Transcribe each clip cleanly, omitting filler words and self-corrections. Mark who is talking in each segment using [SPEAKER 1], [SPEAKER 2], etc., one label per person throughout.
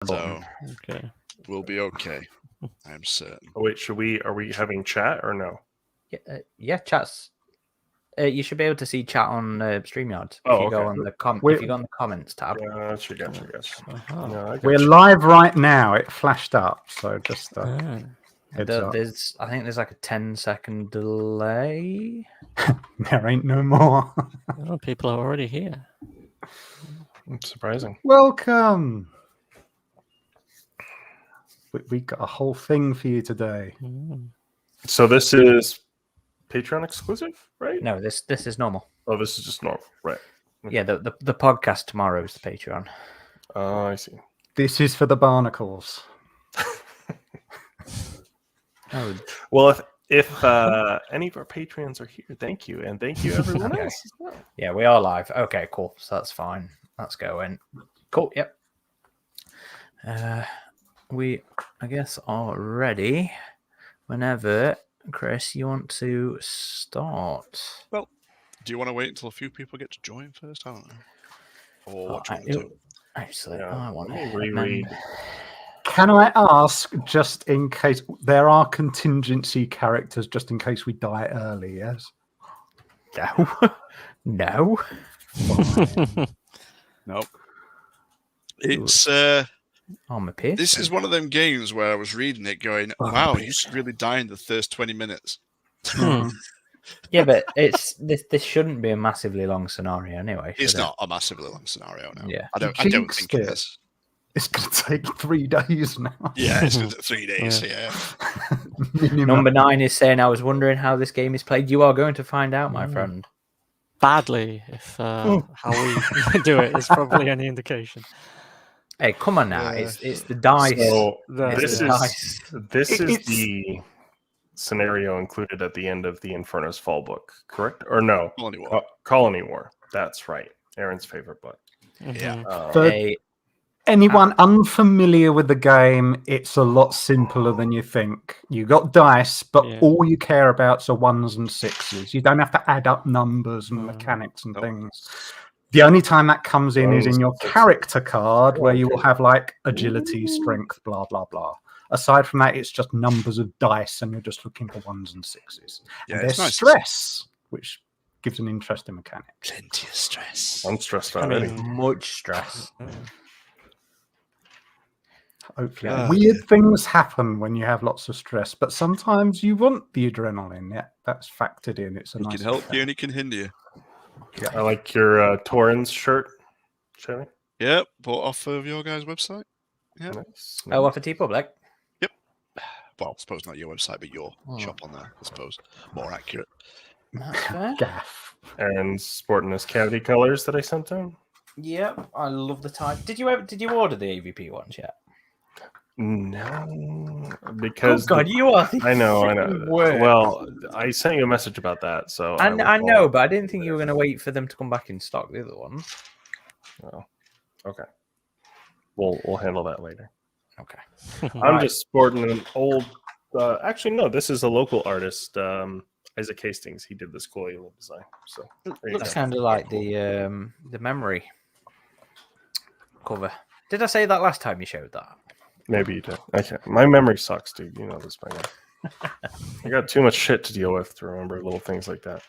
[SPEAKER 1] So
[SPEAKER 2] Okay.
[SPEAKER 1] we'll be okay. I'm certain.
[SPEAKER 3] Oh, wait, are we having chat or no?
[SPEAKER 4] Yeah, chats. You should be able to see chat on StreamYard
[SPEAKER 3] Oh,
[SPEAKER 4] if you go
[SPEAKER 3] okay.
[SPEAKER 4] on the if you go on the comments tab.
[SPEAKER 3] Gotcha.
[SPEAKER 2] Uh-huh.
[SPEAKER 3] No, I got
[SPEAKER 5] We're
[SPEAKER 3] you.
[SPEAKER 5] live right now. It flashed up, so just
[SPEAKER 2] Ah.
[SPEAKER 5] heads up.
[SPEAKER 4] I think there's like a 10-second delay.
[SPEAKER 5] There ain't no more.
[SPEAKER 2] Oh, people are already here.
[SPEAKER 3] It's surprising.
[SPEAKER 5] Welcome. We got a whole thing for you today.
[SPEAKER 2] Mm.
[SPEAKER 3] So this is Patreon exclusive, right?
[SPEAKER 4] No, this is normal.
[SPEAKER 3] Oh, this is just normal, right?
[SPEAKER 4] Yeah, the podcast tomorrow is the Patreon.
[SPEAKER 3] Oh, I see.
[SPEAKER 5] This is for the barnacles.
[SPEAKER 4] Oh,
[SPEAKER 3] Well, if any of our Patreons are here, thank you, and thank you everyone
[SPEAKER 4] Okay.
[SPEAKER 3] else as well.
[SPEAKER 4] yeah, we are live. Okay, cool. So that's fine. Let's go in. Cool. Yep. We, I guess, are ready. Whenever, Chris, you want to start.
[SPEAKER 1] Do you want to wait until a few people get to join first? I don't know. Or what do you want to do?
[SPEAKER 4] Actually,
[SPEAKER 3] Yeah,
[SPEAKER 4] I want
[SPEAKER 3] let me
[SPEAKER 4] to
[SPEAKER 3] reread.
[SPEAKER 5] Can I ask, just in case there are contingency characters, just in case we die early? Yes.
[SPEAKER 4] No.
[SPEAKER 1] Nope. It's
[SPEAKER 4] Oh, my piercing.
[SPEAKER 1] this is one of them games where I was reading it, going, "Wow, you should really die in the first 20 minutes."
[SPEAKER 2] Hmm.
[SPEAKER 4] Yeah, but this shouldn't be a massively long scenario anyway.
[SPEAKER 1] It's
[SPEAKER 4] should it?
[SPEAKER 1] not a massively long scenario. No,
[SPEAKER 4] Yeah.
[SPEAKER 1] I don't think
[SPEAKER 5] Jinxed
[SPEAKER 1] it
[SPEAKER 5] it.
[SPEAKER 1] is.
[SPEAKER 5] It's going to take 3 days now.
[SPEAKER 1] Yeah, it's 3 days. Yeah.
[SPEAKER 5] Minimum.
[SPEAKER 4] Number 9 is saying, I was wondering how this game is played. You are going to find out, my friend.
[SPEAKER 2] Badly, if how we do it is probably any indication.
[SPEAKER 4] Hey, come on now. It's the dice.
[SPEAKER 3] So
[SPEAKER 2] That's
[SPEAKER 3] this
[SPEAKER 2] it.
[SPEAKER 3] is
[SPEAKER 5] It's-
[SPEAKER 3] the scenario included at the end of the Inferno's Fall book, correct? Or no?
[SPEAKER 1] Colony War.
[SPEAKER 3] Colony War. That's right. Aaron's favorite book.
[SPEAKER 1] Yeah.
[SPEAKER 5] For
[SPEAKER 4] Hey,
[SPEAKER 5] anyone unfamiliar with the game, it's a lot simpler than you think. You got dice, but
[SPEAKER 2] Yeah.
[SPEAKER 5] all you care about are 1s and 6s. You don't have to add up numbers and mechanics and
[SPEAKER 1] Nope.
[SPEAKER 5] things. The only time that comes in is in your
[SPEAKER 3] 1s and 6s.
[SPEAKER 5] character card, where you will
[SPEAKER 3] Okay.
[SPEAKER 5] have like agility, strength, blah blah blah. Aside from that, it's just numbers of dice, and you're just looking for 1s and 6s.
[SPEAKER 1] Yeah,
[SPEAKER 5] And
[SPEAKER 1] it's
[SPEAKER 5] there's
[SPEAKER 1] nice.
[SPEAKER 5] stress, which gives an interesting mechanic.
[SPEAKER 1] Plenty of stress.
[SPEAKER 3] I'm stressed
[SPEAKER 2] I
[SPEAKER 3] already.
[SPEAKER 2] mean,
[SPEAKER 4] much stress.
[SPEAKER 5] Hopefully,
[SPEAKER 1] Ah,
[SPEAKER 5] weird things happen when you have lots of stress, but sometimes you want the adrenaline. Yeah, that's factored in. It's a
[SPEAKER 1] It
[SPEAKER 5] nice
[SPEAKER 1] can help
[SPEAKER 5] effect.
[SPEAKER 1] you and it can hinder you.
[SPEAKER 3] I like your Torrens shirt, Chevy.
[SPEAKER 1] Yep, bought off of your guys' website. Yeah.
[SPEAKER 3] Nice.
[SPEAKER 4] Oh, what for T-Public?
[SPEAKER 1] Well, I suppose not your website, but your
[SPEAKER 4] Oh.
[SPEAKER 1] shop on there. I suppose more accurate.
[SPEAKER 4] That's fair.
[SPEAKER 5] Gaff.
[SPEAKER 3] Aaron's sporting his cavity colors that I sent him.
[SPEAKER 4] Yep, I love the type. Did you order the AVP ones yet?
[SPEAKER 3] No, because
[SPEAKER 4] Oh God, you are. The
[SPEAKER 3] I know.
[SPEAKER 4] freaking worst.
[SPEAKER 3] Well, I sent you a message about that, so
[SPEAKER 4] I
[SPEAKER 3] will
[SPEAKER 4] know, but I didn't think you were going to wait for them to come back in stock. The other ones.
[SPEAKER 3] Oh, okay. We'll handle that later.
[SPEAKER 4] Okay.
[SPEAKER 3] I'm
[SPEAKER 4] Right.
[SPEAKER 3] just sporting an old. Actually, no. This is a local artist, Isaac Hastings. He did this cool alien design. So there you
[SPEAKER 4] Looks
[SPEAKER 3] go.
[SPEAKER 4] kind of like the memory cover. Did I say that last time you showed that?
[SPEAKER 3] Maybe you did. Okay, my memory sucks, dude. You know this by now. I got too much shit to deal with to remember little things like that.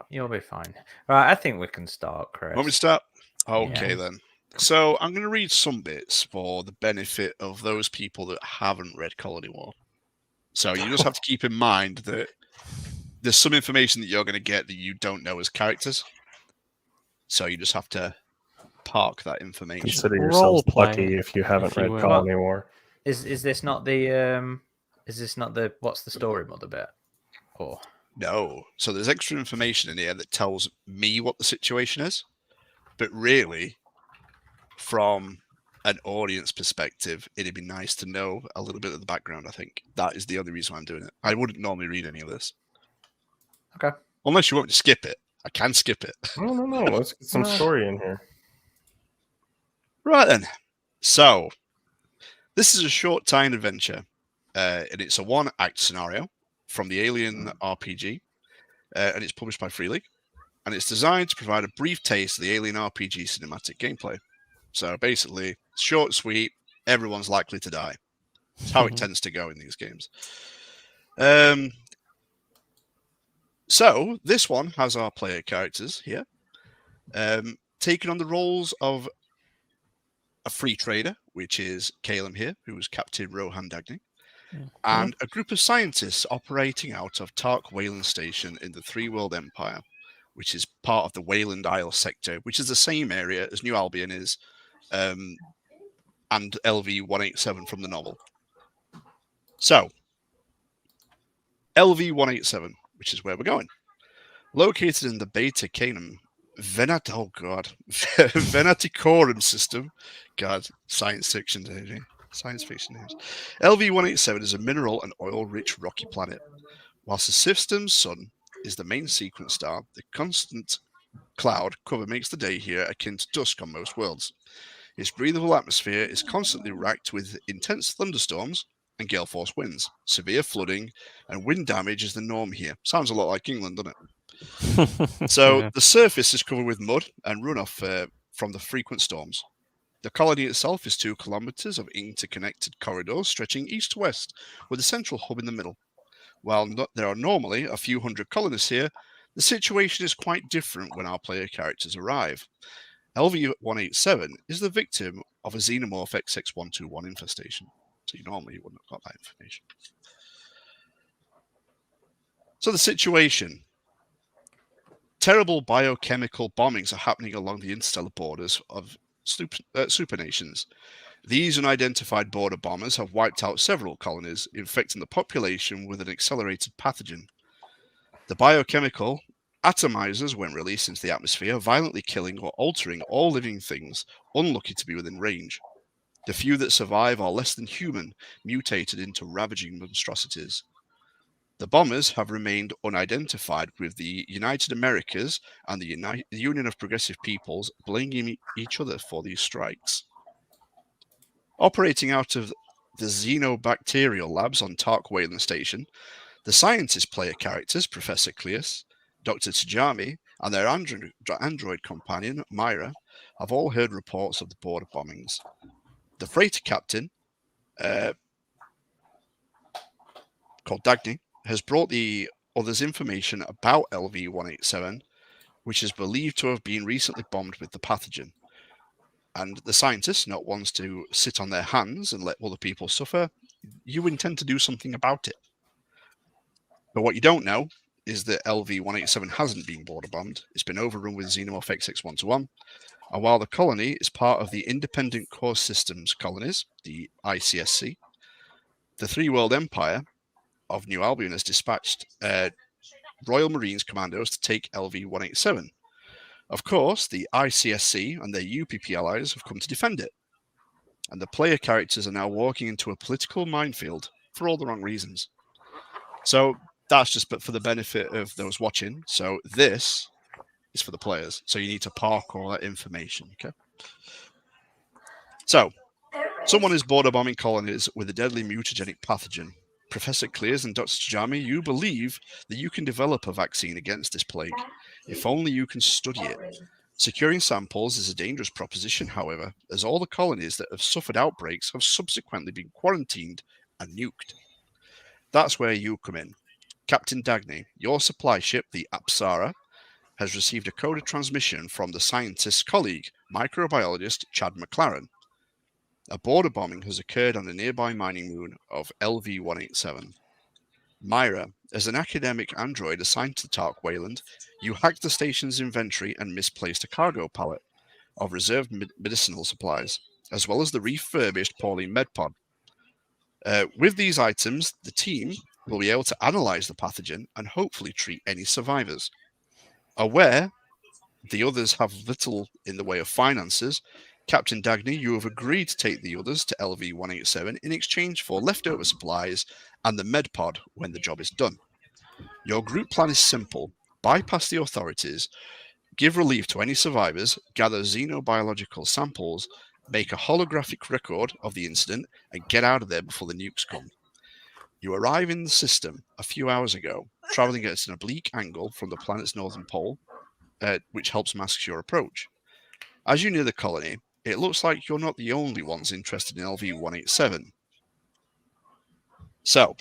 [SPEAKER 4] You'll be fine. Right, I think we can start, Chris.
[SPEAKER 1] Want me to start? Okay,
[SPEAKER 4] Yeah.
[SPEAKER 1] then. So I'm going to read some bits for the benefit of those people that haven't read Colony War. So you just have to keep in mind that there's some information that you're going to get that you don't know as characters. So you just have to park that information.
[SPEAKER 3] Consider yourselves
[SPEAKER 2] Role-playing,
[SPEAKER 3] lucky if you haven't
[SPEAKER 2] if you
[SPEAKER 3] read
[SPEAKER 2] will.
[SPEAKER 3] Colony War.
[SPEAKER 4] Is this not the what's the story mother bit? Or
[SPEAKER 1] No. So there's extra information in here that tells me what the situation is. But really, from an audience perspective, it'd be nice to know a little bit of the background, I think. That is the only reason why I'm doing it. I wouldn't normally read any of this.
[SPEAKER 4] Okay.
[SPEAKER 1] Unless you want me to skip it. I can skip it.
[SPEAKER 3] No. Let's get some story in here.
[SPEAKER 1] Right then. So, this is a short time adventure. And it's a one-act scenario from the Alien RPG. And it's published by Free League. And it's designed to provide a brief taste of the Alien RPG cinematic gameplay. So basically, short, sweet, everyone's likely to die. It's how it tends to go in these games. So this one has our player characters here, taking on the roles of a free trader, which is Calum here, who is Captain Rohan Dagny, and a group of scientists operating out of Tark Wayland Station in the Three World Empire, which is part of the Wayland Isle sector, which is the same area as New Albion is, and LV-187 from the novel. So, LV-187, which is where we're going. Located in the Beta Canum Venaticorum system. God, science fiction names. LV-187 is a mineral and oil-rich rocky planet. Whilst the system's sun is the main sequence star, the constant cloud cover makes the day here akin to dusk on most worlds. Its breathable atmosphere is constantly racked with intense thunderstorms and gale force winds. Severe flooding and wind damage is the norm here. Sounds a lot like England, doesn't it? So the surface is covered with mud and runoff from the frequent storms. The colony itself is 2 kilometers of interconnected corridors stretching east to west, with a central hub in the middle. While there are normally a few hundred colonists here, the situation is quite different when our player characters arrive. LV-187 is the victim of a xenomorph XX121 infestation, so you normally wouldn't have got that information. So the situation. Terrible biochemical bombings are happening along the interstellar borders of supernations. These unidentified border bombers have wiped out several colonies, infecting the population with an accelerated pathogen. The biochemical atomizers, when released into the atmosphere, violently killing or altering all living things unlucky to be within range. The few that survive are less than human, mutated into ravaging monstrosities. The bombers have remained unidentified, with the United Americas and the Union of Progressive Peoples blaming each other for these strikes. Operating out of the xenobacterial labs on Tark Wayland Station, the scientist player characters, Professor Cleus, Dr. Tajami, and their android companion, Myra, have all heard reports of the border bombings. The freighter captain, called Dagny, has brought the others information about LV-187, which is believed to have been recently bombed with the pathogen. And the scientists, not ones to sit on their hands and let other people suffer, you intend to do something about it. But what you don't know is that LV-187 hasn't been border bombed. It's been overrun with Xenomorph XX121. And while the colony is part of the Independent Core Systems colonies, the ICSC, the Three World Empire of New Albion has dispatched Royal Marines commandos to take LV-187. Of course, the ICSC and their UPP allies have come to defend it. And the player characters are now walking into a political minefield for all the wrong reasons. So that's just for the benefit of those watching. So this is for the players. So you need to park all that information, okay? So, someone is border bombing colonies with a deadly mutagenic pathogen. Professor Clears and Dr. Tajami, you believe that you can develop a vaccine against this plague, if only you can study it. Securing samples is a dangerous proposition, however, as all the colonies that have suffered outbreaks have subsequently been quarantined and nuked. That's where you come in. Captain Dagny, your supply ship, the Apsara, has received a coded transmission from the scientist's colleague, microbiologist Chad McLaren. A border bombing has occurred on the nearby mining moon of LV-187. Myra, as an academic android assigned to Tark Wayland, you hacked the station's inventory and misplaced a cargo pallet of reserved medicinal supplies, as well as the refurbished Pauline Medpod. With these items, the team will be able to analyze the pathogen and hopefully treat any survivors. Aware the others have little in the way of finances, Captain Dagny, you have agreed to take the others to LV-187 in exchange for leftover supplies and the Medpod when the job is done. Your group plan is simple. Bypass the authorities, give relief to any survivors, gather xenobiological samples, make a holographic record of the incident, and get out of there before the nukes come. You arrive in the system a few hours ago, traveling at an oblique angle from the planet's northern pole, which helps mask your approach. As you near the colony, it looks like you're not the only ones interested in LV-187. So,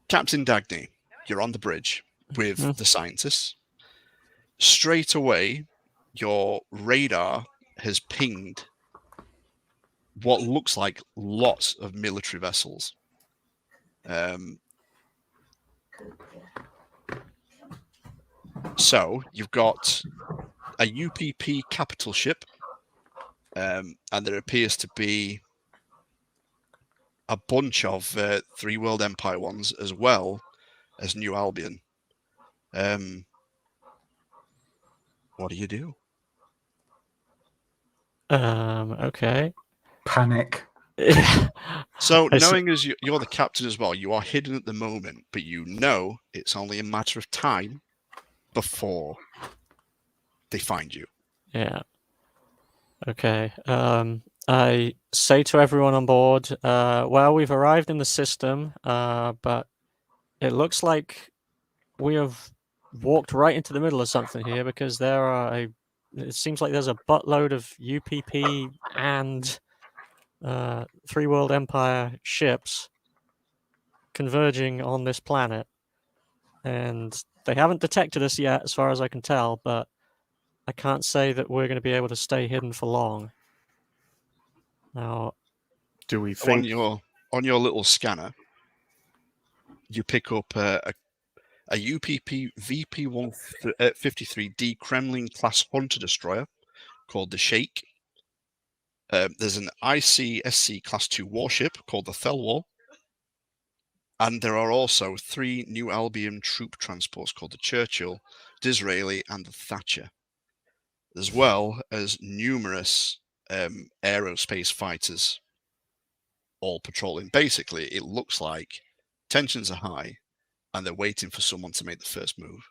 [SPEAKER 1] Captain Dagny, you're on the bridge with the scientists. Straight away, your radar has pinged what looks like lots of military vessels. So you've got a UPP capital ship, and there appears to be a bunch of Three World Empire ones, as well as New Albion. What do you do?
[SPEAKER 2] Okay.
[SPEAKER 5] Panic.
[SPEAKER 1] So,
[SPEAKER 2] I see.
[SPEAKER 1] knowing as you're the captain as well, you are hidden at the moment, but you know it's only a matter of time before they find you.
[SPEAKER 2] Yeah. Okay. I say to everyone on board, well, we've arrived in the system, but it looks like we have walked right into the middle of something here, because it seems like there's a buttload of UPP and Three World Empire ships converging on this planet. And they haven't detected us yet, as far as I can tell, but I can't say that we're going to be able to stay hidden for long. Now,
[SPEAKER 3] Do we
[SPEAKER 1] So
[SPEAKER 3] think
[SPEAKER 1] on your little scanner, you pick up a UPP VP-153D Kremlin-class hunter destroyer called the Sheikh. There's an ICSC Class 2 warship called the Thelwar. And there are also 3 New Albion troop transports called the Churchill, Disraeli, and the Thatcher, as well as numerous aerospace fighters all patrolling. Basically, it looks like tensions are high and they're waiting for someone to make the first move.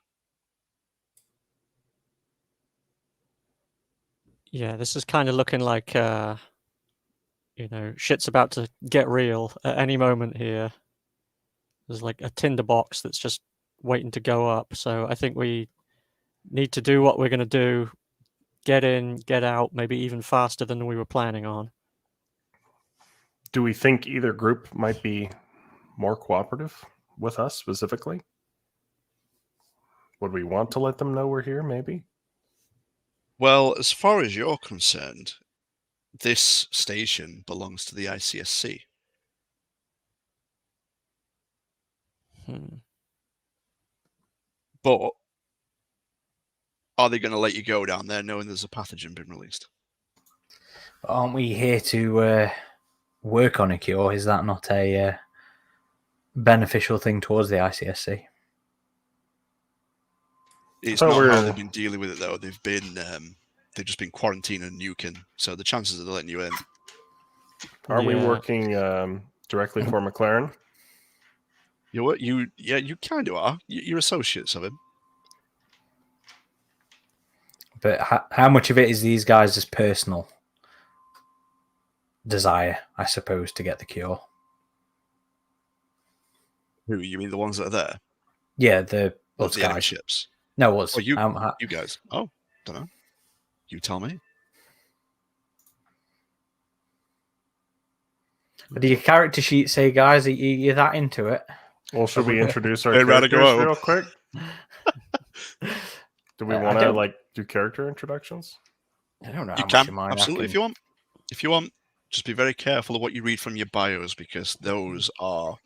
[SPEAKER 2] yeah, this is kind of looking like, shit's about to get real at any moment here. There's like a tinderbox that's just waiting to go up. So I think we need to do what we're going to do. Get in, get out, maybe even faster than we were planning on.
[SPEAKER 3] do we think either group might be more cooperative with us specifically? Would we want to let them know we're here, maybe?
[SPEAKER 1] Well, as far as you're concerned, this station belongs to the ICSC. But are they going to let you go down there knowing there's a pathogen been released?
[SPEAKER 4] Aren't we here to work on a cure? Is that not a beneficial thing towards the ICSC?
[SPEAKER 1] It's
[SPEAKER 3] thought
[SPEAKER 1] not
[SPEAKER 3] we
[SPEAKER 1] how
[SPEAKER 3] were-
[SPEAKER 1] they've been dealing with it, though. They've just been quarantining and nuking. So the chances of letting you in.
[SPEAKER 3] Aren't we
[SPEAKER 2] Yeah.
[SPEAKER 3] working directly for McLaren?
[SPEAKER 1] You kind of are. You're associates of him.
[SPEAKER 4] But how much of it is these guys' just personal desire, I suppose, to get the cure?
[SPEAKER 1] Who, you mean the ones that are there?
[SPEAKER 4] Yeah, the
[SPEAKER 1] Or
[SPEAKER 4] us
[SPEAKER 1] the enemy
[SPEAKER 4] guys.
[SPEAKER 1] ships?
[SPEAKER 4] No, us.
[SPEAKER 1] Or you
[SPEAKER 4] How-
[SPEAKER 1] you guys? Oh, don't know. You tell me.
[SPEAKER 4] Do your character sheet say, guys, you're that into it?
[SPEAKER 3] Well, should we introduce our
[SPEAKER 1] Hey, Radical
[SPEAKER 3] characters
[SPEAKER 1] O.
[SPEAKER 3] real quick? Do we
[SPEAKER 4] I
[SPEAKER 3] want to
[SPEAKER 4] don't-
[SPEAKER 3] do character introductions?
[SPEAKER 4] I don't know
[SPEAKER 1] You
[SPEAKER 4] how much
[SPEAKER 1] can
[SPEAKER 4] of mine I
[SPEAKER 1] absolutely
[SPEAKER 4] can-
[SPEAKER 1] if you want. Just be very careful of what you read from your bios, because those are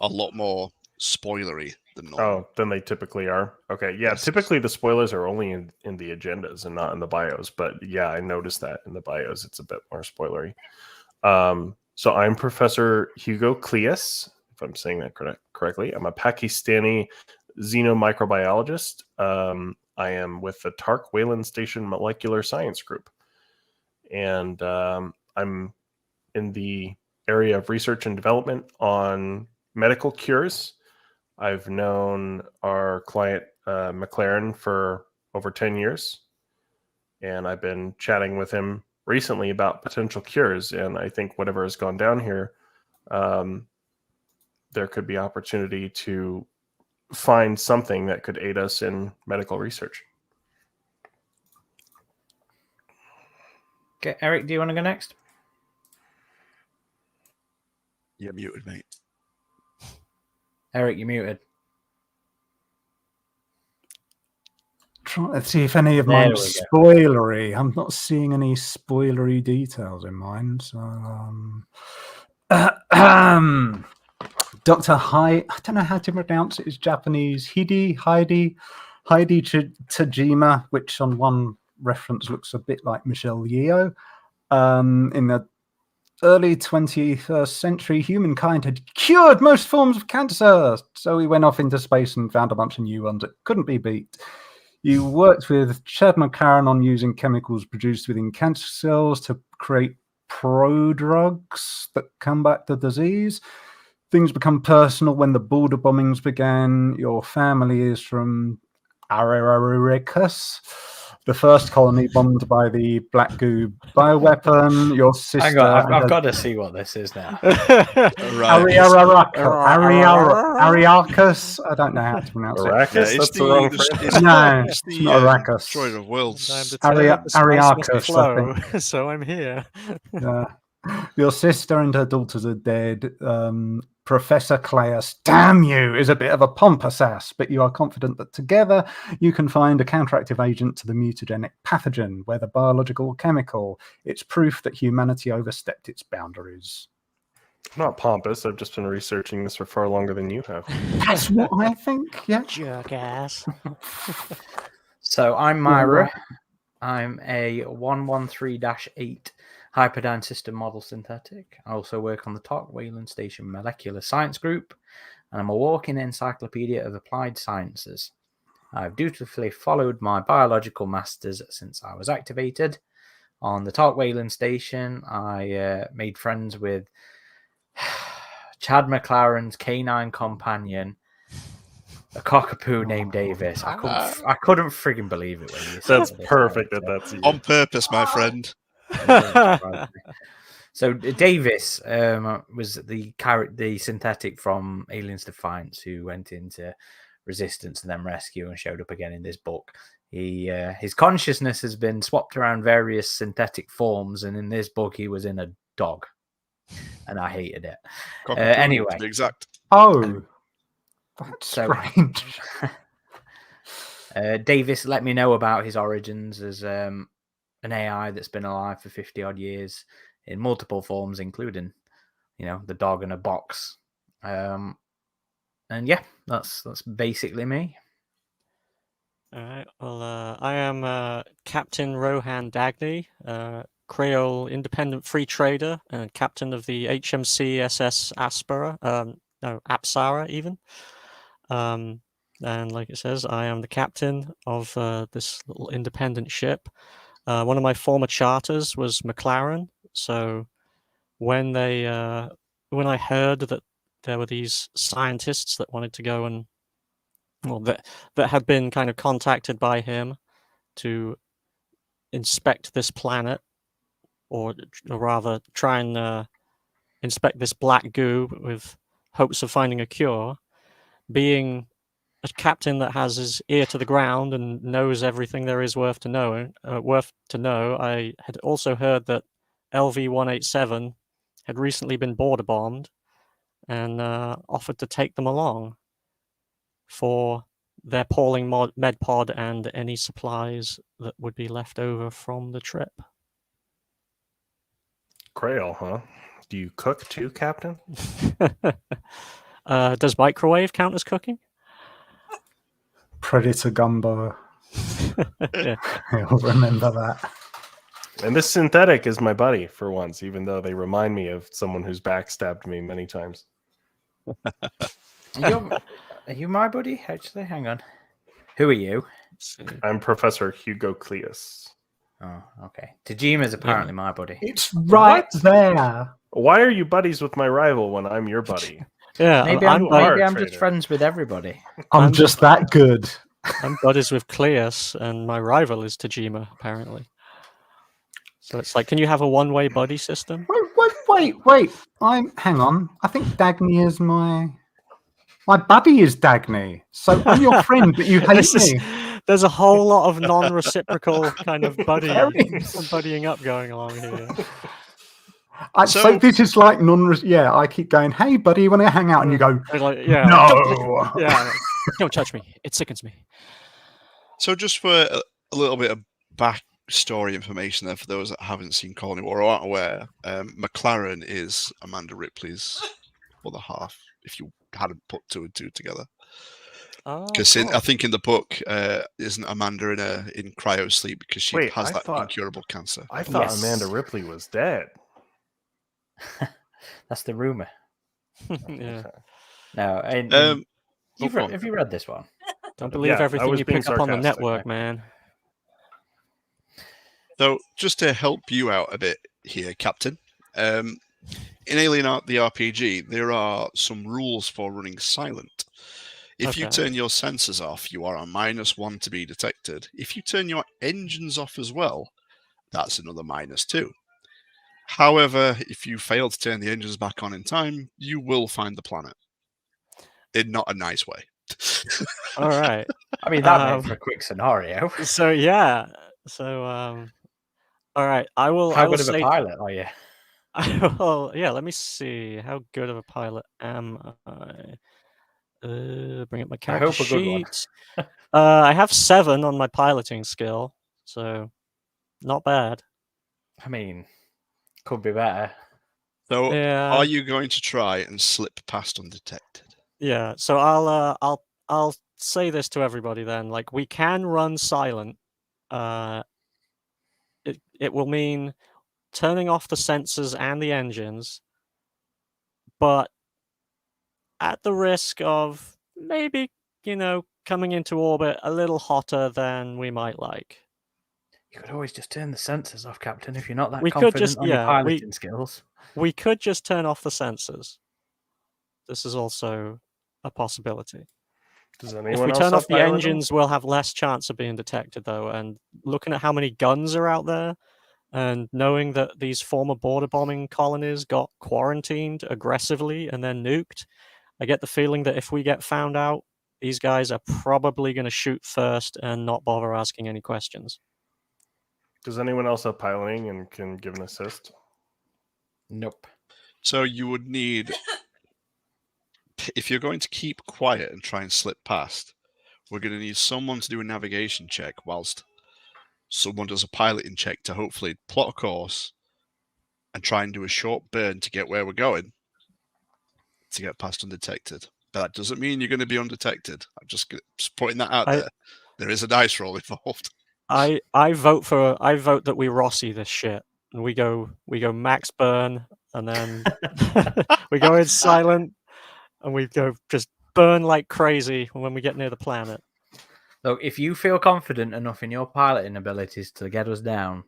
[SPEAKER 1] a lot more spoilery than normal.
[SPEAKER 3] Oh, then they typically are. Okay, yeah.
[SPEAKER 1] Yes.
[SPEAKER 3] Typically, the spoilers are only in the agendas and not in the bios. But yeah, I noticed that in the bios, it's a bit more spoilery. So I'm Professor Hugo Cleus, if I'm saying that correctly. I'm a Pakistani xenomicrobiologist. I am with the TARC Wayland Station Molecular Science Group, and I'm in the area of research and development on medical cures. I've known our client McLaren for over 10 years, and I've been chatting with him recently about potential cures. And I think whatever has gone down here, there could be opportunity to find something that could aid us in medical research.
[SPEAKER 4] Okay, Eric, do you want to go next?
[SPEAKER 1] You're muted, mate.
[SPEAKER 4] Eric, you're muted.
[SPEAKER 5] Trying to see if any of
[SPEAKER 4] There
[SPEAKER 5] mine's
[SPEAKER 4] we
[SPEAKER 5] spoilery. I'm not seeing any spoilery details in mine. So, Dr. I don't know how to pronounce it. It's Japanese. Heidi Tajima, which on one reference looks a bit like Michelle Yeoh. In the early 21st century, humankind had cured most forms of cancer. So we went off into space and found a bunch of new ones that couldn't be beat. You worked with Chad McLaren on using chemicals produced within cancer cells to create prodrugs that combat the disease. Things become personal when the border bombings began. Your family is from Araricus, the first colony bombed by the Black Goo bioweapon. Your sister...
[SPEAKER 4] Hang on, I've got to see what this is now.
[SPEAKER 5] Ariarchus. I don't know how to pronounce it.
[SPEAKER 3] Arrakis?
[SPEAKER 1] It's
[SPEAKER 3] That's the wrong
[SPEAKER 1] it's
[SPEAKER 3] franchise.
[SPEAKER 5] No,
[SPEAKER 1] it's
[SPEAKER 5] it's
[SPEAKER 1] the
[SPEAKER 5] not Arrakis.
[SPEAKER 1] Destroyer of Worlds.
[SPEAKER 2] I'm determined the spice must
[SPEAKER 5] Ariarchus, I
[SPEAKER 2] flow, so I'm here.
[SPEAKER 5] Your sister and her daughters are dead. Professor Claeus, damn you, is a bit of a pompous ass, but you are confident that together you can find a counteractive agent to the mutagenic pathogen, whether biological or chemical. It's proof that humanity overstepped its boundaries.
[SPEAKER 3] I'm not pompous. I've just been researching this for far longer than you have.
[SPEAKER 5] That's what I think, yeah.
[SPEAKER 2] Jerk ass.
[SPEAKER 4] So I'm Myra. I'm a 113-8 Hyperdyne System Model Synthetic. I also work on the Talk Wayland Station Molecular Science Group, and I'm a walking encyclopedia of applied sciences. I've dutifully followed my biological masters since I was activated. On the Talk Wayland Station, I made friends with Chad McLaren's canine companion, a cockapoo named Davis. I couldn't friggin' believe it when you said
[SPEAKER 3] That's perfect that that's you.
[SPEAKER 1] On purpose, my friend.
[SPEAKER 4] So Davis was the synthetic from Aliens Defiance who went into Resistance and then Rescue and showed up again in this book. His consciousness has been swapped around various synthetic forms, and in this book he was in a dog, and I hated it. Anyway,
[SPEAKER 1] to be exact.
[SPEAKER 5] Oh, that's strange.
[SPEAKER 4] Davis let me know about his origins as an AI that's been alive for 50 odd years in multiple forms, including, the dog in a box. And yeah, that's basically me.
[SPEAKER 2] All right. Well, I am Captain Rohan Dagny, Creole independent free trader and captain of the HMC SS Apsara even. And like it says, I am the captain of this little independent ship. One of my former charters was McLaren. So when I heard that there were these scientists that wanted to go and that had been kind of contacted by him to inspect this planet, or rather try and inspect this black goo with hopes of finding a cure, being a captain that has his ear to the ground and knows everything there is worth to know, I had also heard that LV-187 had recently been border bombed and offered to take them along for their Pauling med pod and any supplies that would be left over from the trip.
[SPEAKER 3] Creole, huh? Do you cook too, Captain?
[SPEAKER 2] Does microwave count as cooking?
[SPEAKER 5] Predator Gumbo.
[SPEAKER 2] Yeah.
[SPEAKER 5] I'll remember that.
[SPEAKER 3] And this synthetic is my buddy for once, even though they remind me of someone who's backstabbed me many times.
[SPEAKER 4] Are you my buddy? Actually, hang on. Who are you?
[SPEAKER 3] I'm Professor Hugo Cleus.
[SPEAKER 4] Oh, okay. Tajima's apparently my buddy.
[SPEAKER 5] It's right there.
[SPEAKER 3] Why are you buddies with my rival when I'm your buddy?
[SPEAKER 2] Yeah,
[SPEAKER 4] Maybe I'm just friends with everybody.
[SPEAKER 5] I'm just that good.
[SPEAKER 2] I'm buddies with Cleus, and my rival is Tajima, apparently. So it's like, can you have a one-way buddy system?
[SPEAKER 5] Wait. Hang on. I think Dagny is my buddy is Dagny. So I'm your friend, but you hate me.
[SPEAKER 2] There's a whole lot of non-reciprocal kind of buddying up going along here.
[SPEAKER 5] So this is like yeah, I keep going, hey buddy, you want to hang out? And you go,
[SPEAKER 2] Like,
[SPEAKER 5] no.
[SPEAKER 2] Don't touch me. It sickens me.
[SPEAKER 1] So just for a little bit of backstory information there for those that haven't seen Colony War or aren't aware, McLaren is Amanda Ripley's other half, if you hadn't put two and two together. Because I think in the book, isn't Amanda in cryo sleep because she has that incurable cancer?
[SPEAKER 3] I thought Amanda Ripley was dead.
[SPEAKER 4] That's the rumor.
[SPEAKER 2] Yeah.
[SPEAKER 4] No, have you read this one?
[SPEAKER 2] Don't believe everything you pick up on the network, man.
[SPEAKER 1] So, just to help you out a bit here, Captain, in Alien the RPG, there are some rules for running silent. If you turn your sensors off, you are on -1 to be detected. If you turn your engines off as well, that's another -2. However, if you fail to turn the engines back on in time, you will find the planet. In not a nice way.
[SPEAKER 2] All right.
[SPEAKER 4] I mean, that made for a quick scenario.
[SPEAKER 2] So, yeah. So, all right. I will.
[SPEAKER 4] How good of a pilot are you?
[SPEAKER 2] Yeah, let me see. How good of a pilot am I? Bring up my character sheet. I have 7 on my piloting skill, so not bad.
[SPEAKER 4] I mean, could be better.
[SPEAKER 1] So, are you going to try and slip past undetected?
[SPEAKER 2] Yeah. So I'll say this to everybody then. Like, we can run silent. It will mean turning off the sensors and the engines, but at the risk of maybe, coming into orbit a little hotter than we might like.
[SPEAKER 4] You could always just turn the sensors off, Captain, if you're not that confident on your piloting skills.
[SPEAKER 2] We could just turn off the sensors. This is also a possibility.
[SPEAKER 3] Does anyone
[SPEAKER 2] if we
[SPEAKER 3] else
[SPEAKER 2] turn off the
[SPEAKER 3] piloting?
[SPEAKER 2] engines, we'll have less chance of being detected, though. And looking at how many guns are out there, and knowing that these former border bombing colonies got quarantined aggressively and then nuked, I get the feeling that if we get found out, these guys are probably going to shoot first and not bother asking any questions.
[SPEAKER 3] Does anyone else have piloting and can give an assist?
[SPEAKER 4] Nope.
[SPEAKER 1] So you would need, if you're going to keep quiet and try and slip past, we're going to need someone to do a navigation check whilst someone does a piloting check to hopefully plot a course and try and do a short burn to get where we're going to get past undetected. But that doesn't mean you're going to be undetected. I'm just putting that out there. There is a dice roll involved.
[SPEAKER 2] I vote that we Rossi this shit and we go max burn and then we go in silent and we go just burn like crazy when we get near the planet.
[SPEAKER 4] Look, if you feel confident enough in your piloting abilities to get us down,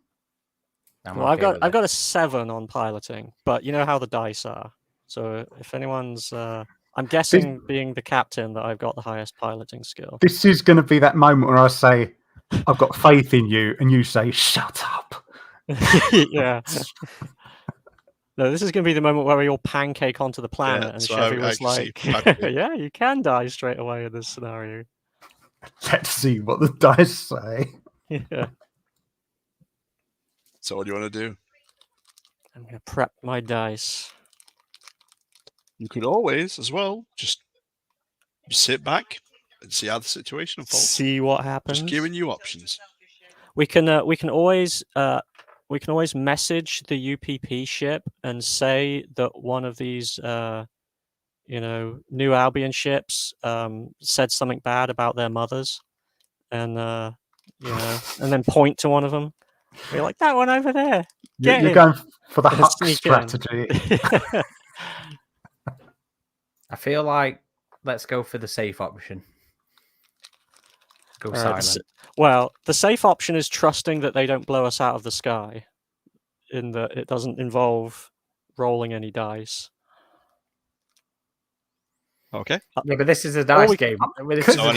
[SPEAKER 2] I've got a 7 on piloting, but you know how the dice are. So if anyone's, I'm guessing being the captain that I've got the highest piloting skill.
[SPEAKER 5] This is going to be that moment where I say, I've got faith in you, and you say, shut up.
[SPEAKER 2] Yeah. No, this is going to be the moment where we all pancake onto the planet, and Chevy was like, yeah, you can die straight away in this scenario.
[SPEAKER 5] Let's see what the dice say.
[SPEAKER 2] Yeah.
[SPEAKER 1] So what do you want to do?
[SPEAKER 2] I'm going to prep my dice.
[SPEAKER 1] You could always, as well, just sit back and see how the situation unfolds.
[SPEAKER 2] See what happens.
[SPEAKER 1] Just giving you options.
[SPEAKER 2] We can always message the UPP ship and say that one of these New Albion ships said something bad about their mothers, and and then point to one of them. We're like, that one over there.
[SPEAKER 5] You're going for the Huck strategy.
[SPEAKER 4] I feel like let's go for the safe option. Go silent.
[SPEAKER 2] Well, the safe option is trusting that they don't blow us out of the sky, in that it doesn't involve rolling any dice.
[SPEAKER 1] Okay.
[SPEAKER 4] Yeah, but this is a dice game.
[SPEAKER 1] Who's going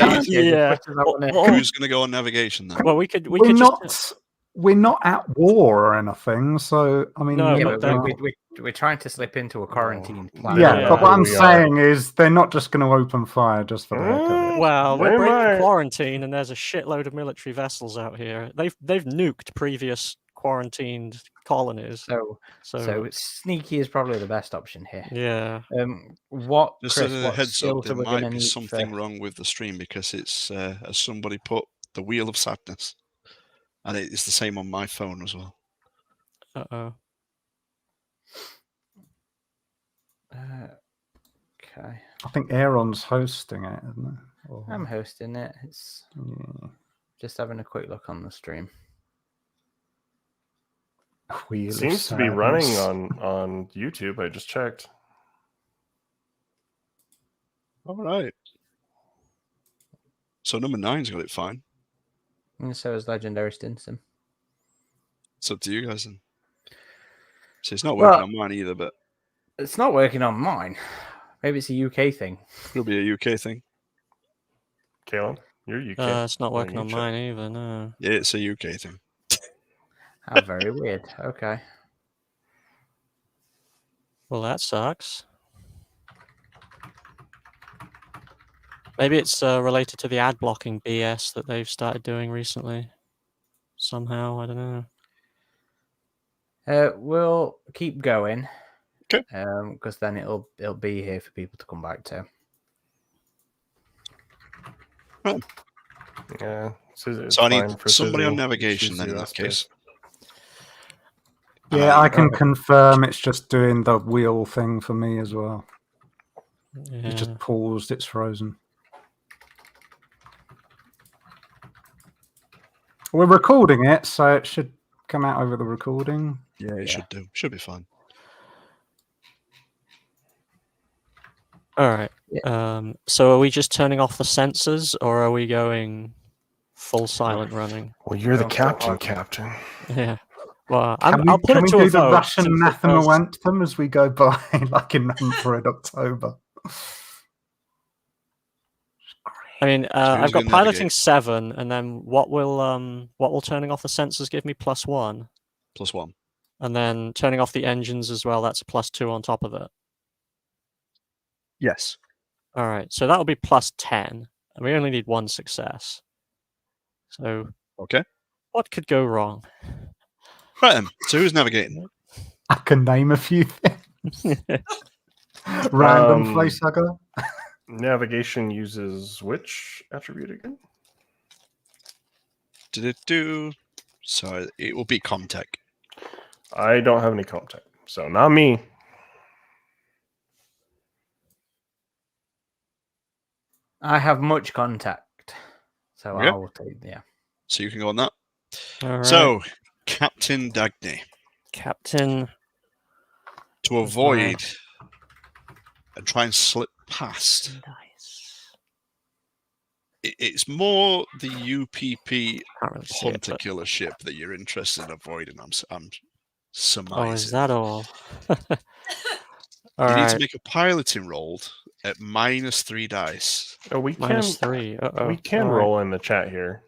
[SPEAKER 1] to go on navigation then?
[SPEAKER 2] Well, we could
[SPEAKER 5] not.
[SPEAKER 2] just...
[SPEAKER 5] we're not at war or anything, so I mean,
[SPEAKER 2] No,
[SPEAKER 5] we're
[SPEAKER 4] Yeah,
[SPEAKER 2] but
[SPEAKER 5] not
[SPEAKER 4] but
[SPEAKER 5] gonna-
[SPEAKER 4] we're trying to slip into a quarantine plan.
[SPEAKER 5] yeah,
[SPEAKER 2] Yeah.
[SPEAKER 5] but what I'm
[SPEAKER 3] We are.
[SPEAKER 5] saying is they're not just going to open fire just for the heck of it.
[SPEAKER 2] Well,
[SPEAKER 3] They
[SPEAKER 2] we're breaking
[SPEAKER 3] might.
[SPEAKER 2] quarantine, and there's a shitload of military vessels out here. They've nuked previous quarantined colonies.
[SPEAKER 4] So sneaky is probably the best option here.
[SPEAKER 2] yeah.
[SPEAKER 4] What,
[SPEAKER 1] Just
[SPEAKER 4] Chris?
[SPEAKER 1] as a
[SPEAKER 4] What
[SPEAKER 1] heads up,
[SPEAKER 4] skills
[SPEAKER 1] there
[SPEAKER 4] are we going
[SPEAKER 1] might
[SPEAKER 4] to
[SPEAKER 1] be
[SPEAKER 4] need
[SPEAKER 1] something
[SPEAKER 4] for?
[SPEAKER 1] wrong with the stream because it's, as somebody put, the Wheel of Sadness. And it's the same on my phone as well.
[SPEAKER 2] Uh-oh.
[SPEAKER 4] Okay,
[SPEAKER 5] I think Aaron's hosting it, isn't it? Or-
[SPEAKER 4] I'm hosting it. It's
[SPEAKER 5] yeah.
[SPEAKER 4] just having a quick look on the stream.
[SPEAKER 5] Wheel of
[SPEAKER 3] Seems to be running
[SPEAKER 5] Sadness.
[SPEAKER 3] on YouTube. I just checked.
[SPEAKER 1] All right. So number 9's got it fine.
[SPEAKER 4] And so is Legendary Stinson.
[SPEAKER 1] It's up to you guys then. So it's not working
[SPEAKER 4] Well-
[SPEAKER 1] on mine either, but
[SPEAKER 4] It's not working on mine. Maybe it's a UK thing.
[SPEAKER 1] it'll be a UK thing.
[SPEAKER 3] Kalen, you're UK.
[SPEAKER 2] It's not
[SPEAKER 3] Why
[SPEAKER 2] working
[SPEAKER 3] don't
[SPEAKER 2] on
[SPEAKER 3] you check?
[SPEAKER 2] mine either, no.
[SPEAKER 1] Yeah, it's a UK thing.
[SPEAKER 4] How very weird. Okay.
[SPEAKER 2] Well, that sucks. Maybe it's related to the ad blocking BS that they've started doing recently. Somehow, I don't know.
[SPEAKER 4] We'll keep going.
[SPEAKER 1] 'Kay.
[SPEAKER 4] Because then it'll be here for people to come back to.
[SPEAKER 3] Yeah. It's
[SPEAKER 1] So I need
[SPEAKER 3] fine for
[SPEAKER 1] somebody on
[SPEAKER 3] Susie.
[SPEAKER 1] navigation
[SPEAKER 3] She's
[SPEAKER 1] then in that
[SPEAKER 3] US
[SPEAKER 1] case.
[SPEAKER 3] based.
[SPEAKER 5] Yeah, I can
[SPEAKER 4] Alright.
[SPEAKER 5] confirm it's just doing the wheel thing for me as well.
[SPEAKER 2] Yeah.
[SPEAKER 5] It just paused, it's frozen. We're recording it, so it should come out over the recording.
[SPEAKER 1] Yeah, it should do. Should be fine.
[SPEAKER 2] All right. So are we just turning off the sensors, or are we going full silent running?
[SPEAKER 3] Well, you're the
[SPEAKER 4] Don't
[SPEAKER 3] captain,
[SPEAKER 4] talk.
[SPEAKER 3] Captain.
[SPEAKER 2] Yeah. Well,
[SPEAKER 5] Can
[SPEAKER 2] I'll put
[SPEAKER 5] we
[SPEAKER 2] it to
[SPEAKER 5] do
[SPEAKER 2] a
[SPEAKER 5] the
[SPEAKER 2] vote.
[SPEAKER 5] Russian
[SPEAKER 2] since it
[SPEAKER 5] Nathema
[SPEAKER 2] does-
[SPEAKER 5] anthem as we go by, like in October?
[SPEAKER 2] I mean, I've got
[SPEAKER 1] gonna
[SPEAKER 2] piloting
[SPEAKER 1] navigate?
[SPEAKER 2] 7, and then what will turning off the sensors give me? +1,
[SPEAKER 1] +1.
[SPEAKER 2] and then turning off the engines as well. That's a +2 on top of it.
[SPEAKER 1] Yes.
[SPEAKER 2] All right, so that'll be +10, and we only need 1 success. So
[SPEAKER 1] Okay.
[SPEAKER 2] what could go wrong?
[SPEAKER 1] Right then. So who's navigating?
[SPEAKER 5] I can name a few things. Random facehugger.
[SPEAKER 3] Navigation uses which attribute again?
[SPEAKER 1] Did it do? So it will be Comtech.
[SPEAKER 3] I don't have any contact, so not me.
[SPEAKER 4] I have much contact. So
[SPEAKER 1] Yeah.
[SPEAKER 4] I will take, yeah.
[SPEAKER 1] So you can go on that.
[SPEAKER 2] All right.
[SPEAKER 1] So, Captain Dagny,
[SPEAKER 2] Captain.
[SPEAKER 1] to avoid and try and slip past.
[SPEAKER 2] Nice.
[SPEAKER 1] It's more the UPP
[SPEAKER 2] Can't really see it,
[SPEAKER 1] hunter
[SPEAKER 2] but-
[SPEAKER 1] killer ship that you're interested in avoiding. I'm surmising.
[SPEAKER 2] Oh, is that all? All
[SPEAKER 1] you need
[SPEAKER 2] right.
[SPEAKER 1] to make a piloting roll at -3 dice.
[SPEAKER 3] Oh, we can
[SPEAKER 2] -3. Uh-oh.
[SPEAKER 3] we can
[SPEAKER 2] All right.
[SPEAKER 3] roll in the chat here.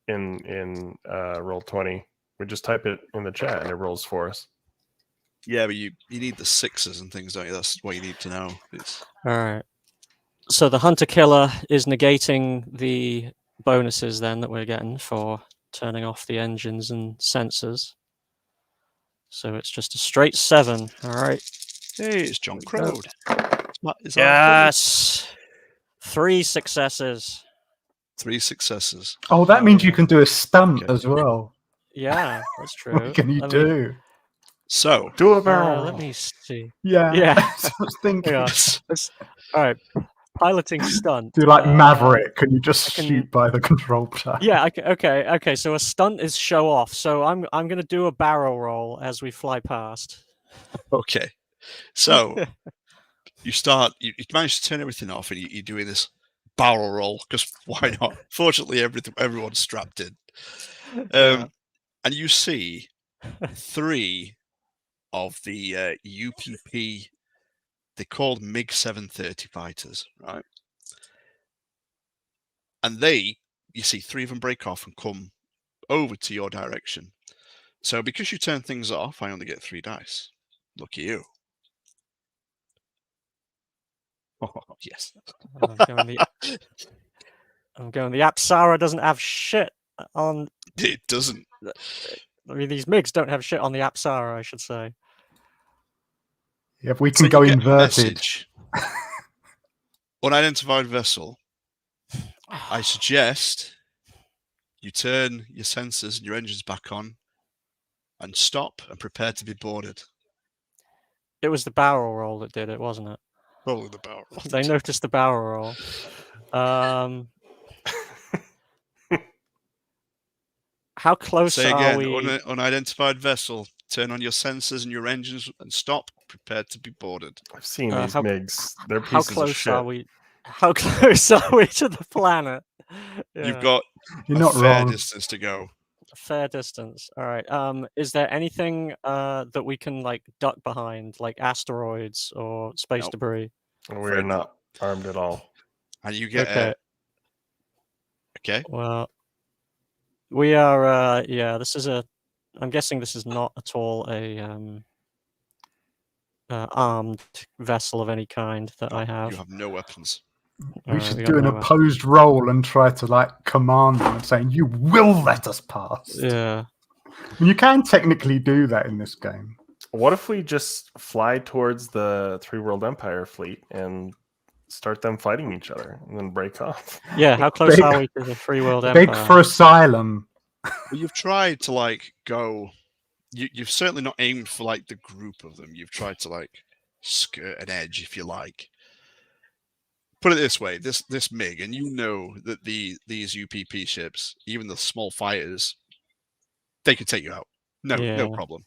[SPEAKER 3] In roll 20, we just type it in the chat and it rolls for us.
[SPEAKER 1] Yeah, but you need the 6s and things, don't you? That's what you need to know. It's
[SPEAKER 2] All right. So the hunter killer is negating the bonuses then that we're getting for turning off the engines and sensors. So it's just a straight 7. All right.
[SPEAKER 1] hey, it's John
[SPEAKER 2] There we go.
[SPEAKER 1] Crowd. It's our buddy.
[SPEAKER 2] Yes. 3 successes.
[SPEAKER 1] 3 successes.
[SPEAKER 5] Oh, that means you can do a stunt
[SPEAKER 1] Okay.
[SPEAKER 5] as well.
[SPEAKER 2] Yeah, that's true.
[SPEAKER 5] What can you
[SPEAKER 2] Let me-
[SPEAKER 5] do?
[SPEAKER 1] So,
[SPEAKER 3] Do a barrel.
[SPEAKER 2] let me see.
[SPEAKER 5] Yeah.
[SPEAKER 2] Yeah.
[SPEAKER 5] That's what I was thinking.
[SPEAKER 2] Hang on. All right. Piloting stunt.
[SPEAKER 5] Do like Maverick, can you just
[SPEAKER 2] I can-
[SPEAKER 5] shoot by the control panel?
[SPEAKER 2] Yeah. Okay. So a stunt is show off. So I'm gonna do a barrel roll as we fly past.
[SPEAKER 1] okay. So, you start, you manage to turn everything off and you're doing this barrel roll because why not? Fortunately, everyone's strapped in.
[SPEAKER 2] Yeah.
[SPEAKER 1] And you see 3 of the UPP, they're called MiG 730 fighters, right? And you see 3 of them break off and come over to your direction. So because you turn things off, I only get 3 dice. Lucky you. Oh, yes.
[SPEAKER 2] I'm going. The Apsara doesn't have shit on.
[SPEAKER 1] It doesn't.
[SPEAKER 2] I mean, these MiGs don't have shit on the Apsara, I should say.
[SPEAKER 5] Yeah, if we
[SPEAKER 1] So
[SPEAKER 5] can go
[SPEAKER 1] you get a
[SPEAKER 5] inverted.
[SPEAKER 1] message. Unidentified vessel. I suggest you turn your sensors and your engines back on and stop and prepare to be boarded.
[SPEAKER 2] It was the barrel roll that did it, wasn't it?
[SPEAKER 1] Probably the barrel.
[SPEAKER 2] They noticed the barrel roll. How close
[SPEAKER 1] Say
[SPEAKER 2] are
[SPEAKER 1] again,
[SPEAKER 2] we?
[SPEAKER 1] unidentified vessel. Turn on your sensors and your engines and stop. Prepare to be boarded.
[SPEAKER 3] I've seen these
[SPEAKER 2] how-
[SPEAKER 3] MiGs. They're
[SPEAKER 2] How
[SPEAKER 3] pieces of
[SPEAKER 2] close
[SPEAKER 3] shit.
[SPEAKER 2] are we? How close are we to the planet?
[SPEAKER 1] You've
[SPEAKER 2] Yeah,
[SPEAKER 1] got
[SPEAKER 5] You're
[SPEAKER 1] a
[SPEAKER 5] not
[SPEAKER 1] fair
[SPEAKER 5] wrong.
[SPEAKER 1] distance to go.
[SPEAKER 2] a fair distance. All right. Is there anything that we can like duck behind, like asteroids or space
[SPEAKER 1] Nope.
[SPEAKER 2] debris?
[SPEAKER 3] We're
[SPEAKER 1] Afraid
[SPEAKER 3] not armed at all.
[SPEAKER 1] And you get
[SPEAKER 2] Okay.
[SPEAKER 1] okay.
[SPEAKER 2] Well, we are. Yeah, this is a. I'm guessing this is not at all a armed vessel of any kind that I have.
[SPEAKER 1] You have no weapons.
[SPEAKER 5] We
[SPEAKER 2] Alright,
[SPEAKER 5] should
[SPEAKER 2] we
[SPEAKER 5] do
[SPEAKER 2] got
[SPEAKER 5] an
[SPEAKER 2] no weapons.
[SPEAKER 5] opposed roll and try to like command them and saying, "You will let us pass."
[SPEAKER 2] Yeah.
[SPEAKER 5] You can technically do that in this game.
[SPEAKER 3] What if we just fly towards the Three World Empire fleet and start them fighting each other and then break off?
[SPEAKER 2] Yeah. How close
[SPEAKER 5] Big-
[SPEAKER 2] are we to the Free World
[SPEAKER 5] Big
[SPEAKER 2] Empire?
[SPEAKER 5] for asylum.
[SPEAKER 1] Well, you've tried to like go. You've certainly not aimed for like the group of them. You've tried to like skirt an edge, if you like. Put it this way: this MiG, and you know that these UPP ships, even the small fighters, they could take you out. No
[SPEAKER 2] Yeah.
[SPEAKER 1] problem.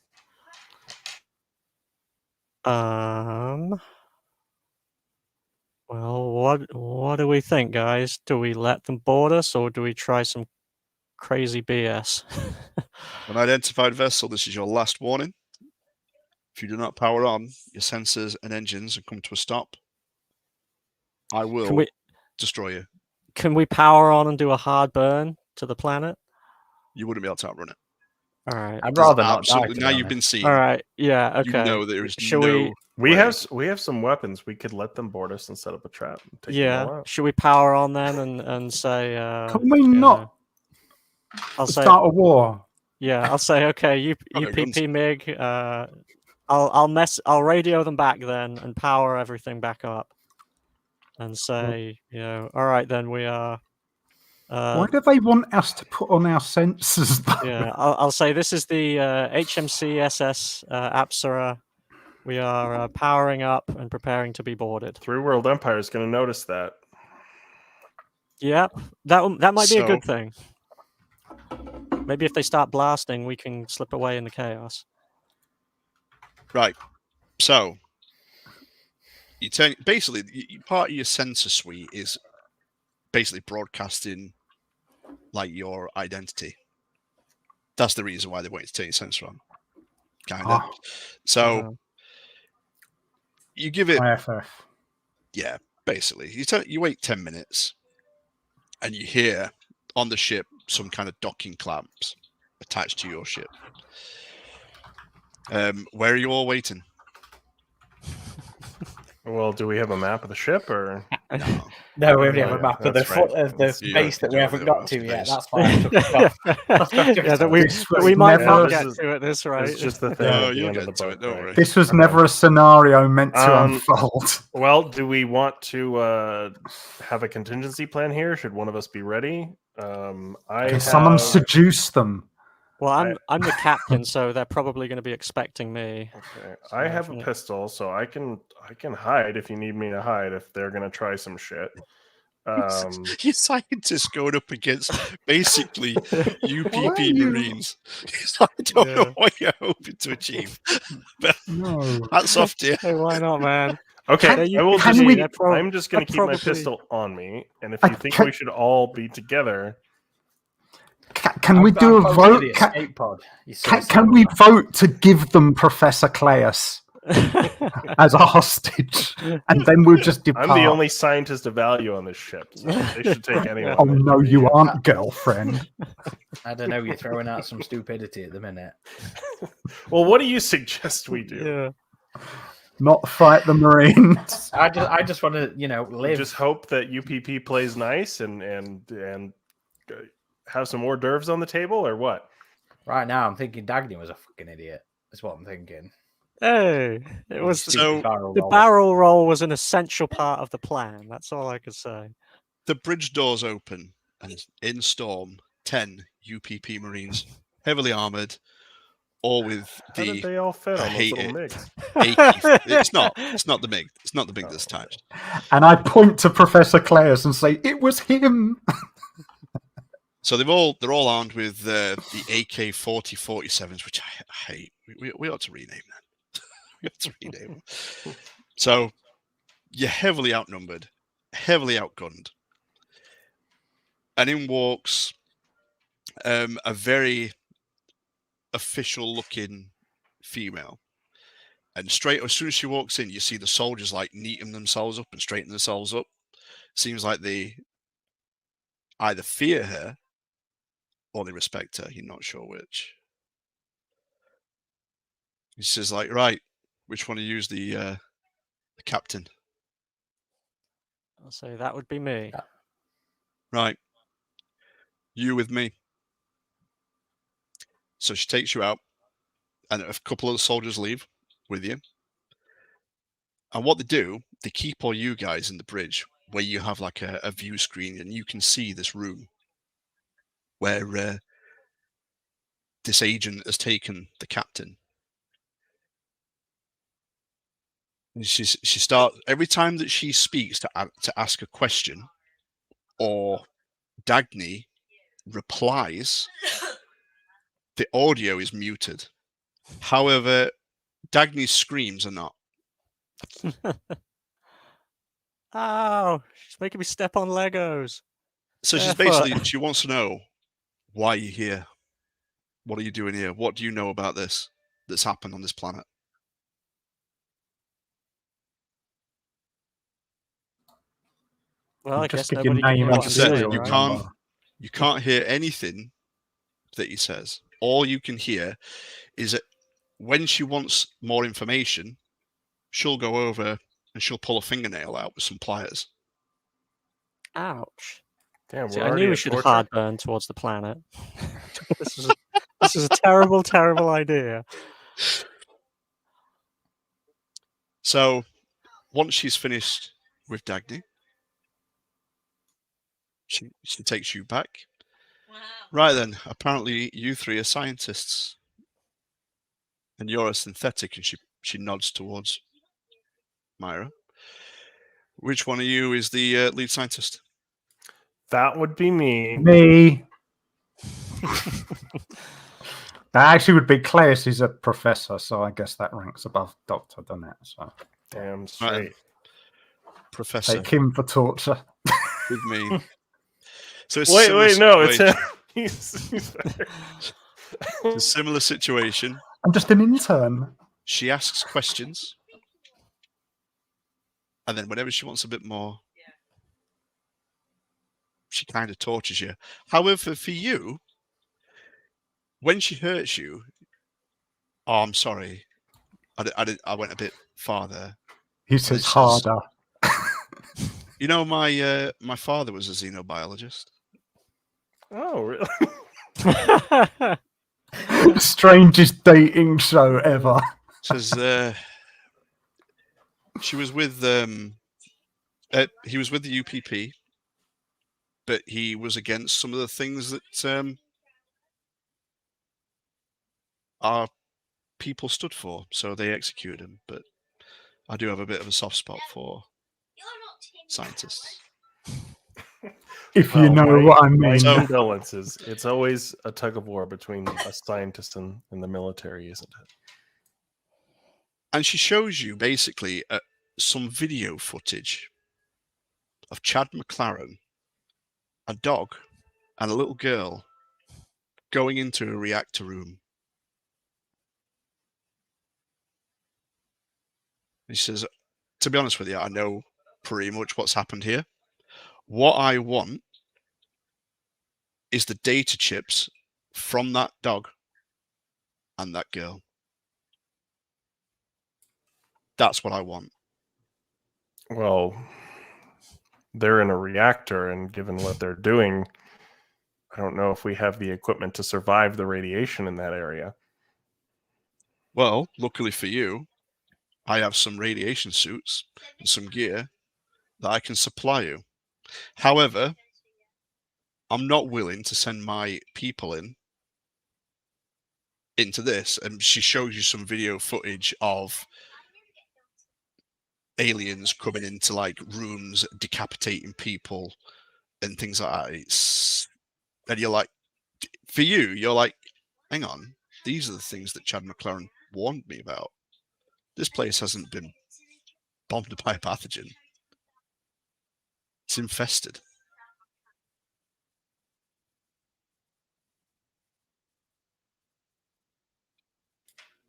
[SPEAKER 2] Well, what do we think, guys? Do we let them board us, or do we try some crazy BS?
[SPEAKER 1] Unidentified vessel. This is your last warning. If you do not power on your sensors and engines and come to a stop, I will destroy you.
[SPEAKER 2] Can we power on and do a hard burn to the planet?
[SPEAKER 1] You wouldn't be able to outrun it.
[SPEAKER 2] All right.
[SPEAKER 4] I'd
[SPEAKER 1] There's
[SPEAKER 4] rather not die.
[SPEAKER 1] absolutely.
[SPEAKER 4] To
[SPEAKER 1] Now
[SPEAKER 4] be
[SPEAKER 1] you've been
[SPEAKER 4] honest.
[SPEAKER 1] seen.
[SPEAKER 2] All right. Yeah. Okay.
[SPEAKER 1] You know there is
[SPEAKER 2] Should
[SPEAKER 1] no.
[SPEAKER 3] We
[SPEAKER 1] way.
[SPEAKER 3] have some weapons. We could let them board us and set up a trap. And take them all
[SPEAKER 2] Yeah.
[SPEAKER 3] out.
[SPEAKER 2] Should we power on then and say?
[SPEAKER 5] Can we
[SPEAKER 2] you
[SPEAKER 5] not
[SPEAKER 2] know, I'll say.
[SPEAKER 5] start a war?
[SPEAKER 2] Yeah. I'll say. Okay.
[SPEAKER 1] Okay, guns.
[SPEAKER 2] UPP MiG. I'll radio them back then and power everything back up, and say, all right, then we are.
[SPEAKER 5] Why do they want us to put on our sensors? Though?
[SPEAKER 2] Yeah, I'll say this is the HMC SS Apsara. We are powering up and preparing to be boarded.
[SPEAKER 3] Three World Empire is going to notice that.
[SPEAKER 2] Yeah, that might be a good
[SPEAKER 1] So-
[SPEAKER 2] thing. Maybe if they start blasting, we can slip away in the chaos.
[SPEAKER 1] Right. So you turn basically part of your sensor suite is basically broadcasting like your identity. That's the reason why they wanted to turn your sensor on. Kind of.
[SPEAKER 5] Ah.
[SPEAKER 1] So you give it,
[SPEAKER 5] IFF.
[SPEAKER 1] yeah, basically. You wait 10 minutes and you hear on the ship some kind of docking clamps attached to your ship. Where are you all waiting?
[SPEAKER 3] Well, do we have a map of the ship or?
[SPEAKER 1] No.
[SPEAKER 4] No, we already have
[SPEAKER 3] Oh,
[SPEAKER 4] a
[SPEAKER 3] yeah,
[SPEAKER 4] map of the
[SPEAKER 3] that's right.
[SPEAKER 4] of the
[SPEAKER 1] Yeah,
[SPEAKER 4] base that we
[SPEAKER 1] you
[SPEAKER 4] haven't
[SPEAKER 1] don't
[SPEAKER 4] got to
[SPEAKER 1] have
[SPEAKER 4] yet.
[SPEAKER 1] space.
[SPEAKER 4] That's why I took it off.
[SPEAKER 2] Yeah, that we
[SPEAKER 5] This was
[SPEAKER 2] we might
[SPEAKER 5] never-
[SPEAKER 2] not
[SPEAKER 3] this
[SPEAKER 2] get
[SPEAKER 3] is-
[SPEAKER 2] to at this rate.
[SPEAKER 3] It's just the thing.
[SPEAKER 1] No,
[SPEAKER 3] at the
[SPEAKER 1] you'll
[SPEAKER 3] end of
[SPEAKER 1] get
[SPEAKER 3] the
[SPEAKER 1] to
[SPEAKER 3] boat,
[SPEAKER 1] it, don't
[SPEAKER 3] right?
[SPEAKER 1] worry.
[SPEAKER 5] This was
[SPEAKER 3] Okay.
[SPEAKER 5] never a scenario meant to
[SPEAKER 3] Um,
[SPEAKER 5] unfold.
[SPEAKER 3] Well, do we want to have a contingency plan here? Should one of us be ready?
[SPEAKER 5] Can someone
[SPEAKER 3] have-
[SPEAKER 5] seduce them?
[SPEAKER 2] Well, I'm the captain, so they're probably going to be expecting me.
[SPEAKER 3] Okay. I have a
[SPEAKER 2] yeah.
[SPEAKER 3] pistol, so I can hide if you need me to hide if they're gonna try some shit.
[SPEAKER 1] Your scientists going up against basically UPP
[SPEAKER 5] you-
[SPEAKER 1] Marines. I don't
[SPEAKER 2] Yeah.
[SPEAKER 1] know what you're hoping to achieve. But
[SPEAKER 5] No.
[SPEAKER 1] hats off to you.
[SPEAKER 2] Hey, why not, man?
[SPEAKER 3] Okay,
[SPEAKER 2] They're
[SPEAKER 3] I will
[SPEAKER 5] can
[SPEAKER 3] just.
[SPEAKER 5] we-
[SPEAKER 3] I'm just gonna
[SPEAKER 2] they're
[SPEAKER 3] keep my
[SPEAKER 2] probably-
[SPEAKER 3] pistol on me, and if you think
[SPEAKER 5] can-
[SPEAKER 3] we should all be together,
[SPEAKER 5] Can we do a
[SPEAKER 4] I'm
[SPEAKER 5] vote?
[SPEAKER 4] the
[SPEAKER 5] Can,
[SPEAKER 4] escape pod. You
[SPEAKER 5] can,
[SPEAKER 4] saw
[SPEAKER 5] can we vote to give them Professor Claeus? as a hostage, and then we'll just depart.
[SPEAKER 3] I'm the only scientist of value on this ship, so they should take anyone.
[SPEAKER 5] Oh
[SPEAKER 3] that
[SPEAKER 5] no, you
[SPEAKER 3] yeah.
[SPEAKER 5] aren't, girlfriend.
[SPEAKER 4] I don't know. You're throwing out some stupidity at the minute.
[SPEAKER 3] Well, what do you suggest we do?
[SPEAKER 2] Yeah.
[SPEAKER 5] Not fight the Marines.
[SPEAKER 4] I just want to,
[SPEAKER 3] We
[SPEAKER 4] live.
[SPEAKER 3] just hope that UPP plays nice and have some hors d'oeuvres on the table, or what?
[SPEAKER 4] Right now, I'm thinking Dagny was a fucking idiot. That's what I'm thinking.
[SPEAKER 2] Hey, it was
[SPEAKER 1] So
[SPEAKER 2] the barrel roll was an essential part of the plan. That's all I could say.
[SPEAKER 1] the bridge doors open, and in storm 10 UPP Marines, heavily armored, all with
[SPEAKER 3] How did
[SPEAKER 1] the
[SPEAKER 3] they all fit
[SPEAKER 1] I
[SPEAKER 3] on those
[SPEAKER 1] hate
[SPEAKER 3] little
[SPEAKER 1] it.
[SPEAKER 3] MiGs?
[SPEAKER 1] It's not the MiG. It's not the MiG this time.
[SPEAKER 5] And I point to Professor Claus and say, "It was him."
[SPEAKER 1] So they're all armed with the AK-47s, which I hate. We ought to rename that. We ought to rename them. So you're heavily outnumbered, heavily outgunned, and in walks a very official-looking female. And straight as soon as she walks in, you see the soldiers like neaten themselves up and straighten themselves up. Seems like they either fear her or they respect her. You're not sure which. He says, like, right, which one of you is the captain?
[SPEAKER 2] I'll say that would be me.
[SPEAKER 1] Right. You with me. So she takes you out, and a couple of the soldiers leave with you. And what they do, they keep all you guys in the bridge where you have like a view screen, and you can see this room where this agent has taken the captain. And she starts every time that she speaks to ask a question, or Dagny replies, the audio is muted. However, Dagny's screams are not.
[SPEAKER 2] Oh, she's making me step on Legos.
[SPEAKER 1] So she's
[SPEAKER 2] Barefoot.
[SPEAKER 1] basically, she wants to know, why are you here? What are you doing here? What do you know about this that's happened on this planet?
[SPEAKER 2] Well, I
[SPEAKER 5] Just
[SPEAKER 2] guess
[SPEAKER 5] give your
[SPEAKER 2] nobody can
[SPEAKER 5] name
[SPEAKER 2] hear
[SPEAKER 5] and
[SPEAKER 2] what I'm
[SPEAKER 1] said,
[SPEAKER 2] saying,
[SPEAKER 1] you
[SPEAKER 2] right?
[SPEAKER 1] can't you can't hear anything that he says. All you can hear is that when she wants more information, she'll go over and she'll pull a fingernail out with some pliers.
[SPEAKER 2] Ouch.
[SPEAKER 3] Damn,
[SPEAKER 2] See,
[SPEAKER 3] we're
[SPEAKER 2] I
[SPEAKER 3] already
[SPEAKER 2] knew we
[SPEAKER 3] at
[SPEAKER 2] should
[SPEAKER 3] torture?
[SPEAKER 2] hard burn towards the planet. This is a terrible, terrible idea.
[SPEAKER 1] So once she's finished with Dagny, she takes you back.
[SPEAKER 6] Wow.
[SPEAKER 1] Right then, apparently you three are scientists. And you're a synthetic, and she nods towards Myra. Which one of you is the lead scientist?
[SPEAKER 3] That would be me.
[SPEAKER 5] Me. That actually would be Claes. He's a professor, so I guess that ranks above doctor, doesn't it? So
[SPEAKER 3] Damn straight.
[SPEAKER 1] Professor
[SPEAKER 5] take him for torture.
[SPEAKER 1] with me. So it's
[SPEAKER 3] Wait, no, it's him.
[SPEAKER 1] It's a similar situation.
[SPEAKER 5] I'm just an intern.
[SPEAKER 1] She asks questions, and then whenever she wants a bit more, she kind of tortures you. However, for you, when she hurts you, oh, I'm sorry, I went a bit farther.
[SPEAKER 5] He says
[SPEAKER 1] it's just-
[SPEAKER 5] harder.
[SPEAKER 1] You know, my father was a xenobiologist.
[SPEAKER 3] Oh, really?
[SPEAKER 5] Strangest dating show ever.
[SPEAKER 1] Says she was with he was with the UPP, but he was against some of the things that our people stood for, so they executed him. But I do have a bit of a soft spot for scientists.
[SPEAKER 5] If you know
[SPEAKER 3] my-
[SPEAKER 5] what I
[SPEAKER 3] My
[SPEAKER 5] mean.
[SPEAKER 1] So-
[SPEAKER 3] condolences. It's always a tug of war between a scientist and the military, isn't it?
[SPEAKER 1] And she shows you basically some video footage of Chad McLaren, a dog, and a little girl going into a reactor room. He says, to be honest with you, I know pretty much what's happened here. What I want is the data chips from that dog and that girl. That's what I want.
[SPEAKER 3] Well, they're in a reactor, and given what they're doing, I don't know if we have the equipment to survive the radiation in that area.
[SPEAKER 1] Well, luckily for you, I have some radiation suits and some gear that I can supply you. However, I'm not willing to send my people into this. And she shows you some video footage of aliens coming into like rooms, decapitating people and things like that. And you're like, for you, you're like, hang on, these are the things that Chad McLaren warned me about. This place hasn't been bombed by a pathogen. It's infested.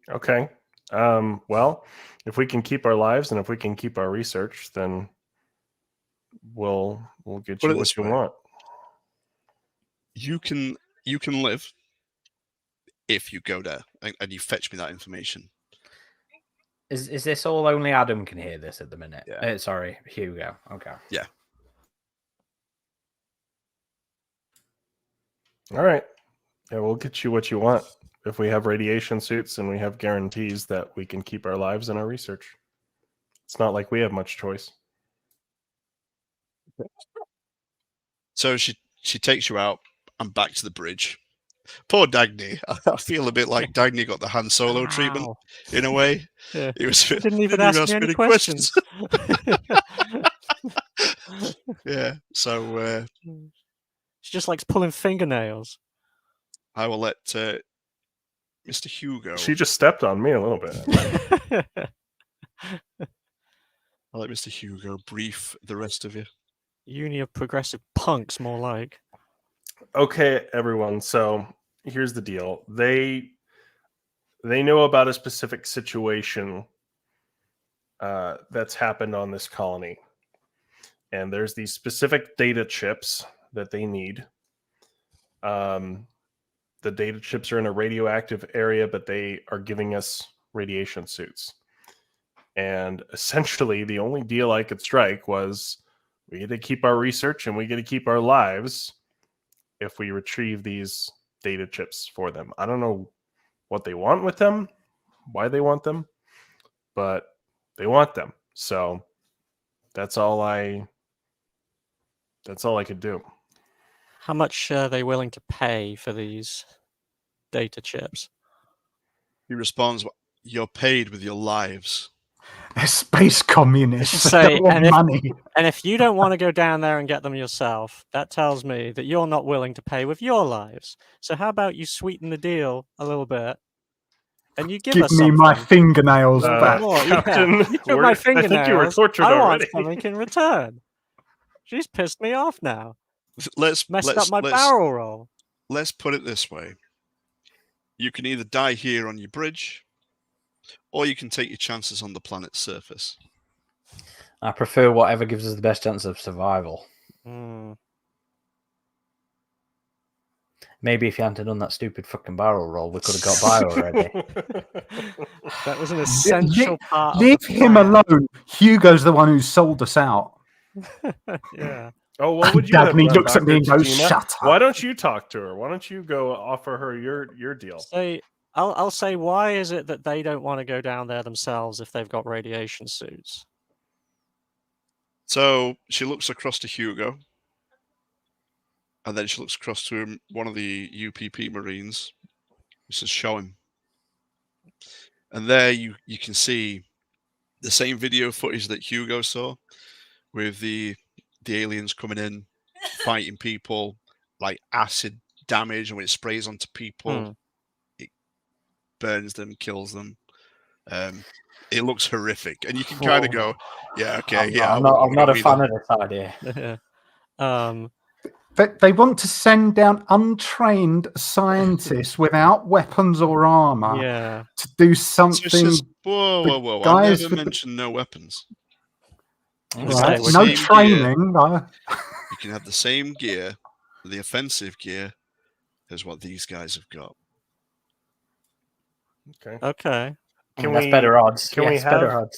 [SPEAKER 3] Okay. Well, if we can keep our lives and if we can keep our research, then we'll get
[SPEAKER 1] Put
[SPEAKER 3] you
[SPEAKER 1] it
[SPEAKER 3] what
[SPEAKER 1] this
[SPEAKER 3] you
[SPEAKER 1] way.
[SPEAKER 3] want.
[SPEAKER 1] You can live if you go there and you fetch me that information.
[SPEAKER 4] Is this all only Adam can hear this at the minute?
[SPEAKER 1] Yeah.
[SPEAKER 4] Sorry, Hugo. Okay.
[SPEAKER 1] Yeah.
[SPEAKER 3] All right. Yeah, we'll get you what you want if we have radiation suits and we have guarantees that we can keep our lives and our research. It's not like we have much choice.
[SPEAKER 1] So she takes you out and back to the bridge. Poor Dagny. I feel a bit like Dagny got the Han Solo treatment
[SPEAKER 2] Ow.
[SPEAKER 1] in a way.
[SPEAKER 2] Yeah.
[SPEAKER 1] It was
[SPEAKER 2] He didn't even ask me any questions.
[SPEAKER 1] Yeah. So
[SPEAKER 2] She just likes pulling fingernails.
[SPEAKER 1] I will let Mr. Hugo.
[SPEAKER 3] She just stepped on me a little bit.
[SPEAKER 1] I'll let Mr. Hugo brief the rest of you.
[SPEAKER 2] Uni of progressive punks, more like.
[SPEAKER 3] Okay, everyone. So here's the deal. They know about a specific situation that's happened on this colony. And there's these specific data chips that they need. The data chips are in a radioactive area, but they are giving us radiation suits. And essentially, the only deal I could strike was we get to keep our research and we get to keep our lives if we retrieve these data chips for them. I don't know what they want with them, why they want them, but they want them. So that's all I could do.
[SPEAKER 2] How much are they willing to pay for these data chips?
[SPEAKER 1] He responds, "You're paid with your lives."
[SPEAKER 5] They're space communists.
[SPEAKER 2] Say,
[SPEAKER 5] They want
[SPEAKER 2] and if-
[SPEAKER 5] money.
[SPEAKER 2] And if you don't want to go down there and get them yourself, that tells me that you're not willing to pay with your lives. So how about you sweeten the deal a little bit and you give
[SPEAKER 5] Give
[SPEAKER 2] us
[SPEAKER 5] me
[SPEAKER 2] something?
[SPEAKER 5] my fingernails
[SPEAKER 2] Little bit
[SPEAKER 5] back.
[SPEAKER 2] more, yeah.
[SPEAKER 3] Captain,
[SPEAKER 2] You took my
[SPEAKER 3] I think you were
[SPEAKER 2] fingernails.
[SPEAKER 3] tortured
[SPEAKER 2] I want
[SPEAKER 3] already.
[SPEAKER 2] something in return. She's pissed me off now.
[SPEAKER 1] Let's
[SPEAKER 2] Messed up my barrel roll.
[SPEAKER 1] Let's put it this way. You can either die here on your bridge, or you can take your chances on the planet's surface.
[SPEAKER 4] I prefer whatever gives us the best chance of survival.
[SPEAKER 2] Mm.
[SPEAKER 4] Maybe if you hadn't done that stupid fucking barrel roll, we could have got by already.
[SPEAKER 2] That was an essential part.
[SPEAKER 5] Leave
[SPEAKER 2] of the
[SPEAKER 5] him
[SPEAKER 2] plan.
[SPEAKER 5] alone. Hugo's the one who sold us out.
[SPEAKER 2] Yeah.
[SPEAKER 3] Oh, what would you have
[SPEAKER 5] Dagny
[SPEAKER 3] done,
[SPEAKER 5] looks at me and
[SPEAKER 3] Dr.
[SPEAKER 5] goes,
[SPEAKER 3] Tima?
[SPEAKER 5] "Shut
[SPEAKER 3] Why
[SPEAKER 5] up."
[SPEAKER 3] don't you talk to her? Why don't you go offer her your deal?
[SPEAKER 2] Say, I'll say, why is it that they don't want to go down there themselves if they've got radiation suits?
[SPEAKER 1] So she looks across to Hugo, and then she looks across to one of the UPP Marines. She says, "Show him." And there you can see the same video footage that Hugo saw, with the aliens coming in, fighting people, like acid damage, and when it sprays onto people, it burns them, kills them. It looks horrific, and you can kind of go, "Yeah, okay, yeah."
[SPEAKER 4] I'm not a fan of this idea.
[SPEAKER 5] They want to send down untrained scientists without weapons or armor
[SPEAKER 2] Yeah.
[SPEAKER 5] to do
[SPEAKER 1] So it
[SPEAKER 5] something.
[SPEAKER 1] says, whoa,
[SPEAKER 5] the
[SPEAKER 1] whoa, whoa! I
[SPEAKER 5] guys
[SPEAKER 1] never
[SPEAKER 5] with the-
[SPEAKER 1] mentioned no weapons.
[SPEAKER 2] Right,
[SPEAKER 5] Right,
[SPEAKER 2] we're
[SPEAKER 5] no
[SPEAKER 1] same
[SPEAKER 5] training.
[SPEAKER 1] You can have the same gear, the offensive gear, as what these guys have got.
[SPEAKER 3] Okay.
[SPEAKER 2] Okay.
[SPEAKER 4] That's better odds.
[SPEAKER 3] Can we
[SPEAKER 4] Yes, better
[SPEAKER 3] have
[SPEAKER 4] odds.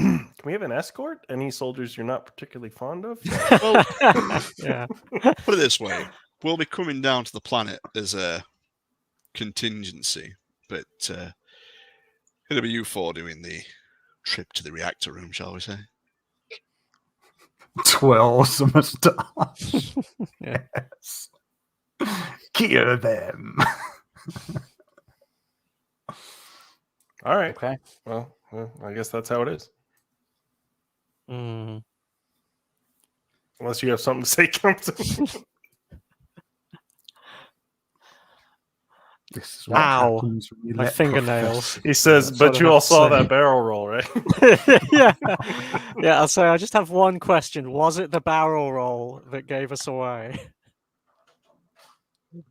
[SPEAKER 3] can we have an escort? Any soldiers you're not particularly fond of?
[SPEAKER 1] Well,
[SPEAKER 2] Yeah.
[SPEAKER 1] put it this way: we'll be coming down to the planet as a contingency, but it'll be you four doing the trip to the reactor room, shall we say?
[SPEAKER 5] Twirls the moustache.
[SPEAKER 2] Yeah.
[SPEAKER 5] Yes. Kill them.
[SPEAKER 3] All right.
[SPEAKER 4] Okay.
[SPEAKER 3] Well, I guess that's how it is.
[SPEAKER 2] Mm.
[SPEAKER 3] Unless you have something to say, Compton.
[SPEAKER 5] This is what
[SPEAKER 2] Ow.
[SPEAKER 5] happens when you
[SPEAKER 2] My
[SPEAKER 5] let
[SPEAKER 2] fingernails.
[SPEAKER 3] He says,
[SPEAKER 2] That's what
[SPEAKER 3] but
[SPEAKER 2] I
[SPEAKER 3] you
[SPEAKER 2] have
[SPEAKER 3] all
[SPEAKER 2] to
[SPEAKER 3] saw
[SPEAKER 2] say.
[SPEAKER 3] that barrel roll, right?
[SPEAKER 2] Yeah. Yeah, I'll say I just have one question. Was it the barrel roll that gave us away?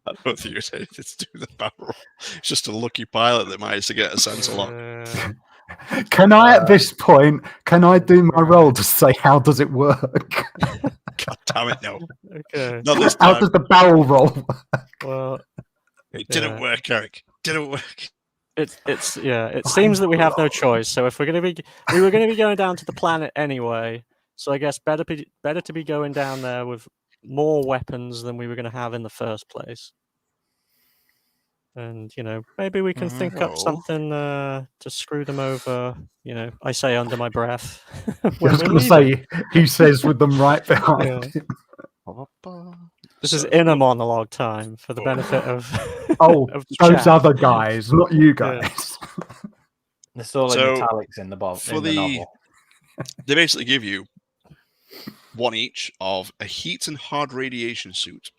[SPEAKER 1] I don't think you're saying it's to do the barrel. It's just a lucky pilot that managed to get a sensor lock.
[SPEAKER 5] Can I, at this point, can I do my role to say how does it work?
[SPEAKER 1] God damn it, no.
[SPEAKER 2] Okay.
[SPEAKER 1] Not this
[SPEAKER 5] How
[SPEAKER 1] time.
[SPEAKER 5] does the barrel roll work?
[SPEAKER 2] Well,
[SPEAKER 1] It didn't
[SPEAKER 2] Yeah.
[SPEAKER 1] work, Eric. Didn't work.
[SPEAKER 2] it's yeah. It seems that we have no choice. So if we were gonna be going down to the planet anyway. So I guess better to be going down there with more weapons than we were going to have in the first place. And maybe we can think up
[SPEAKER 1] Oh.
[SPEAKER 2] something to screw them over. I say under my breath.
[SPEAKER 5] I
[SPEAKER 2] when
[SPEAKER 5] was
[SPEAKER 2] we're
[SPEAKER 5] going to
[SPEAKER 2] leaving.
[SPEAKER 5] say, he says with them right behind
[SPEAKER 2] Yeah.
[SPEAKER 5] him.
[SPEAKER 2] This is
[SPEAKER 1] So-
[SPEAKER 2] inner monologue time for the benefit of
[SPEAKER 5] Oh,
[SPEAKER 2] of the
[SPEAKER 5] those
[SPEAKER 2] chat.
[SPEAKER 5] other guys, not you
[SPEAKER 2] Yeah.
[SPEAKER 5] guys.
[SPEAKER 4] It's all
[SPEAKER 1] So,
[SPEAKER 4] in italics in the
[SPEAKER 1] for
[SPEAKER 4] in the
[SPEAKER 1] the-
[SPEAKER 4] novel.
[SPEAKER 1] They basically give you one each of a heat and hard radiation suit,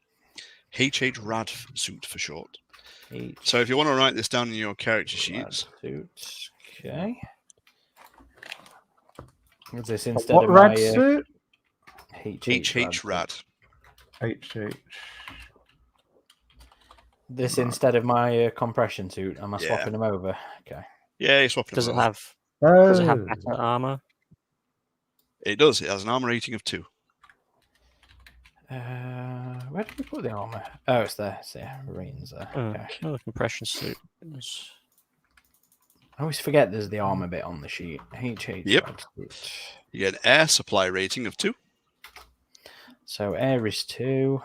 [SPEAKER 1] HH rad suit for short. So if you want to write this down in your character sheets,
[SPEAKER 4] Suits. Okay. Is this instead
[SPEAKER 5] What
[SPEAKER 4] of
[SPEAKER 5] rad
[SPEAKER 4] my
[SPEAKER 5] suit?
[SPEAKER 1] HH rad.
[SPEAKER 5] HH.
[SPEAKER 4] This instead of my compression suit? Am I
[SPEAKER 1] Yeah.
[SPEAKER 4] swapping them over? Okay.
[SPEAKER 1] Yeah, you're swapping
[SPEAKER 2] Does
[SPEAKER 1] them
[SPEAKER 2] it
[SPEAKER 1] over.
[SPEAKER 2] have better armor?
[SPEAKER 1] It does. It has an armor rating of 2.
[SPEAKER 4] Where did we put the armor? Oh, it's there. It's there. Ratings there. Okay.
[SPEAKER 2] Another compression suit. It's-
[SPEAKER 4] I always forget there's the armor bit on the sheet. HH.
[SPEAKER 1] Yep.
[SPEAKER 4] rad suit.
[SPEAKER 1] You get an air supply rating of 2.
[SPEAKER 4] So air is 2.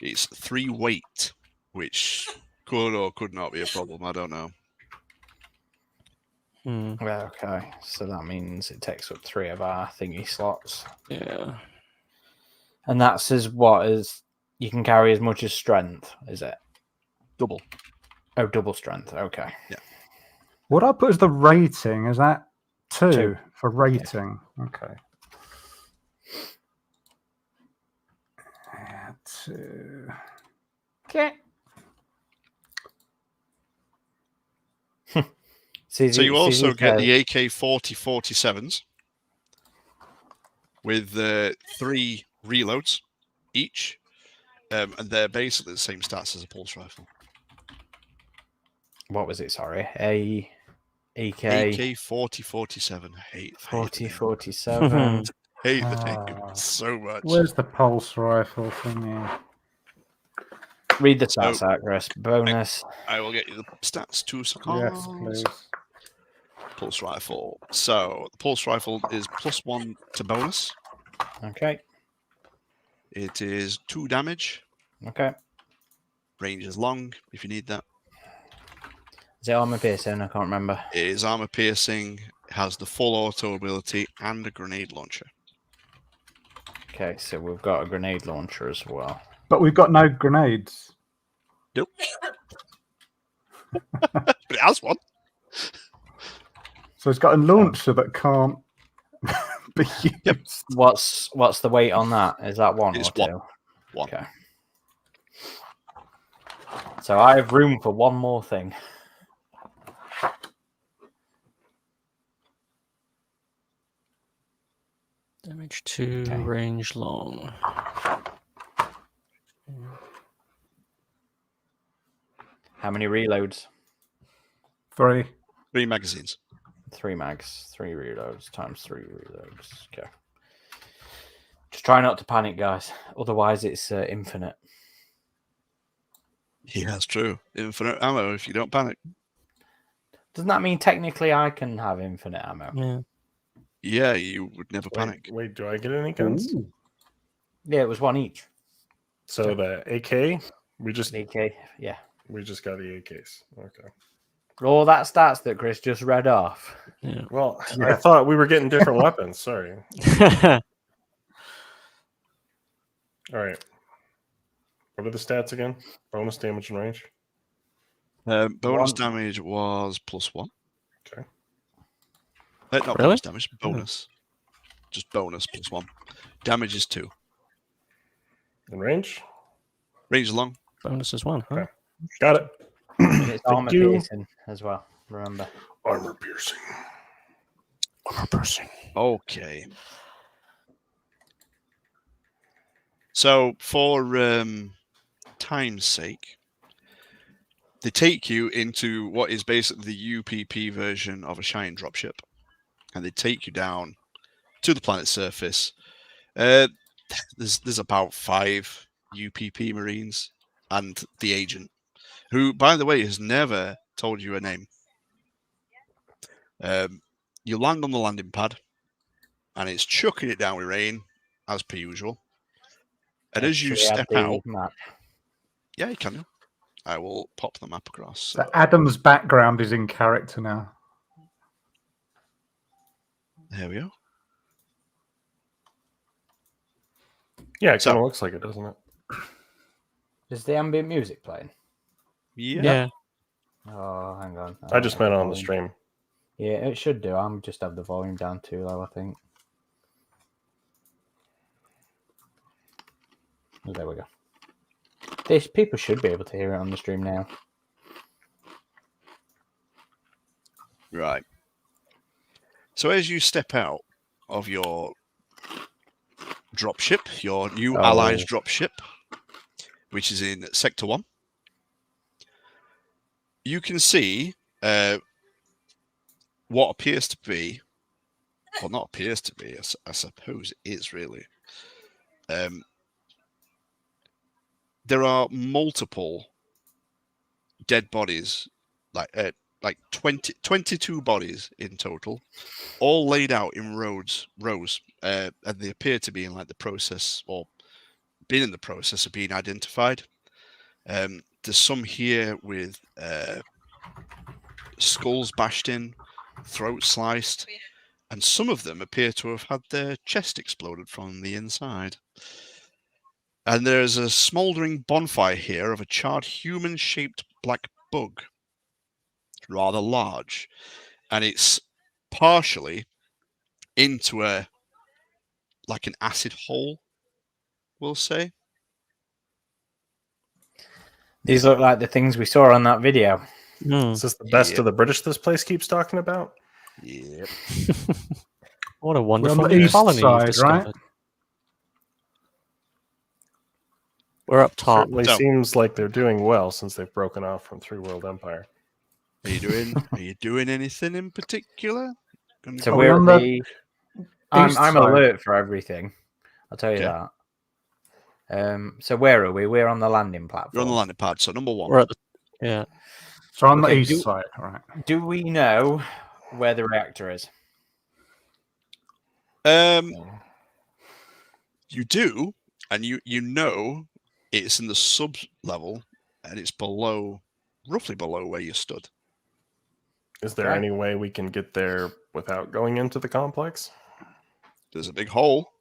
[SPEAKER 1] It's 3 weight, which could or could not be a problem. I don't know.
[SPEAKER 2] Hmm.
[SPEAKER 4] Okay. So that means it takes up 3 of our thingy slots.
[SPEAKER 2] Yeah.
[SPEAKER 4] And that's as what as you can carry as much as strength, is it?
[SPEAKER 1] Double.
[SPEAKER 4] Oh, double strength. Okay.
[SPEAKER 5] What I put as the rating, is that 2
[SPEAKER 4] 2.
[SPEAKER 5] for rating? Okay. Yeah, 2.
[SPEAKER 4] Okay.
[SPEAKER 1] So you also get
[SPEAKER 4] the
[SPEAKER 1] the AK-40-47s with 3 reloads each, and they're basically the same stats as a pulse rifle.
[SPEAKER 4] what was it? Sorry, AK
[SPEAKER 1] AK-40-47. Hate the name.
[SPEAKER 4] 40-47.
[SPEAKER 1] Hate the name
[SPEAKER 5] Ah.
[SPEAKER 1] so much.
[SPEAKER 5] Where's the pulse rifle thingy?
[SPEAKER 4] Read the stats out, Chris. Bonus.
[SPEAKER 1] I will get you the stats 2 seconds.
[SPEAKER 5] Yes, please.
[SPEAKER 1] Pulse rifle. So the pulse rifle is +1 to bonus.
[SPEAKER 4] Okay.
[SPEAKER 1] It is 2 damage.
[SPEAKER 4] Okay.
[SPEAKER 1] Range is long if you need that.
[SPEAKER 4] Is it armor piercing? I can't remember.
[SPEAKER 1] It is armor piercing, has the full auto ability, and a grenade launcher.
[SPEAKER 4] Okay, so we've got a grenade launcher as well.
[SPEAKER 5] But we've got no grenades.
[SPEAKER 1] Nope. But it has one.
[SPEAKER 5] So it's got a launcher that can't be used.
[SPEAKER 4] What's the weight on that? Is that 1
[SPEAKER 1] It's
[SPEAKER 4] or 2?
[SPEAKER 1] 1. 1.
[SPEAKER 4] Okay. So I have room for one more thing.
[SPEAKER 2] Damage 2,
[SPEAKER 4] Okay.
[SPEAKER 2] range long.
[SPEAKER 4] many reloads?
[SPEAKER 5] 3.
[SPEAKER 1] 3 magazines.
[SPEAKER 4] 3 mags, 3 reloads times 3 reloads. Okay. Just try not to panic, guys. Otherwise, it's infinite.
[SPEAKER 1] Yeah, that's true. Infinite ammo if you don't panic.
[SPEAKER 4] Doesn't that mean technically I can have infinite ammo?
[SPEAKER 2] Yeah.
[SPEAKER 1] Yeah, you would never panic.
[SPEAKER 3] Wait, do I get any guns?
[SPEAKER 5] Ooh.
[SPEAKER 4] Yeah, it was 1 each.
[SPEAKER 3] So the AK, we just
[SPEAKER 4] AK, yeah.
[SPEAKER 3] got the AKs. Okay.
[SPEAKER 4] All that stats that Chris just read off.
[SPEAKER 2] Yeah.
[SPEAKER 3] Well, I
[SPEAKER 5] Yeah.
[SPEAKER 3] thought we were getting different weapons. Sorry. All right. What are the stats again? Bonus damage and range.
[SPEAKER 1] Bonus damage was +1.
[SPEAKER 3] Okay.
[SPEAKER 1] Not
[SPEAKER 2] Really?
[SPEAKER 1] bonus damage, bonus. Just bonus +1. Damage is 2.
[SPEAKER 3] And range?
[SPEAKER 1] Range is long.
[SPEAKER 2] Bonus is 1, huh?
[SPEAKER 3] Okay. Got it.
[SPEAKER 4] And it's
[SPEAKER 3] Thank
[SPEAKER 4] armor
[SPEAKER 3] you.
[SPEAKER 4] piercing as well. Remember.
[SPEAKER 3] Armor piercing. Armor piercing.
[SPEAKER 1] Okay. So for time's sake, they take you into what is basically the UPP version of a Shine dropship, and they take you down to the planet's surface. There's about 5 UPP Marines and the agent, who, by the way, has never told you a name. You land on the landing pad, and it's chucking it down with rain, as per usual. And as you step out,
[SPEAKER 4] Map.
[SPEAKER 1] yeah, you can do. I will pop the map across.
[SPEAKER 5] So Adam's background is in character now.
[SPEAKER 1] There we go.
[SPEAKER 3] Yeah, it
[SPEAKER 1] So-
[SPEAKER 3] kind of looks like it, doesn't it?
[SPEAKER 4] Is the ambient music playing?
[SPEAKER 2] Yeah.
[SPEAKER 4] Oh, hang on.
[SPEAKER 3] I just meant on the
[SPEAKER 4] volume.
[SPEAKER 3] stream.
[SPEAKER 4] Yeah, it should do. I'm just have the volume down too low, I think. Oh, there we go. These people should be able to hear it on the stream now.
[SPEAKER 1] Right. So as you step out of your dropship, your new allies dropship, which is in Sector 1, you can see what appears to be, well, not appears to be, I suppose it is really. There are multiple dead bodies, like 22 bodies in total, all laid out in rows, and they appear to be in like the process, or been in the process of being identified. There's some here with skulls bashed in, throats sliced, and some of them appear to have had their chest exploded from the inside. And there's a smouldering bonfire here of a charred human-shaped black bug, rather large, and it's partially into an acid hole, we'll say.
[SPEAKER 4] These look like the things we saw on that video.
[SPEAKER 3] Is this the best
[SPEAKER 1] Yep.
[SPEAKER 3] of the British this place keeps talking about?
[SPEAKER 1] Yep.
[SPEAKER 2] What a
[SPEAKER 5] We're
[SPEAKER 2] wonderful
[SPEAKER 5] on the
[SPEAKER 2] new
[SPEAKER 5] east
[SPEAKER 2] colony you've
[SPEAKER 5] side, right?
[SPEAKER 2] discovered. We're up top.
[SPEAKER 3] Certainly
[SPEAKER 1] So-
[SPEAKER 3] seems like they're doing well since they've broken off from Three World Empire.
[SPEAKER 1] Are you doing anything in particular?
[SPEAKER 4] So
[SPEAKER 5] Are we
[SPEAKER 4] we're
[SPEAKER 5] on
[SPEAKER 4] at
[SPEAKER 5] the
[SPEAKER 4] I'm
[SPEAKER 5] east
[SPEAKER 4] I'm
[SPEAKER 5] side?
[SPEAKER 4] alert for everything. I'll tell you
[SPEAKER 1] Okay.
[SPEAKER 4] that. So where are we? We're on the landing platform.
[SPEAKER 1] You're on the landing pad. So number 1.
[SPEAKER 2] We're at the
[SPEAKER 5] So on the
[SPEAKER 4] Okay,
[SPEAKER 5] east side, right?
[SPEAKER 4] Do we know where the reactor is?
[SPEAKER 1] You do, and you know it's in the sub level, and it's roughly below where you stood.
[SPEAKER 3] Is there
[SPEAKER 4] Okay.
[SPEAKER 3] any way we can get there without going into the complex?
[SPEAKER 1] There's a big hole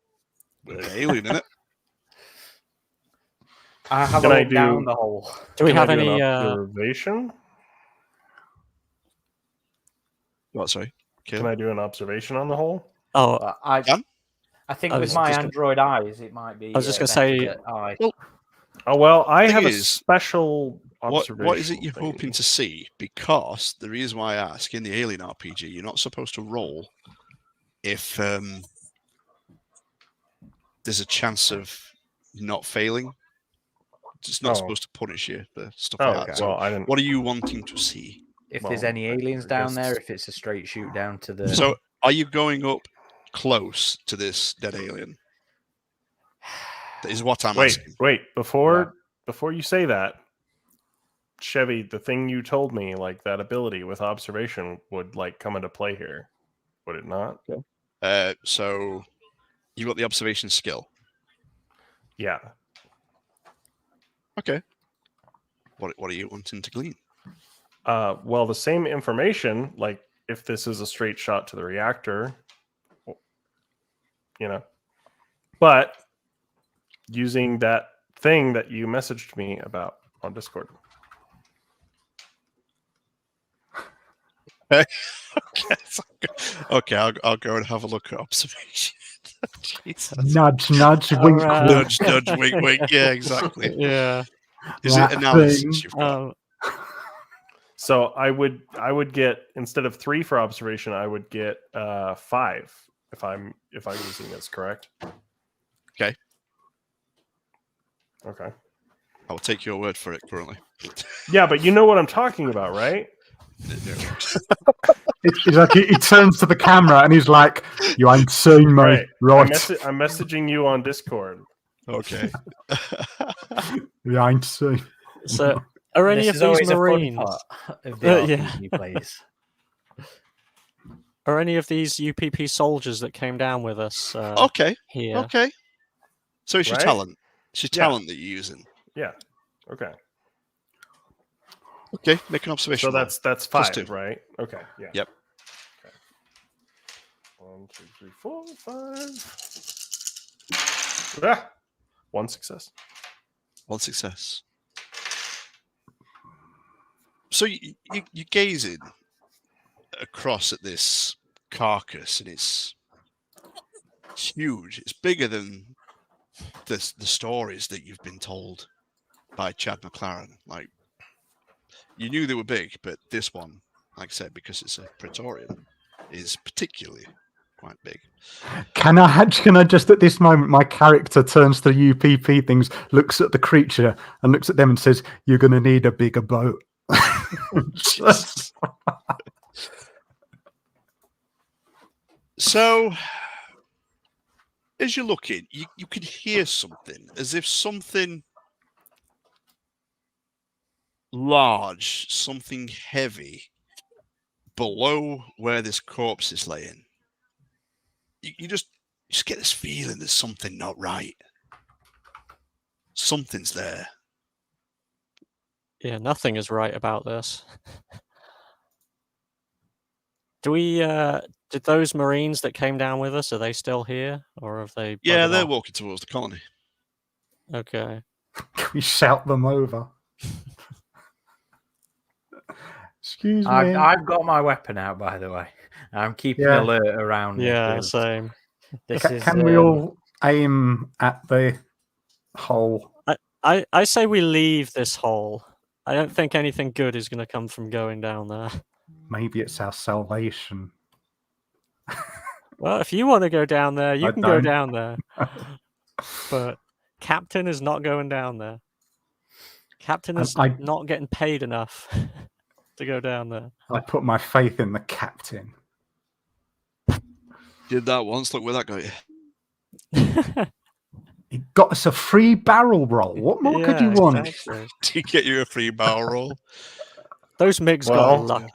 [SPEAKER 1] with an alien in it.
[SPEAKER 4] I have
[SPEAKER 3] Can
[SPEAKER 4] a
[SPEAKER 3] I
[SPEAKER 4] look
[SPEAKER 3] do-
[SPEAKER 4] down the hole.
[SPEAKER 2] Do we
[SPEAKER 3] Can I
[SPEAKER 2] have
[SPEAKER 3] do
[SPEAKER 2] any?
[SPEAKER 3] an observation?
[SPEAKER 1] What? Sorry.
[SPEAKER 3] Can I do an observation on the hole?
[SPEAKER 2] Oh,
[SPEAKER 4] But I
[SPEAKER 1] Done?
[SPEAKER 4] think
[SPEAKER 2] I
[SPEAKER 4] with
[SPEAKER 2] was
[SPEAKER 4] my
[SPEAKER 2] just gonna-
[SPEAKER 4] Android eyes, it might be.
[SPEAKER 2] I was just gonna
[SPEAKER 4] better
[SPEAKER 2] say-
[SPEAKER 4] that I-
[SPEAKER 3] Oh well, I
[SPEAKER 1] Thing
[SPEAKER 3] have a
[SPEAKER 1] is,
[SPEAKER 3] special observation.
[SPEAKER 1] What is it you're
[SPEAKER 3] thingy.
[SPEAKER 1] hoping to see? Because the reason why I ask, in the Alien RPG, you're not supposed to roll if there's a chance of not failing. It's not
[SPEAKER 3] Oh.
[SPEAKER 1] supposed to punish you for stuff
[SPEAKER 3] Oh,
[SPEAKER 1] like
[SPEAKER 3] okay.
[SPEAKER 1] that. So,
[SPEAKER 3] Well, I didn't.
[SPEAKER 1] what are you wanting to see?
[SPEAKER 4] If
[SPEAKER 3] Well,
[SPEAKER 4] there's any
[SPEAKER 3] I
[SPEAKER 4] aliens down there,
[SPEAKER 3] guess-
[SPEAKER 4] if it's a straight shoot down to the.
[SPEAKER 1] So, are you going up close to this dead alien? That is what I'm asking.
[SPEAKER 3] Wait. Before you say that, Chevy, the thing you told me, like that ability with observation, would like come into play here, would it not?
[SPEAKER 1] So, you got the observation skill.
[SPEAKER 3] Yeah.
[SPEAKER 1] Okay. What are you wanting to glean?
[SPEAKER 3] Well, the same information, like if this is a straight shot to the reactor, but using that thing that you messaged me about on Discord.
[SPEAKER 1] Okay, I'll go and have a look at observation. Jesus.
[SPEAKER 5] Nudge, nudge,
[SPEAKER 2] All
[SPEAKER 5] wink,
[SPEAKER 2] right.
[SPEAKER 5] wink.
[SPEAKER 1] Nudge, wink, wink. Yeah, exactly.
[SPEAKER 2] Yeah.
[SPEAKER 1] Is
[SPEAKER 5] That
[SPEAKER 1] it analysis
[SPEAKER 5] thing.
[SPEAKER 1] you've got?
[SPEAKER 3] So I would get, instead of 3 for observation, I would get 5 if I'm using this, correct?
[SPEAKER 1] Okay.
[SPEAKER 3] Okay.
[SPEAKER 1] I'll take your word for it currently.
[SPEAKER 3] Yeah, but you know what I'm talking about, right?
[SPEAKER 5] It's like he turns to the camera and he's like, "You ain't seen me,
[SPEAKER 3] Right.
[SPEAKER 5] right?
[SPEAKER 3] I'm messaging you on Discord.
[SPEAKER 1] Okay.
[SPEAKER 5] You ain't seen."
[SPEAKER 2] So, are any
[SPEAKER 4] This
[SPEAKER 2] of
[SPEAKER 4] is
[SPEAKER 2] these
[SPEAKER 4] always a fun
[SPEAKER 2] Marines?
[SPEAKER 4] part of the
[SPEAKER 2] Yeah.
[SPEAKER 4] RPG plays.
[SPEAKER 2] Are any of these UPP soldiers that came down with us
[SPEAKER 1] Okay.
[SPEAKER 2] here?
[SPEAKER 1] Okay. So it's your
[SPEAKER 3] Right?
[SPEAKER 1] talent. It's your
[SPEAKER 3] Yeah.
[SPEAKER 1] talent that you're using.
[SPEAKER 3] Yeah. Okay.
[SPEAKER 1] Okay. Make an observation.
[SPEAKER 3] So
[SPEAKER 1] roll.
[SPEAKER 3] that's
[SPEAKER 1] Plus
[SPEAKER 3] 5,
[SPEAKER 1] 2.
[SPEAKER 3] right? Okay. Yeah.
[SPEAKER 1] Yep.
[SPEAKER 3] Okay. 1, 2, 3, 4, 5. Ah! 1 success.
[SPEAKER 1] 1 success. So you're gazing across at this carcass, and it's huge. It's bigger than the stories that you've been told by Chad McLaren. Like, you knew they were big, but this one, like I said, because it's a Praetorian, is particularly quite big.
[SPEAKER 5] Can I just at this moment, my character turns to the UPP things, looks at the creature, and looks at them and says, "You're going to need a bigger boat."
[SPEAKER 1] Jesus. So, as you're looking, you can hear something, as if something large, something heavy, below where this corpse is laying. You just get this feeling there's something not right. Something's there.
[SPEAKER 2] Yeah, nothing is right about this. Do we? Did those Marines that came down with us, are they still here, or have they?
[SPEAKER 1] Yeah,
[SPEAKER 2] buggered
[SPEAKER 1] they're
[SPEAKER 2] off?
[SPEAKER 1] walking towards the colony.
[SPEAKER 2] Okay.
[SPEAKER 5] Can we shout them over? Excuse me.
[SPEAKER 4] I've got my weapon out, by the way. I'm keeping
[SPEAKER 5] Yeah.
[SPEAKER 4] alert around me.
[SPEAKER 2] Yeah,
[SPEAKER 4] 'cause
[SPEAKER 2] same.
[SPEAKER 4] This
[SPEAKER 5] Can,
[SPEAKER 4] is,
[SPEAKER 5] can we all aim at the hole?
[SPEAKER 2] I say we leave this hole. I don't think anything good is going to come from going down there.
[SPEAKER 5] Maybe it's our salvation.
[SPEAKER 2] Well, if you want to go down there, you
[SPEAKER 5] I
[SPEAKER 2] can go
[SPEAKER 5] don't.
[SPEAKER 2] down there. But Captain is not going down there. Captain is
[SPEAKER 5] I-
[SPEAKER 2] not getting paid enough to go down there.
[SPEAKER 5] I put my faith in the captain.
[SPEAKER 1] Did that once. Look where that got you.
[SPEAKER 5] He got us a free barrel roll. What more could you
[SPEAKER 2] Yeah,
[SPEAKER 5] want?
[SPEAKER 2] exactly.
[SPEAKER 1] Did he get you a free barrel roll?
[SPEAKER 2] Those MiGs
[SPEAKER 3] Well,
[SPEAKER 2] got lucky.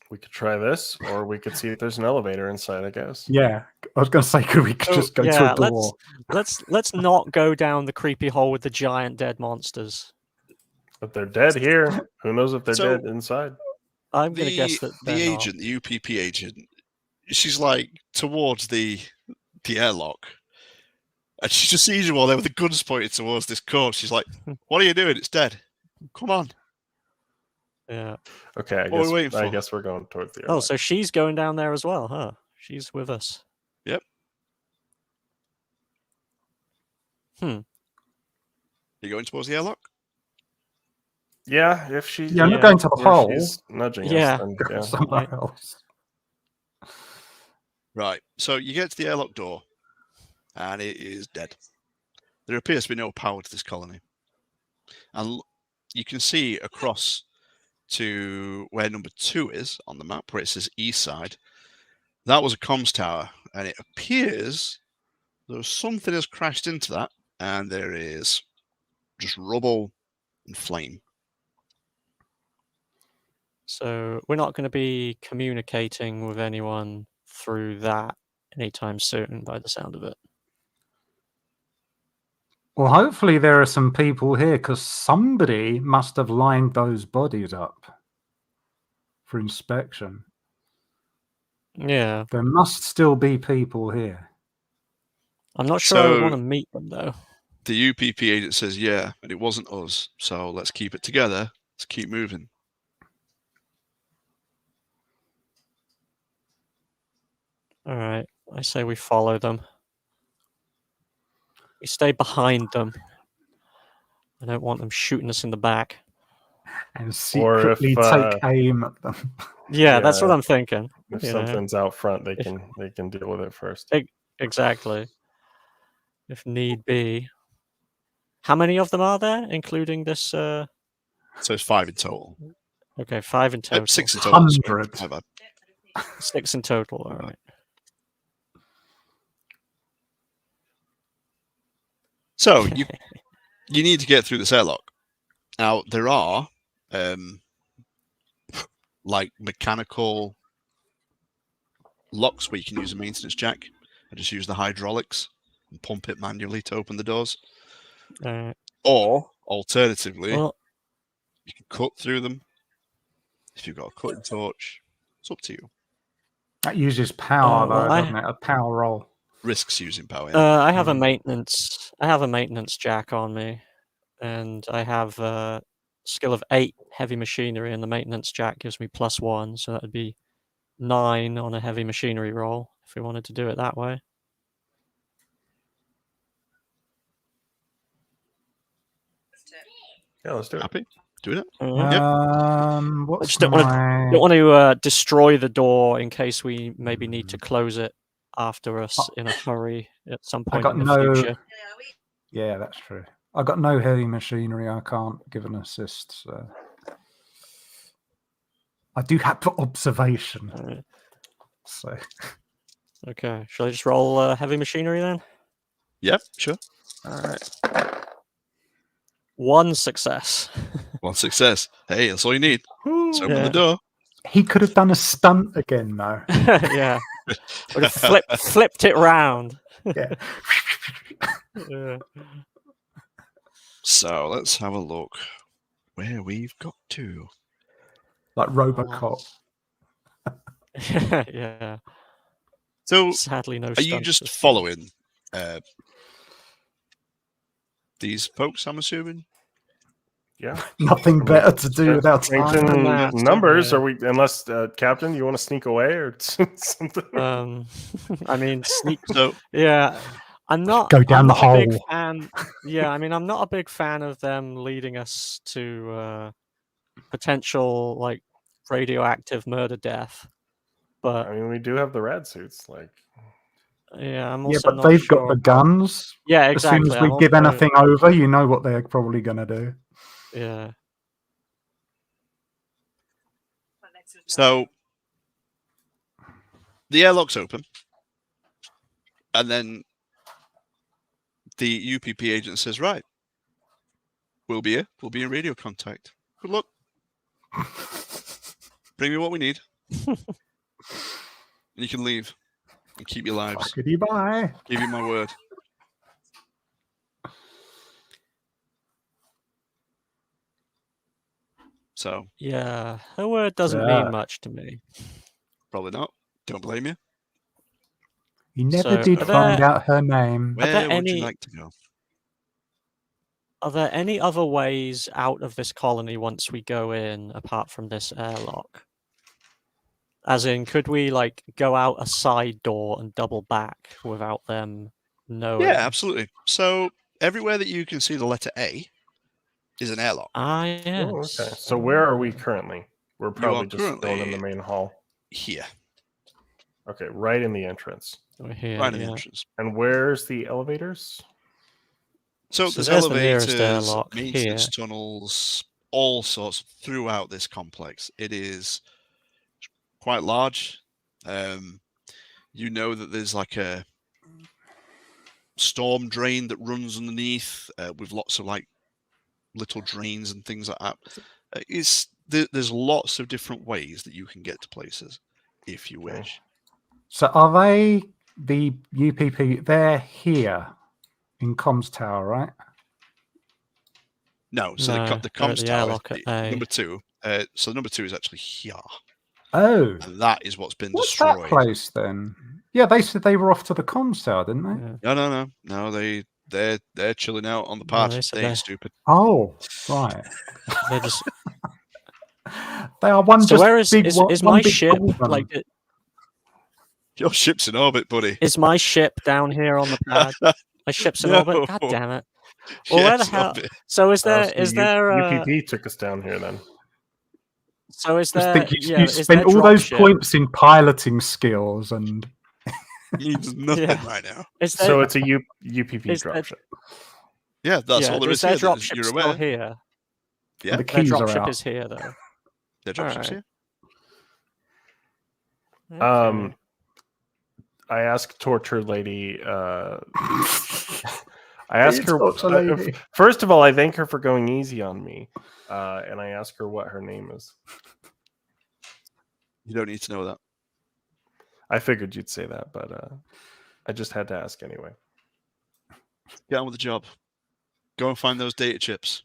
[SPEAKER 3] We could try this, or we could see if there's an elevator inside, I guess.
[SPEAKER 5] Yeah, I was going to say, could we
[SPEAKER 2] So,
[SPEAKER 5] just go to
[SPEAKER 2] yeah,
[SPEAKER 5] a door?
[SPEAKER 2] let's not go down the creepy hole with the giant dead monsters.
[SPEAKER 3] But they're dead here. Who knows if they're
[SPEAKER 1] So-
[SPEAKER 3] dead inside?
[SPEAKER 2] I'm going to guess that
[SPEAKER 1] the
[SPEAKER 2] they're not.
[SPEAKER 1] agent, the UPP agent, she's like towards the airlock, and she just sees you all there with the guns pointed towards this corpse. She's like, "What are you doing? It's dead. Come on."
[SPEAKER 2] Yeah.
[SPEAKER 3] Okay,
[SPEAKER 1] What are we waiting
[SPEAKER 3] I
[SPEAKER 1] for?
[SPEAKER 3] guess we're going towards the
[SPEAKER 2] Oh,
[SPEAKER 3] airlock.
[SPEAKER 2] so she's going down there as well, huh? She's with us.
[SPEAKER 1] Yep.
[SPEAKER 2] Hmm.
[SPEAKER 1] You going towards the airlock?
[SPEAKER 3] Yeah, if she.
[SPEAKER 5] Yeah, I'm not going to the
[SPEAKER 3] where
[SPEAKER 5] hole.
[SPEAKER 3] she's nudging
[SPEAKER 2] Yeah.
[SPEAKER 3] us. Then,
[SPEAKER 5] Go
[SPEAKER 3] yeah.
[SPEAKER 5] somewhere else.
[SPEAKER 1] Right. So you get to the airlock door, and it is dead. there appears to be no power to this colony. And you can see across to where number 2 is on the map, where it says east side. That was a comms tower, and it appears there's something has crashed into that, and there is just rubble and flame.
[SPEAKER 2] So we're not going to be communicating with anyone through that anytime soon, by the sound of it.
[SPEAKER 5] Well, hopefully there are some people here because somebody must have lined those bodies up for inspection.
[SPEAKER 2] Yeah,
[SPEAKER 5] There must still be people here.
[SPEAKER 2] I'm not sure I would
[SPEAKER 1] So-
[SPEAKER 2] want to meet them though.
[SPEAKER 1] The UPP agent says, yeah, and it wasn't us, so let's keep it together. Let's keep moving.
[SPEAKER 2] All right, I say we follow them. We stay behind them. I don't want them shooting us in the back.
[SPEAKER 5] And
[SPEAKER 3] Or if,
[SPEAKER 5] secretly take aim at them.
[SPEAKER 2] Yeah, that's what
[SPEAKER 3] Yeah.
[SPEAKER 2] I'm thinking.
[SPEAKER 3] If
[SPEAKER 2] you know.
[SPEAKER 3] something's out front, they
[SPEAKER 2] If-
[SPEAKER 3] can deal with it first.
[SPEAKER 2] Exactly. If need be. How many of them are there, including this?
[SPEAKER 1] So it's 5 in total.
[SPEAKER 2] Okay, 5 in total.
[SPEAKER 1] 6 in total. sorry.
[SPEAKER 5] 100.
[SPEAKER 1] My bad.
[SPEAKER 2] 6 in total. All right.
[SPEAKER 1] So you need to get through this airlock. Now there are like mechanical locks where you can use a maintenance jack and just use the hydraulics and pump it manually to open the doors. Or alternatively,
[SPEAKER 2] Well,
[SPEAKER 1] you can cut through them. If you've got a cutting torch, it's up to you.
[SPEAKER 5] That uses power,
[SPEAKER 2] well,
[SPEAKER 5] though, doesn't it? A power roll.
[SPEAKER 1] Risks using power. Yeah.
[SPEAKER 2] I have a maintenance. I have a maintenance jack on me, and I have a skill of 8 heavy machinery, and the maintenance jack gives me +1, so that would be 9 on a heavy machinery roll if we wanted to do it that way.
[SPEAKER 3] Yeah, let's do it.
[SPEAKER 1] Happy? Do it.
[SPEAKER 2] I
[SPEAKER 5] What's
[SPEAKER 2] just don't want
[SPEAKER 5] my...
[SPEAKER 2] don't want to destroy the door in case we maybe need to close it after us in a hurry at some
[SPEAKER 5] I
[SPEAKER 2] point
[SPEAKER 5] got
[SPEAKER 2] in the
[SPEAKER 5] no...
[SPEAKER 2] future.
[SPEAKER 5] Yeah, that's true. I got no heavy machinery. I can't give an assist. So. I do have observation.
[SPEAKER 2] Alright,
[SPEAKER 5] So
[SPEAKER 2] okay, shall I just roll heavy machinery then?
[SPEAKER 1] Yeah, sure.
[SPEAKER 2] All right. 1 success.
[SPEAKER 1] 1 success. Hey, that's all you need. So open
[SPEAKER 2] Yeah.
[SPEAKER 1] the door.
[SPEAKER 5] he could have done a stunt again, though.
[SPEAKER 2] Yeah. Would have flipped it round.
[SPEAKER 5] Yeah.
[SPEAKER 2] Yeah.
[SPEAKER 1] So let's have a look where we've got to.
[SPEAKER 5] Like RoboCop.
[SPEAKER 2] Yeah.
[SPEAKER 1] So
[SPEAKER 2] Sadly, no.
[SPEAKER 1] are you
[SPEAKER 2] stunts
[SPEAKER 1] just
[SPEAKER 2] this time.
[SPEAKER 1] following these folks, I'm assuming?
[SPEAKER 3] Yeah.
[SPEAKER 5] Nothing better to do without
[SPEAKER 3] Strengthen
[SPEAKER 5] time.
[SPEAKER 2] Master,
[SPEAKER 3] numbers.
[SPEAKER 2] yeah.
[SPEAKER 3] Are we? Unless Captain, you want to sneak away or something?
[SPEAKER 2] I mean, sneak.
[SPEAKER 1] So
[SPEAKER 2] Yeah, I'm not.
[SPEAKER 5] Go down
[SPEAKER 2] I'm
[SPEAKER 5] the
[SPEAKER 2] not a big
[SPEAKER 5] hole.
[SPEAKER 2] fan. Yeah, I mean, I'm not a big fan of them leading us to potential like radioactive murder death. But
[SPEAKER 3] I mean, we do have the rad suits. Like,
[SPEAKER 2] yeah, I'm
[SPEAKER 5] Yeah,
[SPEAKER 2] also
[SPEAKER 5] but
[SPEAKER 2] not
[SPEAKER 5] they've
[SPEAKER 2] sure.
[SPEAKER 5] got the guns.
[SPEAKER 2] Yeah,
[SPEAKER 5] As soon
[SPEAKER 2] exactly.
[SPEAKER 5] as we
[SPEAKER 2] I'm
[SPEAKER 5] give
[SPEAKER 2] also-
[SPEAKER 5] anything over, you know what they're probably going to do.
[SPEAKER 2] Yeah.
[SPEAKER 1] So the airlock's open, and then the UPP agent says, "Right, we'll be here. We'll be in radio contact. Good luck. Bring me what we need, and you can leave and keep your lives.
[SPEAKER 5] Goodie bye.
[SPEAKER 1] Give you my word." So
[SPEAKER 2] Yeah, her word doesn't
[SPEAKER 5] Yeah.
[SPEAKER 2] mean much to me.
[SPEAKER 1] probably not. Don't blame you.
[SPEAKER 5] You never
[SPEAKER 2] So,
[SPEAKER 5] did
[SPEAKER 2] are
[SPEAKER 5] find
[SPEAKER 2] there-
[SPEAKER 5] out her name.
[SPEAKER 2] Are there
[SPEAKER 1] Where would you
[SPEAKER 2] any-
[SPEAKER 1] like to go?
[SPEAKER 2] Are there any other ways out of this colony once we go in apart from this airlock? As in, could we like go out a side door and double back without them knowing?
[SPEAKER 1] Yeah, absolutely. So everywhere that you can see the letter A is an airlock.
[SPEAKER 2] Ah, yes.
[SPEAKER 3] oh, okay. So where are we currently? We're probably just going in
[SPEAKER 1] currently-
[SPEAKER 3] the main hall.
[SPEAKER 1] Here,
[SPEAKER 3] Okay, right in the entrance.
[SPEAKER 2] We're here.
[SPEAKER 1] right in
[SPEAKER 2] yeah.
[SPEAKER 1] the entrance.
[SPEAKER 3] And where's the elevators?
[SPEAKER 1] So
[SPEAKER 2] So
[SPEAKER 1] there's
[SPEAKER 2] there's the nearest
[SPEAKER 1] elevators,
[SPEAKER 2] airlock
[SPEAKER 1] maintenance
[SPEAKER 2] here.
[SPEAKER 1] tunnels, all sorts throughout this complex. It is quite large. You know that there's like a storm drain that runs underneath with lots of like little drains and things like that. There's lots of different ways that you can get to places if you wish.
[SPEAKER 5] So are they the UPP? They're here in comms tower, right?
[SPEAKER 1] No, so
[SPEAKER 2] No,
[SPEAKER 1] the
[SPEAKER 2] they're at
[SPEAKER 1] comms
[SPEAKER 2] the
[SPEAKER 1] tower,
[SPEAKER 2] airlock at A.
[SPEAKER 1] number 2. So number 2 is actually here,
[SPEAKER 5] Oh,
[SPEAKER 1] and that is what's been
[SPEAKER 5] what's
[SPEAKER 1] destroyed.
[SPEAKER 5] that place then? Yeah, they said they were off to the comms tower, didn't they?
[SPEAKER 2] Yeah.
[SPEAKER 1] No. They're chilling out on the
[SPEAKER 2] No,
[SPEAKER 1] pad.
[SPEAKER 2] they said
[SPEAKER 1] They ain't
[SPEAKER 2] they-
[SPEAKER 1] stupid.
[SPEAKER 5] Oh, right.
[SPEAKER 2] They're just.
[SPEAKER 5] They are one
[SPEAKER 2] So
[SPEAKER 5] just
[SPEAKER 2] where is
[SPEAKER 5] big.
[SPEAKER 2] is
[SPEAKER 5] one
[SPEAKER 2] my
[SPEAKER 5] big
[SPEAKER 2] ship?
[SPEAKER 5] cauldron.
[SPEAKER 2] Like,
[SPEAKER 1] Your ship's in orbit, buddy.
[SPEAKER 2] is my ship down here on the pad? My ship's in orbit. God damn it! Well, where the
[SPEAKER 1] Yes,
[SPEAKER 2] hell?
[SPEAKER 1] orbit.
[SPEAKER 2] So is
[SPEAKER 3] Oh,
[SPEAKER 2] there?
[SPEAKER 3] so
[SPEAKER 2] Is there?
[SPEAKER 3] UPP took us down here then.
[SPEAKER 2] So is
[SPEAKER 5] Just
[SPEAKER 2] there?
[SPEAKER 5] think
[SPEAKER 2] Yeah,
[SPEAKER 5] you
[SPEAKER 2] is
[SPEAKER 5] spent
[SPEAKER 2] there
[SPEAKER 5] all
[SPEAKER 2] drop
[SPEAKER 5] those
[SPEAKER 2] ship?
[SPEAKER 5] points in piloting skills and
[SPEAKER 1] Means nothing
[SPEAKER 2] Yeah.
[SPEAKER 1] right now.
[SPEAKER 2] Is there?
[SPEAKER 3] So it's a UPP
[SPEAKER 2] Is there-
[SPEAKER 3] dropship.
[SPEAKER 1] Yeah, that's
[SPEAKER 2] yeah,
[SPEAKER 1] all there is
[SPEAKER 2] their
[SPEAKER 1] here.
[SPEAKER 2] drop
[SPEAKER 1] that
[SPEAKER 2] ship
[SPEAKER 1] You're
[SPEAKER 2] still
[SPEAKER 1] aware.
[SPEAKER 2] here?
[SPEAKER 1] Yeah,
[SPEAKER 5] the
[SPEAKER 2] Their
[SPEAKER 5] keys
[SPEAKER 2] drop
[SPEAKER 5] are
[SPEAKER 2] ship
[SPEAKER 5] out.
[SPEAKER 2] is here though.
[SPEAKER 1] their dropship's
[SPEAKER 2] Alright.
[SPEAKER 1] here.
[SPEAKER 3] Um, I asked Torture Lady. I asked her.
[SPEAKER 5] Torture Lady.
[SPEAKER 3] First of all, I thank her for going easy on me, and I ask her what her name is.
[SPEAKER 1] You don't need to know that.
[SPEAKER 3] I figured you'd say that, but I just had to ask anyway.
[SPEAKER 1] Get on with the job. Go and find those data chips.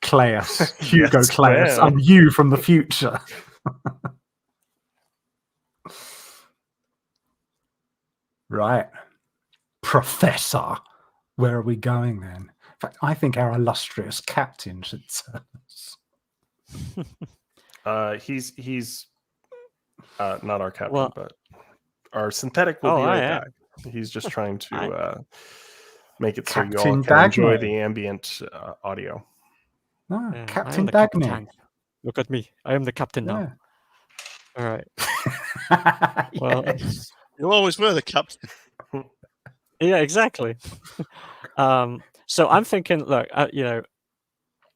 [SPEAKER 5] Claes, Hugo
[SPEAKER 3] Yes,
[SPEAKER 5] Claes.
[SPEAKER 3] ma'am.
[SPEAKER 5] I'm you from the future. Right. Professor. Where are we going then? In fact, I think our illustrious captain should tell us.
[SPEAKER 3] He's not our captain,
[SPEAKER 2] Well-
[SPEAKER 3] but our synthetic will
[SPEAKER 2] Oh,
[SPEAKER 3] be
[SPEAKER 2] I
[SPEAKER 3] right
[SPEAKER 2] am.
[SPEAKER 3] back. He's just trying to
[SPEAKER 2] I-
[SPEAKER 3] make it so you
[SPEAKER 5] Captain
[SPEAKER 3] all can enjoy
[SPEAKER 5] Dagney.
[SPEAKER 3] the ambient audio.
[SPEAKER 5] No,
[SPEAKER 2] Yeah, I am
[SPEAKER 5] Captain
[SPEAKER 2] the
[SPEAKER 5] Dagney.
[SPEAKER 2] captain. Look at me. I am the captain now.
[SPEAKER 5] Yeah.
[SPEAKER 2] All right. Well,
[SPEAKER 5] Yes.
[SPEAKER 1] You always were the captain.
[SPEAKER 2] Yeah, exactly. So I'm thinking, look,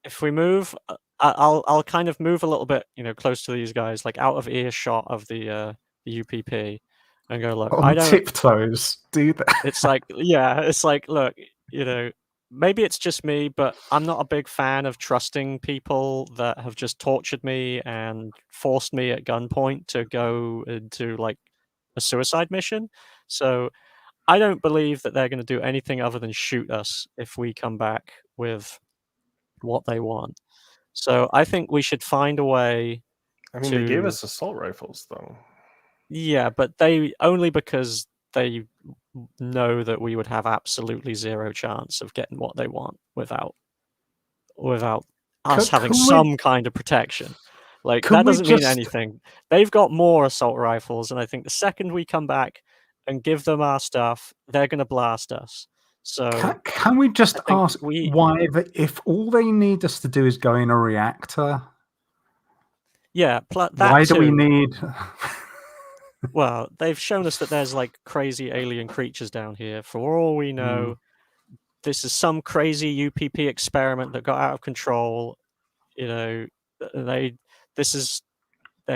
[SPEAKER 2] if we move, I'll kind of move a little bit, close to these guys, like out of earshot of the UPP, and go, look, I
[SPEAKER 5] On
[SPEAKER 2] don't.
[SPEAKER 5] tiptoes. Do that.
[SPEAKER 2] It's like, yeah, it's like, look, maybe it's just me, but I'm not a big fan of trusting people that have just tortured me and forced me at gunpoint to go into like a suicide mission. So I don't believe that they're going to do anything other than shoot us if we come back with what they want. So I think we should find a way.
[SPEAKER 3] I mean, they gave
[SPEAKER 2] to-
[SPEAKER 3] us assault rifles, though.
[SPEAKER 2] Yeah, but they only because they know that we would have absolutely zero chance of getting what they want without us having
[SPEAKER 5] can we-
[SPEAKER 2] some kind of protection. Like
[SPEAKER 5] can
[SPEAKER 2] that
[SPEAKER 5] we
[SPEAKER 2] doesn't mean
[SPEAKER 5] just-
[SPEAKER 2] anything. They've got more assault rifles, and I think the second we come back and give them our stuff, they're going to blast us. So
[SPEAKER 5] Can we just
[SPEAKER 2] I think
[SPEAKER 5] ask
[SPEAKER 2] we-
[SPEAKER 5] why, if all they need us to do is go in a reactor,
[SPEAKER 2] yeah, that
[SPEAKER 5] why do we
[SPEAKER 2] too.
[SPEAKER 5] need...
[SPEAKER 2] Well, they've shown us that there's like crazy alien creatures down here. For all we know, this is some crazy UPP experiment that got out of control. They're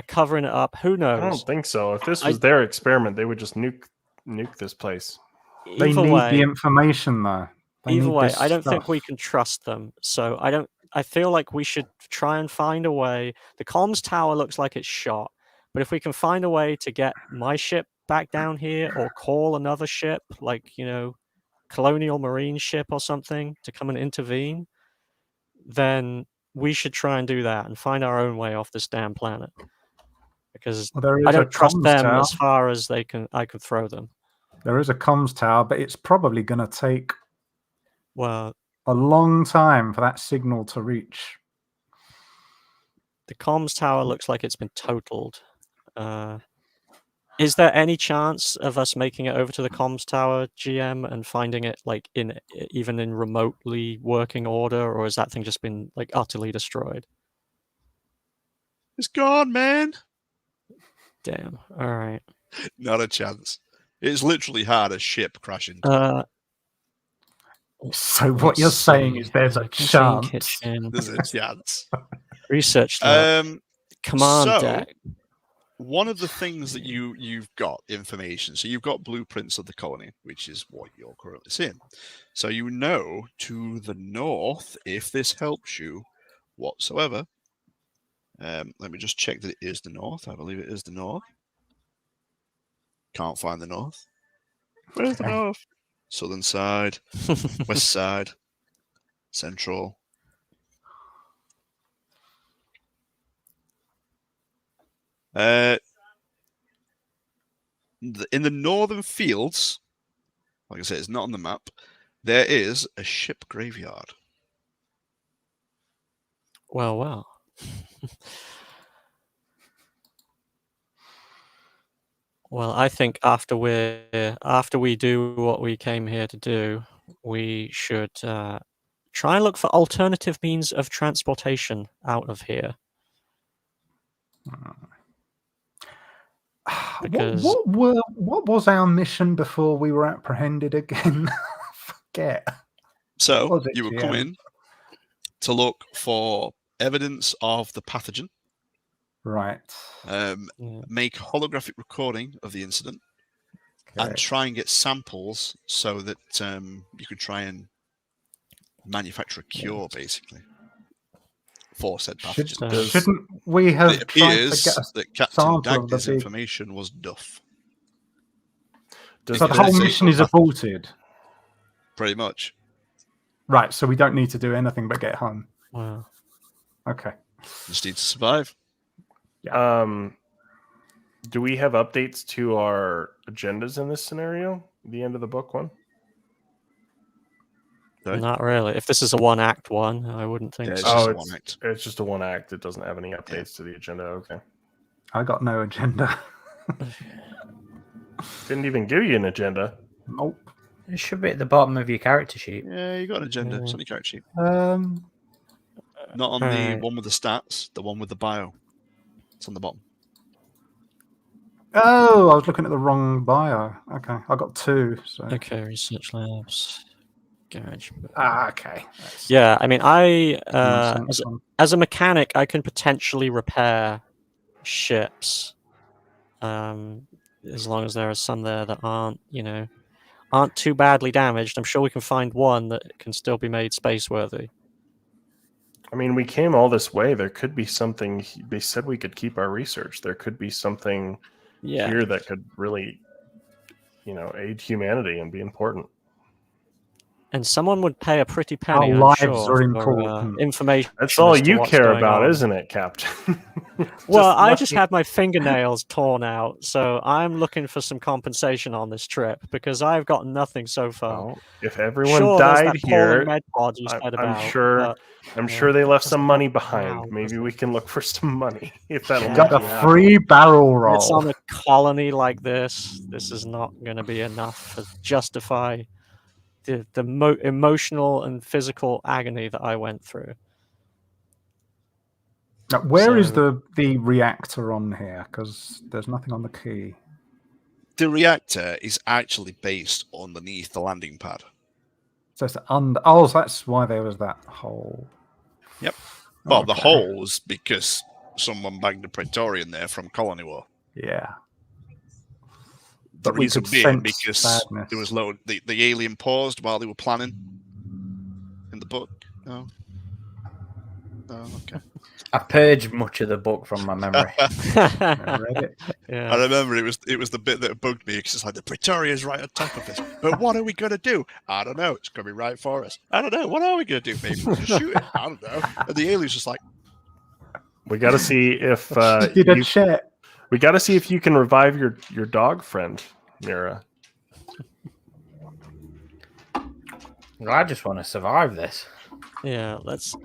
[SPEAKER 2] covering it up. Who
[SPEAKER 3] I
[SPEAKER 2] knows?
[SPEAKER 3] don't think so. If this
[SPEAKER 2] I-
[SPEAKER 3] was their experiment, they would just nuke this place.
[SPEAKER 5] They
[SPEAKER 2] Either
[SPEAKER 5] need
[SPEAKER 2] way,
[SPEAKER 5] the information, though. They
[SPEAKER 2] either
[SPEAKER 5] need
[SPEAKER 2] way,
[SPEAKER 5] this
[SPEAKER 2] I don't think
[SPEAKER 5] stuff.
[SPEAKER 2] we can trust them. So I feel like we should try and find a way. The comms tower looks like it's shot, but if we can find a way to get my ship back down here, or call another ship, like Colonial Marine ship or something, to come and intervene, then we should try and do that and find our own way off this damn planet. Because
[SPEAKER 5] Well, there is
[SPEAKER 2] I
[SPEAKER 5] a
[SPEAKER 2] don't trust
[SPEAKER 5] comms
[SPEAKER 2] them
[SPEAKER 5] tower.
[SPEAKER 2] as far as I can throw them.
[SPEAKER 5] There is a comms tower, but it's probably going to take
[SPEAKER 2] Well,
[SPEAKER 5] a long time for that signal to reach.
[SPEAKER 2] the comms tower looks like it's been totaled. Is there any chance of us making it over to the comms tower, GM, and finding it like even in remotely working order, or has that thing just been like utterly destroyed?
[SPEAKER 1] It's gone, man.
[SPEAKER 2] Damn. All right.
[SPEAKER 1] Not a chance. It's literally had a ship crashing.
[SPEAKER 5] So what you're
[SPEAKER 2] Let's
[SPEAKER 5] saying
[SPEAKER 2] see.
[SPEAKER 5] is there's a
[SPEAKER 2] Canteen,
[SPEAKER 5] chance.
[SPEAKER 2] kitchen,
[SPEAKER 1] There's a chance.
[SPEAKER 2] research lab, command
[SPEAKER 1] so,
[SPEAKER 2] deck.
[SPEAKER 1] one of the things that you've got information, so you've got blueprints of the colony, which is what you're currently seeing. So you know to the north, if this helps you whatsoever. Let me just check that it is the north. I believe it is the north. Can't find the north. Where's the
[SPEAKER 5] Okay.
[SPEAKER 1] north? Southern side, west side, central. In the northern fields, like I said, it's not on the map, there is a ship graveyard.
[SPEAKER 2] Well. Well, I think after we do what we came here to do, we should try and look for alternative means of transportation out of here. Because
[SPEAKER 5] What was our mission before we were apprehended again? Forget.
[SPEAKER 1] So
[SPEAKER 5] What was it,
[SPEAKER 1] you were
[SPEAKER 5] GM?
[SPEAKER 1] coming to look for evidence of the pathogen,
[SPEAKER 5] Right.
[SPEAKER 2] yeah.
[SPEAKER 1] make holographic recording of the incident, and
[SPEAKER 5] Okay.
[SPEAKER 1] try and get samples so that you could try and manufacture a cure, basically, for said pathogen.
[SPEAKER 5] Shouldn't we have
[SPEAKER 1] It
[SPEAKER 5] tried to
[SPEAKER 1] appears
[SPEAKER 5] get a
[SPEAKER 1] that Captain
[SPEAKER 5] sample of the
[SPEAKER 1] Dagny's
[SPEAKER 5] big...
[SPEAKER 1] information was duff.
[SPEAKER 3] Does
[SPEAKER 5] So the
[SPEAKER 1] Because
[SPEAKER 5] whole
[SPEAKER 1] it's a
[SPEAKER 5] mission is aborted?
[SPEAKER 1] Pretty much.
[SPEAKER 5] Right, so we don't need to do anything but get home.
[SPEAKER 2] Wow.
[SPEAKER 5] Okay.
[SPEAKER 1] Just need to survive.
[SPEAKER 3] Do we have updates to our agendas in this scenario? The end of the book one?
[SPEAKER 1] Sorry?
[SPEAKER 2] Not really. If this is a one-act one, I wouldn't think
[SPEAKER 1] Yeah, it's
[SPEAKER 2] so.
[SPEAKER 1] just
[SPEAKER 3] Oh,
[SPEAKER 1] a one act.
[SPEAKER 3] it's just a one act. It doesn't have any updates to the agenda. Okay.
[SPEAKER 5] I got no agenda.
[SPEAKER 3] Didn't even give you an agenda.
[SPEAKER 5] Nope.
[SPEAKER 4] It should be at the bottom of your character sheet.
[SPEAKER 1] Yeah, you got an agenda.
[SPEAKER 2] Yeah.
[SPEAKER 1] It's on your character sheet.
[SPEAKER 5] Um,
[SPEAKER 1] Not on the
[SPEAKER 2] Alright.
[SPEAKER 1] one with the stats, the one with the bio. It's on the bottom.
[SPEAKER 5] oh, I was looking at the wrong bio. Okay, I got two. So.
[SPEAKER 2] Okay, research labs, garage.
[SPEAKER 5] Okay. That's
[SPEAKER 2] Yeah, I mean,
[SPEAKER 5] nonsense one.
[SPEAKER 2] as a mechanic, I can potentially repair ships, as long as there are some there that aren't too badly damaged. I'm sure we can find one that can still be made space-worthy.
[SPEAKER 3] I mean, we came all this way. There could be something. They said we could keep our research. There could be something here that could really, aid humanity and be important.
[SPEAKER 2] And someone would pay a pretty penny,
[SPEAKER 5] Our
[SPEAKER 2] I'm
[SPEAKER 5] lives
[SPEAKER 2] sure,
[SPEAKER 5] are
[SPEAKER 2] for,
[SPEAKER 5] important.
[SPEAKER 2] information.
[SPEAKER 3] That's all
[SPEAKER 2] as to
[SPEAKER 3] you
[SPEAKER 2] what's
[SPEAKER 3] care
[SPEAKER 2] going
[SPEAKER 3] about,
[SPEAKER 2] on.
[SPEAKER 3] isn't it, Captain?
[SPEAKER 2] Well, I just
[SPEAKER 3] money.
[SPEAKER 2] had my fingernails torn out, so I'm looking for some compensation on this trip because I've got nothing so far.
[SPEAKER 3] Well, if everyone
[SPEAKER 2] Sure, there's
[SPEAKER 3] died
[SPEAKER 2] that Poland
[SPEAKER 3] here,
[SPEAKER 2] med pod you said
[SPEAKER 3] I'm
[SPEAKER 2] about,
[SPEAKER 3] sure.
[SPEAKER 2] but,
[SPEAKER 3] I'm sure they left
[SPEAKER 2] that's
[SPEAKER 3] some
[SPEAKER 2] not
[SPEAKER 3] money behind.
[SPEAKER 2] now,
[SPEAKER 3] Maybe
[SPEAKER 2] is
[SPEAKER 3] we
[SPEAKER 2] it?
[SPEAKER 3] can look for some money if that'll
[SPEAKER 2] Yeah.
[SPEAKER 3] make
[SPEAKER 5] Got
[SPEAKER 3] you
[SPEAKER 5] a
[SPEAKER 3] happy.
[SPEAKER 5] free barrel
[SPEAKER 2] It's
[SPEAKER 5] roll.
[SPEAKER 2] on a colony like this. This is not going to be enough to justify the emotional and physical agony that I went through.
[SPEAKER 5] Now, where is
[SPEAKER 2] So-
[SPEAKER 5] the reactor on here? Because there's nothing on the key.
[SPEAKER 1] The reactor is actually based underneath the landing pad.
[SPEAKER 5] So it's under. Oh, so that's why there was that hole.
[SPEAKER 1] Yep. Well, the
[SPEAKER 5] Okay.
[SPEAKER 1] hole was because someone bagged a Praetorian there from Colony War.
[SPEAKER 5] Yeah.
[SPEAKER 1] The
[SPEAKER 5] But we
[SPEAKER 1] reason
[SPEAKER 5] could
[SPEAKER 1] being
[SPEAKER 5] sense
[SPEAKER 1] because
[SPEAKER 5] sadness.
[SPEAKER 1] there was the alien paused while they were planning in the book. Oh, okay.
[SPEAKER 4] I purged much of the book from my memory.
[SPEAKER 5] I read it.
[SPEAKER 2] Yeah.
[SPEAKER 1] I remember it was the bit that bugged me because it's like the Praetoria's right on top of us. But what are we gonna do? I don't know. It's gonna be right for us. I don't know. What are we gonna do? Maybe we'll just shoot it. I don't know. And the alien's just like,
[SPEAKER 3] We got to see if
[SPEAKER 5] Did a check.
[SPEAKER 3] we got to see if you can revive your dog friend, Mira.
[SPEAKER 4] Well, I just want to survive this.
[SPEAKER 2] Yeah, let's.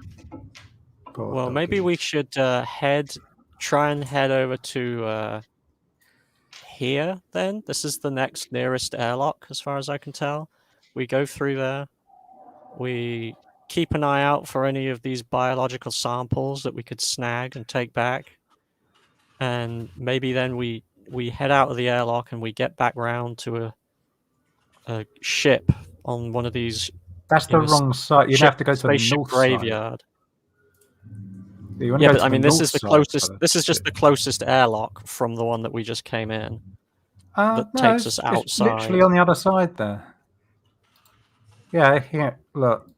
[SPEAKER 5] Poor
[SPEAKER 2] Well, maybe
[SPEAKER 5] doggy.
[SPEAKER 2] we should try and head over to here then. This is the next nearest airlock, as far as I can tell. We go through there. We keep an eye out for any of these biological samples that we could snag and take back. And maybe then we head out of the airlock and we get back round to a ship on one of these
[SPEAKER 5] That's the
[SPEAKER 2] You know,
[SPEAKER 5] wrong side. You'd
[SPEAKER 2] ship-
[SPEAKER 5] have to go to the
[SPEAKER 2] spaceship
[SPEAKER 5] north
[SPEAKER 2] graveyard.
[SPEAKER 5] side. You wanna
[SPEAKER 2] Yeah,
[SPEAKER 5] go
[SPEAKER 2] but
[SPEAKER 5] to
[SPEAKER 2] I
[SPEAKER 5] the
[SPEAKER 2] mean, this
[SPEAKER 5] north
[SPEAKER 2] is the
[SPEAKER 5] side
[SPEAKER 2] closest.
[SPEAKER 5] for
[SPEAKER 2] This is just the closest airlock from the one that we just came in. that
[SPEAKER 5] no,
[SPEAKER 2] takes
[SPEAKER 5] it's
[SPEAKER 2] us
[SPEAKER 5] literally
[SPEAKER 2] outside.
[SPEAKER 5] on the other side there. Yeah, here. Look,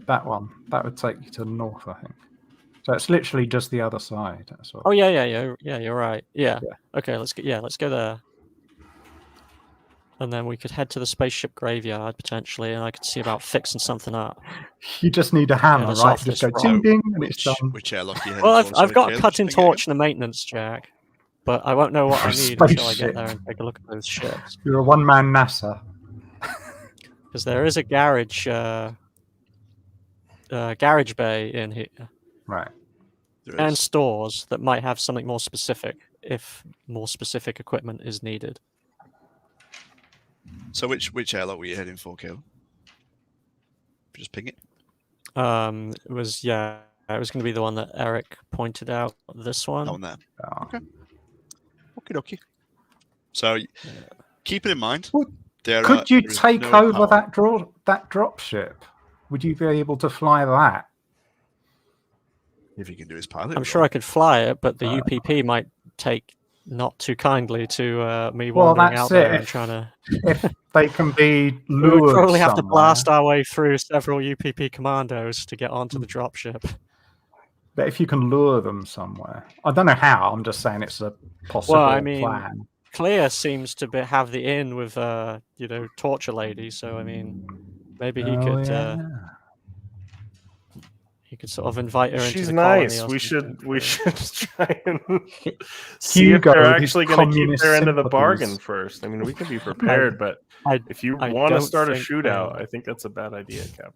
[SPEAKER 5] that one. That would take you to the north, I think. So it's literally just the other side. That's all.
[SPEAKER 2] Oh yeah. You're right. Yeah.
[SPEAKER 5] Yeah.
[SPEAKER 2] Okay, let's go there. And then we could head to the spaceship graveyard potentially, and I could see about fixing something up.
[SPEAKER 5] You just need a hammer,
[SPEAKER 2] us
[SPEAKER 5] right?
[SPEAKER 2] off
[SPEAKER 5] Just
[SPEAKER 2] this
[SPEAKER 5] go
[SPEAKER 2] rock.
[SPEAKER 5] ding, ding, and it's done.
[SPEAKER 1] Which airlock you heading
[SPEAKER 2] Well,
[SPEAKER 1] for?
[SPEAKER 2] I've got a
[SPEAKER 1] Caleb?
[SPEAKER 2] cutting
[SPEAKER 1] Just think
[SPEAKER 2] torch and a maintenance jack, but I won't know what I need until I get there and take a look at those ships.
[SPEAKER 5] You're a one-man NASA.
[SPEAKER 2] Because there is a garage bay in here,
[SPEAKER 5] Right.
[SPEAKER 1] There
[SPEAKER 2] and
[SPEAKER 1] is.
[SPEAKER 2] stores that might have something more specific if more specific equipment is needed.
[SPEAKER 1] So which airlock were you heading for, Caleb? Just ping it.
[SPEAKER 2] It was going to be the one that Eric pointed out. This one.
[SPEAKER 1] That one there.
[SPEAKER 5] Oh.
[SPEAKER 1] Okay. Okie dokie. So keep it in mind.
[SPEAKER 5] Well,
[SPEAKER 1] there
[SPEAKER 5] Could you
[SPEAKER 1] there is
[SPEAKER 5] take
[SPEAKER 1] no
[SPEAKER 5] over
[SPEAKER 1] power.
[SPEAKER 5] that drop ship? Would you be able to fly that?
[SPEAKER 1] If you can do his pilot?
[SPEAKER 2] I'm sure I could fly it, but the
[SPEAKER 5] Right.
[SPEAKER 2] UPP might take not too kindly to me
[SPEAKER 5] Well,
[SPEAKER 2] wandering
[SPEAKER 5] that's
[SPEAKER 2] out there
[SPEAKER 5] it.
[SPEAKER 2] and trying to.
[SPEAKER 5] If they can be
[SPEAKER 2] We
[SPEAKER 5] lured
[SPEAKER 2] would probably have to
[SPEAKER 5] somewhere.
[SPEAKER 2] blast our way through several UPP commandos to get onto the dropship.
[SPEAKER 5] But if you can lure them somewhere, I don't know how. I'm just saying it's a possible
[SPEAKER 2] I mean,
[SPEAKER 5] plan.
[SPEAKER 2] Clear seems to have the in with Torture Lady, so I mean, maybe he could sort of invite her into
[SPEAKER 3] She's
[SPEAKER 2] the colony.
[SPEAKER 3] nice.
[SPEAKER 2] or
[SPEAKER 3] We
[SPEAKER 2] something.
[SPEAKER 3] should try and see if
[SPEAKER 5] Hugo
[SPEAKER 3] they're
[SPEAKER 5] with his
[SPEAKER 3] actually going to keep
[SPEAKER 5] communist
[SPEAKER 3] their end of the
[SPEAKER 5] sympathies.
[SPEAKER 3] bargain first. I mean, we can be prepared, but if you
[SPEAKER 2] I
[SPEAKER 3] want to
[SPEAKER 2] don't
[SPEAKER 3] start a
[SPEAKER 2] think
[SPEAKER 3] shootout,
[SPEAKER 2] they-
[SPEAKER 3] I think that's a bad idea, Captain.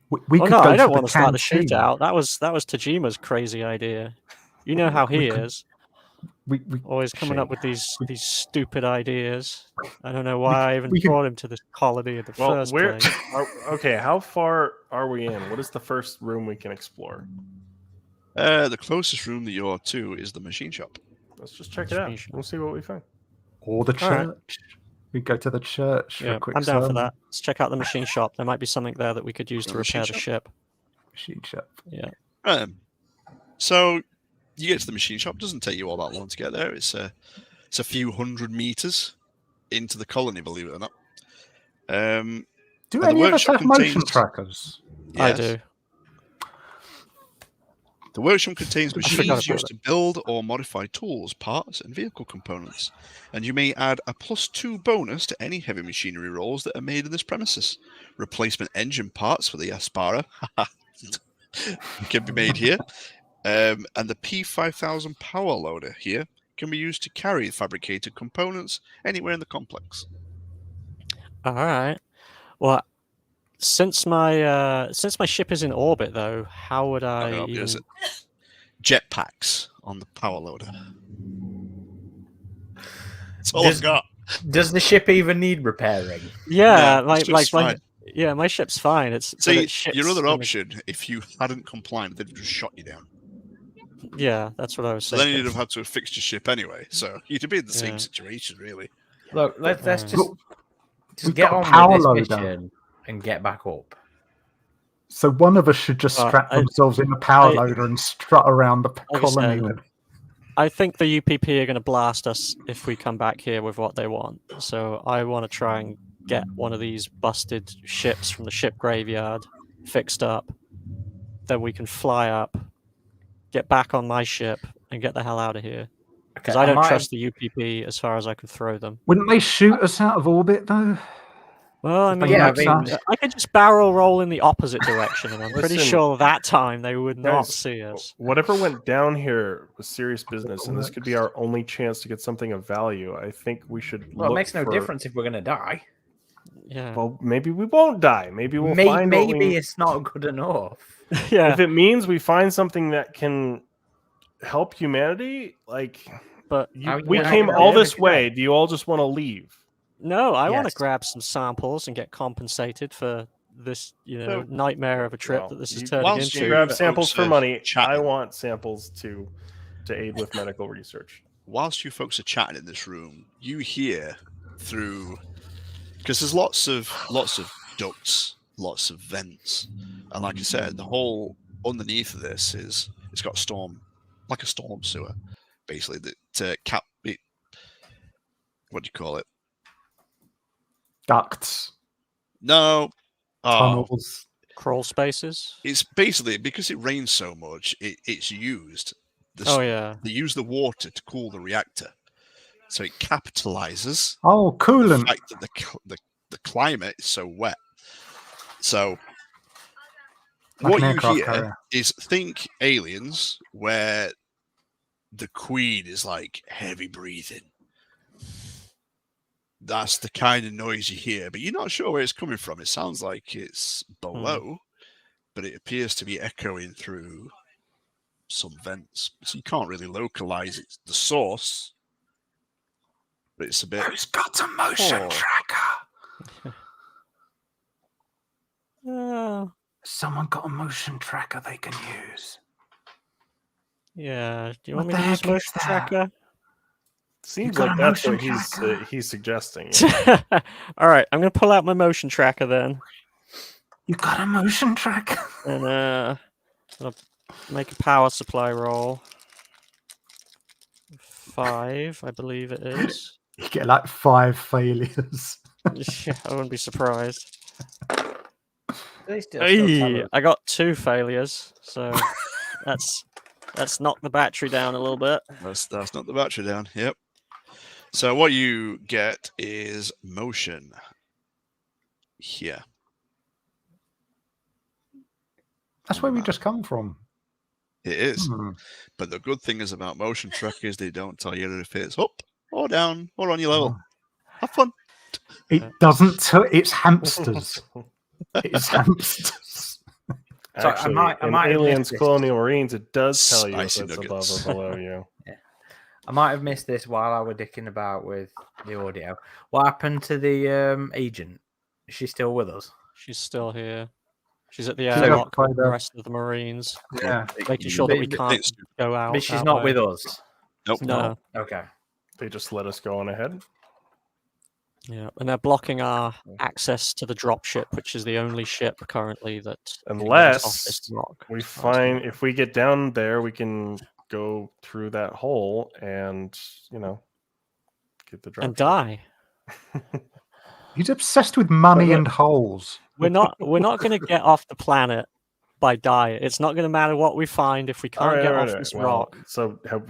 [SPEAKER 5] We
[SPEAKER 2] Oh
[SPEAKER 5] could
[SPEAKER 2] no,
[SPEAKER 5] go
[SPEAKER 2] I don't
[SPEAKER 5] to
[SPEAKER 2] want
[SPEAKER 5] the
[SPEAKER 2] to start a
[SPEAKER 5] canteen.
[SPEAKER 2] shootout. That was Tajima's crazy idea. You know how he
[SPEAKER 5] We could-
[SPEAKER 2] is.
[SPEAKER 5] We
[SPEAKER 2] Always coming up with these stupid ideas. I don't know why I even
[SPEAKER 5] we could-
[SPEAKER 2] brought him to this colony in the
[SPEAKER 3] Well,
[SPEAKER 2] first
[SPEAKER 3] where?
[SPEAKER 2] place.
[SPEAKER 3] Okay, how far are we in? What is the first room we can explore?
[SPEAKER 1] The closest room that you're to is the machine shop.
[SPEAKER 3] Let's just check it out.
[SPEAKER 2] Machine shop.
[SPEAKER 3] We'll see what we find.
[SPEAKER 5] Or the
[SPEAKER 2] All right.
[SPEAKER 5] church. We go to the church for
[SPEAKER 2] Yeah,
[SPEAKER 5] a quick
[SPEAKER 2] I'm down for
[SPEAKER 5] sermon.
[SPEAKER 2] that. Let's check out the machine shop. There might be something there that we could use
[SPEAKER 1] The
[SPEAKER 2] to repair the
[SPEAKER 1] machine
[SPEAKER 2] ship.
[SPEAKER 5] Machine shop.
[SPEAKER 2] Yeah.
[SPEAKER 1] So you get to the machine shop. It doesn't take you all that long to get there. It's a few hundred meters into the colony, believe it or not.
[SPEAKER 5] Do
[SPEAKER 1] And the
[SPEAKER 5] any of us
[SPEAKER 1] workshop
[SPEAKER 5] have motion
[SPEAKER 1] contains-
[SPEAKER 5] trackers?
[SPEAKER 2] I
[SPEAKER 1] Yes.
[SPEAKER 2] do.
[SPEAKER 1] The workshop contains
[SPEAKER 2] I forgot
[SPEAKER 1] machines
[SPEAKER 2] about
[SPEAKER 1] used to build or modify tools, parts, and vehicle components. And you may add a +2 bonus to any heavy machinery rolls that are made in this premises. Replacement engine parts for the Aspara can be made here. And the P5000 power loader here can be used to carry fabricated components anywhere in the complex.
[SPEAKER 2] All right. Well, since my ship is in orbit, though, how would I?
[SPEAKER 1] Okay,
[SPEAKER 2] even...
[SPEAKER 1] Jetpacks on the power loader. That's all
[SPEAKER 4] Does-
[SPEAKER 1] I've got.
[SPEAKER 4] Does the ship even need repairing?
[SPEAKER 2] Yeah,
[SPEAKER 1] No, it's just fine.
[SPEAKER 2] my ship's fine. It's but
[SPEAKER 1] See,
[SPEAKER 2] it shits
[SPEAKER 1] your other
[SPEAKER 2] in the-
[SPEAKER 1] option, if you hadn't complied, they'd have just shot you down.
[SPEAKER 2] Yeah, that's what I was
[SPEAKER 1] So
[SPEAKER 2] saying.
[SPEAKER 1] then you'd have had to have fixed your ship anyway. So you'd be in the same
[SPEAKER 2] Yeah.
[SPEAKER 1] situation, really.
[SPEAKER 4] Look, let's just
[SPEAKER 5] Look, we've
[SPEAKER 4] get
[SPEAKER 5] got a
[SPEAKER 4] on
[SPEAKER 5] power
[SPEAKER 4] with
[SPEAKER 5] loader.
[SPEAKER 4] this mission and get back up.
[SPEAKER 5] So one of us should just
[SPEAKER 2] Well,
[SPEAKER 5] strap
[SPEAKER 2] I-
[SPEAKER 5] themselves in the power
[SPEAKER 2] I-
[SPEAKER 5] loader and strut around the
[SPEAKER 2] I
[SPEAKER 5] colony
[SPEAKER 2] said-
[SPEAKER 5] with.
[SPEAKER 2] I think the UPP are going to blast us if we come back here with what they want. So I want to try and get one of these busted ships from the ship graveyard fixed up. Then we can fly up, get back on my ship, and get the hell out of here. Because I don't trust the UPP as far as I can throw them.
[SPEAKER 5] Wouldn't they shoot us out of orbit though?
[SPEAKER 2] Well, I
[SPEAKER 5] If they
[SPEAKER 2] mean,
[SPEAKER 4] Yeah,
[SPEAKER 5] notice
[SPEAKER 4] I mean,
[SPEAKER 5] us?
[SPEAKER 2] I could just barrel roll in the opposite direction, and I'm pretty
[SPEAKER 3] Listen,
[SPEAKER 2] sure that time they would not
[SPEAKER 3] guys,
[SPEAKER 2] see us.
[SPEAKER 3] Whatever went down here was serious business, and this could be our only chance to get something of value. I think we should.
[SPEAKER 4] Well, it
[SPEAKER 3] look
[SPEAKER 4] makes no
[SPEAKER 3] for-
[SPEAKER 4] difference if we're going to die.
[SPEAKER 2] Yeah.
[SPEAKER 3] Well, maybe we won't die. Maybe we'll find. what
[SPEAKER 4] Maybe
[SPEAKER 3] we...
[SPEAKER 4] it's not good enough.
[SPEAKER 2] yeah.
[SPEAKER 3] If it means we find something that can help humanity, like
[SPEAKER 2] But
[SPEAKER 3] we
[SPEAKER 4] Yeah,
[SPEAKER 3] came
[SPEAKER 4] yeah,
[SPEAKER 3] all
[SPEAKER 4] yeah,
[SPEAKER 3] this
[SPEAKER 4] yeah.
[SPEAKER 3] way. Do you all just want to leave?
[SPEAKER 2] no, I want to
[SPEAKER 4] Yes.
[SPEAKER 2] grab some samples and get compensated for this,
[SPEAKER 1] So-
[SPEAKER 2] nightmare of a trip
[SPEAKER 3] Well,
[SPEAKER 2] that this is
[SPEAKER 3] you-
[SPEAKER 2] turning
[SPEAKER 1] whilst
[SPEAKER 3] You
[SPEAKER 2] into.
[SPEAKER 3] grab
[SPEAKER 1] folks
[SPEAKER 3] samples for
[SPEAKER 1] are
[SPEAKER 3] money.
[SPEAKER 1] chatting.
[SPEAKER 3] I want samples to aid with medical research.
[SPEAKER 1] Whilst you folks are chatting in this room, you hear through, because there's lots of ducts lots of vents, and like I said, the whole underneath of this is it's got like a storm sewer, basically to cap it. What do you call it?
[SPEAKER 5] Ducts,
[SPEAKER 1] No,
[SPEAKER 5] tunnels.
[SPEAKER 2] Crawl spaces.
[SPEAKER 1] it's basically because it rains so much. It's used.
[SPEAKER 2] Oh yeah.
[SPEAKER 1] They use the water to cool the reactor, so it capitalizes
[SPEAKER 5] Oh,
[SPEAKER 1] the
[SPEAKER 5] coolant.
[SPEAKER 1] fact that the climate is so wet. So
[SPEAKER 5] Like
[SPEAKER 1] what
[SPEAKER 5] an
[SPEAKER 1] you
[SPEAKER 5] aircraft
[SPEAKER 1] hear
[SPEAKER 5] carrier.
[SPEAKER 1] is think Aliens, where the Queen is like heavy breathing. That's the kind of noise you hear, but you're not sure where it's coming from. It sounds like it's below, but it appears to be echoing through some vents. So you can't really localize it, the source, but it's a bit.
[SPEAKER 5] Who's got a motion
[SPEAKER 1] Oh.
[SPEAKER 5] tracker? Someone got a motion tracker they can use.
[SPEAKER 2] Yeah. Do you
[SPEAKER 5] What
[SPEAKER 2] want me
[SPEAKER 5] the
[SPEAKER 2] to use
[SPEAKER 5] heck is
[SPEAKER 2] motion
[SPEAKER 5] that?
[SPEAKER 2] tracker?
[SPEAKER 3] Seems
[SPEAKER 5] got
[SPEAKER 3] like
[SPEAKER 5] a
[SPEAKER 3] that's what
[SPEAKER 5] motion tracker?
[SPEAKER 3] he's suggesting.
[SPEAKER 2] All right, I'm gonna pull out my motion tracker then,
[SPEAKER 5] You got a motion tracker?
[SPEAKER 2] and I'll make a power supply roll. 5, I believe it is.
[SPEAKER 5] You get like 5 failures.
[SPEAKER 2] Yeah, I wouldn't be surprised.
[SPEAKER 4] They still tell
[SPEAKER 2] Hey,
[SPEAKER 4] us.
[SPEAKER 2] I got 2 failures, so that's knocked the battery down a little bit.
[SPEAKER 1] That's not the battery down. Yep. So what you get is motion here.
[SPEAKER 5] That's where we just come from.
[SPEAKER 1] It is.
[SPEAKER 5] Hmm.
[SPEAKER 1] But the good thing is about motion trackers, they don't tell you if it's up or down or on your level. Have fun.
[SPEAKER 5] It doesn't. It's hamsters. It's hamsters.
[SPEAKER 4] Sorry,
[SPEAKER 3] Actually,
[SPEAKER 4] I
[SPEAKER 3] in
[SPEAKER 4] might have
[SPEAKER 3] Aliens
[SPEAKER 4] missed this.
[SPEAKER 3] Colonial Marines, it does tell you if
[SPEAKER 1] Spicy
[SPEAKER 3] it's
[SPEAKER 1] nuggets.
[SPEAKER 3] above or below you.
[SPEAKER 4] I might have missed this while I were dicking about with the audio. What happened to the agent? Is she still with us?
[SPEAKER 2] She's still here. She's at the
[SPEAKER 5] She's
[SPEAKER 2] airlock
[SPEAKER 5] up by
[SPEAKER 2] with the
[SPEAKER 5] the-
[SPEAKER 2] rest of the Marines,
[SPEAKER 5] Yeah.
[SPEAKER 2] making sure that we
[SPEAKER 4] But-
[SPEAKER 2] can't go out.
[SPEAKER 4] But she's
[SPEAKER 2] that
[SPEAKER 4] not
[SPEAKER 2] way.
[SPEAKER 4] with us.
[SPEAKER 1] Nope.
[SPEAKER 2] No.
[SPEAKER 4] Okay.
[SPEAKER 3] They just let us go on ahead.
[SPEAKER 2] Yeah, and they're blocking our access to the dropship, which is the only ship currently that can get us off this
[SPEAKER 3] Unless
[SPEAKER 2] rock.
[SPEAKER 3] we
[SPEAKER 2] That's
[SPEAKER 3] find
[SPEAKER 2] right.
[SPEAKER 3] if we get down there, we can go through that hole and get the drop.
[SPEAKER 2] and die.
[SPEAKER 5] He's obsessed with money
[SPEAKER 2] look-
[SPEAKER 5] and holes.
[SPEAKER 2] We're not going to get off the planet by dying. It's not going to matter what we find if we can't get off this
[SPEAKER 3] Well,
[SPEAKER 2] rock.
[SPEAKER 3] so have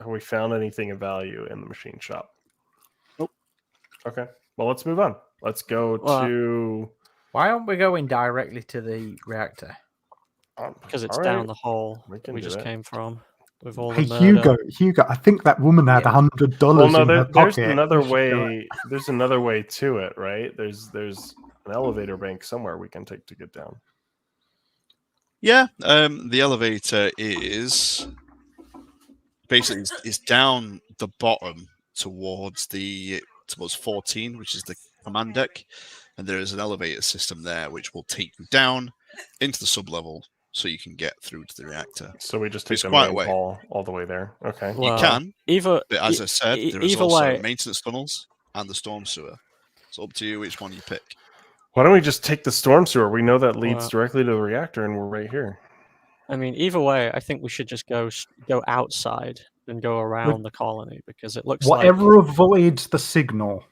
[SPEAKER 3] we found anything of value in the machine shop?
[SPEAKER 2] Nope.
[SPEAKER 3] Okay. Well, let's move on. Let's go
[SPEAKER 2] Well,
[SPEAKER 3] to
[SPEAKER 4] Why aren't we going directly to the reactor?
[SPEAKER 2] Because it's
[SPEAKER 3] all
[SPEAKER 2] down
[SPEAKER 3] right,
[SPEAKER 2] the hole
[SPEAKER 3] we
[SPEAKER 2] that
[SPEAKER 3] can
[SPEAKER 2] we
[SPEAKER 3] do
[SPEAKER 2] just
[SPEAKER 3] that.
[SPEAKER 2] came from with all
[SPEAKER 5] Hey,
[SPEAKER 2] the murder.
[SPEAKER 5] Hugo, I think that woman had
[SPEAKER 4] Yeah.
[SPEAKER 5] $100
[SPEAKER 3] Well, no,
[SPEAKER 5] in her
[SPEAKER 3] there's
[SPEAKER 5] pocket.
[SPEAKER 3] another
[SPEAKER 5] We should go-
[SPEAKER 3] way. There's another way to it, right? There's an elevator bank somewhere we can take to get down.
[SPEAKER 1] Yeah, the elevator is basically is down the bottom towards 14, which is the command deck, and there is an elevator system there which will take you down into the sublevel so you can get through to the reactor.
[SPEAKER 3] So we just take
[SPEAKER 1] It's
[SPEAKER 3] the
[SPEAKER 1] quite a
[SPEAKER 3] main
[SPEAKER 1] way.
[SPEAKER 3] hall all the way there. Okay.
[SPEAKER 2] Well,
[SPEAKER 1] You can,
[SPEAKER 2] either
[SPEAKER 1] but as I said, there is
[SPEAKER 2] either
[SPEAKER 1] also
[SPEAKER 2] way,
[SPEAKER 1] maintenance tunnels and the storm sewer. It's up to you which one you pick.
[SPEAKER 3] Why don't we just take the storm sewer? We know that leads
[SPEAKER 2] Well-
[SPEAKER 3] directly to the reactor, and we're right here.
[SPEAKER 2] I mean, either way, I think we should just go outside and go around the colony because it looks
[SPEAKER 5] Whatever
[SPEAKER 2] like
[SPEAKER 5] avoids the signal,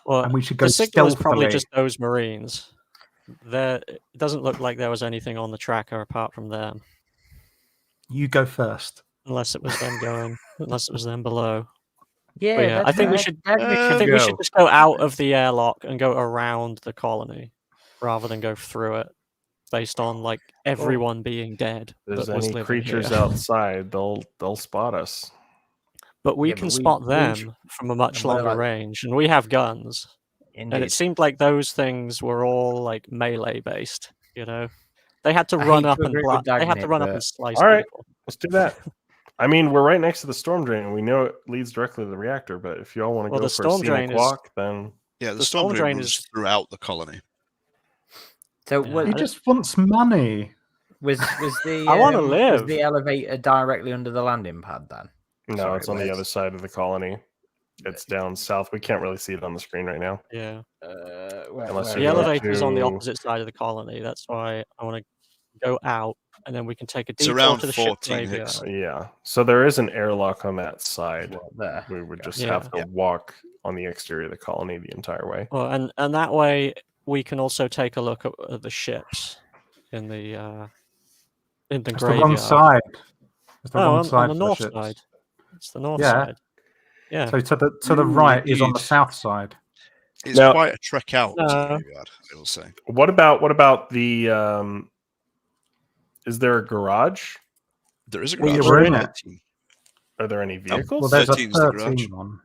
[SPEAKER 2] well,
[SPEAKER 5] and we should go
[SPEAKER 2] the signal is probably
[SPEAKER 5] stealthily.
[SPEAKER 2] just those Marines. It doesn't look like there was anything on the tracker apart from them,
[SPEAKER 5] You go first.
[SPEAKER 2] unless it was them going, unless it was them below.
[SPEAKER 4] Yeah,
[SPEAKER 2] yeah, I think we should- I think we should just go out of the airlock and go around the colony rather than go through it, based on like everyone being dead.
[SPEAKER 3] If there's
[SPEAKER 2] that was
[SPEAKER 3] any
[SPEAKER 2] living
[SPEAKER 3] creatures
[SPEAKER 2] here.
[SPEAKER 3] outside, they'll spot us.
[SPEAKER 2] But we
[SPEAKER 4] Yeah,
[SPEAKER 2] can
[SPEAKER 4] but
[SPEAKER 2] spot
[SPEAKER 4] we
[SPEAKER 2] them
[SPEAKER 4] should-
[SPEAKER 2] from a much
[SPEAKER 4] and we're
[SPEAKER 2] longer
[SPEAKER 4] like-
[SPEAKER 2] range, and we have guns. And
[SPEAKER 4] Indeed.
[SPEAKER 2] it seemed like those things were all like melee based. You know, they had to
[SPEAKER 4] I
[SPEAKER 2] run
[SPEAKER 4] hate
[SPEAKER 2] up
[SPEAKER 4] to
[SPEAKER 2] and
[SPEAKER 4] agree with
[SPEAKER 2] they had to
[SPEAKER 4] Dagnit,
[SPEAKER 2] run up
[SPEAKER 4] but-
[SPEAKER 2] and slice
[SPEAKER 3] All right.
[SPEAKER 2] people.
[SPEAKER 3] Let's do that. I mean, we're right next to the storm drain, and we know it leads directly to the reactor. But if you all want to
[SPEAKER 2] Well,
[SPEAKER 3] go
[SPEAKER 2] the
[SPEAKER 3] for a
[SPEAKER 2] storm
[SPEAKER 3] scenic
[SPEAKER 2] drain is-
[SPEAKER 3] walk, then
[SPEAKER 1] Yeah, the
[SPEAKER 2] The
[SPEAKER 1] storm
[SPEAKER 2] storm
[SPEAKER 1] drain
[SPEAKER 2] drain
[SPEAKER 1] runs
[SPEAKER 2] is-
[SPEAKER 1] throughout the colony.
[SPEAKER 4] So
[SPEAKER 2] Yeah.
[SPEAKER 4] was,
[SPEAKER 5] He just wants money.
[SPEAKER 4] was the
[SPEAKER 2] I wanna
[SPEAKER 4] was
[SPEAKER 2] live.
[SPEAKER 4] the elevator directly under the landing pad then?
[SPEAKER 3] no,
[SPEAKER 4] Sorry,
[SPEAKER 3] it's on the
[SPEAKER 4] where's-
[SPEAKER 3] other side of the colony. It's down south. We can't really see it on the screen right now.
[SPEAKER 2] Yeah.
[SPEAKER 3] Unless
[SPEAKER 2] The
[SPEAKER 3] you go
[SPEAKER 2] elevator's on the
[SPEAKER 3] to-
[SPEAKER 2] opposite side of the colony. That's why I want to go out, and then we can take a
[SPEAKER 1] It's
[SPEAKER 2] detour
[SPEAKER 1] around
[SPEAKER 2] to the ship
[SPEAKER 1] 14
[SPEAKER 2] graveyard.
[SPEAKER 1] Hicks.
[SPEAKER 3] Yeah. So there is an airlock on that side.
[SPEAKER 4] There.
[SPEAKER 3] We would just
[SPEAKER 2] Yeah.
[SPEAKER 3] have to walk on the exterior of the colony the entire way.
[SPEAKER 2] Well, and that way we can also take a look at the ships in the
[SPEAKER 5] It's the
[SPEAKER 2] graveyard.
[SPEAKER 5] wrong side. It's the
[SPEAKER 2] Oh,
[SPEAKER 5] wrong
[SPEAKER 2] on
[SPEAKER 5] side
[SPEAKER 2] the
[SPEAKER 5] for
[SPEAKER 2] north
[SPEAKER 5] ships.
[SPEAKER 2] side. It's the north
[SPEAKER 5] Yeah.
[SPEAKER 2] side. Yeah.
[SPEAKER 5] So to the right is on the
[SPEAKER 1] indeed.
[SPEAKER 5] south side.
[SPEAKER 1] It's
[SPEAKER 3] Now-
[SPEAKER 1] quite a trek out to the
[SPEAKER 2] No.
[SPEAKER 1] graveyard, I will say.
[SPEAKER 3] What about the is there a garage?
[SPEAKER 1] There is a
[SPEAKER 5] Well,
[SPEAKER 1] garage.
[SPEAKER 5] you're in
[SPEAKER 1] on
[SPEAKER 5] it.
[SPEAKER 1] 13.
[SPEAKER 3] Are there any vehicles?
[SPEAKER 5] Well, there's a
[SPEAKER 1] 13's the garage.
[SPEAKER 5] 13 one.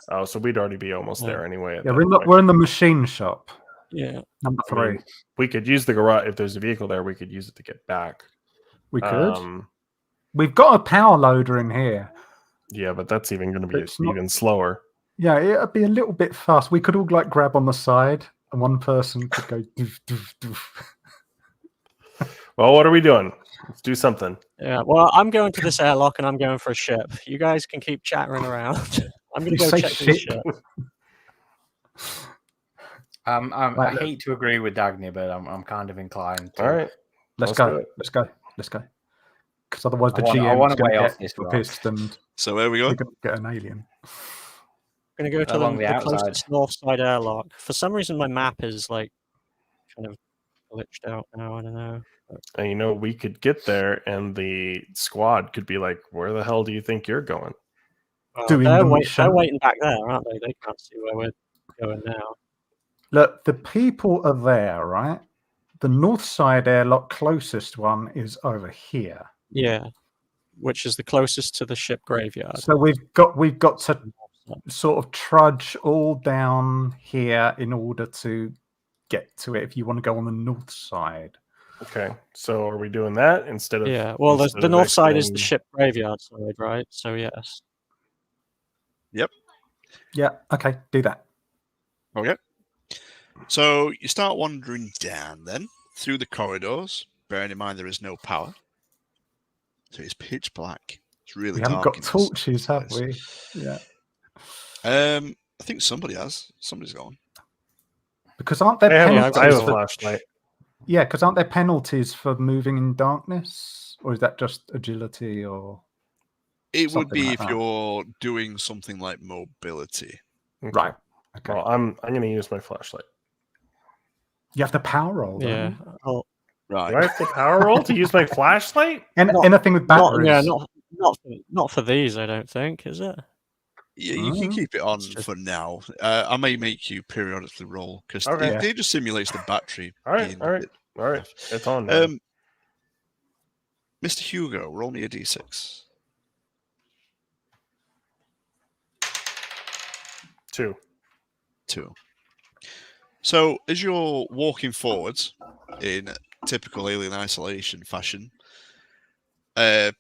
[SPEAKER 3] Oh, so we'd already be almost
[SPEAKER 2] Yeah.
[SPEAKER 3] there anyway. at
[SPEAKER 5] Yeah,
[SPEAKER 3] that point.
[SPEAKER 5] we're in the machine shop.
[SPEAKER 2] Yeah.
[SPEAKER 5] Number
[SPEAKER 3] I mean,
[SPEAKER 5] 3.
[SPEAKER 3] we could use the garage if there's a vehicle there. We could use it to get back.
[SPEAKER 5] We could.
[SPEAKER 3] Um,
[SPEAKER 5] We've got a power loader in here.
[SPEAKER 3] yeah, but that's even going to be
[SPEAKER 5] It's not-
[SPEAKER 3] even slower.
[SPEAKER 5] Yeah, it'd be a little bit fast. We could all like grab on the side, and one person could go doof, doof, doof.
[SPEAKER 3] Well, what are we doing? Let's do something.
[SPEAKER 2] Yeah. Well, I'm going to this airlock, and I'm going for a ship. You guys can keep chattering around. I'm going
[SPEAKER 5] You
[SPEAKER 2] to go
[SPEAKER 5] say
[SPEAKER 2] check this
[SPEAKER 5] ship?
[SPEAKER 2] ship.
[SPEAKER 4] I
[SPEAKER 5] Right,
[SPEAKER 4] hate to agree with Dagny, but I'm kind of inclined to.
[SPEAKER 3] All right.
[SPEAKER 5] Let's
[SPEAKER 3] Let's do
[SPEAKER 5] go.
[SPEAKER 3] it.
[SPEAKER 5] Let's go. Let's go. Because otherwise the
[SPEAKER 4] I wanna
[SPEAKER 5] GM is going
[SPEAKER 4] weigh
[SPEAKER 5] to
[SPEAKER 4] off
[SPEAKER 5] get
[SPEAKER 4] this rock.
[SPEAKER 5] pissed and
[SPEAKER 1] So where we
[SPEAKER 5] we're
[SPEAKER 1] go?
[SPEAKER 5] going to get an alien.
[SPEAKER 2] I'm going to go to
[SPEAKER 4] Along
[SPEAKER 2] the
[SPEAKER 4] the outside.
[SPEAKER 2] closest north side airlock. For some reason, my map is like kind of glitched out now. I don't know.
[SPEAKER 3] And you know, we could get there, and the squad could be like, "Where the hell do you think you're going?"
[SPEAKER 5] Doing
[SPEAKER 2] they're,
[SPEAKER 5] the
[SPEAKER 2] they're
[SPEAKER 5] mission.
[SPEAKER 2] waiting back there, aren't they? They can't see where we're going now.
[SPEAKER 5] Look, the people are there, right? The north side airlock closest one is over here.
[SPEAKER 2] Yeah, which is the closest to the ship graveyard.
[SPEAKER 5] So we've got to sort of trudge all down here in order to get to it if you want to go on the north side.
[SPEAKER 3] Okay, so are we doing that instead of?
[SPEAKER 2] Yeah, well,
[SPEAKER 3] instead
[SPEAKER 2] the
[SPEAKER 3] of
[SPEAKER 2] north side is the
[SPEAKER 3] exiting-
[SPEAKER 2] ship graveyard side, right? So yes.
[SPEAKER 5] Yeah, okay, do that.
[SPEAKER 1] Okay. So you start wandering down then through the corridors, bearing in mind there is no power. So it's pitch black. It's really
[SPEAKER 5] We haven't
[SPEAKER 1] dark.
[SPEAKER 5] got
[SPEAKER 1] in this
[SPEAKER 5] torches, have we?
[SPEAKER 1] place.
[SPEAKER 5] Yeah.
[SPEAKER 1] I think somebody has. Somebody's gone.
[SPEAKER 5] Because aren't there
[SPEAKER 3] I have,
[SPEAKER 2] Yeah,
[SPEAKER 3] a-
[SPEAKER 2] I've
[SPEAKER 3] I
[SPEAKER 2] got
[SPEAKER 3] have a
[SPEAKER 2] some.
[SPEAKER 3] flashlight.
[SPEAKER 5] Yeah, because aren't there penalties for moving in darkness? Or is that just agility or
[SPEAKER 1] It would
[SPEAKER 5] Something
[SPEAKER 1] be
[SPEAKER 5] like
[SPEAKER 1] if
[SPEAKER 5] that.
[SPEAKER 1] you're doing something like mobility.
[SPEAKER 3] Okay.
[SPEAKER 5] right? Okay.
[SPEAKER 3] Well, I'm going to use my flashlight.
[SPEAKER 5] You have to power roll, don't
[SPEAKER 2] Yeah.
[SPEAKER 5] you?
[SPEAKER 2] Oh,
[SPEAKER 1] Right.
[SPEAKER 3] Do I have to power roll to use my flashlight?
[SPEAKER 5] And
[SPEAKER 2] Not-
[SPEAKER 5] anything with
[SPEAKER 2] not,
[SPEAKER 5] batteries.
[SPEAKER 2] yeah, not for these. I don't think, is it?
[SPEAKER 1] Yeah, you can
[SPEAKER 5] Mm.
[SPEAKER 1] keep it on
[SPEAKER 2] It's just-
[SPEAKER 1] for now. I may make you periodically roll because
[SPEAKER 3] Okay.
[SPEAKER 1] it just simulates the battery.
[SPEAKER 3] All right,
[SPEAKER 1] being
[SPEAKER 3] all
[SPEAKER 1] a
[SPEAKER 3] right,
[SPEAKER 1] bit
[SPEAKER 3] all right.
[SPEAKER 1] off.
[SPEAKER 3] It's on now.
[SPEAKER 1] Mr. Hugo, roll me a d6.
[SPEAKER 3] 2.
[SPEAKER 1] 2. So as you're walking forwards in typical Alien Isolation fashion, bear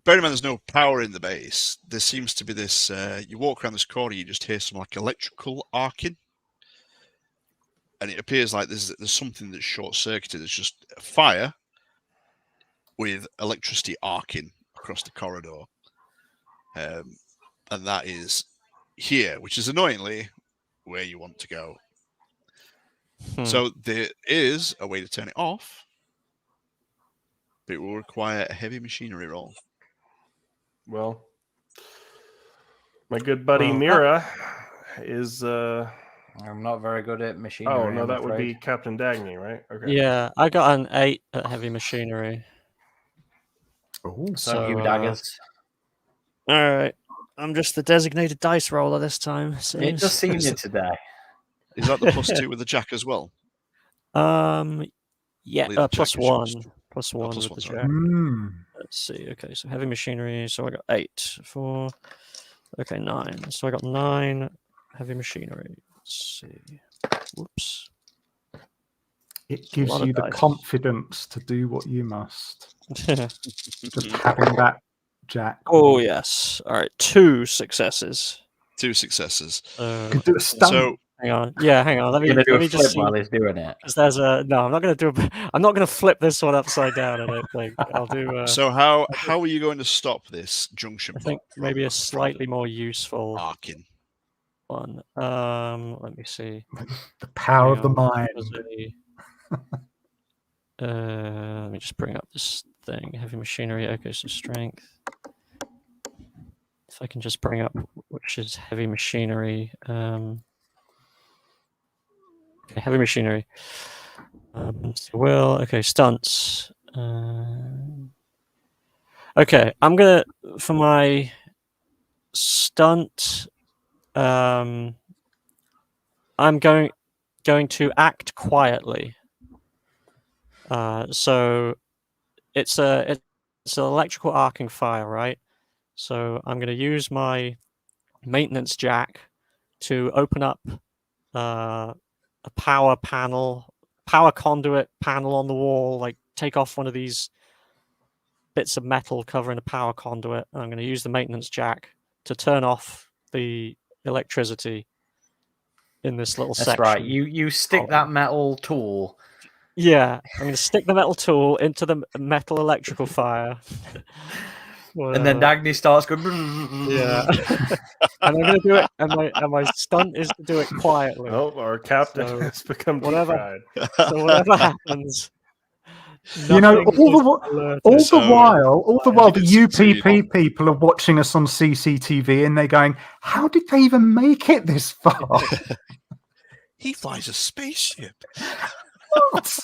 [SPEAKER 1] in mind there's no power in the base. There seems to be this. You walk around this corner, you just hear some like electrical arcing, and it appears like there's something that's short circuited. There's just a fire with electricity arcing across the corridor, and that is here, which is annoyingly where you want to go. So there is a way to turn it off, but it will require a heavy machinery roll.
[SPEAKER 3] Well, my good buddy
[SPEAKER 2] Well,
[SPEAKER 3] Mira is.
[SPEAKER 4] I'm not very good at machinery.
[SPEAKER 3] Oh no,
[SPEAKER 4] I'm
[SPEAKER 3] that would
[SPEAKER 4] afraid.
[SPEAKER 3] be Captain Dagny, right? Okay.
[SPEAKER 2] Yeah, I got an 8 at heavy machinery.
[SPEAKER 5] Oh,
[SPEAKER 2] So
[SPEAKER 4] you daggers.
[SPEAKER 2] all right, I'm just the designated dice roller this time.
[SPEAKER 4] It
[SPEAKER 2] seems.
[SPEAKER 4] just seemed it today.
[SPEAKER 1] Is that the +2 with the jack as well?
[SPEAKER 2] Yeah,
[SPEAKER 1] Leave the
[SPEAKER 2] plus
[SPEAKER 1] jack as yours.
[SPEAKER 2] 1, plus 1
[SPEAKER 1] plus
[SPEAKER 2] with
[SPEAKER 1] one,
[SPEAKER 2] the
[SPEAKER 1] sorry.
[SPEAKER 2] jack.
[SPEAKER 5] Mm.
[SPEAKER 2] Let's see. Okay, so heavy machinery. So I got 8 for. Okay, 9. So I got 9 heavy machinery. Let's see. Whoops.
[SPEAKER 5] It
[SPEAKER 2] a
[SPEAKER 5] gives
[SPEAKER 2] lot of
[SPEAKER 5] you the
[SPEAKER 2] dice.
[SPEAKER 5] confidence to do what you must. Just having that jack.
[SPEAKER 2] Oh yes. All right, 2 successes.
[SPEAKER 1] 2 successes.
[SPEAKER 5] You can do a stunt.
[SPEAKER 1] So
[SPEAKER 2] Hang on. Yeah, hang on. Let me
[SPEAKER 4] You're gonna do
[SPEAKER 2] let
[SPEAKER 4] a
[SPEAKER 2] me just
[SPEAKER 4] flip
[SPEAKER 2] see.
[SPEAKER 4] while he's doing it.
[SPEAKER 2] Because there's a no. I'm not going to do. I'm not going to flip this one upside down. I don't think. I'll do.
[SPEAKER 1] So how are you going to stop this junction?
[SPEAKER 2] I think
[SPEAKER 1] from-
[SPEAKER 2] maybe a
[SPEAKER 1] from
[SPEAKER 2] slightly more useful
[SPEAKER 1] arcing.
[SPEAKER 2] one. Let me see.
[SPEAKER 5] The power of the
[SPEAKER 2] Hang on,
[SPEAKER 5] mind.
[SPEAKER 2] was let me just bring up this thing. Heavy machinery. Okay, so strength. If I can just bring up which is heavy machinery. Okay, heavy machinery. Okay, stunts. Okay, I'm gonna for my stunt. I'm going to act quietly. So it's an electrical arcing fire, right? So I'm going to use my maintenance jack to open up a power conduit panel on the wall, like take off one of these bits of metal covering a power conduit. And I'm going to use the maintenance jack to turn off the electricity in this little
[SPEAKER 4] That's
[SPEAKER 2] section.
[SPEAKER 4] right. You stick that metal tool.
[SPEAKER 2] Yeah, I'm going to stick the metal tool into the metal electrical fire.
[SPEAKER 4] And then Dagny starts going.
[SPEAKER 2] Yeah. And I'm going to do it, and my stunt is to do it quietly.
[SPEAKER 3] Oh, our captain
[SPEAKER 2] So,
[SPEAKER 3] has become
[SPEAKER 2] whatever-
[SPEAKER 3] deep-fried.
[SPEAKER 2] So whatever happens,
[SPEAKER 5] You know,
[SPEAKER 2] nothing
[SPEAKER 5] all
[SPEAKER 2] is
[SPEAKER 5] the
[SPEAKER 2] alerted.
[SPEAKER 5] while, the
[SPEAKER 1] you can see-
[SPEAKER 5] UPP people are watching us on CCTV and they're going, "How did they even make it this far?"
[SPEAKER 1] He flies a spaceship.
[SPEAKER 5] What?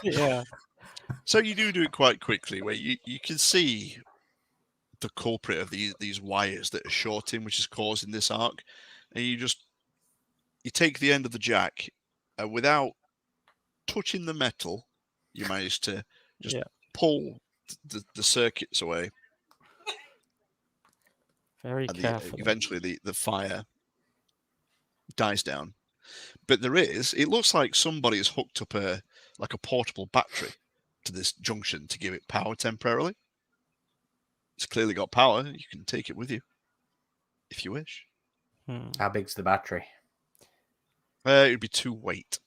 [SPEAKER 2] Yeah.
[SPEAKER 1] So you do it quite quickly, where you can see the culprit of these wires that are shorting, which is causing this arc, and you take the end of the jack, without touching the metal, you manage to just pull the circuits away.
[SPEAKER 2] Very
[SPEAKER 1] And
[SPEAKER 2] careful.
[SPEAKER 1] eventually the fire dies down. But it looks like somebody has hooked up a portable battery to this junction to give it power temporarily. It's clearly got power. You can take it with you if you wish.
[SPEAKER 4] How big's the battery?
[SPEAKER 1] It would be 2 weight.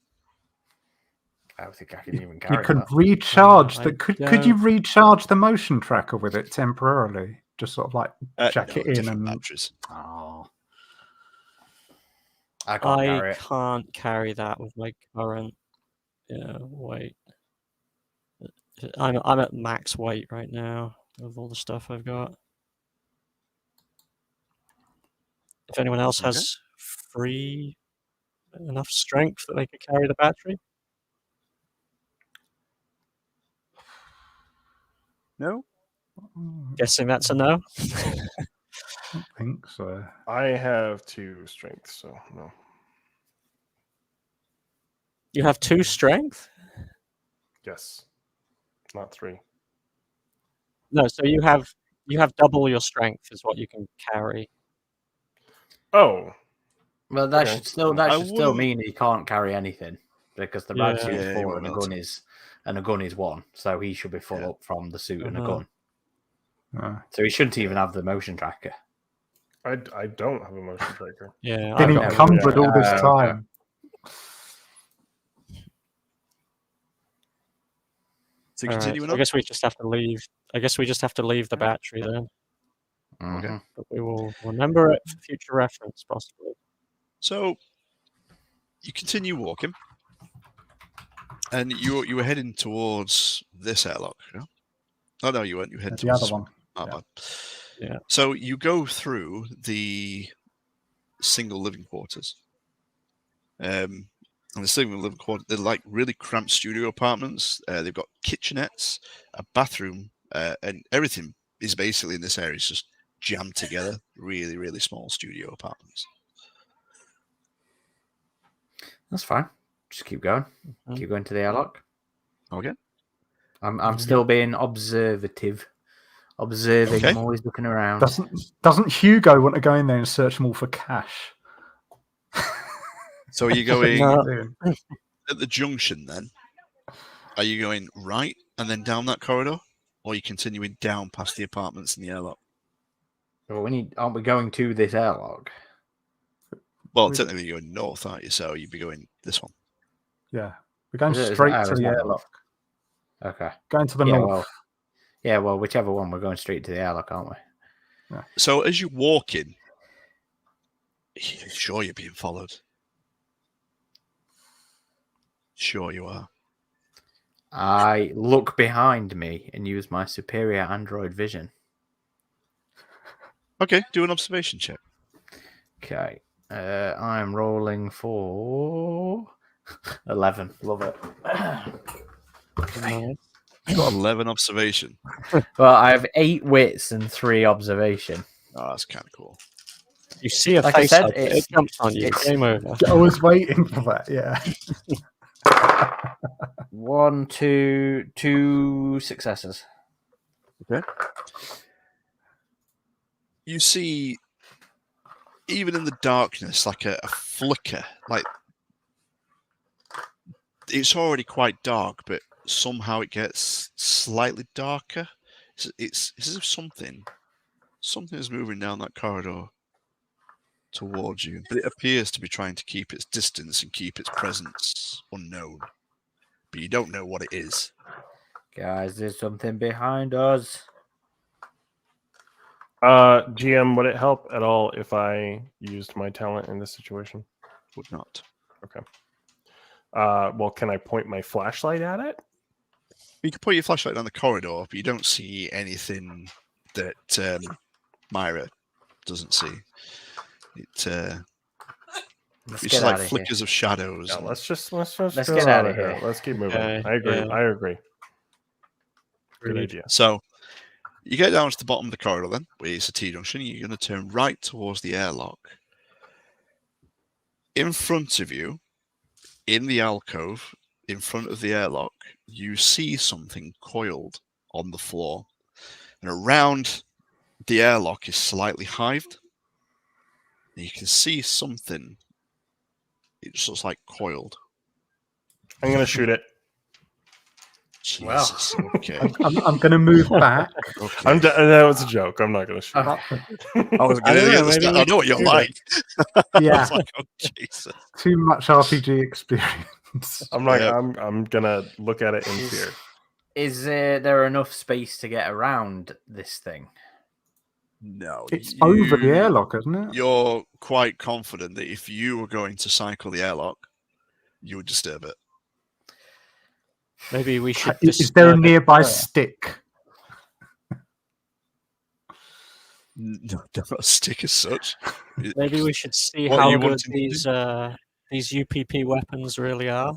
[SPEAKER 4] I don't think I can even carry
[SPEAKER 5] You can
[SPEAKER 4] that.
[SPEAKER 5] recharge
[SPEAKER 2] I
[SPEAKER 5] the. Could you recharge the motion tracker with it temporarily? Just sort of like jack it in
[SPEAKER 1] different
[SPEAKER 5] and.
[SPEAKER 1] batteries.
[SPEAKER 5] Oh.
[SPEAKER 4] I can't carry
[SPEAKER 2] I
[SPEAKER 4] it.
[SPEAKER 2] can't carry that with my current weight. I'm at max weight right now with all the stuff I've got. If anyone else has enough strength that they could carry the battery.
[SPEAKER 1] No?
[SPEAKER 2] Guessing that's a no.
[SPEAKER 5] I don't think so.
[SPEAKER 3] I have 2 strength, so no.
[SPEAKER 2] You have 2 strength?
[SPEAKER 3] Yes, not 3.
[SPEAKER 2] No, so you have double your strength is what you can carry.
[SPEAKER 3] Oh,
[SPEAKER 4] Well, that
[SPEAKER 3] Okay.
[SPEAKER 4] should still
[SPEAKER 1] wouldn't-
[SPEAKER 4] mean he can't carry anything because the rad suit's
[SPEAKER 1] Yeah, he
[SPEAKER 4] 4 and
[SPEAKER 1] won't
[SPEAKER 4] a gun is 1, so he should be full up from the suit and a
[SPEAKER 2] Uh-huh.
[SPEAKER 4] gun. So he shouldn't even have the motion tracker.
[SPEAKER 3] I don't have a motion tracker.
[SPEAKER 2] Yeah.
[SPEAKER 5] Been
[SPEAKER 2] I've got
[SPEAKER 5] encumbered all this
[SPEAKER 4] okay.
[SPEAKER 5] time.
[SPEAKER 1] So
[SPEAKER 2] All right,
[SPEAKER 1] continuing
[SPEAKER 2] so I
[SPEAKER 1] on?
[SPEAKER 2] guess we just have to leave. I guess we just have to leave the battery then.
[SPEAKER 4] Mhm.
[SPEAKER 2] But we will remember it for future reference, possibly.
[SPEAKER 1] So you continue walking, and you were heading towards this airlock. Yeah? Oh no, you weren't. You were heading
[SPEAKER 5] The
[SPEAKER 1] towards
[SPEAKER 5] other
[SPEAKER 1] this
[SPEAKER 5] one.
[SPEAKER 1] Oh,
[SPEAKER 5] Yeah.
[SPEAKER 1] bad.
[SPEAKER 2] Yeah.
[SPEAKER 1] So you go through the single living quarters. And the single living quarters, they're like really cramped studio apartments. They've got kitchenettes, a bathroom, and everything is basically in this area is just jammed together. Really, really small studio apartments.
[SPEAKER 4] That's fine. Just keep going.
[SPEAKER 2] Mhm.
[SPEAKER 4] Keep going to the airlock.
[SPEAKER 1] Okay.
[SPEAKER 4] I'm still being observative. Observing.
[SPEAKER 1] Okay.
[SPEAKER 4] I'm always looking around.
[SPEAKER 5] Doesn't Hugo want to go in there and search them all for cash?
[SPEAKER 1] So are you going
[SPEAKER 2] No.
[SPEAKER 1] at the junction then? Are you going right and then down that corridor? Or are you continuing down past the apartments in the airlock?
[SPEAKER 4] Well, aren't we going to this airlock?
[SPEAKER 1] Well, technically you're going north, aren't you? So you'd be going this one.
[SPEAKER 5] Yeah, we're going
[SPEAKER 4] Is it-
[SPEAKER 5] straight
[SPEAKER 4] oh,
[SPEAKER 5] to
[SPEAKER 4] is
[SPEAKER 5] the
[SPEAKER 4] that
[SPEAKER 5] airlock.
[SPEAKER 4] Okay.
[SPEAKER 5] Going to the
[SPEAKER 4] Yeah,
[SPEAKER 5] north.
[SPEAKER 4] well, whichever one, we're going straight to the airlock, aren't we?
[SPEAKER 1] So as you walk in, you're sure you're being followed. Sure you are.
[SPEAKER 4] I look behind me and use my superior android vision.
[SPEAKER 1] Okay, do an observation check.
[SPEAKER 4] Okay. I'm rolling for 11. Love it.
[SPEAKER 2] Nice.
[SPEAKER 1] You got 11 observation.
[SPEAKER 4] Well, I have 8 wits and 3 observation.
[SPEAKER 1] Oh, that's kind of cool.
[SPEAKER 2] You see a
[SPEAKER 4] Like I
[SPEAKER 2] face
[SPEAKER 4] said,
[SPEAKER 2] up, it
[SPEAKER 4] it's-
[SPEAKER 2] jumps on you.
[SPEAKER 4] it's-
[SPEAKER 2] Game over.
[SPEAKER 5] I was waiting for that. Yeah.
[SPEAKER 4] 1, 2 successes.
[SPEAKER 1] Okay. You see, even in the darkness, like a flicker. Like it's already quite dark, but somehow it gets slightly darker. It's as if something is moving down that corridor towards you, but it appears to be trying to keep its distance and keep its presence unknown. But you don't know what it is.
[SPEAKER 4] Guys, there's something behind us.
[SPEAKER 3] GM, would it help at all if I used my talent in this situation?
[SPEAKER 1] Would not.
[SPEAKER 3] Well, can I point my flashlight at it?
[SPEAKER 1] You can put your flashlight down the corridor, but you don't see anything that Myra doesn't see. It's
[SPEAKER 4] Let's
[SPEAKER 1] just
[SPEAKER 4] get
[SPEAKER 1] like
[SPEAKER 4] out of
[SPEAKER 1] flickers of shadows.
[SPEAKER 3] Yeah,
[SPEAKER 1] and-
[SPEAKER 3] let's
[SPEAKER 4] Let's
[SPEAKER 3] go
[SPEAKER 4] get out of here.
[SPEAKER 3] Let's keep moving.
[SPEAKER 2] Okay,
[SPEAKER 3] I agree.
[SPEAKER 2] yeah.
[SPEAKER 3] I agree. Good
[SPEAKER 2] Agreed.
[SPEAKER 3] idea.
[SPEAKER 1] So you get down to the bottom of the corridor then, where it's a T-junction. You're going to turn right towards the airlock. In front of you, in the alcove, in front of the airlock, you see something coiled on the floor. And around the airlock is slightly hived. And you can see something. It just looks like coiled.
[SPEAKER 3] I'm going to shoot it.
[SPEAKER 4] Well.
[SPEAKER 1] Jesus. Okay.
[SPEAKER 5] I'm going to move back.
[SPEAKER 1] Okay.
[SPEAKER 3] That was a joke. I'm not going to shoot it.
[SPEAKER 1] I was
[SPEAKER 2] I
[SPEAKER 1] going
[SPEAKER 2] don't know,
[SPEAKER 1] to
[SPEAKER 2] maybe
[SPEAKER 1] I
[SPEAKER 2] we
[SPEAKER 1] know what
[SPEAKER 2] should
[SPEAKER 1] you're
[SPEAKER 2] do
[SPEAKER 1] like.
[SPEAKER 5] Yeah.
[SPEAKER 1] I was like, oh, Jesus.
[SPEAKER 5] Too much RPG experience.
[SPEAKER 3] I'm not.
[SPEAKER 1] Yeah.
[SPEAKER 3] I'm gonna look at it in fear.
[SPEAKER 4] Is there enough space to get around this thing?
[SPEAKER 1] No.
[SPEAKER 5] It's over the airlock, isn't it?
[SPEAKER 1] You're quite confident that if you were going to cycle the airlock, you would disturb it.
[SPEAKER 2] Maybe we should.
[SPEAKER 5] Is there a
[SPEAKER 2] disturb it
[SPEAKER 5] nearby
[SPEAKER 2] more.
[SPEAKER 5] stick?
[SPEAKER 1] No, not a stick as such.
[SPEAKER 2] Maybe we should see
[SPEAKER 1] What are
[SPEAKER 2] how
[SPEAKER 1] you
[SPEAKER 2] good
[SPEAKER 1] wanting to do?
[SPEAKER 2] these UPP weapons really are.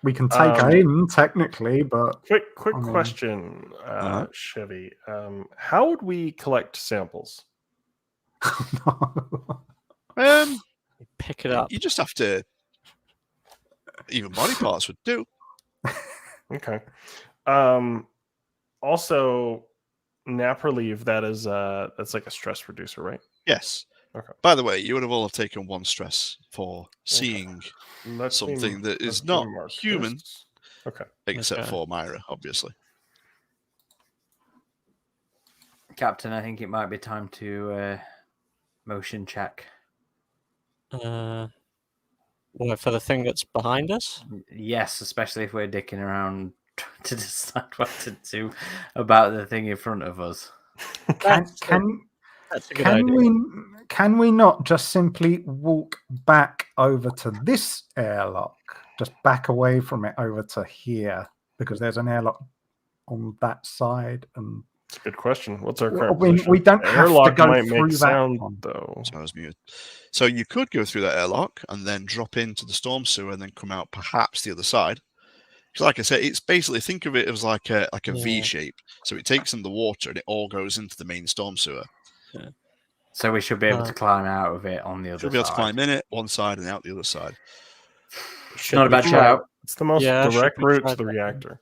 [SPEAKER 5] We can take aim technically, but
[SPEAKER 3] Quick
[SPEAKER 5] I mean-
[SPEAKER 3] question,
[SPEAKER 1] Uh-huh.
[SPEAKER 3] Chevy. How would we collect samples?
[SPEAKER 2] Pick it up.
[SPEAKER 1] You just have to. Even body parts would do.
[SPEAKER 3] Okay. Also, nap relief. That's like a stress reducer, right?
[SPEAKER 1] Yes.
[SPEAKER 3] Okay.
[SPEAKER 1] By the way, you would have all have taken 1 stress for seeing something that is not human,
[SPEAKER 3] Okay.
[SPEAKER 1] except
[SPEAKER 2] Okay.
[SPEAKER 1] for Myra, obviously.
[SPEAKER 4] Captain, I think it might be time to motion check.
[SPEAKER 2] What, for the thing that's behind us?
[SPEAKER 4] Yes, especially if we're dicking around to decide what to do about the thing in front of us.
[SPEAKER 2] That's a good idea.
[SPEAKER 5] Can we not just simply walk back over to this airlock? Just back away from it over to here, because there's an airlock on that side, and
[SPEAKER 3] It's a good question. What's our current
[SPEAKER 5] we
[SPEAKER 3] position?
[SPEAKER 5] don't
[SPEAKER 3] The
[SPEAKER 5] have to
[SPEAKER 3] airlock
[SPEAKER 5] go
[SPEAKER 3] might
[SPEAKER 5] through
[SPEAKER 3] make
[SPEAKER 5] that
[SPEAKER 3] sound
[SPEAKER 5] one.
[SPEAKER 3] though.
[SPEAKER 1] So I was muted. So you could go through that airlock and then drop into the storm sewer and then come out perhaps the other side. So like I said, it's basically, think of it as like a V
[SPEAKER 2] Yeah.
[SPEAKER 1] shape. So it takes in the water and it all goes into the main storm sewer.
[SPEAKER 4] So we should be able to climb out of it on the other
[SPEAKER 1] You'll be able to
[SPEAKER 4] side.
[SPEAKER 1] climb in it, one side and out the other side.
[SPEAKER 2] Should
[SPEAKER 4] Not a
[SPEAKER 2] we
[SPEAKER 4] bad
[SPEAKER 2] try-
[SPEAKER 4] shout.
[SPEAKER 3] It's the most
[SPEAKER 2] Yeah, should
[SPEAKER 3] direct
[SPEAKER 2] we
[SPEAKER 3] route
[SPEAKER 2] try
[SPEAKER 3] to the
[SPEAKER 2] that?
[SPEAKER 3] reactor.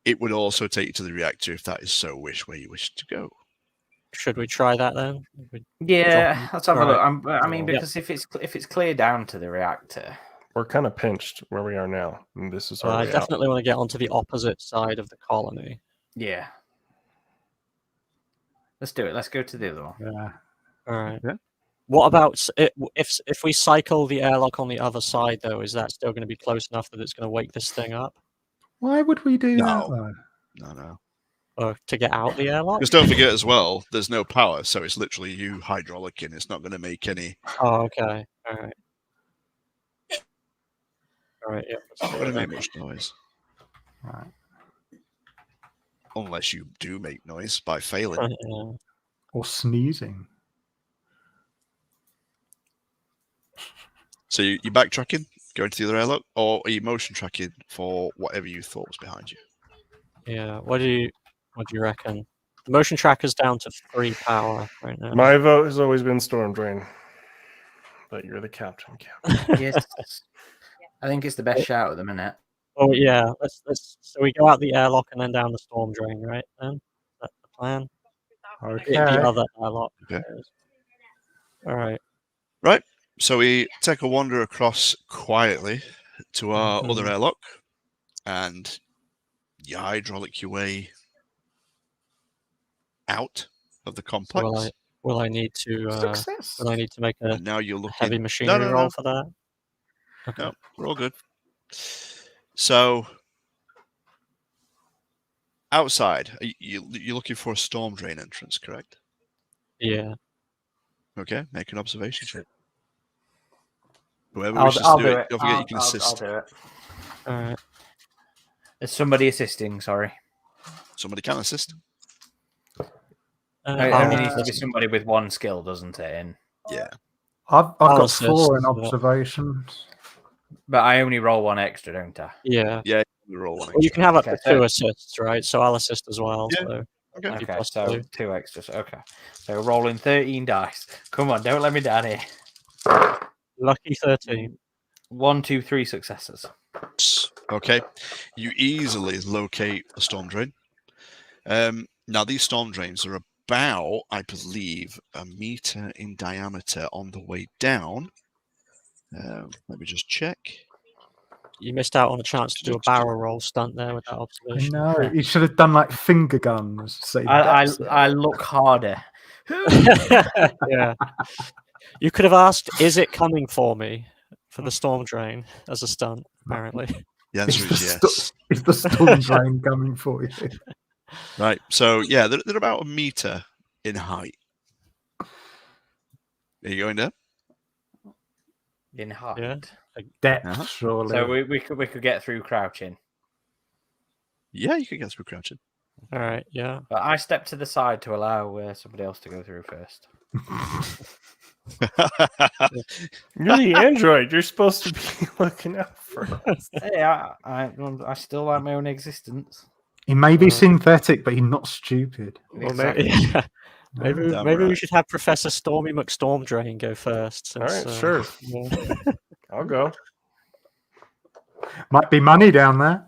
[SPEAKER 1] It would also take you to the reactor if that is so where you wish to go.
[SPEAKER 2] Should we try that then?
[SPEAKER 4] Yeah,
[SPEAKER 2] Drop-
[SPEAKER 4] let's have a
[SPEAKER 2] Right.
[SPEAKER 4] look. I mean,
[SPEAKER 2] Yeah.
[SPEAKER 4] because if it's clear down to the reactor,
[SPEAKER 3] We're kind of pinched where we are now, and this is our
[SPEAKER 2] I
[SPEAKER 3] way out.
[SPEAKER 2] definitely want to get onto the opposite side of the colony.
[SPEAKER 4] yeah. Let's do it. Let's go to the other one.
[SPEAKER 5] Yeah.
[SPEAKER 2] All right.
[SPEAKER 1] Yeah.
[SPEAKER 2] What about if we cycle the airlock on the other side though? Is that still going to be close enough that it's going to wake this thing up,
[SPEAKER 5] Why would we do
[SPEAKER 1] No.
[SPEAKER 5] that though?
[SPEAKER 1] No.
[SPEAKER 2] or to get out the airlock?
[SPEAKER 1] Because don't forget as well, there's no power, so it's literally you hydraulicing. It's not going to make any.
[SPEAKER 2] Oh, okay. All right. All right. Yeah.
[SPEAKER 1] It's not going to make much noise.
[SPEAKER 5] Right.
[SPEAKER 1] Unless you do make noise by failing.
[SPEAKER 2] Yeah.
[SPEAKER 5] Or sneezing.
[SPEAKER 1] So you're backtracking, going to the other airlock, or are you motion tracking for whatever you thought was behind you?
[SPEAKER 2] Yeah. What do you reckon? The motion tracker's down to 3 power right now.
[SPEAKER 3] My vote has always been Storm Drain. But you're the captain, Cap.
[SPEAKER 4] Yes. I think it's the best shout at the minute.
[SPEAKER 2] Oh yeah. Let's. So we go out the airlock and then down the storm drain, right? Then that's the plan.
[SPEAKER 5] Okay.
[SPEAKER 2] The other airlock.
[SPEAKER 1] Okay.
[SPEAKER 2] All right.
[SPEAKER 1] So we take a wander across quietly to our other airlock, and you hydraulic your way out of the complex.
[SPEAKER 2] So will I need to?
[SPEAKER 5] Success.
[SPEAKER 2] Will I need to make a
[SPEAKER 1] And now you're looking.
[SPEAKER 2] heavy machinery roll for that? Okay.
[SPEAKER 1] No, we're all good. So outside, you're looking for a storm drain entrance, correct?
[SPEAKER 2] Yeah.
[SPEAKER 1] Okay, make an observation check. Whoever
[SPEAKER 4] I'll
[SPEAKER 1] wishes
[SPEAKER 4] do
[SPEAKER 1] to do
[SPEAKER 4] it.
[SPEAKER 1] it, don't forget you can
[SPEAKER 4] I'll
[SPEAKER 1] assist.
[SPEAKER 4] do it.
[SPEAKER 2] All right.
[SPEAKER 4] There's somebody assisting. Sorry.
[SPEAKER 1] Somebody can assist.
[SPEAKER 4] It
[SPEAKER 2] I'll
[SPEAKER 4] only needs to be
[SPEAKER 2] assist.
[SPEAKER 4] somebody with one skill, doesn't it? And
[SPEAKER 1] Yeah.
[SPEAKER 5] I've
[SPEAKER 2] I'll
[SPEAKER 5] got
[SPEAKER 2] assist
[SPEAKER 5] 4 in
[SPEAKER 2] as well.
[SPEAKER 5] observations.
[SPEAKER 4] but I only roll one extra, don't I?
[SPEAKER 2] Yeah.
[SPEAKER 1] Yeah, we roll one.
[SPEAKER 2] Well, you can have up to
[SPEAKER 4] Okay, so-
[SPEAKER 2] 2 assists, right? So I'll assist as well.
[SPEAKER 1] Yeah.
[SPEAKER 2] So
[SPEAKER 1] Okay.
[SPEAKER 2] maybe
[SPEAKER 4] Okay,
[SPEAKER 2] plus
[SPEAKER 4] so
[SPEAKER 2] 2.
[SPEAKER 4] 2 extras. Okay, so rolling 13 dice. Come on, don't let me down here.
[SPEAKER 2] Lucky 13.
[SPEAKER 4] 1, 2, 3 successes.
[SPEAKER 1] Okay. You easily locate a storm drain. Now, these storm drains are about, I believe, 1 meter in diameter on the way down. Let me just check.
[SPEAKER 2] You missed out on a chance to do a barrel roll stunt there with that
[SPEAKER 5] I
[SPEAKER 2] observation.
[SPEAKER 5] know. You should have done like finger guns. Say
[SPEAKER 4] I look harder.
[SPEAKER 2] Yeah. You could have asked, "Is it coming for me?" for the storm drain as a stunt. Apparently.
[SPEAKER 1] The answer is yes.
[SPEAKER 5] Is the storm drain coming for you?
[SPEAKER 1] Right. So, yeah, they're about 1 meter in height. Are you going there?
[SPEAKER 4] In height.
[SPEAKER 2] Yeah.
[SPEAKER 5] Depth,
[SPEAKER 1] Uh-huh.
[SPEAKER 5] surely.
[SPEAKER 4] So we could get through crouching.
[SPEAKER 1] Yeah, you could get through crouching.
[SPEAKER 2] All right. Yeah.
[SPEAKER 4] But I step to the side to allow somebody else to go through first.
[SPEAKER 3] You're the android. You're supposed to be looking out for us.
[SPEAKER 4] Hey, I still like my own existence.
[SPEAKER 5] He may be synthetic, but he's not stupid.
[SPEAKER 2] Well,
[SPEAKER 4] Exactly.
[SPEAKER 2] maybe
[SPEAKER 1] Damn
[SPEAKER 2] maybe we
[SPEAKER 1] right.
[SPEAKER 2] should have Professor Stormy McStormdrain go first.
[SPEAKER 3] All
[SPEAKER 2] since,
[SPEAKER 3] right, sure.
[SPEAKER 2] yeah.
[SPEAKER 3] I'll go.
[SPEAKER 5] Might be money down there.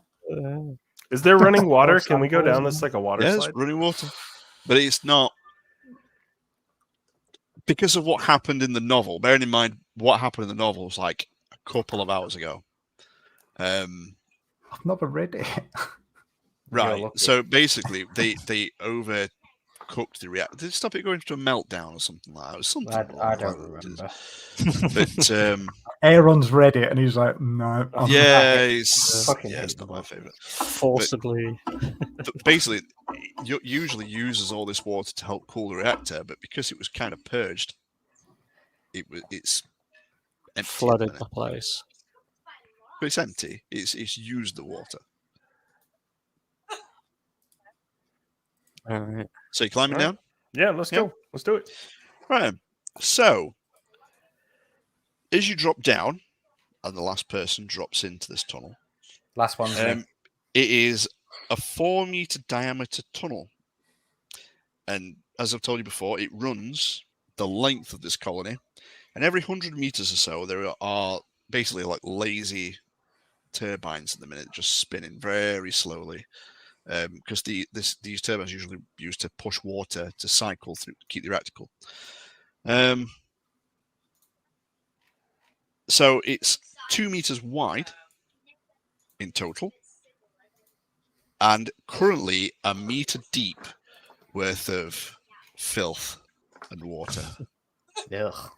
[SPEAKER 3] Is there running water?
[SPEAKER 5] What's
[SPEAKER 3] Can we
[SPEAKER 5] that
[SPEAKER 3] go down
[SPEAKER 5] called?
[SPEAKER 3] this like a water
[SPEAKER 1] Yeah, it's
[SPEAKER 3] slide?
[SPEAKER 1] running water. But it's not. Because of what happened in the novel, bearing in mind what happened in the novel was like a couple of hours ago.
[SPEAKER 5] I've never read it.
[SPEAKER 1] Right.
[SPEAKER 4] lucky.
[SPEAKER 1] So basically, they overcooked the reactor. Did it stop it going to a meltdown or something like that? It was something.
[SPEAKER 4] I
[SPEAKER 1] along
[SPEAKER 4] don't
[SPEAKER 1] those
[SPEAKER 4] remember.
[SPEAKER 1] lines. But
[SPEAKER 5] Aaron's read it, and he's like, "No." I'm
[SPEAKER 1] yeah, it's
[SPEAKER 4] Fucking
[SPEAKER 1] yeah,
[SPEAKER 4] hate
[SPEAKER 1] it's not
[SPEAKER 4] the
[SPEAKER 1] my
[SPEAKER 4] book.
[SPEAKER 1] favorite.
[SPEAKER 2] Forcibly.
[SPEAKER 1] Basically, usually uses all this water to help cool the reactor, but because it was kind of purged, it's empty at the
[SPEAKER 2] Flooded
[SPEAKER 1] minute.
[SPEAKER 2] the place.
[SPEAKER 1] But it's empty. It's used the water.
[SPEAKER 2] All right.
[SPEAKER 1] So you're climbing
[SPEAKER 3] Right.
[SPEAKER 1] down.
[SPEAKER 3] Yeah, let's
[SPEAKER 1] Yep.
[SPEAKER 3] go. Let's do it.
[SPEAKER 1] Right. So, as you drop down, and the last person drops into this tunnel,
[SPEAKER 4] Last one's me.
[SPEAKER 1] it is a 4-meter diameter tunnel. And as I've told you before, it runs the length of this colony. And every 100 meters or so, there are basically like lazy turbines at the minute, just spinning very slowly. Because these turbines are usually used to push water to cycle through, keep the reactor cool. So it's 2 meters wide in total, and currently 1 meter deep, worth of filth and water.
[SPEAKER 4] Ugh.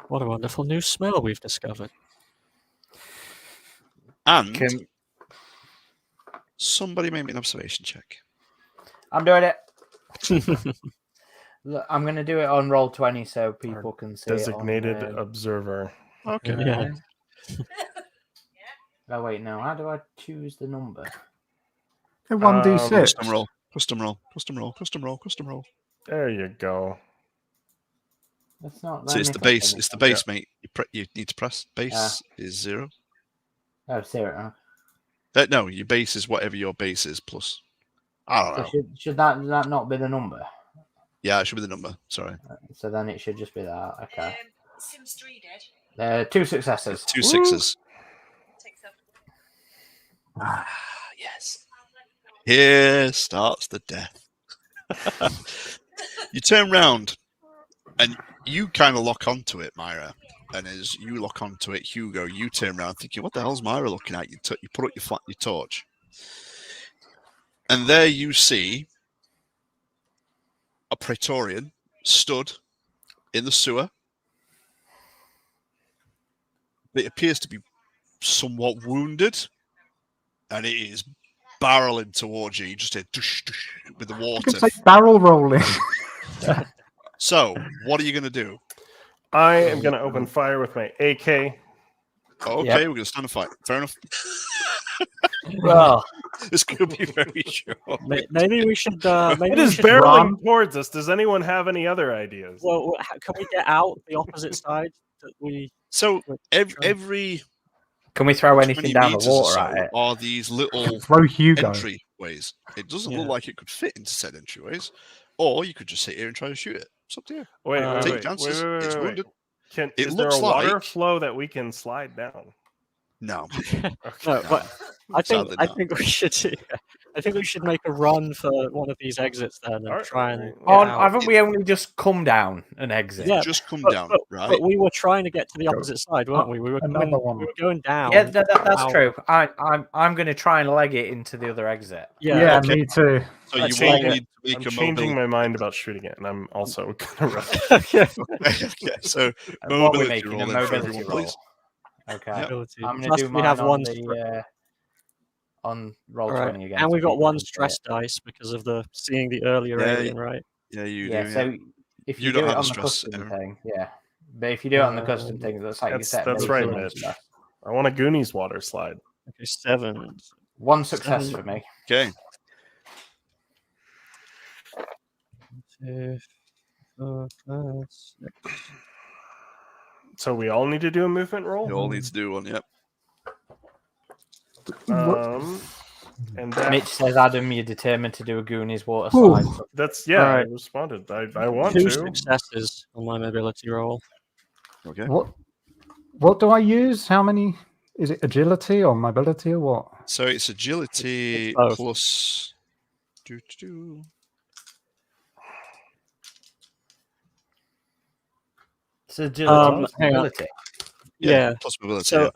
[SPEAKER 2] What a wonderful new smell we've discovered.
[SPEAKER 1] And
[SPEAKER 4] Can-
[SPEAKER 1] somebody make me an observation check.
[SPEAKER 4] I'm doing it. Look, I'm going to do it on roll 20 so people can see
[SPEAKER 3] Designated
[SPEAKER 4] it on,
[SPEAKER 3] observer.
[SPEAKER 1] Okay.
[SPEAKER 2] Yeah.
[SPEAKER 4] Oh, wait, no. How do I choose the number?
[SPEAKER 5] A 1d6.
[SPEAKER 1] Custom roll. Custom roll. Custom roll. Custom roll. Custom roll.
[SPEAKER 3] There you go.
[SPEAKER 4] That's not.
[SPEAKER 1] So it's the base. It's the base, mate. You need to press. Base is 0.
[SPEAKER 4] Oh, 0.
[SPEAKER 1] No, your base is whatever your base is plus. I don't know.
[SPEAKER 4] So should that not be the number?
[SPEAKER 1] Yeah, it should be the number. Sorry.
[SPEAKER 4] So then it should just be that. Okay. Sims 3 dead. 2 successes.
[SPEAKER 1] 2 6s.
[SPEAKER 5] Ah,
[SPEAKER 1] Yes. Here starts the death. You turn round and you kind of lock onto it, Myra. And as you lock onto it, Hugo, you turn around thinking, what the hell's Myra looking at? You put up your torch. And there you see a Praetorian stood in the sewer. It appears to be somewhat wounded. And it is barreling towards you. You just hear dush, dush, with the
[SPEAKER 5] you
[SPEAKER 1] water.
[SPEAKER 5] can say barrel rolling.
[SPEAKER 1] So, what are you going to do?
[SPEAKER 3] I am going to open fire with my AK.
[SPEAKER 1] Okay,
[SPEAKER 4] Yep.
[SPEAKER 1] we're going to stand and fight. Fair enough.
[SPEAKER 4] Well,
[SPEAKER 1] This could be very short.
[SPEAKER 2] Maybe we should. Maybe
[SPEAKER 3] It
[SPEAKER 2] we
[SPEAKER 3] is
[SPEAKER 2] should
[SPEAKER 3] barreling
[SPEAKER 2] run.
[SPEAKER 3] towards us. Does anyone have any other ideas?
[SPEAKER 2] Well, can we get out the opposite side that we?
[SPEAKER 1] So, every
[SPEAKER 4] can we throw
[SPEAKER 1] 20
[SPEAKER 4] anything down
[SPEAKER 1] meters
[SPEAKER 4] the
[SPEAKER 1] or
[SPEAKER 4] water
[SPEAKER 1] so
[SPEAKER 4] at it?
[SPEAKER 1] are these little
[SPEAKER 5] Throw Hugo.
[SPEAKER 1] entryways. It doesn't
[SPEAKER 2] Yeah.
[SPEAKER 1] look like it could fit into said entryways. Or you could just sit here and try to shoot it. It's up to you.
[SPEAKER 3] Wait,
[SPEAKER 2] Take
[SPEAKER 1] Take
[SPEAKER 3] wait,
[SPEAKER 1] chances.
[SPEAKER 3] wait,
[SPEAKER 1] It's
[SPEAKER 3] wait, wait.
[SPEAKER 1] wounded.
[SPEAKER 3] Is there
[SPEAKER 1] looks
[SPEAKER 3] a water
[SPEAKER 1] like-
[SPEAKER 3] flow that we can slide down?
[SPEAKER 1] No.
[SPEAKER 2] No, but I
[SPEAKER 1] Sadly not.
[SPEAKER 2] think we should. I think we should make a run for one of these exits then and
[SPEAKER 3] Alright,
[SPEAKER 2] try and.
[SPEAKER 3] alright.
[SPEAKER 2] get
[SPEAKER 4] Oh,
[SPEAKER 2] out.
[SPEAKER 4] haven't we only just come down an exit?
[SPEAKER 2] Yeah,
[SPEAKER 1] Just come
[SPEAKER 2] But-
[SPEAKER 1] down,
[SPEAKER 2] but-
[SPEAKER 1] right?
[SPEAKER 2] But we were trying to get to the opposite side, weren't we? We were
[SPEAKER 5] Another
[SPEAKER 2] going,
[SPEAKER 5] one.
[SPEAKER 2] we were going down.
[SPEAKER 4] Yeah, that's
[SPEAKER 2] out.
[SPEAKER 4] true. I'm going to try and leg it into the other exit.
[SPEAKER 5] Yeah,
[SPEAKER 1] okay.
[SPEAKER 5] me too.
[SPEAKER 1] So
[SPEAKER 2] Let's
[SPEAKER 1] you will
[SPEAKER 2] change it.
[SPEAKER 1] need to make
[SPEAKER 3] I'm
[SPEAKER 1] a
[SPEAKER 3] changing
[SPEAKER 1] mobility.
[SPEAKER 3] my mind about shooting it, and I'm also going to run.
[SPEAKER 2] Okay.
[SPEAKER 1] Okay, so
[SPEAKER 4] And what we're
[SPEAKER 1] mobility
[SPEAKER 4] making
[SPEAKER 1] roll
[SPEAKER 4] a
[SPEAKER 1] then for
[SPEAKER 4] mobility
[SPEAKER 1] everyone,
[SPEAKER 4] roll.
[SPEAKER 1] please.
[SPEAKER 4] Okay.
[SPEAKER 1] Yep.
[SPEAKER 2] Ability.
[SPEAKER 4] I'm going
[SPEAKER 2] Plus
[SPEAKER 4] to do
[SPEAKER 2] we
[SPEAKER 4] mine
[SPEAKER 2] have
[SPEAKER 4] on
[SPEAKER 2] one.
[SPEAKER 4] the on roll
[SPEAKER 2] All right.
[SPEAKER 4] 20 again.
[SPEAKER 2] And
[SPEAKER 4] so
[SPEAKER 2] we got
[SPEAKER 4] people
[SPEAKER 2] one
[SPEAKER 4] can see
[SPEAKER 2] stress
[SPEAKER 4] it.
[SPEAKER 2] dice because of the seeing the earlier
[SPEAKER 1] Yeah,
[SPEAKER 2] alien, right?
[SPEAKER 1] Yeah, you
[SPEAKER 4] Yeah,
[SPEAKER 1] do.
[SPEAKER 4] so if
[SPEAKER 1] You
[SPEAKER 4] you,
[SPEAKER 1] don't
[SPEAKER 4] do it
[SPEAKER 1] have
[SPEAKER 4] on
[SPEAKER 1] the
[SPEAKER 4] the
[SPEAKER 1] stress,
[SPEAKER 4] custom
[SPEAKER 1] Aaron.
[SPEAKER 4] thing, yeah. But if you do it on the custom thing, it looks like you set
[SPEAKER 3] That's
[SPEAKER 4] base
[SPEAKER 3] right,
[SPEAKER 4] and
[SPEAKER 3] Mitch.
[SPEAKER 4] stuff.
[SPEAKER 3] I want a Goonies water slide.
[SPEAKER 2] Okay, 7.
[SPEAKER 4] One success
[SPEAKER 2] Seven.
[SPEAKER 4] for me.
[SPEAKER 1] Okay.
[SPEAKER 2] 2, 4, 5, 6.
[SPEAKER 3] So we all need to do a movement roll.
[SPEAKER 1] You all need to do one, yep.
[SPEAKER 3] And that,
[SPEAKER 4] Mitch says, Adam, you're determined to do a Goonies water
[SPEAKER 5] Ooh.
[SPEAKER 4] slide.
[SPEAKER 3] that's I
[SPEAKER 2] Alright.
[SPEAKER 3] responded. I want
[SPEAKER 2] 2
[SPEAKER 3] to.
[SPEAKER 2] successes on my mobility roll.
[SPEAKER 1] Okay.
[SPEAKER 5] What do I use? How many? Is it agility or mobility or what?
[SPEAKER 1] So it's agility
[SPEAKER 2] It's both.
[SPEAKER 1] plus. Doo-doo-doo.
[SPEAKER 4] It's agility.
[SPEAKER 2] hang on.
[SPEAKER 4] Ability.
[SPEAKER 2] Yeah.
[SPEAKER 1] Plus mobility.
[SPEAKER 2] So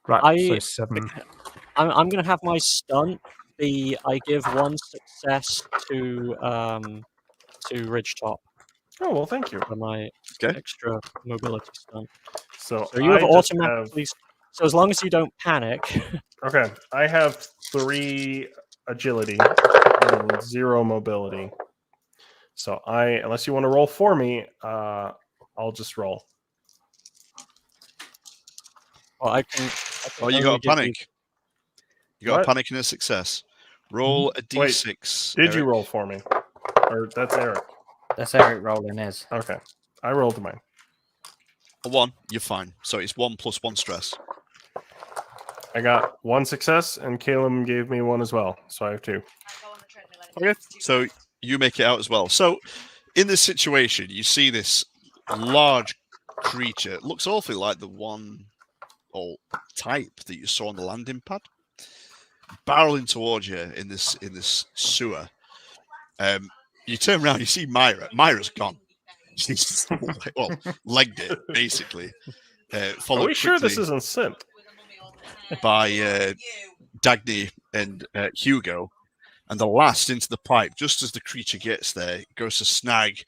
[SPEAKER 5] Right,
[SPEAKER 2] I-
[SPEAKER 5] so 7.
[SPEAKER 2] I'm going to have my stunt be I give 1 success to Ridgetop
[SPEAKER 3] Oh well, thank you.
[SPEAKER 2] for my
[SPEAKER 1] Okay.
[SPEAKER 2] extra mobility stunt.
[SPEAKER 3] So,
[SPEAKER 2] So you have
[SPEAKER 3] I just
[SPEAKER 2] automatically. So as long as you don't panic,
[SPEAKER 3] okay, I have 3 agility and 0 mobility. So unless you want to roll for me, I'll just roll.
[SPEAKER 2] well, I can.
[SPEAKER 1] Oh, you got a
[SPEAKER 2] only give you-
[SPEAKER 1] panic. You got
[SPEAKER 3] What?
[SPEAKER 1] a panic and a success. Roll a
[SPEAKER 3] Wait,
[SPEAKER 1] d6.
[SPEAKER 3] Did you
[SPEAKER 1] Eric.
[SPEAKER 3] roll for me? Or that's Eric.
[SPEAKER 4] That's Eric rolling his.
[SPEAKER 3] Okay, I rolled mine.
[SPEAKER 1] A 1, you're fine. So it's 1 plus 1 stress.
[SPEAKER 3] I got 1 success, and Caleb gave me 1 as well, so I have 2.
[SPEAKER 1] Okay. So you make it out as well. So in this situation, you see this large creature. It looks awfully like the one or type that you saw on the landing pad, barreling towards you in this sewer. You turn around, you see Myra. Myra's gone. She's legged it basically.
[SPEAKER 3] Are
[SPEAKER 1] Followed
[SPEAKER 3] we sure this
[SPEAKER 1] quickly
[SPEAKER 3] isn't Simp?
[SPEAKER 1] by Dagny and Hugo. and the last into the pipe. Just as the creature gets there, it goes to snag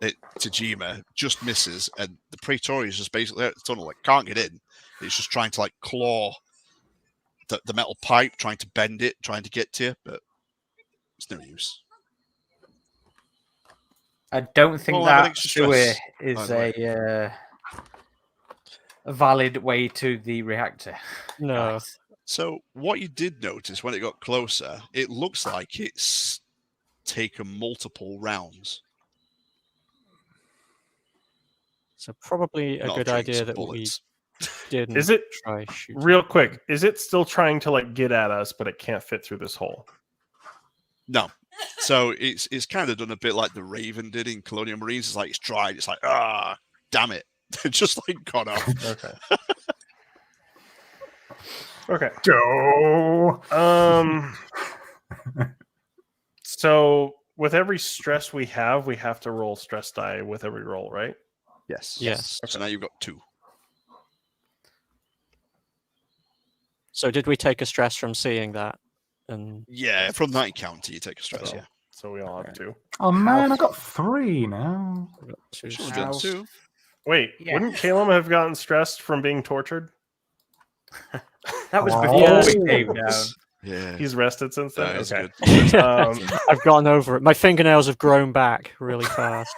[SPEAKER 1] it. Tajima just misses, and the Praetorian is just basically out the tunnel, like can't get in. It's just trying to like claw the metal pipe, trying to bend it, trying to get to you, but it's no use.
[SPEAKER 4] I don't think
[SPEAKER 1] Well, I have an
[SPEAKER 4] that
[SPEAKER 1] extra
[SPEAKER 4] sewer
[SPEAKER 1] stress, by
[SPEAKER 4] is
[SPEAKER 1] the
[SPEAKER 4] a valid way to the reactor.
[SPEAKER 2] No.
[SPEAKER 4] guys.
[SPEAKER 1] So what you did notice when it got closer, it looks like it's taken multiple rounds.
[SPEAKER 2] So probably a
[SPEAKER 1] Not of
[SPEAKER 2] good
[SPEAKER 1] drinks,
[SPEAKER 2] idea
[SPEAKER 1] of
[SPEAKER 2] that
[SPEAKER 1] bullets.
[SPEAKER 2] we didn't
[SPEAKER 3] Is it
[SPEAKER 2] try shooting.
[SPEAKER 3] real quick? Is it still trying to like get at us, but it can't fit through this hole?
[SPEAKER 1] No. So it's kind of done a bit like the Raven did in Colonial Marines. It's like it's tried. It's like, damn it. Just like gone off.
[SPEAKER 3] Okay. Okay.
[SPEAKER 5] Joe.
[SPEAKER 3] So with every stress we have to roll stress die with every roll, right?
[SPEAKER 1] Yes.
[SPEAKER 2] Yes.
[SPEAKER 1] So now you've got 2.
[SPEAKER 2] So did we take a stress from seeing that? And
[SPEAKER 1] Yeah, from that encounter you take a stress,
[SPEAKER 3] So,
[SPEAKER 1] yeah.
[SPEAKER 3] so we all have 2.
[SPEAKER 5] Oh man, I got 3 now.
[SPEAKER 2] we got two
[SPEAKER 1] Should have
[SPEAKER 2] stress.
[SPEAKER 1] done 2.
[SPEAKER 3] Wait,
[SPEAKER 4] Yeah.
[SPEAKER 3] wouldn't Caleb have gotten stressed from being tortured?
[SPEAKER 4] That was
[SPEAKER 5] Oh.
[SPEAKER 4] before
[SPEAKER 2] Yes.
[SPEAKER 4] we came down.
[SPEAKER 1] Yeah.
[SPEAKER 3] He's rested since then.
[SPEAKER 1] That is
[SPEAKER 3] Okay.
[SPEAKER 1] good.
[SPEAKER 2] I've gotten over it. My fingernails have grown back really fast.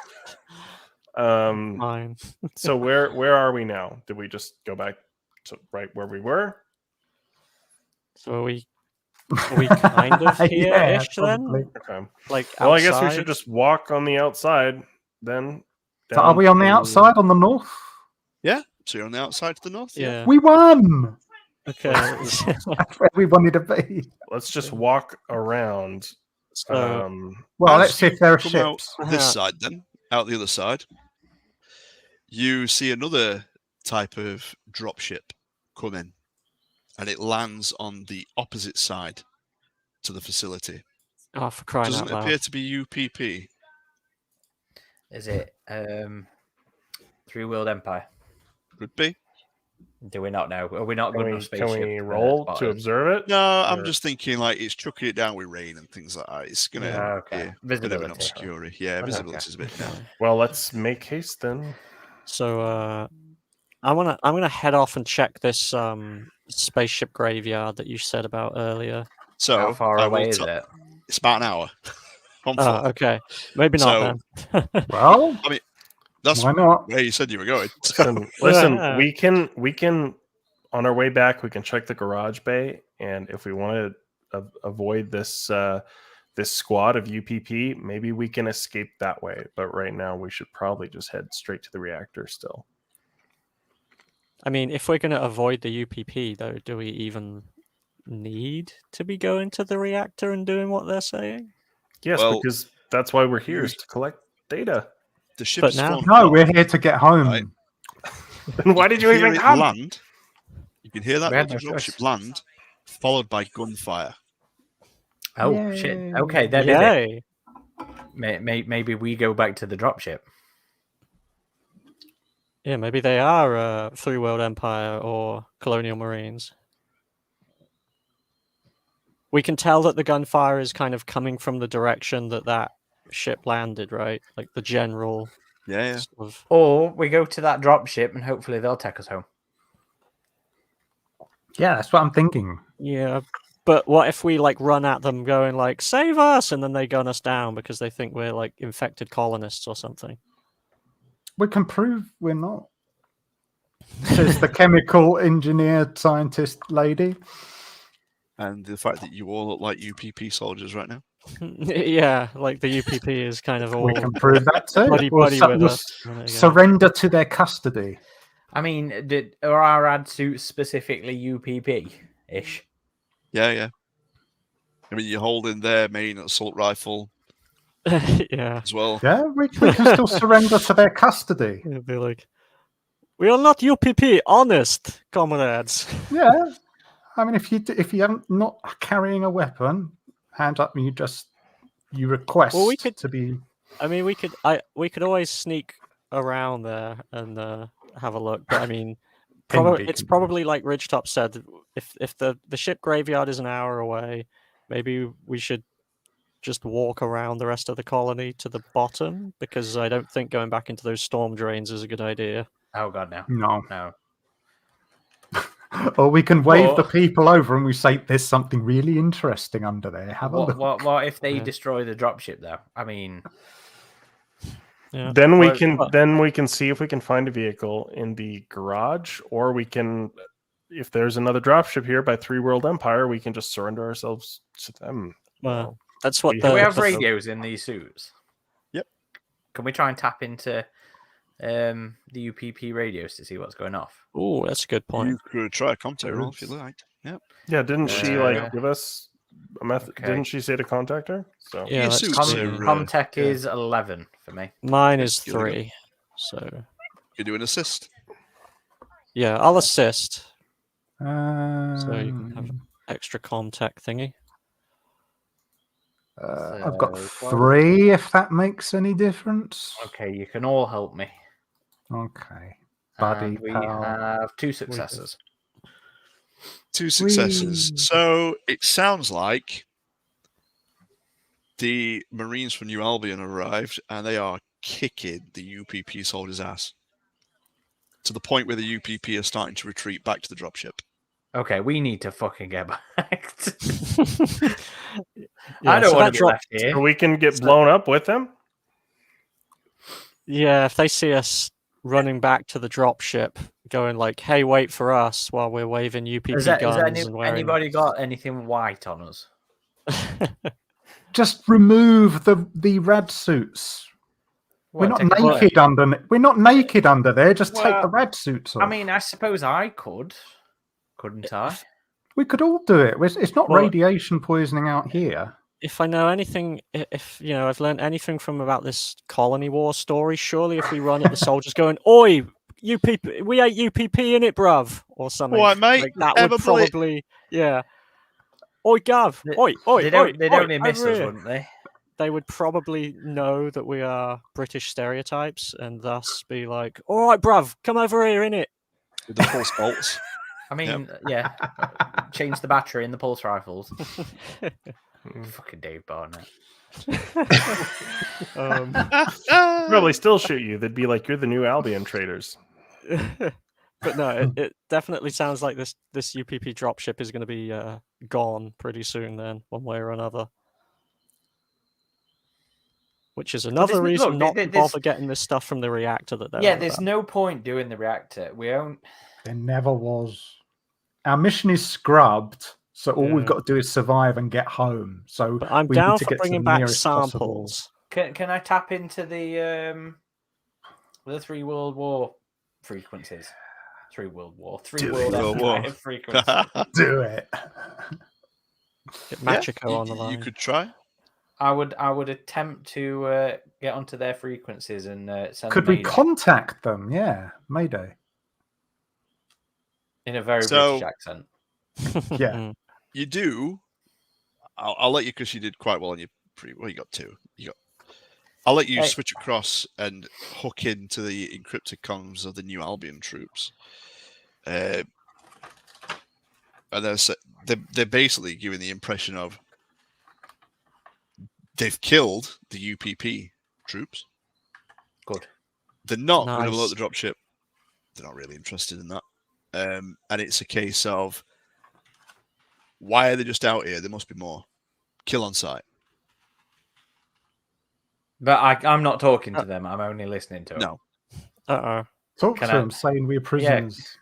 [SPEAKER 3] Um,
[SPEAKER 2] Mine.
[SPEAKER 3] so where are we now? Did we just go back to right where we were?
[SPEAKER 2] So are we kind of
[SPEAKER 5] Yeah,
[SPEAKER 2] here-ish then?
[SPEAKER 5] probably.
[SPEAKER 3] Okay.
[SPEAKER 2] Like
[SPEAKER 3] Well, I guess we
[SPEAKER 2] outside?
[SPEAKER 3] should just walk on the outside then.
[SPEAKER 5] So are we on the outside, on the north?
[SPEAKER 1] Yeah. So you're on the outside to the north?
[SPEAKER 2] Yeah.
[SPEAKER 5] We won.
[SPEAKER 2] Okay.
[SPEAKER 5] That's where we wanted to be.
[SPEAKER 3] Let's just walk around.
[SPEAKER 2] So
[SPEAKER 5] Well,
[SPEAKER 1] As
[SPEAKER 5] let's see
[SPEAKER 1] you
[SPEAKER 5] if there are
[SPEAKER 1] come out
[SPEAKER 5] ships.
[SPEAKER 1] this
[SPEAKER 2] Yeah.
[SPEAKER 1] side then, out the other side, you see another type of dropship come in, and it lands on the opposite side to the facility.
[SPEAKER 2] oh, for crying
[SPEAKER 1] Doesn't
[SPEAKER 2] out loud.
[SPEAKER 1] appear to be UPP.
[SPEAKER 4] Is it Three-Wheeled Empire?
[SPEAKER 1] Could be.
[SPEAKER 4] Do we not know? Are we not
[SPEAKER 3] Can
[SPEAKER 4] good
[SPEAKER 3] we,
[SPEAKER 4] enough spaceship?
[SPEAKER 3] can we roll
[SPEAKER 4] spot
[SPEAKER 3] to
[SPEAKER 4] it?
[SPEAKER 3] observe it?
[SPEAKER 1] No, I'm
[SPEAKER 3] Or-
[SPEAKER 1] just thinking like it's chucking it down with rain and things like that. It's gonna
[SPEAKER 4] Yeah, okay.
[SPEAKER 1] be a bit of an
[SPEAKER 4] Visibility.
[SPEAKER 1] obscurity. Yeah,
[SPEAKER 3] Okay.
[SPEAKER 1] visibility is a bit down.
[SPEAKER 3] Well, let's make haste then.
[SPEAKER 2] So I'm gonna head off and check this spaceship graveyard that you said about earlier.
[SPEAKER 1] So
[SPEAKER 4] How far
[SPEAKER 1] I will
[SPEAKER 4] away is
[SPEAKER 1] t-
[SPEAKER 4] it?
[SPEAKER 1] It's about an hour. On
[SPEAKER 2] Oh,
[SPEAKER 1] foot.
[SPEAKER 2] okay. Maybe not then.
[SPEAKER 5] Well,
[SPEAKER 1] That's
[SPEAKER 5] why not?
[SPEAKER 1] where you said you were going.
[SPEAKER 3] Listen,
[SPEAKER 2] Yeah.
[SPEAKER 3] we can on our way back we can check the garage bay, and if we want to avoid this this squad of UPP, maybe we can escape that way. But right now we should probably just head straight to the reactor still.
[SPEAKER 2] I mean, if we're gonna avoid the UPP, though, do we even need to be going to the reactor and doing what they're saying?
[SPEAKER 3] Yes,
[SPEAKER 1] Well,
[SPEAKER 3] because that's why we're here, is to collect data.
[SPEAKER 1] The ship
[SPEAKER 2] But
[SPEAKER 1] is
[SPEAKER 2] now-
[SPEAKER 1] formed
[SPEAKER 5] No,
[SPEAKER 1] up.
[SPEAKER 5] we're here to get home.
[SPEAKER 1] Right.
[SPEAKER 3] Then why did you
[SPEAKER 1] hear
[SPEAKER 3] even
[SPEAKER 1] it
[SPEAKER 3] come?
[SPEAKER 1] land? You can hear that
[SPEAKER 4] We had
[SPEAKER 1] little
[SPEAKER 4] no
[SPEAKER 1] dropship
[SPEAKER 4] choice.
[SPEAKER 1] land, followed by gunfire.
[SPEAKER 4] Oh shit!
[SPEAKER 5] Yay.
[SPEAKER 4] Okay, then is it?
[SPEAKER 2] Yay!
[SPEAKER 4] Maybe we go back to the dropship.
[SPEAKER 2] Yeah, maybe they are Three-World Empire or Colonial Marines. We can tell that the gunfire is kind of coming from the direction that ship landed, right? Like the general
[SPEAKER 1] Yeah,
[SPEAKER 2] sort of.
[SPEAKER 4] Or we go to that dropship and hopefully they'll take us home.
[SPEAKER 5] Yeah, that's what I'm thinking.
[SPEAKER 2] Yeah, but what if we like run at them going like "Save us!" and then they gun us down because they think we're like infected colonists or something?
[SPEAKER 5] We can prove we're not. Says the chemical engineer scientist lady.
[SPEAKER 1] and the fact that you all look like UPP soldiers right now.
[SPEAKER 2] Yeah, like the UPP is kind of all
[SPEAKER 5] We can prove that too.
[SPEAKER 2] buddy
[SPEAKER 5] We'll
[SPEAKER 2] buddy
[SPEAKER 5] su-
[SPEAKER 2] with
[SPEAKER 5] we'll
[SPEAKER 2] us. There you go.
[SPEAKER 5] surrender to their custody.
[SPEAKER 4] I mean, are our ad suits specifically UPP-ish?
[SPEAKER 1] Yeah. I mean, you're holding their main assault rifle
[SPEAKER 2] Yeah,
[SPEAKER 1] as well.
[SPEAKER 5] Yeah, we can still surrender to their custody.
[SPEAKER 2] it'd be like, we are not UPP, honest comrades.
[SPEAKER 5] Yeah, I mean, if you haven't not carrying a weapon, hand up, and you request
[SPEAKER 2] Well, we could-
[SPEAKER 5] to be.
[SPEAKER 2] I mean, we could always sneak around there and have a look. But I mean, it's
[SPEAKER 5] beacon.
[SPEAKER 2] probably like Ridgetop said. If the ship graveyard is an hour away, maybe we should just walk around the rest of the colony to the bottom? Because I don't think going back into those storm drains is a good idea.
[SPEAKER 4] Oh god, no.
[SPEAKER 5] No. Or we can wave the
[SPEAKER 4] But-
[SPEAKER 5] people over and we say, "There's something really interesting under there. Have a look."
[SPEAKER 4] What if they
[SPEAKER 2] Yeah.
[SPEAKER 4] destroy the dropship though? I mean,
[SPEAKER 2] Yeah.
[SPEAKER 3] Then we
[SPEAKER 4] Well,
[SPEAKER 3] can see if we can find a vehicle in the garage, or we can, if there's another dropship here by Three World Empire, we can just surrender ourselves to them.
[SPEAKER 2] Well, that's what
[SPEAKER 3] we
[SPEAKER 2] the,
[SPEAKER 4] do we have
[SPEAKER 2] the-
[SPEAKER 4] radios in these suits?
[SPEAKER 1] Yep.
[SPEAKER 4] Can we try and tap into the UPP radios to see what's going off?
[SPEAKER 2] Oh, that's a good point.
[SPEAKER 1] You could try a contact roll if you liked. Yep.
[SPEAKER 3] Yeah, didn't she
[SPEAKER 4] Yeah.
[SPEAKER 3] give us a method?
[SPEAKER 4] Okay.
[SPEAKER 3] Didn't she say to contact her? So
[SPEAKER 2] Yeah, let's
[SPEAKER 1] suits
[SPEAKER 2] see.
[SPEAKER 1] are,
[SPEAKER 4] Comtech
[SPEAKER 1] yeah.
[SPEAKER 4] is 11 for me.
[SPEAKER 2] Mine is
[SPEAKER 1] Give it a go.
[SPEAKER 2] 3. So
[SPEAKER 1] You do an assist.
[SPEAKER 2] yeah, I'll assist.
[SPEAKER 5] So
[SPEAKER 2] So you can have extra contact thingy.
[SPEAKER 5] I've got
[SPEAKER 4] So,
[SPEAKER 5] 3, if that makes any difference.
[SPEAKER 4] Okay, you can all help me.
[SPEAKER 5] Okay. Buddy,
[SPEAKER 4] And we
[SPEAKER 5] pal.
[SPEAKER 4] have 2 successes.
[SPEAKER 1] 2 successes.
[SPEAKER 5] Whee!
[SPEAKER 1] So it sounds like the Marines from New Albion arrived and they are kicking the UPP soldiers' ass to the point where the UPP are starting to retreat back to the dropship.
[SPEAKER 4] Okay, we need to fucking get back.
[SPEAKER 2] Yeah,
[SPEAKER 4] I don't
[SPEAKER 2] so
[SPEAKER 4] want
[SPEAKER 2] that
[SPEAKER 4] to be
[SPEAKER 2] drop-
[SPEAKER 4] left here.
[SPEAKER 3] so we can get blown up with them.
[SPEAKER 2] Yeah, if they see us running back to the dropship, going like, "Hey, wait for us," while we're waving UPP
[SPEAKER 4] Has
[SPEAKER 2] guns and wearing.
[SPEAKER 4] anybody got anything white on us?
[SPEAKER 5] Just remove the rad suits. We're
[SPEAKER 4] What,
[SPEAKER 5] not
[SPEAKER 4] take a look?
[SPEAKER 5] naked under. We're not naked under there. Just take
[SPEAKER 4] Well,
[SPEAKER 5] the rad suits off.
[SPEAKER 4] I mean, I suppose I could, couldn't I?
[SPEAKER 5] we could all do it. It's not
[SPEAKER 2] Well-
[SPEAKER 5] radiation poisoning out here.
[SPEAKER 2] If I know anything, if you know, I've learned anything from about this colony war story. Surely, if we run at the soldiers going, "Oi, UPP, we ain't UPP in it, bruv," or something,
[SPEAKER 1] All right, mate.
[SPEAKER 2] like that
[SPEAKER 1] Have
[SPEAKER 2] would
[SPEAKER 1] a bullet.
[SPEAKER 2] probably, yeah. Oi, Gav.
[SPEAKER 4] They-
[SPEAKER 2] Oi, oi,
[SPEAKER 4] They
[SPEAKER 2] oi.
[SPEAKER 4] don't
[SPEAKER 2] oi,
[SPEAKER 4] miss
[SPEAKER 2] over
[SPEAKER 4] us,
[SPEAKER 2] here.
[SPEAKER 4] wouldn't they?
[SPEAKER 2] They would probably know that we are British stereotypes and thus be like, "All right, bruv, come over here, innit?"
[SPEAKER 1] With the pulse bolts.
[SPEAKER 4] I mean, yeah. Change the battery in the pulse rifles. Fucking Dave Barnett.
[SPEAKER 2] Um,
[SPEAKER 3] Probably still shoot you. They'd be like, "You're the new Albion traders."
[SPEAKER 2] but no, it definitely sounds like this UPP dropship is going to be gone pretty soon. Then, one way or another, which is another
[SPEAKER 4] there's-
[SPEAKER 2] reason
[SPEAKER 4] look,
[SPEAKER 2] not to
[SPEAKER 4] there's-
[SPEAKER 2] bother getting this stuff from the reactor that they're
[SPEAKER 4] Yeah,
[SPEAKER 2] on
[SPEAKER 4] there's
[SPEAKER 2] about.
[SPEAKER 4] no point doing the reactor. We own.
[SPEAKER 5] There never was. Our mission is scrubbed, so all we've
[SPEAKER 2] Yeah.
[SPEAKER 5] got to do is survive and get home. So
[SPEAKER 2] But I'm
[SPEAKER 5] we need
[SPEAKER 2] down
[SPEAKER 5] to
[SPEAKER 2] for
[SPEAKER 5] get to
[SPEAKER 2] bringing
[SPEAKER 5] the
[SPEAKER 2] back
[SPEAKER 5] nearest possible.
[SPEAKER 2] samples.
[SPEAKER 4] Can I tap into the 3 World War frequencies? 3 World War. 3
[SPEAKER 5] Do
[SPEAKER 4] World
[SPEAKER 1] it. World War.
[SPEAKER 4] Empire frequencies.
[SPEAKER 5] Do it.
[SPEAKER 2] Get Machiko on the
[SPEAKER 1] You
[SPEAKER 2] line.
[SPEAKER 1] could try.
[SPEAKER 4] I would attempt to get onto their frequencies and send
[SPEAKER 5] Could
[SPEAKER 4] a
[SPEAKER 5] we
[SPEAKER 4] mayday
[SPEAKER 5] contact them? Yeah, Mayday.
[SPEAKER 4] in a very
[SPEAKER 1] So-
[SPEAKER 4] British accent.
[SPEAKER 5] Yeah.
[SPEAKER 1] You do. I'll let you because you did quite well on your well, you got 2. I'll let you
[SPEAKER 4] Hey.
[SPEAKER 1] switch across and hook into the encrypted comms of the New Albion troops. And they're basically giving the impression of they've killed the UPP troops.
[SPEAKER 4] Good.
[SPEAKER 1] They're not going to blow
[SPEAKER 2] Nice.
[SPEAKER 1] up the dropship. They're not really interested in that. And it's a case of why are they just out here? There must be more. Kill on sight.
[SPEAKER 4] But I'm not talking to them. I'm only listening to them.
[SPEAKER 1] No.
[SPEAKER 5] Talk
[SPEAKER 4] Can
[SPEAKER 5] to
[SPEAKER 4] I-
[SPEAKER 5] them, saying we're prisoners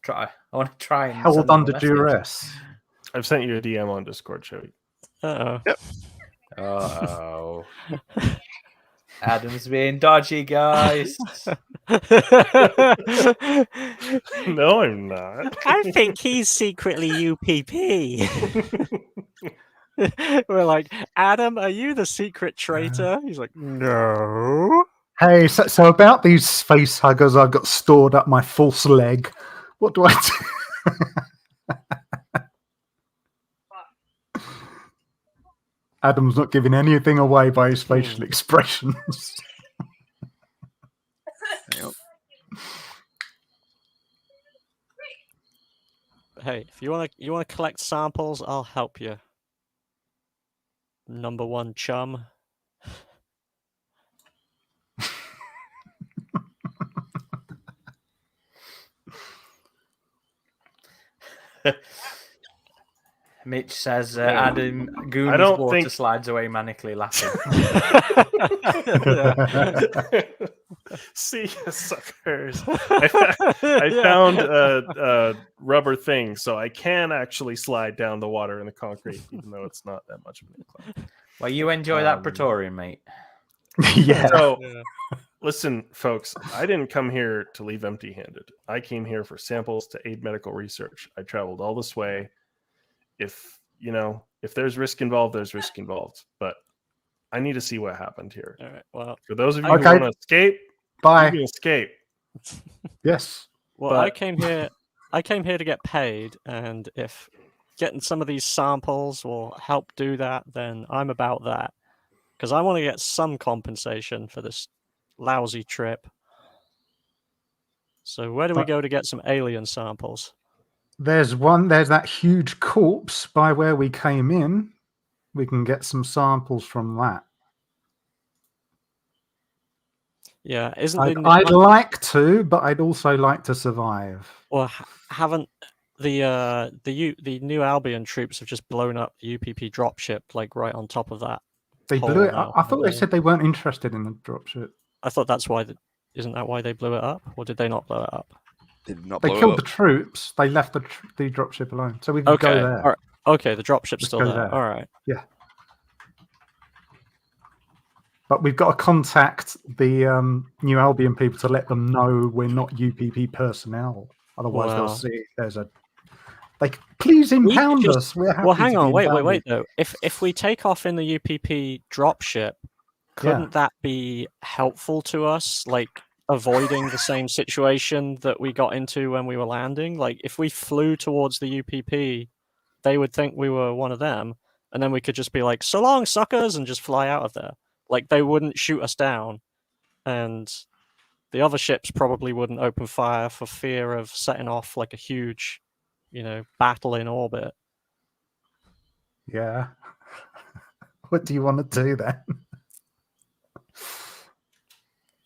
[SPEAKER 4] Try. I want to try and
[SPEAKER 5] held
[SPEAKER 4] send them a
[SPEAKER 5] under
[SPEAKER 4] message.
[SPEAKER 5] duress.
[SPEAKER 3] I've sent you a DM on Discord, Joey.
[SPEAKER 4] Oh. Adam's being dodgy, guys.
[SPEAKER 3] No, I'm not.
[SPEAKER 2] I think he's secretly UPP. We're like, Adam, are you the secret traitor? He's like, no.
[SPEAKER 5] Hey, so about these face huggers I've got stored up my false leg. What do I do? Adam's not giving anything away by his facial expressions.
[SPEAKER 1] Yep.
[SPEAKER 2] Hey, if you want to collect samples, I'll help you. number one chum.
[SPEAKER 4] Mitch says Adam Goonies
[SPEAKER 3] don't
[SPEAKER 4] water
[SPEAKER 3] think-
[SPEAKER 4] slides away manically laughing.
[SPEAKER 3] See you suckers. I found a rubber thing, so I can actually slide down the water in the concrete, even though it's not that much of an incline.
[SPEAKER 4] Well, you enjoy that Praetorian, mate.
[SPEAKER 5] Yeah.
[SPEAKER 3] So,
[SPEAKER 2] Yeah.
[SPEAKER 3] listen, folks, I didn't come here to leave empty-handed. I came here for samples to aid medical research. I traveled all this way. If there's risk involved, there's risk involved. But I need to see what happened here.
[SPEAKER 2] All right. Well,
[SPEAKER 3] For those of you
[SPEAKER 5] Okay.
[SPEAKER 3] who want to escape, you
[SPEAKER 5] Bye.
[SPEAKER 3] can escape.
[SPEAKER 5] Yes.
[SPEAKER 2] well,
[SPEAKER 3] But-
[SPEAKER 2] I came here to get paid, and if getting some of these samples will help do that, then I'm about that. Because I want to get some compensation for this lousy trip. So where do we
[SPEAKER 5] But-
[SPEAKER 2] go to get some alien samples?
[SPEAKER 5] There's that huge corpse by where we came in. We can get some samples from that.
[SPEAKER 2] Yeah, isn't
[SPEAKER 5] I'd like to, but I'd also like to survive.
[SPEAKER 2] or haven't the New Albion troops have just blown up the UPP dropship like right on top of that?
[SPEAKER 5] They
[SPEAKER 2] hole
[SPEAKER 5] blew it
[SPEAKER 2] now,
[SPEAKER 5] up. I thought they
[SPEAKER 2] haven't
[SPEAKER 5] said they weren't interested in the dropship.
[SPEAKER 2] I thought that's why. Isn't that why they blew it up, or did they not blow it up?
[SPEAKER 1] They did not
[SPEAKER 5] They
[SPEAKER 1] blow it
[SPEAKER 5] killed
[SPEAKER 1] up.
[SPEAKER 5] the troops. They left the dropship alone, so we can
[SPEAKER 2] Okay,
[SPEAKER 5] go there.
[SPEAKER 2] all right. Okay, the dropship's
[SPEAKER 5] Let's
[SPEAKER 2] still
[SPEAKER 5] go
[SPEAKER 2] there.
[SPEAKER 5] there.
[SPEAKER 2] All right.
[SPEAKER 5] But we've got to contact the New Albion people to let them know we're not UPP personnel. Otherwise, they'll
[SPEAKER 2] Wow.
[SPEAKER 5] see there's a. Like, please impound
[SPEAKER 2] just-
[SPEAKER 5] us. We're happy
[SPEAKER 2] Well, hang
[SPEAKER 5] to
[SPEAKER 2] on.
[SPEAKER 5] be
[SPEAKER 2] Wait.
[SPEAKER 5] impounded.
[SPEAKER 2] Though, if we take off in the UPP dropship, couldn't that be helpful to us? Like avoiding the same situation that we got into when we were landing. Like if we flew towards the UPP, they would think we were one of them, and then we could just be like, "So long, suckers," and just fly out of there. Like they wouldn't shoot us down, and the other ships probably wouldn't open fire for fear of setting off like a huge, battle in orbit.
[SPEAKER 5] Yeah. What do you want to do then?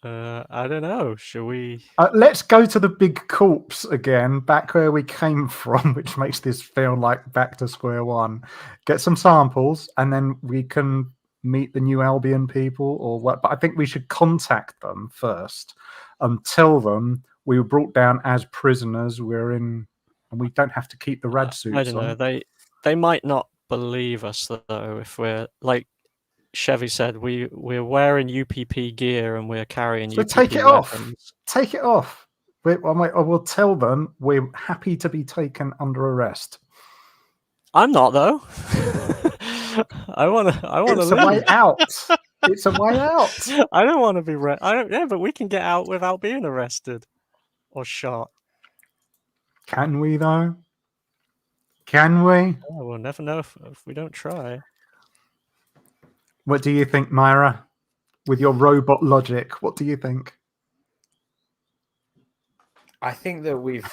[SPEAKER 2] I don't know. Should we?
[SPEAKER 5] Let's go to the big corpse again, back where we came from, which makes this feel like back to square one. Get some samples, and then we can meet the New Albion people or what. But I think we should contact them first and tell them we were brought down as prisoners. We're in, and we don't have to keep the rad suits
[SPEAKER 2] I don't know.
[SPEAKER 5] on.
[SPEAKER 2] They might not believe us though if we're like Chevy said, we're wearing UPP gear and we're carrying
[SPEAKER 5] So
[SPEAKER 2] UPP
[SPEAKER 5] take it off.
[SPEAKER 2] weapons.
[SPEAKER 5] Take it off. I will tell them we're happy to be taken under arrest.
[SPEAKER 2] I'm not though. I want to
[SPEAKER 5] It's a
[SPEAKER 2] leave.
[SPEAKER 5] way out. It's a way out.
[SPEAKER 2] I don't want to be. I don't. Yeah, but we can get out without being arrested or shot.
[SPEAKER 5] Can we though? Can we?
[SPEAKER 2] Oh, we'll never know if we don't try.
[SPEAKER 5] What do you think, Myra? With your robot logic, what do you think?
[SPEAKER 4] I think that we've.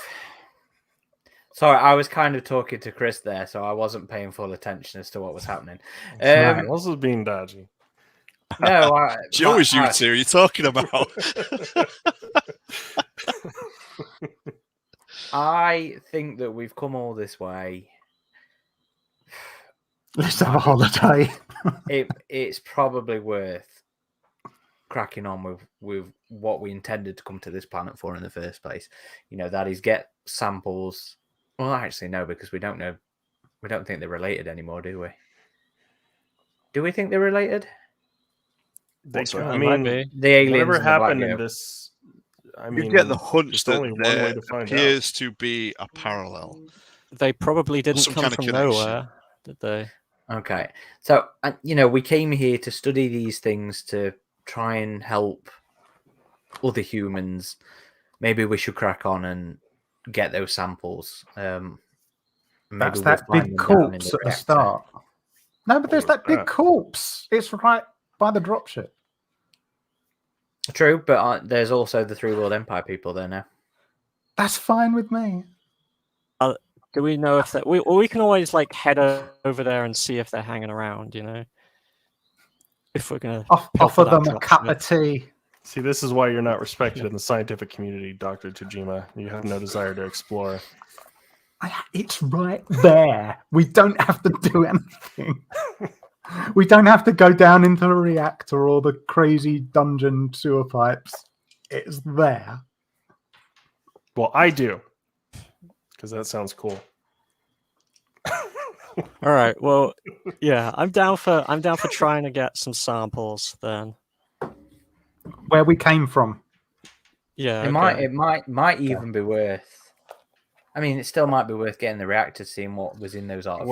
[SPEAKER 4] Sorry, I was kind of talking to Chris there, so I wasn't paying full attention as to what was happening.
[SPEAKER 5] Right.
[SPEAKER 3] This is being dodgy.
[SPEAKER 4] No,
[SPEAKER 1] Joe is you two. Are you talking about?
[SPEAKER 4] I think that we've come all this way.
[SPEAKER 5] Let's have a holiday.
[SPEAKER 4] It's probably worth cracking on with what we intended to come to this planet for in the first place. That is get samples. Well, actually, no, because we don't know. We don't think they're related anymore, do we? Do we think they're related?
[SPEAKER 3] I
[SPEAKER 2] Might
[SPEAKER 3] mean,
[SPEAKER 2] be.
[SPEAKER 4] The aliens.
[SPEAKER 3] whatever
[SPEAKER 4] and the black
[SPEAKER 3] happened in
[SPEAKER 4] geo.
[SPEAKER 3] this, I mean,
[SPEAKER 1] You get the hunch
[SPEAKER 3] there's only
[SPEAKER 1] that
[SPEAKER 3] one way
[SPEAKER 1] there
[SPEAKER 3] to find out.
[SPEAKER 1] appears to be a parallel.
[SPEAKER 2] They probably didn't
[SPEAKER 1] some
[SPEAKER 2] come
[SPEAKER 1] kind of
[SPEAKER 2] from
[SPEAKER 1] connection.
[SPEAKER 2] nowhere, did they?
[SPEAKER 4] Okay. So, we came here to study these things to try and help other humans. Maybe we should crack on and get those samples. Maybe
[SPEAKER 5] That's
[SPEAKER 4] we'll
[SPEAKER 5] that
[SPEAKER 4] find
[SPEAKER 5] big
[SPEAKER 4] them down in
[SPEAKER 5] corpse
[SPEAKER 4] the
[SPEAKER 5] at the
[SPEAKER 4] reactor.
[SPEAKER 5] start. No, but there's
[SPEAKER 3] Holy
[SPEAKER 5] that big
[SPEAKER 3] crap.
[SPEAKER 5] corpse. It's right by the dropship.
[SPEAKER 4] True, but there's also the Three World Empire people there now.
[SPEAKER 5] That's fine with me.
[SPEAKER 2] Do we know if that we can always like head over there and see if they're hanging around, if we're gonna
[SPEAKER 5] Offer
[SPEAKER 2] that
[SPEAKER 5] them a
[SPEAKER 2] drop
[SPEAKER 5] cup
[SPEAKER 2] ship.
[SPEAKER 5] of tea.
[SPEAKER 3] See, this is why you're not respected in the scientific community, Dr. Tajima. You have no desire to explore.
[SPEAKER 5] It's right there. We don't have to do anything. We don't have to go down into the reactor or the crazy dungeon sewer pipes. It's there.
[SPEAKER 3] Well, I do. Because that sounds cool.
[SPEAKER 2] All right. Well, yeah, I'm down for trying to get some samples then.
[SPEAKER 5] Where we came from.
[SPEAKER 2] Yeah.
[SPEAKER 4] It might even be worth. I mean, it still might be worth getting the reactor, seeing what was in those artificial.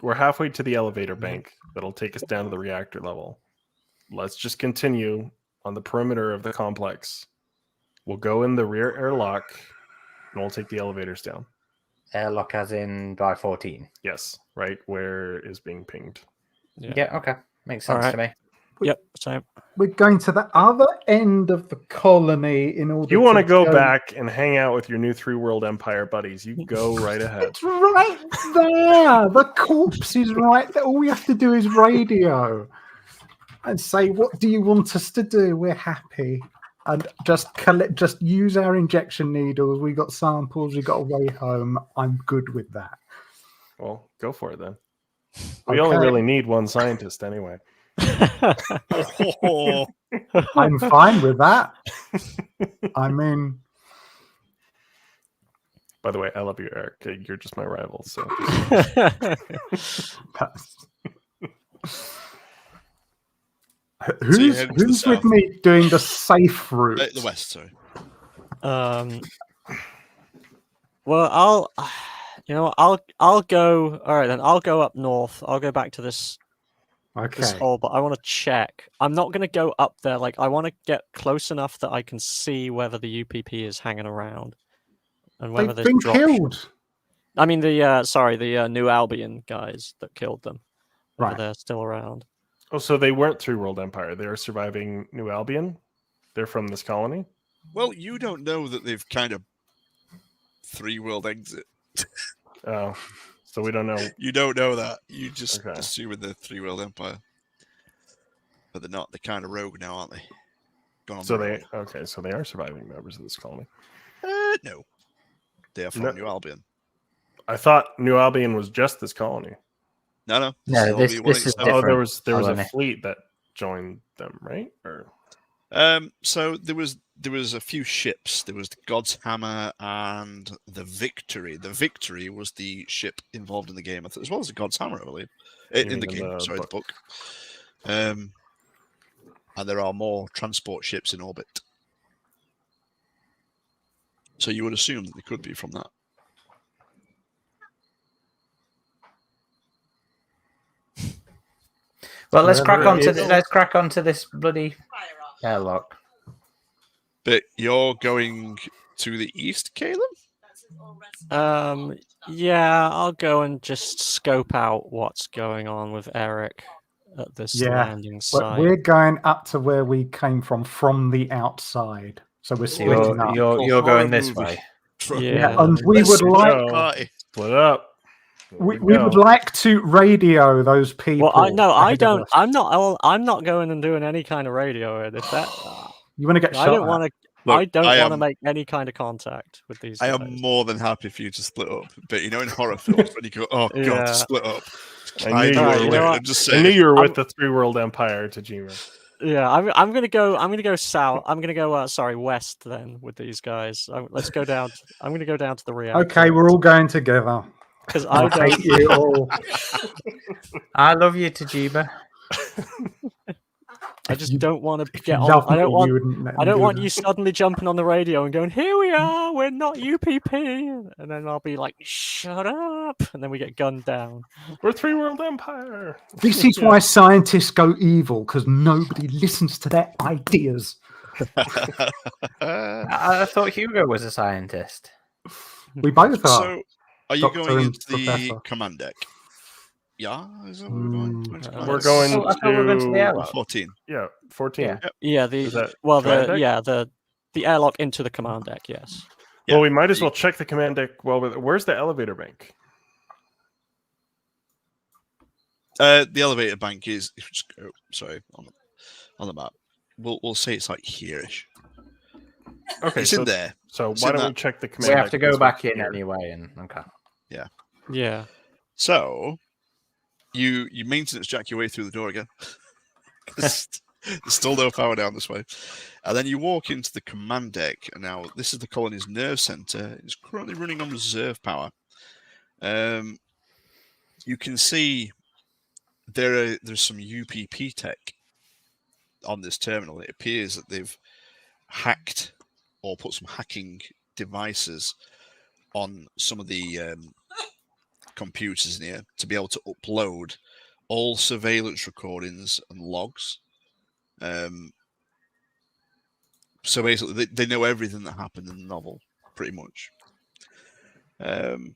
[SPEAKER 3] We're halfway to the elevator bank that'll take us down to the reactor level. Let's just continue on the perimeter of the complex. We'll go in the rear airlock and we'll take the elevators down.
[SPEAKER 4] Airlock as in by 14.
[SPEAKER 3] Yes, right where is being pinged.
[SPEAKER 4] Yeah, okay. Makes sense
[SPEAKER 2] Alright.
[SPEAKER 4] to me.
[SPEAKER 2] Yep. Same.
[SPEAKER 5] We're going to the other end of the colony in order
[SPEAKER 3] You want to
[SPEAKER 5] to
[SPEAKER 3] go back and hang out with your new 3 World Empire buddies. You go right ahead.
[SPEAKER 5] It's right there. The corpse is right there. All we have to do is radio and say, "What do you want us to do? We're happy." And just use our injection needles. We got samples. We got a way home. I'm good with that.
[SPEAKER 3] Well, go for it then. We only really need one scientist anyway.
[SPEAKER 5] I'm fine with that. I mean,
[SPEAKER 3] by the way, I love you, Eric. You're just my rival. So
[SPEAKER 5] who's with me doing the safe route?
[SPEAKER 1] The west, sorry.
[SPEAKER 2] Well, I'll go. All right, then I'll go up north. I'll go back to this hole, but I want to check. I'm not going to go up there. Like, I want to get close enough that I can see whether the UPP is hanging around and whether
[SPEAKER 5] They've
[SPEAKER 2] there's
[SPEAKER 5] been
[SPEAKER 2] drop
[SPEAKER 5] killed.
[SPEAKER 2] ships. I mean, the New Albion guys that killed them. Whether they're still around.
[SPEAKER 3] Oh, so they weren't 3 World Empire. They are surviving New Albion. They're from this colony.
[SPEAKER 1] Well, you don't know that they've kind of 3 world exit.
[SPEAKER 3] Oh, so we don't know.
[SPEAKER 1] You don't know that. You just assume the 3 world empire. But they're not. They're kind of rogue now, aren't they?
[SPEAKER 3] So they are surviving members of this colony.
[SPEAKER 1] No, they are from New Albion.
[SPEAKER 3] I thought New Albion was just this colony.
[SPEAKER 1] No.
[SPEAKER 4] This is different.
[SPEAKER 3] There was a fleet that joined them, right? Or
[SPEAKER 1] so there was a few ships. There was the God's Hammer and the Victory. The Victory was the ship involved in the game, as well as the God's Hammer, I believe, in the game. The book. And there are more transport ships in orbit. So you would assume that they could be from that.
[SPEAKER 4] Well, let's crack onto this bloody airlock.
[SPEAKER 1] But you're going to the east, Caleb?
[SPEAKER 2] Yeah, I'll go and just scope out what's going on with Eric at this landing site.
[SPEAKER 5] We're going up to where we came from the outside. So we're splitting up.
[SPEAKER 4] You're going this way.
[SPEAKER 2] Yeah,
[SPEAKER 5] and we would like
[SPEAKER 3] split up.
[SPEAKER 5] We would like to radio those people.
[SPEAKER 2] Well, I don't. I'm not going and doing any kind of radio. If that
[SPEAKER 5] you want to get shot,
[SPEAKER 2] I don't want to. I don't want to make any kind of contact with these guys.
[SPEAKER 1] I am more than happy for you to split up. But in horror films, when you go, "Oh God, to split up,"
[SPEAKER 3] I knew you were with the 3 World Empire, Tajima.
[SPEAKER 2] Yeah, I'm gonna go south. I'm gonna go west then with these guys. Let's go down. I'm gonna go down to the reactor.
[SPEAKER 5] Okay, we're all going together.
[SPEAKER 2] Because I
[SPEAKER 5] hate you all.
[SPEAKER 4] I love you, Tajima.
[SPEAKER 2] I just don't want to get on. I don't want you suddenly jumping on the radio and going, "Here we are. We're not UPP," and then I'll be like, "Shut up!" And then we get gunned down.
[SPEAKER 3] We're 3 World Empire.
[SPEAKER 5] This is why scientists go evil, because nobody listens to their ideas.
[SPEAKER 4] I thought Hugo was a scientist.
[SPEAKER 5] We both are.
[SPEAKER 1] So, are you going into the command deck? Yeah, is that where we're going?
[SPEAKER 3] We're going
[SPEAKER 4] to the airlock.
[SPEAKER 1] 14.
[SPEAKER 3] Yeah, 14.
[SPEAKER 2] Yeah, the airlock into the command deck. Yes.
[SPEAKER 3] Yeah. Well, we might as well check the command deck. Well, where's the elevator bank?
[SPEAKER 1] The elevator bank is. Just go, sorry, on the map. We'll say it's like here-ish.
[SPEAKER 3] Okay,
[SPEAKER 1] It's
[SPEAKER 3] so
[SPEAKER 1] in there.
[SPEAKER 3] So
[SPEAKER 1] It's
[SPEAKER 3] why
[SPEAKER 1] in
[SPEAKER 3] don't we
[SPEAKER 1] that-
[SPEAKER 3] check the
[SPEAKER 4] We
[SPEAKER 3] command
[SPEAKER 4] have
[SPEAKER 3] deck
[SPEAKER 4] to go
[SPEAKER 3] once
[SPEAKER 4] back
[SPEAKER 3] we're
[SPEAKER 4] in
[SPEAKER 3] here?
[SPEAKER 4] anyway, and okay.
[SPEAKER 2] Yeah.
[SPEAKER 1] So you maintenance jack your way through the door again. 'Cause there's still no power down this way. And then you walk into the command deck. And now this is the colony's nerve center. It's currently running on reserve power. You can see there's some UPP tech on this terminal. It appears that they've hacked or put some hacking devices on some of the computers in here to be able to upload all surveillance recordings and logs. So basically, they know everything that happened in the novel, pretty much. And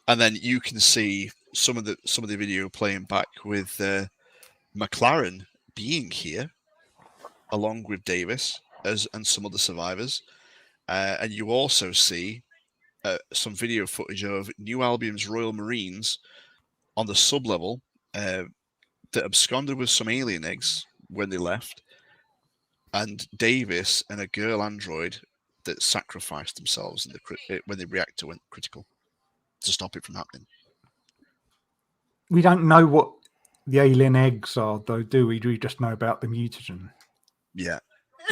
[SPEAKER 1] then you can see some of the video playing back with McLaren being here, along with Davis and some other survivors. And you also see some video footage of New Albion's Royal Marines on the sublevel that absconded with some alien eggs when they left, and Davis and a girl android that sacrificed themselves when the reactor went critical to stop it from happening.
[SPEAKER 5] We don't know what the alien eggs are, though, do we? We just know about the mutagen.
[SPEAKER 1] Yeah.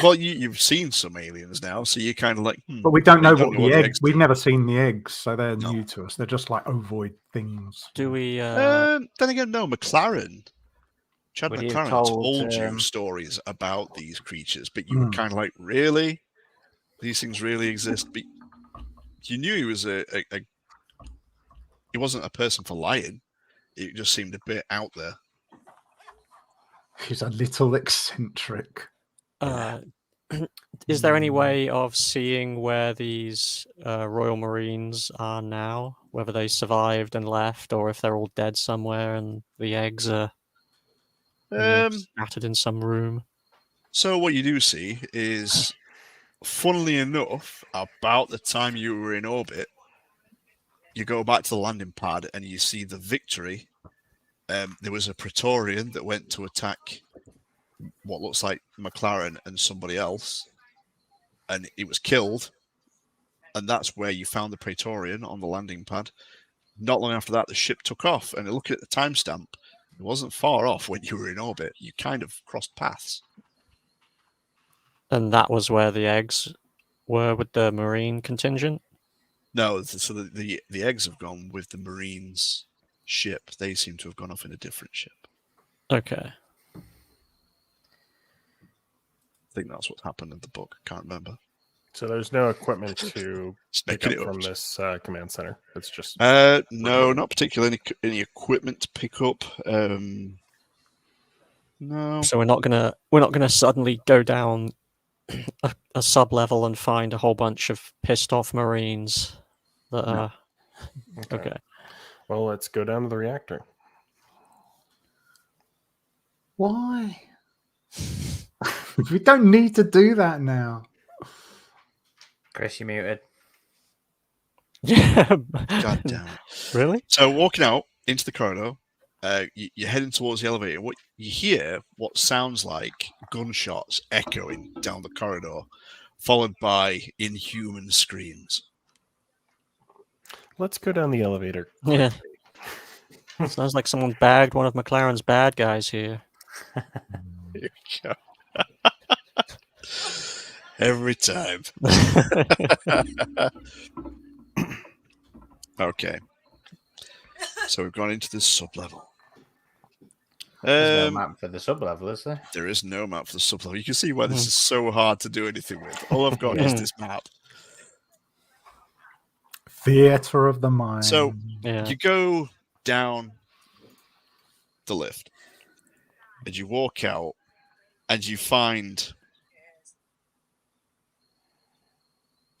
[SPEAKER 1] Well, you've seen some aliens now, so you're kind of like,
[SPEAKER 5] But we don't know
[SPEAKER 1] you don't
[SPEAKER 5] what
[SPEAKER 1] know
[SPEAKER 5] the
[SPEAKER 1] what the
[SPEAKER 5] eggs.
[SPEAKER 1] eggs
[SPEAKER 5] We've
[SPEAKER 1] do.
[SPEAKER 5] never seen the eggs, so they're
[SPEAKER 1] No.
[SPEAKER 5] new to us. They're just like ovoid things.
[SPEAKER 2] Do we?
[SPEAKER 1] Then again, no. Chad
[SPEAKER 4] Would he have
[SPEAKER 1] McLaren
[SPEAKER 4] told,
[SPEAKER 1] told you stories about these creatures, but you were kind of like, really? These things really exist? But you knew he was he wasn't a person for lying. It just seemed a bit out there.
[SPEAKER 5] He's a little eccentric.
[SPEAKER 2] Is there any way of seeing where these Royal Marines are now? Whether they survived and left, or if they're all dead somewhere and the eggs are scattered in some room?
[SPEAKER 1] So what you do see is, funnily enough, about the time you were in orbit, you go back to the landing pad and you see the Victory. There was a Praetorian that went to attack what looks like McLaren and somebody else, and it was killed. And that's where you found the Praetorian, on the landing pad. Not long after that, the ship took off, and look at the timestamp. It wasn't far off when you were in orbit. You kind of crossed paths.
[SPEAKER 2] And that was where the eggs were with the Marine contingent?
[SPEAKER 1] No, so the eggs have gone with the Marines' ship. They seem to have gone off in a different ship.
[SPEAKER 2] Okay.
[SPEAKER 1] I think that's what happened in the book. I can't remember.
[SPEAKER 3] So there's no equipment to pick
[SPEAKER 1] Making
[SPEAKER 3] up
[SPEAKER 1] it up.
[SPEAKER 3] from this command center. It's just
[SPEAKER 1] No, not particularly any equipment to pick up. No.
[SPEAKER 2] So we're not gonna suddenly go down a sub level and find a whole bunch of pissed off Marines that are okay.
[SPEAKER 3] Well, let's go down to the reactor.
[SPEAKER 5] Why? We don't need to do that now.
[SPEAKER 4] Chris, you muted.
[SPEAKER 2] Yeah.
[SPEAKER 1] God damn it.
[SPEAKER 2] Really?
[SPEAKER 1] So walking out into the corridor, you're heading towards the elevator. What you hear, what sounds like gunshots echoing down the corridor, followed by inhuman screams.
[SPEAKER 3] Let's go down the elevator.
[SPEAKER 2] Yeah. Sounds like someone bagged one of McLaren's bad guys here.
[SPEAKER 1] Here we go. Every time. Okay. So we've gone into this sub-level.
[SPEAKER 4] There's no map for the sub-level, is there?
[SPEAKER 1] There is no map for the sub-level. You can see why this is so hard to do anything with. All I've got is this map.
[SPEAKER 5] Theater of the mind.
[SPEAKER 1] So
[SPEAKER 2] Yeah.
[SPEAKER 1] you go down the lift and you walk out and you find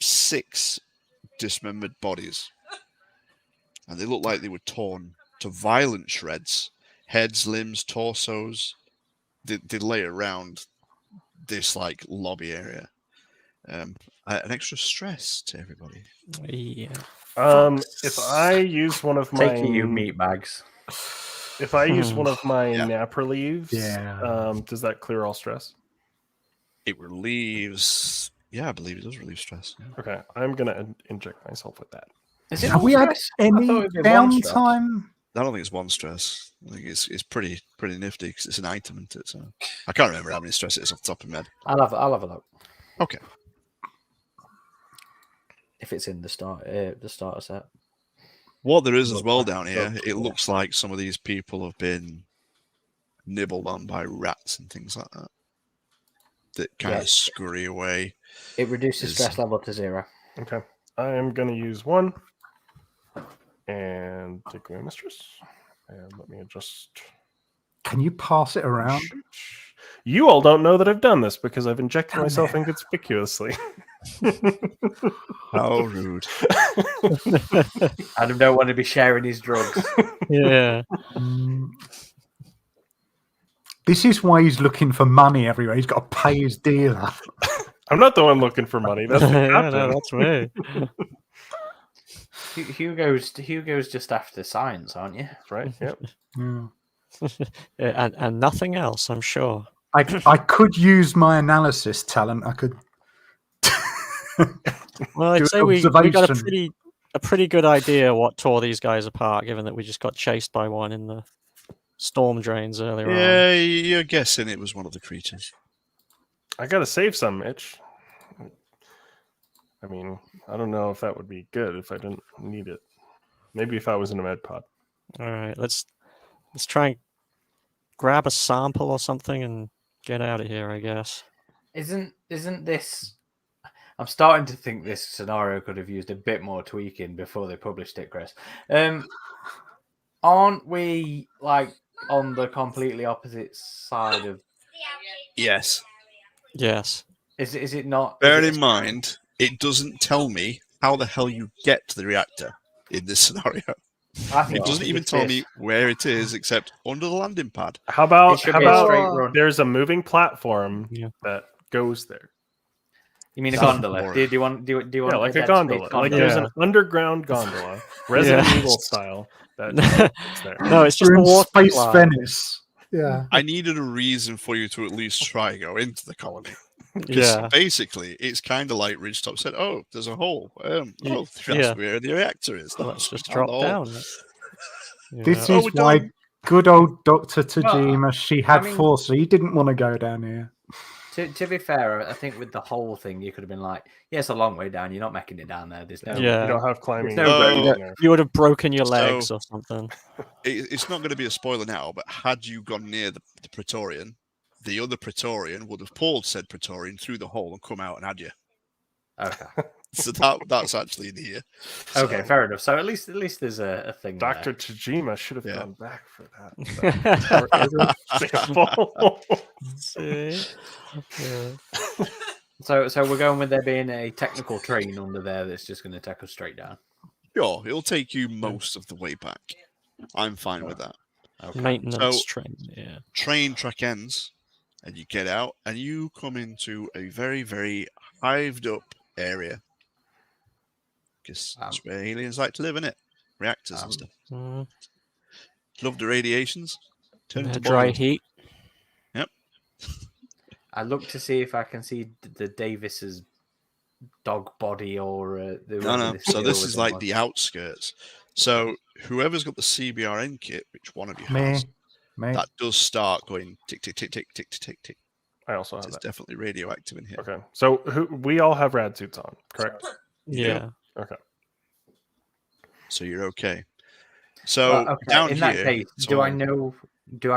[SPEAKER 1] 6 dismembered bodies. And they look like they were torn to violent shreds. Heads, limbs, torsos. They lay around this like lobby area. An extra stress to everybody.
[SPEAKER 2] Yeah.
[SPEAKER 3] If I use one of my
[SPEAKER 4] Take it, you meat bags.
[SPEAKER 3] If I use one of my
[SPEAKER 1] Yeah.
[SPEAKER 3] nap relieves, does that clear all stress?
[SPEAKER 1] It relieves. Yeah, I believe it does relieve stress. Yeah.
[SPEAKER 3] Okay, I'm gonna inject myself with that.
[SPEAKER 4] Is it
[SPEAKER 5] Have
[SPEAKER 4] all
[SPEAKER 5] we had
[SPEAKER 4] stress? I
[SPEAKER 5] any
[SPEAKER 4] thought it'd be one stress.
[SPEAKER 5] downtime?
[SPEAKER 1] I don't think it's one stress. I think it's pretty nifty because it's an item, isn't it? So I can't remember how many stress it is off the top of my head.
[SPEAKER 4] I'll have a look.
[SPEAKER 1] Okay.
[SPEAKER 4] If it's in the starter set.
[SPEAKER 1] What there is as
[SPEAKER 3] Look
[SPEAKER 1] well
[SPEAKER 3] like
[SPEAKER 1] down
[SPEAKER 3] so
[SPEAKER 1] here, it
[SPEAKER 3] cool.
[SPEAKER 1] looks like some of these people have been nibbled on by rats and things like that. That kind of scurry away.
[SPEAKER 4] It reduces
[SPEAKER 1] Is-
[SPEAKER 4] stress level to 0.
[SPEAKER 3] Okay, I am gonna use one and take away mistress. And let me adjust.
[SPEAKER 5] Can you pass it around?
[SPEAKER 3] You all don't know that I've done this because I've injected myself inconspicuously.
[SPEAKER 1] How rude.
[SPEAKER 4] Adam don't want to be sharing his drugs.
[SPEAKER 2] Yeah.
[SPEAKER 5] This is why he's looking for money everywhere. He's got to pay his dealer.
[SPEAKER 3] I'm not the one looking for money. That's the
[SPEAKER 2] Yeah,
[SPEAKER 3] captain.
[SPEAKER 2] no, that's me.
[SPEAKER 4] Hugo's just after science, aren't you?
[SPEAKER 3] That's right. Yep.
[SPEAKER 5] Yeah.
[SPEAKER 2] Yeah, and nothing else, I'm sure.
[SPEAKER 5] I could use my analysis talent. I could.
[SPEAKER 2] Well,
[SPEAKER 5] Do
[SPEAKER 2] I'd say we got
[SPEAKER 5] observation.
[SPEAKER 2] a pretty good idea what tore these guys apart, given that we just got chased by one in the storm drains earlier on.
[SPEAKER 1] Yeah, you're guessing it was one of the creatures.
[SPEAKER 3] I gotta save some, Mitch. I mean, I don't know if that would be good if I didn't need it. Maybe if I was in a med pod.
[SPEAKER 2] All right, let's try and grab a sample or something and get out of here, I guess.
[SPEAKER 4] Isn't this? I'm starting to think this scenario could have used a bit more tweaking before they published it, Chris. Aren't we like on the completely opposite side of?
[SPEAKER 1] Yes.
[SPEAKER 2] Yes.
[SPEAKER 4] Is it not?
[SPEAKER 1] Bearing in mind, it doesn't tell me how the hell you get to the reactor in this scenario.
[SPEAKER 4] I think
[SPEAKER 1] It doesn't even tell me where it is, except under the landing pad.
[SPEAKER 3] How about
[SPEAKER 4] It should be a straight run.
[SPEAKER 3] there's a moving platform
[SPEAKER 2] Yeah.
[SPEAKER 3] that goes there?
[SPEAKER 4] You mean a
[SPEAKER 1] Sounds
[SPEAKER 4] gondola?
[SPEAKER 1] boring.
[SPEAKER 4] Do you want?
[SPEAKER 3] Yeah, like a
[SPEAKER 4] Dead
[SPEAKER 3] gondola.
[SPEAKER 4] Space
[SPEAKER 3] Like
[SPEAKER 2] Yeah.
[SPEAKER 3] there's an underground gondola, Resident
[SPEAKER 2] Yeah.
[SPEAKER 3] Evil style. That is there.
[SPEAKER 2] No, it's just
[SPEAKER 5] We're
[SPEAKER 2] a
[SPEAKER 5] in
[SPEAKER 2] water
[SPEAKER 5] Space
[SPEAKER 2] slide.
[SPEAKER 5] Venice. Yeah.
[SPEAKER 1] I needed a reason for you to at least try go into the colony. Because
[SPEAKER 2] Yeah.
[SPEAKER 1] basically, it's kind of like Ridgetop said, "Oh, there's a hole. That's
[SPEAKER 2] yeah.
[SPEAKER 1] where the reactor is.
[SPEAKER 2] Let's just
[SPEAKER 1] down
[SPEAKER 2] drop
[SPEAKER 1] the hole."
[SPEAKER 2] down. Yeah.
[SPEAKER 5] This
[SPEAKER 1] Oh,
[SPEAKER 5] is
[SPEAKER 1] we're
[SPEAKER 5] why
[SPEAKER 1] done.
[SPEAKER 5] good old Dr. Tajima, she had
[SPEAKER 4] I mean-
[SPEAKER 5] force, so he didn't want to go down here.
[SPEAKER 4] To be fair, I think with the whole thing, you could have been like, "Yeah, it's a long way down. You're not making it down there. There's no."
[SPEAKER 2] Yeah.
[SPEAKER 3] You don't have climbing.
[SPEAKER 4] There's no
[SPEAKER 1] road.
[SPEAKER 3] in there.
[SPEAKER 2] You would have broken your
[SPEAKER 1] So-
[SPEAKER 2] legs or something.
[SPEAKER 1] It's not going to be a spoiler now, but had you gone near the Praetorian, the other Praetorian would have pulled said Praetorian through the hole and come out and had you.
[SPEAKER 4] Okay.
[SPEAKER 1] So that's actually in here.
[SPEAKER 4] Okay,
[SPEAKER 1] So-
[SPEAKER 4] fair enough. So at least there's a thing.
[SPEAKER 3] Dr.
[SPEAKER 4] there.
[SPEAKER 3] Tajima should have
[SPEAKER 1] Yeah.
[SPEAKER 3] gone back for that. Example.
[SPEAKER 2] See? Yeah.
[SPEAKER 4] So we're going with there being a technical train under there that's just going to take us straight down.
[SPEAKER 1] Sure, it'll take you most of the way back. I'm fine with that.
[SPEAKER 4] Okay.
[SPEAKER 2] Maintenance
[SPEAKER 1] So-
[SPEAKER 2] train. Yeah.
[SPEAKER 1] Train track ends, and you get out, and you come into a very, very hived up area. Because that's where aliens like to live, innit? Reactors and stuff.
[SPEAKER 2] Mm,
[SPEAKER 1] Love the radiations. Turn into
[SPEAKER 2] dry
[SPEAKER 1] boilers.
[SPEAKER 2] heat.
[SPEAKER 4] I look to see if I can see the Davis's dog body or
[SPEAKER 1] No. So this is like the outskirts. So whoever's got the CBRN kit, which one of you
[SPEAKER 5] Me.
[SPEAKER 1] has,
[SPEAKER 5] Me.
[SPEAKER 1] that does start going tick, tick, tick, tick, tick, tick, tick, tick.
[SPEAKER 3] I also have
[SPEAKER 1] It's
[SPEAKER 3] that.
[SPEAKER 1] definitely radioactive in here.
[SPEAKER 3] Okay, so we all have rad suits on, correct?
[SPEAKER 2] Yeah.
[SPEAKER 3] Okay.
[SPEAKER 1] So you're okay. So
[SPEAKER 4] okay.
[SPEAKER 1] down
[SPEAKER 4] In
[SPEAKER 1] here,
[SPEAKER 4] that case,
[SPEAKER 1] it's
[SPEAKER 4] do I
[SPEAKER 1] all-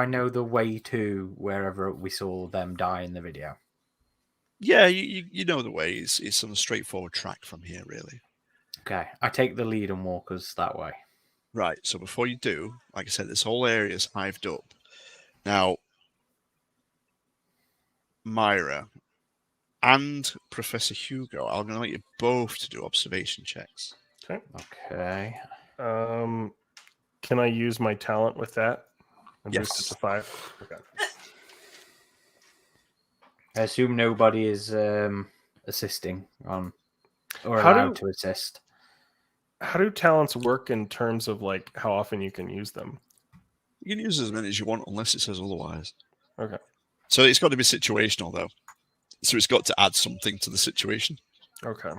[SPEAKER 4] know the way to wherever we saw them die in the video?
[SPEAKER 1] Yeah, you know the way. It's on a straightforward track from here, really.
[SPEAKER 4] Okay, I take the lead and walk us that way.
[SPEAKER 1] Right. So before you do, like I said, this whole area is hived up. Now, Myra and Professor Hugo, I'm going to want you both to do observation checks.
[SPEAKER 4] Okay.
[SPEAKER 3] Can I use my talent with that? And boost
[SPEAKER 1] Yes.
[SPEAKER 3] it to 5. Okay.
[SPEAKER 4] I assume nobody is assisting on or
[SPEAKER 3] How
[SPEAKER 4] allowed
[SPEAKER 3] do-
[SPEAKER 4] to assist.
[SPEAKER 3] How do talents work in terms of like how often you can use them?
[SPEAKER 1] You can use as many as you want unless it says otherwise.
[SPEAKER 3] Okay.
[SPEAKER 1] So it's got to be situational, though. So it's got to add something to the situation.
[SPEAKER 3] Okay.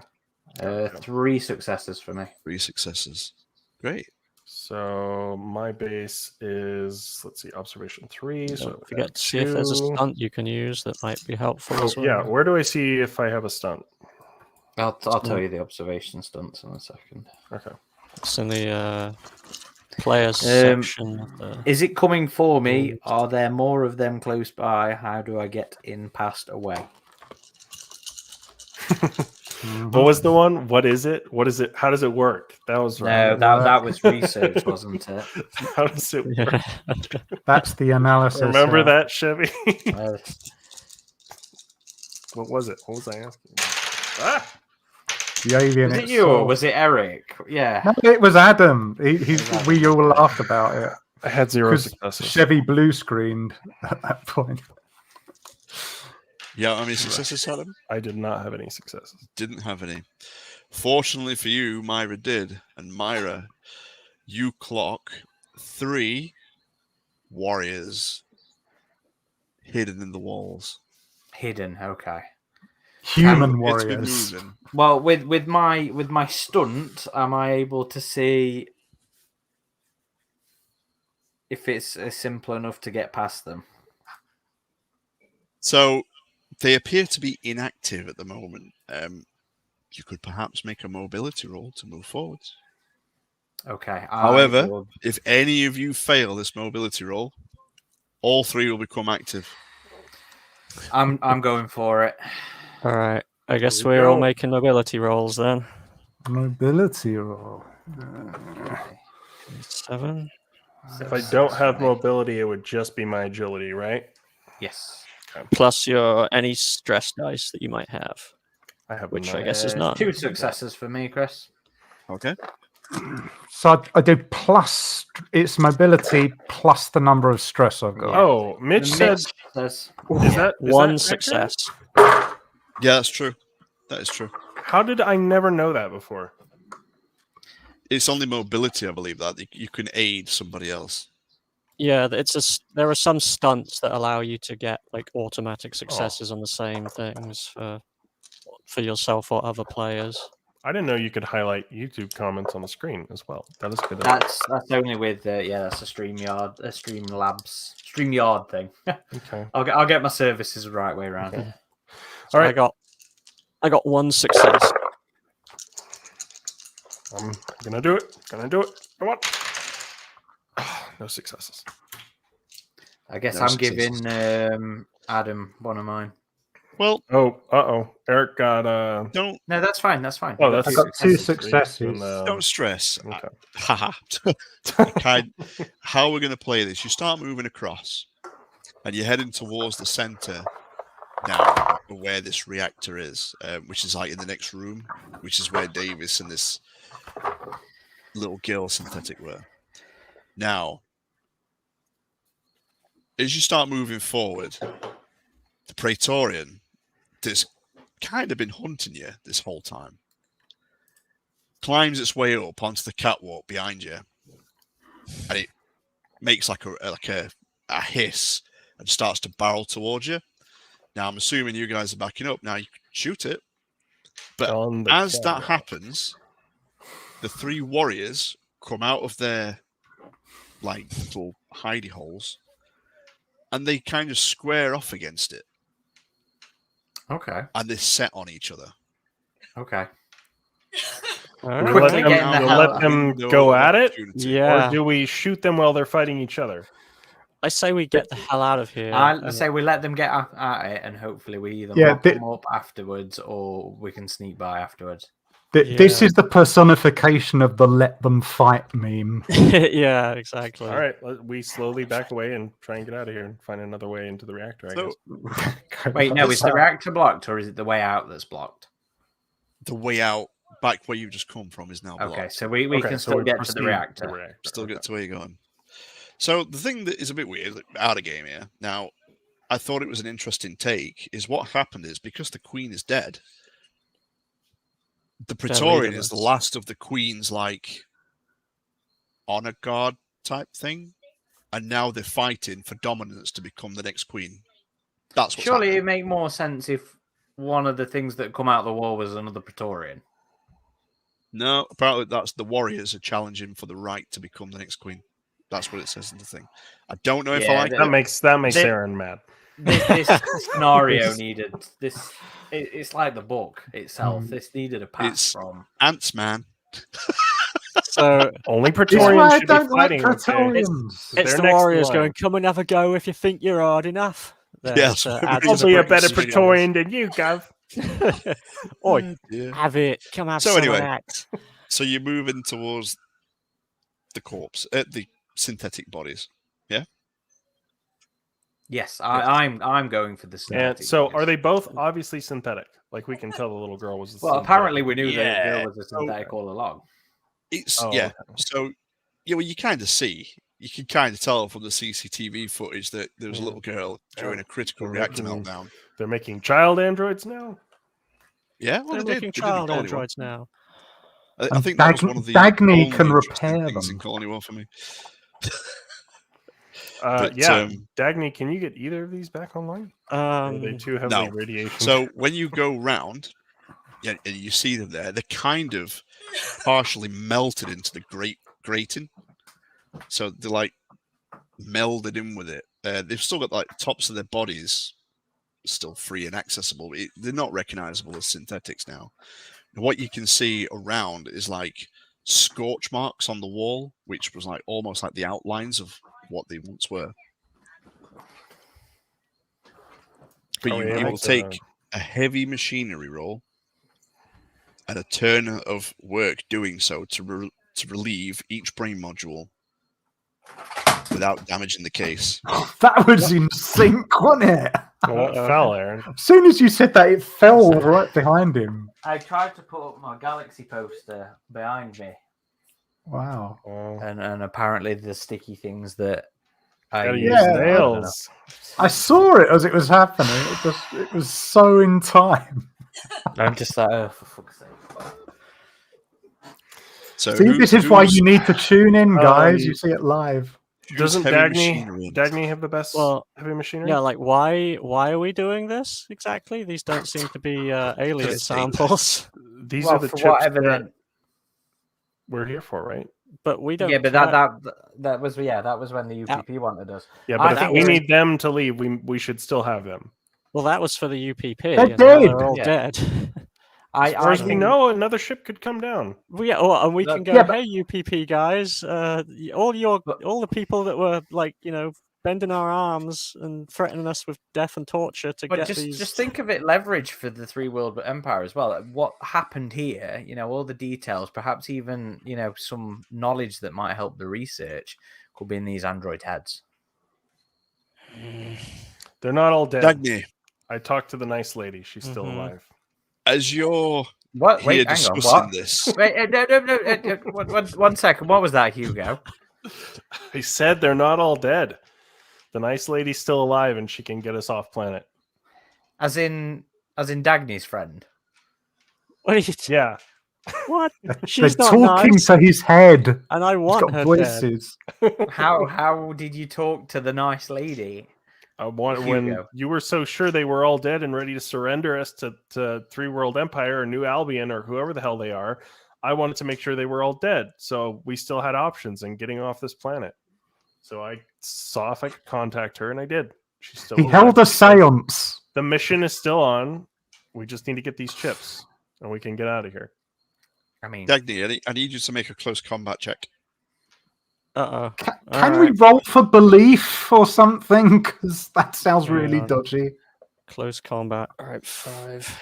[SPEAKER 4] 3 successes for me.
[SPEAKER 1] 3 successes. Great.
[SPEAKER 3] So my base is, let's see, observation 3. So
[SPEAKER 2] Don't forget to see if there's a
[SPEAKER 3] 2.
[SPEAKER 2] stunt you can use that might be helpful
[SPEAKER 3] Oh,
[SPEAKER 2] as well.
[SPEAKER 3] yeah. Where do I see if I have a stunt?
[SPEAKER 4] I'll tell you the observation stunts in a second.
[SPEAKER 3] Okay.
[SPEAKER 2] It's in the players section. Of the...
[SPEAKER 4] Is it coming for me? Are there more of them close by? How do I get in, past, away?
[SPEAKER 3] What was the one? What is it? What is it? How does it work? That was
[SPEAKER 4] No, that was research, wasn't it?
[SPEAKER 3] How does it work?
[SPEAKER 5] That's the analysis.
[SPEAKER 3] Remember that, Chevy?
[SPEAKER 4] Uh,
[SPEAKER 3] What was it? What was I asking? Ah!
[SPEAKER 5] The alien
[SPEAKER 4] was it you or was it Eric? Yeah.
[SPEAKER 5] No, it was Adam. We all laughed about it.
[SPEAKER 3] I had 0
[SPEAKER 5] Because
[SPEAKER 3] successes.
[SPEAKER 5] Chevy blue screened at that point.
[SPEAKER 1] Yeah, how many successes, Adam?
[SPEAKER 3] I did not have any successes.
[SPEAKER 1] Didn't have any. Fortunately for you, Myra did. And Myra, you clock 3 warriors hidden in the walls.
[SPEAKER 4] Hidden, okay.
[SPEAKER 5] Human
[SPEAKER 1] It's
[SPEAKER 5] warriors.
[SPEAKER 1] been moving.
[SPEAKER 4] Well, with my stunt, am I able to see if it's simple enough to get past them?
[SPEAKER 1] So they appear to be inactive at the moment. You could perhaps make a mobility roll to move forward.
[SPEAKER 4] Okay.
[SPEAKER 1] However, if any of you fail this mobility roll, all 3 will become active.
[SPEAKER 4] I'm going for it.
[SPEAKER 2] All right. I guess
[SPEAKER 3] Here we
[SPEAKER 2] we're all
[SPEAKER 3] go.
[SPEAKER 2] making mobility rolls then.
[SPEAKER 5] Mobility roll.
[SPEAKER 2] 7.
[SPEAKER 3] If I don't have mobility, it would just be my agility, right?
[SPEAKER 4] Yes.
[SPEAKER 2] Plus your any stress dice that you might have.
[SPEAKER 3] I have
[SPEAKER 2] Which I
[SPEAKER 3] none.
[SPEAKER 2] guess is not.
[SPEAKER 4] 2 successes for me, Chris.
[SPEAKER 1] Okay.
[SPEAKER 5] So I do plus its mobility plus the number of stress I've got.
[SPEAKER 3] Oh, Mitch said,
[SPEAKER 4] says,
[SPEAKER 3] is that
[SPEAKER 2] One
[SPEAKER 3] accurate?
[SPEAKER 2] success.
[SPEAKER 1] Yeah, that's true. That is true.
[SPEAKER 3] How did I never know that before?
[SPEAKER 1] It's only mobility, I believe, that you can aid somebody else.
[SPEAKER 2] Yeah, there are some stunts that allow you to get like automatic successes on the same things for yourself or other players.
[SPEAKER 3] I didn't know you could highlight YouTube comments on the screen as well. That is good.
[SPEAKER 4] that's only with that's a StreamYard thing.
[SPEAKER 3] Okay.
[SPEAKER 4] I'll get my services the right way around.
[SPEAKER 2] Okay.
[SPEAKER 3] All right.
[SPEAKER 2] I got 1 success.
[SPEAKER 3] I'm gonna do it. Come on. No successes.
[SPEAKER 4] I guess
[SPEAKER 1] No
[SPEAKER 4] I'm
[SPEAKER 1] successes.
[SPEAKER 4] giving Adam one of mine.
[SPEAKER 1] Well,
[SPEAKER 3] Oh, Eric got
[SPEAKER 1] don't
[SPEAKER 4] No, that's fine. That's fine.
[SPEAKER 3] Oh,
[SPEAKER 4] You
[SPEAKER 3] that's
[SPEAKER 5] I got 2 successes.
[SPEAKER 3] And,
[SPEAKER 1] don't stress.
[SPEAKER 3] okay.
[SPEAKER 1] Haha. How we're going to play this? You start moving across, and you're heading towards the center now, where this reactor is, which is like in the next room, which is where Davis and this little girl synthetic were. Now, as you start moving forward, the Praetorian that's kind of been hunting you this whole time climbs its way up onto the catwalk behind you, and it makes like a hiss and starts to barrel towards you. Now, I'm assuming you guys are backing up. Now, you can shoot it, but as that happens, the 3 warriors come out of their like little hidey holes, and they kind of square off against it,
[SPEAKER 4] Okay.
[SPEAKER 1] and they set on each other.
[SPEAKER 4] Okay.
[SPEAKER 2] All
[SPEAKER 3] Do we
[SPEAKER 2] right.
[SPEAKER 4] Quickly getting the hell
[SPEAKER 3] let
[SPEAKER 4] out.
[SPEAKER 3] them
[SPEAKER 1] Window
[SPEAKER 3] go
[SPEAKER 1] of
[SPEAKER 3] at it,
[SPEAKER 1] opportunity.
[SPEAKER 2] Yeah.
[SPEAKER 3] or do we shoot them while they're fighting each other?
[SPEAKER 2] I say we get the hell out of here.
[SPEAKER 4] I say we let them get at it, and hopefully we either
[SPEAKER 5] Yeah,
[SPEAKER 4] lock them up afterwards or we can sneak by afterwards.
[SPEAKER 5] This
[SPEAKER 2] Yeah.
[SPEAKER 5] is the personification of the "let them fight" meme.
[SPEAKER 2] Yeah, exactly.
[SPEAKER 3] All right, we slowly back away and try and get out of here and find another way into the reactor. I
[SPEAKER 1] So,
[SPEAKER 3] guess.
[SPEAKER 4] Wait, no, is the reactor blocked or is it the way out that's blocked?
[SPEAKER 1] the way out back where you've just come from is now blocked.
[SPEAKER 4] Okay, so we
[SPEAKER 3] Okay,
[SPEAKER 4] can
[SPEAKER 3] so
[SPEAKER 4] still
[SPEAKER 3] we
[SPEAKER 4] get to
[SPEAKER 3] proceed
[SPEAKER 4] the reactor.
[SPEAKER 1] Still get to where you're going. So the thing that is a bit weird, like, out of game here. Now, I thought it was an interesting take. Is what happened is because the queen is dead, the Praetorian is the last of the queen's like honor guard type thing. and now they're fighting for dominance to become the next queen. That's what's
[SPEAKER 4] Surely
[SPEAKER 1] happening.
[SPEAKER 4] it'd make more sense if one of the things that come out of the war was another Praetorian.
[SPEAKER 1] No, apparently that's the warriors are challenging for the right to become the next queen. That's what it says in the thing. I don't know if I
[SPEAKER 4] Yeah,
[SPEAKER 1] like
[SPEAKER 3] That
[SPEAKER 1] it.
[SPEAKER 3] makes Aaron mad.
[SPEAKER 4] This scenario needed this. It's like the book itself.
[SPEAKER 5] Mm.
[SPEAKER 4] This needed a pass
[SPEAKER 1] It's
[SPEAKER 4] from.
[SPEAKER 1] ants, man.
[SPEAKER 2] So
[SPEAKER 3] Only
[SPEAKER 5] This is
[SPEAKER 3] Praetorians
[SPEAKER 5] why I
[SPEAKER 3] should be
[SPEAKER 5] don't like
[SPEAKER 3] fighting. Okay?
[SPEAKER 5] Praetorians.
[SPEAKER 2] it's
[SPEAKER 3] They're
[SPEAKER 2] the
[SPEAKER 3] next in
[SPEAKER 2] warriors
[SPEAKER 3] line.
[SPEAKER 2] going, come and have a go if you think you're hard enough. There,
[SPEAKER 1] Yes,
[SPEAKER 2] to
[SPEAKER 1] everybody's
[SPEAKER 2] add to
[SPEAKER 3] I'll
[SPEAKER 2] the
[SPEAKER 3] be a
[SPEAKER 2] British
[SPEAKER 3] better
[SPEAKER 2] skills.
[SPEAKER 3] Praetorian than you, Gov.
[SPEAKER 2] Oi,
[SPEAKER 1] Yeah.
[SPEAKER 2] have it. Come have
[SPEAKER 1] So
[SPEAKER 2] some
[SPEAKER 1] anyway.
[SPEAKER 2] of that.
[SPEAKER 1] So you're moving towards the corpse, the synthetic bodies.
[SPEAKER 4] Yes, I'm going for the
[SPEAKER 3] And
[SPEAKER 4] synthetic.
[SPEAKER 3] so,
[SPEAKER 4] bodies.
[SPEAKER 3] are they both obviously synthetic? Like we can tell the little girl was.
[SPEAKER 4] Well, apparently we knew
[SPEAKER 1] Yeah.
[SPEAKER 4] the girl was a synthetic all along.
[SPEAKER 1] It's
[SPEAKER 3] Oh,
[SPEAKER 1] yeah.
[SPEAKER 3] okay.
[SPEAKER 1] So yeah, well, you kind of see, you can kind of tell from the CCTV footage that there was a little girl during a critical
[SPEAKER 3] They're
[SPEAKER 1] reactor
[SPEAKER 3] making-
[SPEAKER 1] meltdown.
[SPEAKER 3] They're making child androids now.
[SPEAKER 1] Yeah, well,
[SPEAKER 2] They're
[SPEAKER 1] they did.
[SPEAKER 2] making
[SPEAKER 1] They did in
[SPEAKER 2] child
[SPEAKER 1] Colony War.
[SPEAKER 2] androids now.
[SPEAKER 1] I
[SPEAKER 5] And
[SPEAKER 1] think that was one of the
[SPEAKER 5] Dagny
[SPEAKER 1] only
[SPEAKER 5] can
[SPEAKER 1] interesting
[SPEAKER 5] repair
[SPEAKER 1] things
[SPEAKER 5] them.
[SPEAKER 1] in Colony War for me. But,
[SPEAKER 3] Yeah, Dagny, can you get either of these back online? Or are they too heavily
[SPEAKER 1] no.
[SPEAKER 3] radiation?
[SPEAKER 1] So when you go round, yeah, and you see them there, they're kind of partially melted into the grating. So they're like melded in with it. They've still got like tops of their bodies still free and accessible. They're not recognizable as synthetics now. And what you can see around is like scorch marks on the wall, which was like almost like the outlines of what they once were. But
[SPEAKER 3] Are we
[SPEAKER 1] you
[SPEAKER 3] able
[SPEAKER 1] will
[SPEAKER 3] to-
[SPEAKER 1] take a heavy machinery roll and a turn of work doing so to relieve each brain module without damaging the case.
[SPEAKER 5] That was in sync, wasn't it?
[SPEAKER 3] What fell, Aaron?
[SPEAKER 5] As soon as you said that, it fell right behind him.
[SPEAKER 4] I tried to put up my galaxy poster behind me,
[SPEAKER 5] Wow.
[SPEAKER 4] and apparently the sticky things that I
[SPEAKER 3] Gotta
[SPEAKER 4] use
[SPEAKER 3] use
[SPEAKER 5] Yeah.
[SPEAKER 3] nails.
[SPEAKER 5] I saw it as it was happening. It was so in time.
[SPEAKER 4] I'm just like, oh, for fuck's sake.
[SPEAKER 1] So
[SPEAKER 5] See, this is why
[SPEAKER 1] who's-
[SPEAKER 5] you need to tune in, guys.
[SPEAKER 3] Um,
[SPEAKER 5] You see it live.
[SPEAKER 1] who's
[SPEAKER 3] Doesn't
[SPEAKER 1] heavy machinery?
[SPEAKER 3] Dagny have the best heavy machinery?
[SPEAKER 2] Yeah, like why are we doing this exactly? These don't seem to be alien
[SPEAKER 1] It's
[SPEAKER 2] samples.
[SPEAKER 3] These
[SPEAKER 4] Well,
[SPEAKER 3] are the
[SPEAKER 4] for
[SPEAKER 3] chips
[SPEAKER 4] whatever
[SPEAKER 3] that
[SPEAKER 4] then.
[SPEAKER 3] we're here for, right?
[SPEAKER 2] But we don't.
[SPEAKER 4] Yeah, but
[SPEAKER 2] care.
[SPEAKER 4] that was when the UPP wanted us.
[SPEAKER 3] Yeah, but
[SPEAKER 4] I
[SPEAKER 3] if we
[SPEAKER 4] think-
[SPEAKER 3] need them to leave, we should still have them.
[SPEAKER 2] Well, that was for the UPP.
[SPEAKER 5] They're
[SPEAKER 2] and now
[SPEAKER 5] dead.
[SPEAKER 2] They're all
[SPEAKER 4] Yeah.
[SPEAKER 2] dead.
[SPEAKER 3] As far as we
[SPEAKER 4] think-
[SPEAKER 3] know, another ship could come down.
[SPEAKER 2] Well, yeah, and we
[SPEAKER 4] Look-
[SPEAKER 2] can go,
[SPEAKER 5] Yeah, but-
[SPEAKER 2] hey UPP guys, all the people that were like, bending our arms and threatening us with death and torture to
[SPEAKER 4] But
[SPEAKER 2] get
[SPEAKER 4] just
[SPEAKER 2] these.
[SPEAKER 4] just think of it leverage for the Three World Empire as well. What happened here, all the details, perhaps even some knowledge that might help the research could be in these android heads.
[SPEAKER 3] They're not all dead.
[SPEAKER 1] Dagny,
[SPEAKER 3] I talked to the nice lady. She's still
[SPEAKER 2] Mhm.
[SPEAKER 3] alive.
[SPEAKER 1] as you're
[SPEAKER 4] What?
[SPEAKER 1] here
[SPEAKER 4] Wait, hang on.
[SPEAKER 1] discussing
[SPEAKER 4] What?
[SPEAKER 1] this,
[SPEAKER 4] Wait, no, one second. What was that, Hugo?
[SPEAKER 3] I said they're not all dead. The nice lady's still alive, and she can get us off planet.
[SPEAKER 4] As in Dagny's friend.
[SPEAKER 2] What? Are you
[SPEAKER 3] Yeah.
[SPEAKER 2] what?
[SPEAKER 5] They're
[SPEAKER 2] She's not
[SPEAKER 5] talking
[SPEAKER 2] nice,
[SPEAKER 5] to his head.
[SPEAKER 2] and I
[SPEAKER 5] He's
[SPEAKER 2] want
[SPEAKER 5] got
[SPEAKER 2] her dead.
[SPEAKER 5] voices.
[SPEAKER 4] How did you talk to the nice lady?
[SPEAKER 3] When
[SPEAKER 4] Hugo.
[SPEAKER 3] you were so sure they were all dead and ready to surrender us to Three World Empire or New Albion or whoever the hell they are, I wanted to make sure they were all dead. So we still had options in getting off this planet. So I saw if I could contact her, and I did. She's still
[SPEAKER 5] He
[SPEAKER 3] alive.
[SPEAKER 5] held a seance.
[SPEAKER 3] The mission is still on. We just need to get these chips, and we can get out of here.
[SPEAKER 4] I mean,
[SPEAKER 1] Dagny, I need you to make a close combat check.
[SPEAKER 2] Uh-oh.
[SPEAKER 5] Can we roll for belief or something? Because that sounds really
[SPEAKER 2] Yeah.
[SPEAKER 5] dodgy.
[SPEAKER 2] Close combat. All right, 5.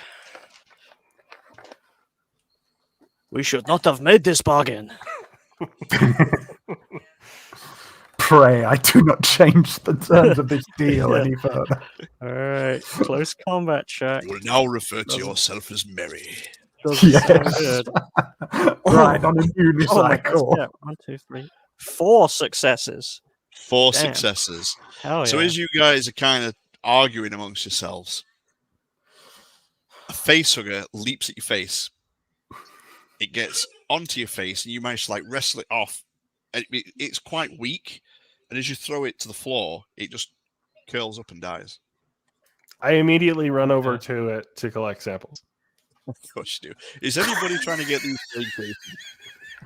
[SPEAKER 2] We should not have made this bargain.
[SPEAKER 5] Pray I do not change the terms of this deal
[SPEAKER 2] Yeah.
[SPEAKER 5] any further.
[SPEAKER 2] All right, close combat check.
[SPEAKER 1] You will now refer to yourself as Mary.
[SPEAKER 2] Doesn't sound
[SPEAKER 5] Yes.
[SPEAKER 2] good.
[SPEAKER 5] Right, on a
[SPEAKER 2] Oh my God,
[SPEAKER 5] unicycle.
[SPEAKER 2] yeah, 1, 2, 3, 4 successes.
[SPEAKER 1] 4
[SPEAKER 2] Damn.
[SPEAKER 1] successes.
[SPEAKER 2] Hell
[SPEAKER 1] So
[SPEAKER 2] yeah.
[SPEAKER 1] as you guys are kind of arguing amongst yourselves, a facehugger leaps at your face. It gets onto your face, and you manage to like wrestle it off. It's quite weak, and as you throw it to the floor, it just curls up and dies.
[SPEAKER 3] I immediately run over to it to collect samples.
[SPEAKER 1] Of course you do. Is anybody trying to get these brain cases?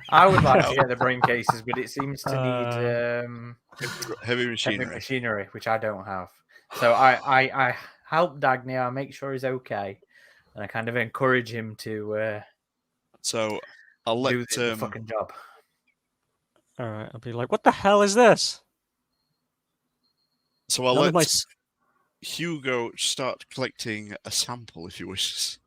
[SPEAKER 4] I would like to get the brain cases, but it seems to need
[SPEAKER 1] Heavy machinery.
[SPEAKER 4] heavy machinery, which I don't have. So I help Dagny. I make sure he's okay, and I kind of encourage him to
[SPEAKER 1] So I'll let
[SPEAKER 4] do the fucking job.
[SPEAKER 2] All right, I'll be like, "What the hell is this?"
[SPEAKER 1] So I'll
[SPEAKER 2] None of
[SPEAKER 1] let
[SPEAKER 2] my
[SPEAKER 1] Hugo start collecting a sample if he wishes.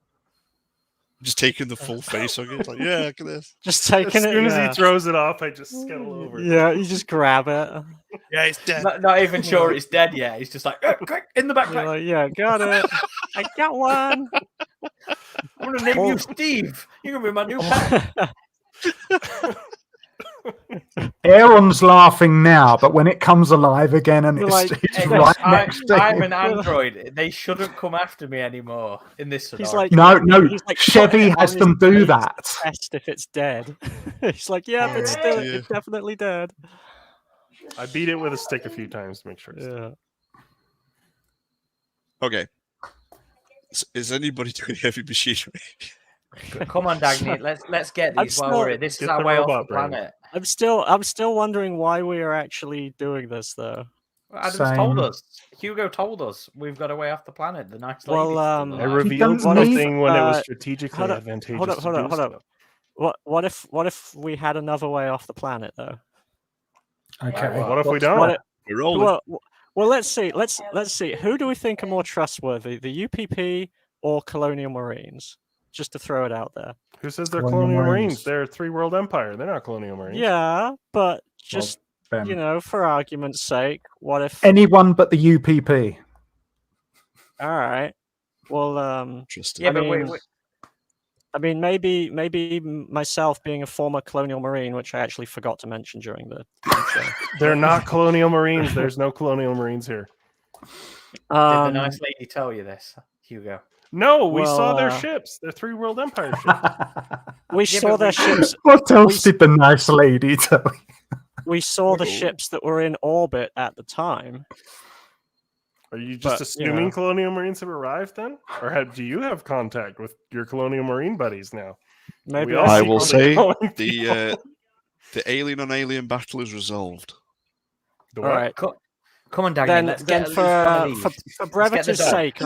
[SPEAKER 1] Just taking the full face of it, like, yeah, look at this.
[SPEAKER 2] just taking
[SPEAKER 3] As soon
[SPEAKER 2] it.
[SPEAKER 3] as
[SPEAKER 2] Yeah.
[SPEAKER 3] he throws it off, I just scuttle over.
[SPEAKER 2] Yeah, you just grab it.
[SPEAKER 1] Yeah, it's dead.
[SPEAKER 4] Not even sure it's dead yet. He's just like, quick, in the
[SPEAKER 2] You're
[SPEAKER 4] backpack.
[SPEAKER 2] like, yeah, got it. I got one.
[SPEAKER 4] I'm gonna name you Steve. You're gonna be my new pet.
[SPEAKER 5] Aaron's laughing now, but when it comes alive again and
[SPEAKER 2] You're
[SPEAKER 5] it's,
[SPEAKER 2] like,
[SPEAKER 5] it's
[SPEAKER 4] Hey,
[SPEAKER 5] right next to
[SPEAKER 4] I'm
[SPEAKER 5] him.
[SPEAKER 4] an android. They shouldn't come after me anymore in this
[SPEAKER 2] He's
[SPEAKER 4] scenario.
[SPEAKER 2] like,
[SPEAKER 5] No,
[SPEAKER 2] he's like
[SPEAKER 5] Chevy
[SPEAKER 2] putting it
[SPEAKER 5] has
[SPEAKER 2] on
[SPEAKER 5] them
[SPEAKER 2] his
[SPEAKER 5] do
[SPEAKER 2] face
[SPEAKER 5] that.
[SPEAKER 2] to test if it's dead. He's like, yeah,
[SPEAKER 4] Oh,
[SPEAKER 2] it's still,
[SPEAKER 1] dear.
[SPEAKER 2] it's definitely dead.
[SPEAKER 3] I beat it with a stick a few times to make sure. It's
[SPEAKER 2] Yeah.
[SPEAKER 1] Okay. Is anybody doing heavy machinery?
[SPEAKER 4] Come on, Dagny. Let's get
[SPEAKER 2] I'm
[SPEAKER 4] these while we're
[SPEAKER 2] still-
[SPEAKER 4] here. This is
[SPEAKER 3] get
[SPEAKER 4] our
[SPEAKER 3] the
[SPEAKER 4] way off the
[SPEAKER 3] robot brain.
[SPEAKER 4] planet.
[SPEAKER 2] I'm still wondering why we are actually doing this though.
[SPEAKER 4] Adam's
[SPEAKER 5] Same.
[SPEAKER 4] told us. Hugo told us we've got a way off the planet. The nice lady.
[SPEAKER 2] Well,
[SPEAKER 3] I
[SPEAKER 2] You
[SPEAKER 3] revealed
[SPEAKER 5] don't need-
[SPEAKER 3] something when it was
[SPEAKER 2] uh,
[SPEAKER 3] strategically
[SPEAKER 2] hold up,
[SPEAKER 3] advantageous
[SPEAKER 2] hold up,
[SPEAKER 3] to
[SPEAKER 2] hold
[SPEAKER 3] do
[SPEAKER 2] up, hold up.
[SPEAKER 3] stuff.
[SPEAKER 2] What if we had another way off the planet though?
[SPEAKER 5] Okay.
[SPEAKER 3] What if we
[SPEAKER 5] what's
[SPEAKER 3] don't?
[SPEAKER 2] What
[SPEAKER 5] that?
[SPEAKER 2] if-
[SPEAKER 1] We're rolling.
[SPEAKER 2] Well, let's see. Let's see. Who do we think are more trustworthy, the UPP or Colonial Marines? Just to throw it out there.
[SPEAKER 3] Who says they're
[SPEAKER 5] Colonial
[SPEAKER 3] colonial marines?
[SPEAKER 5] Marines.
[SPEAKER 3] They're a three-world empire. They're not colonial marines.
[SPEAKER 2] Yeah, but just
[SPEAKER 5] Ben.
[SPEAKER 2] you know, for argument's sake, what if?
[SPEAKER 5] Anyone but the UPP.
[SPEAKER 2] All right. Well,
[SPEAKER 1] Interesting.
[SPEAKER 4] Yeah,
[SPEAKER 2] I
[SPEAKER 4] but
[SPEAKER 2] mean,
[SPEAKER 4] wait.
[SPEAKER 2] I mean, maybe myself being a former Colonial Marine, which I actually forgot to mention during the intro.
[SPEAKER 3] They're not colonial marines. There's no colonial marines here.
[SPEAKER 4] Did the nice lady tell you this, Hugo?
[SPEAKER 3] No, we
[SPEAKER 2] Well,
[SPEAKER 3] saw their ships. They're three-world empire ships.
[SPEAKER 2] we
[SPEAKER 4] Yeah,
[SPEAKER 2] saw
[SPEAKER 4] but
[SPEAKER 2] their
[SPEAKER 4] we-
[SPEAKER 2] ships.
[SPEAKER 5] What else
[SPEAKER 2] We-
[SPEAKER 5] did the nice lady tell you?
[SPEAKER 2] We saw the
[SPEAKER 1] Ooh.
[SPEAKER 2] ships that were in orbit at the time.
[SPEAKER 3] Are you just
[SPEAKER 2] But,
[SPEAKER 3] assuming
[SPEAKER 2] you know.
[SPEAKER 3] colonial marines have arrived then? Or do you have contact with your colonial marine buddies now?
[SPEAKER 2] Maybe
[SPEAKER 3] We all
[SPEAKER 1] I
[SPEAKER 3] see
[SPEAKER 1] will
[SPEAKER 3] colonial
[SPEAKER 1] say
[SPEAKER 3] calling
[SPEAKER 1] the
[SPEAKER 3] people.
[SPEAKER 1] the alien on alien battle is resolved.
[SPEAKER 3] The
[SPEAKER 2] All
[SPEAKER 3] what?
[SPEAKER 2] right.
[SPEAKER 4] Come on, Dagny.
[SPEAKER 2] Then,
[SPEAKER 4] Let's get
[SPEAKER 2] then
[SPEAKER 4] at least one of
[SPEAKER 2] for
[SPEAKER 4] these.
[SPEAKER 2] for
[SPEAKER 4] Let's get the
[SPEAKER 2] brevity's
[SPEAKER 4] dog.
[SPEAKER 2] sake,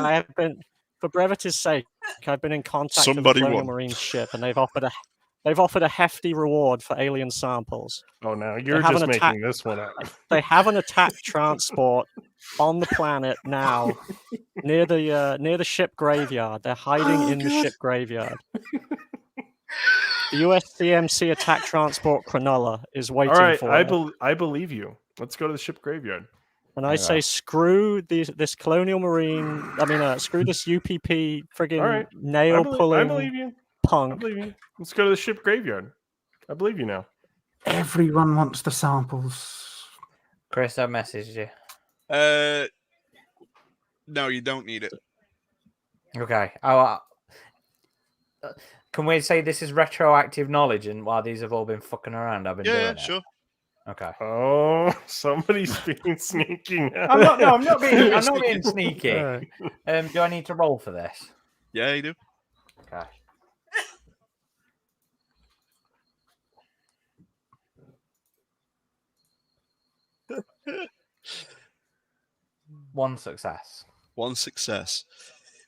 [SPEAKER 2] I've been in contact
[SPEAKER 1] Somebody
[SPEAKER 2] with a Colonial
[SPEAKER 1] won.
[SPEAKER 2] Marine ship, and they've offered a hefty reward for alien samples.
[SPEAKER 3] Oh, now you're
[SPEAKER 2] have
[SPEAKER 3] just
[SPEAKER 2] an
[SPEAKER 3] making
[SPEAKER 2] attack-
[SPEAKER 3] this one up.
[SPEAKER 2] They have an attack transport on the planet now, near the ship graveyard. They're hiding
[SPEAKER 1] Oh,
[SPEAKER 2] in the
[SPEAKER 1] God.
[SPEAKER 2] ship graveyard. The USCMC attack transport Cronulla is waiting
[SPEAKER 3] All right,
[SPEAKER 2] for
[SPEAKER 3] I
[SPEAKER 2] it.
[SPEAKER 3] believe you. Let's go to the ship graveyard.
[SPEAKER 2] And I say, screw this Colonial Marine. I mean, screw this UPP friggin'
[SPEAKER 3] All right. I
[SPEAKER 2] nail
[SPEAKER 3] believe
[SPEAKER 2] pulling
[SPEAKER 3] you. I
[SPEAKER 2] punk.
[SPEAKER 3] believe you. Let's go to the ship graveyard. I believe you now.
[SPEAKER 5] Everyone wants the samples.
[SPEAKER 4] Chris, I messaged you.
[SPEAKER 1] No, you don't need it.
[SPEAKER 4] Okay. Can we say this is retroactive knowledge? And while these have all been fucking around, I've been doing
[SPEAKER 1] Yeah,
[SPEAKER 4] it.
[SPEAKER 1] sure.
[SPEAKER 4] Okay.
[SPEAKER 3] Oh, somebody's being sneaky now.
[SPEAKER 4] I'm not being sneaky.
[SPEAKER 2] Uh,
[SPEAKER 4] Do I need to roll for this?
[SPEAKER 1] Yeah, you do.
[SPEAKER 4] Okay. One success.
[SPEAKER 1] One success.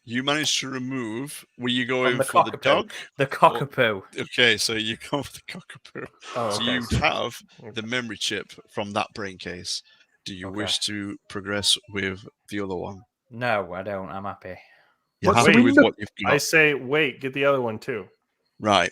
[SPEAKER 1] You managed to remove. Were you going
[SPEAKER 4] the
[SPEAKER 1] for the
[SPEAKER 4] cockapoo.
[SPEAKER 1] dog?
[SPEAKER 4] The cockapoo.
[SPEAKER 1] Okay, so you go for the cockapoo.
[SPEAKER 3] Oh,
[SPEAKER 1] So
[SPEAKER 3] okay.
[SPEAKER 1] you have the memory chip from that brain case. Do you
[SPEAKER 4] Okay.
[SPEAKER 1] wish to progress with the other one?
[SPEAKER 4] No, I don't. I'm happy.
[SPEAKER 1] You're
[SPEAKER 5] What's
[SPEAKER 1] happy
[SPEAKER 5] the
[SPEAKER 1] with
[SPEAKER 5] window?
[SPEAKER 1] what you've got,
[SPEAKER 3] I say, wait, get the other one too.
[SPEAKER 1] right?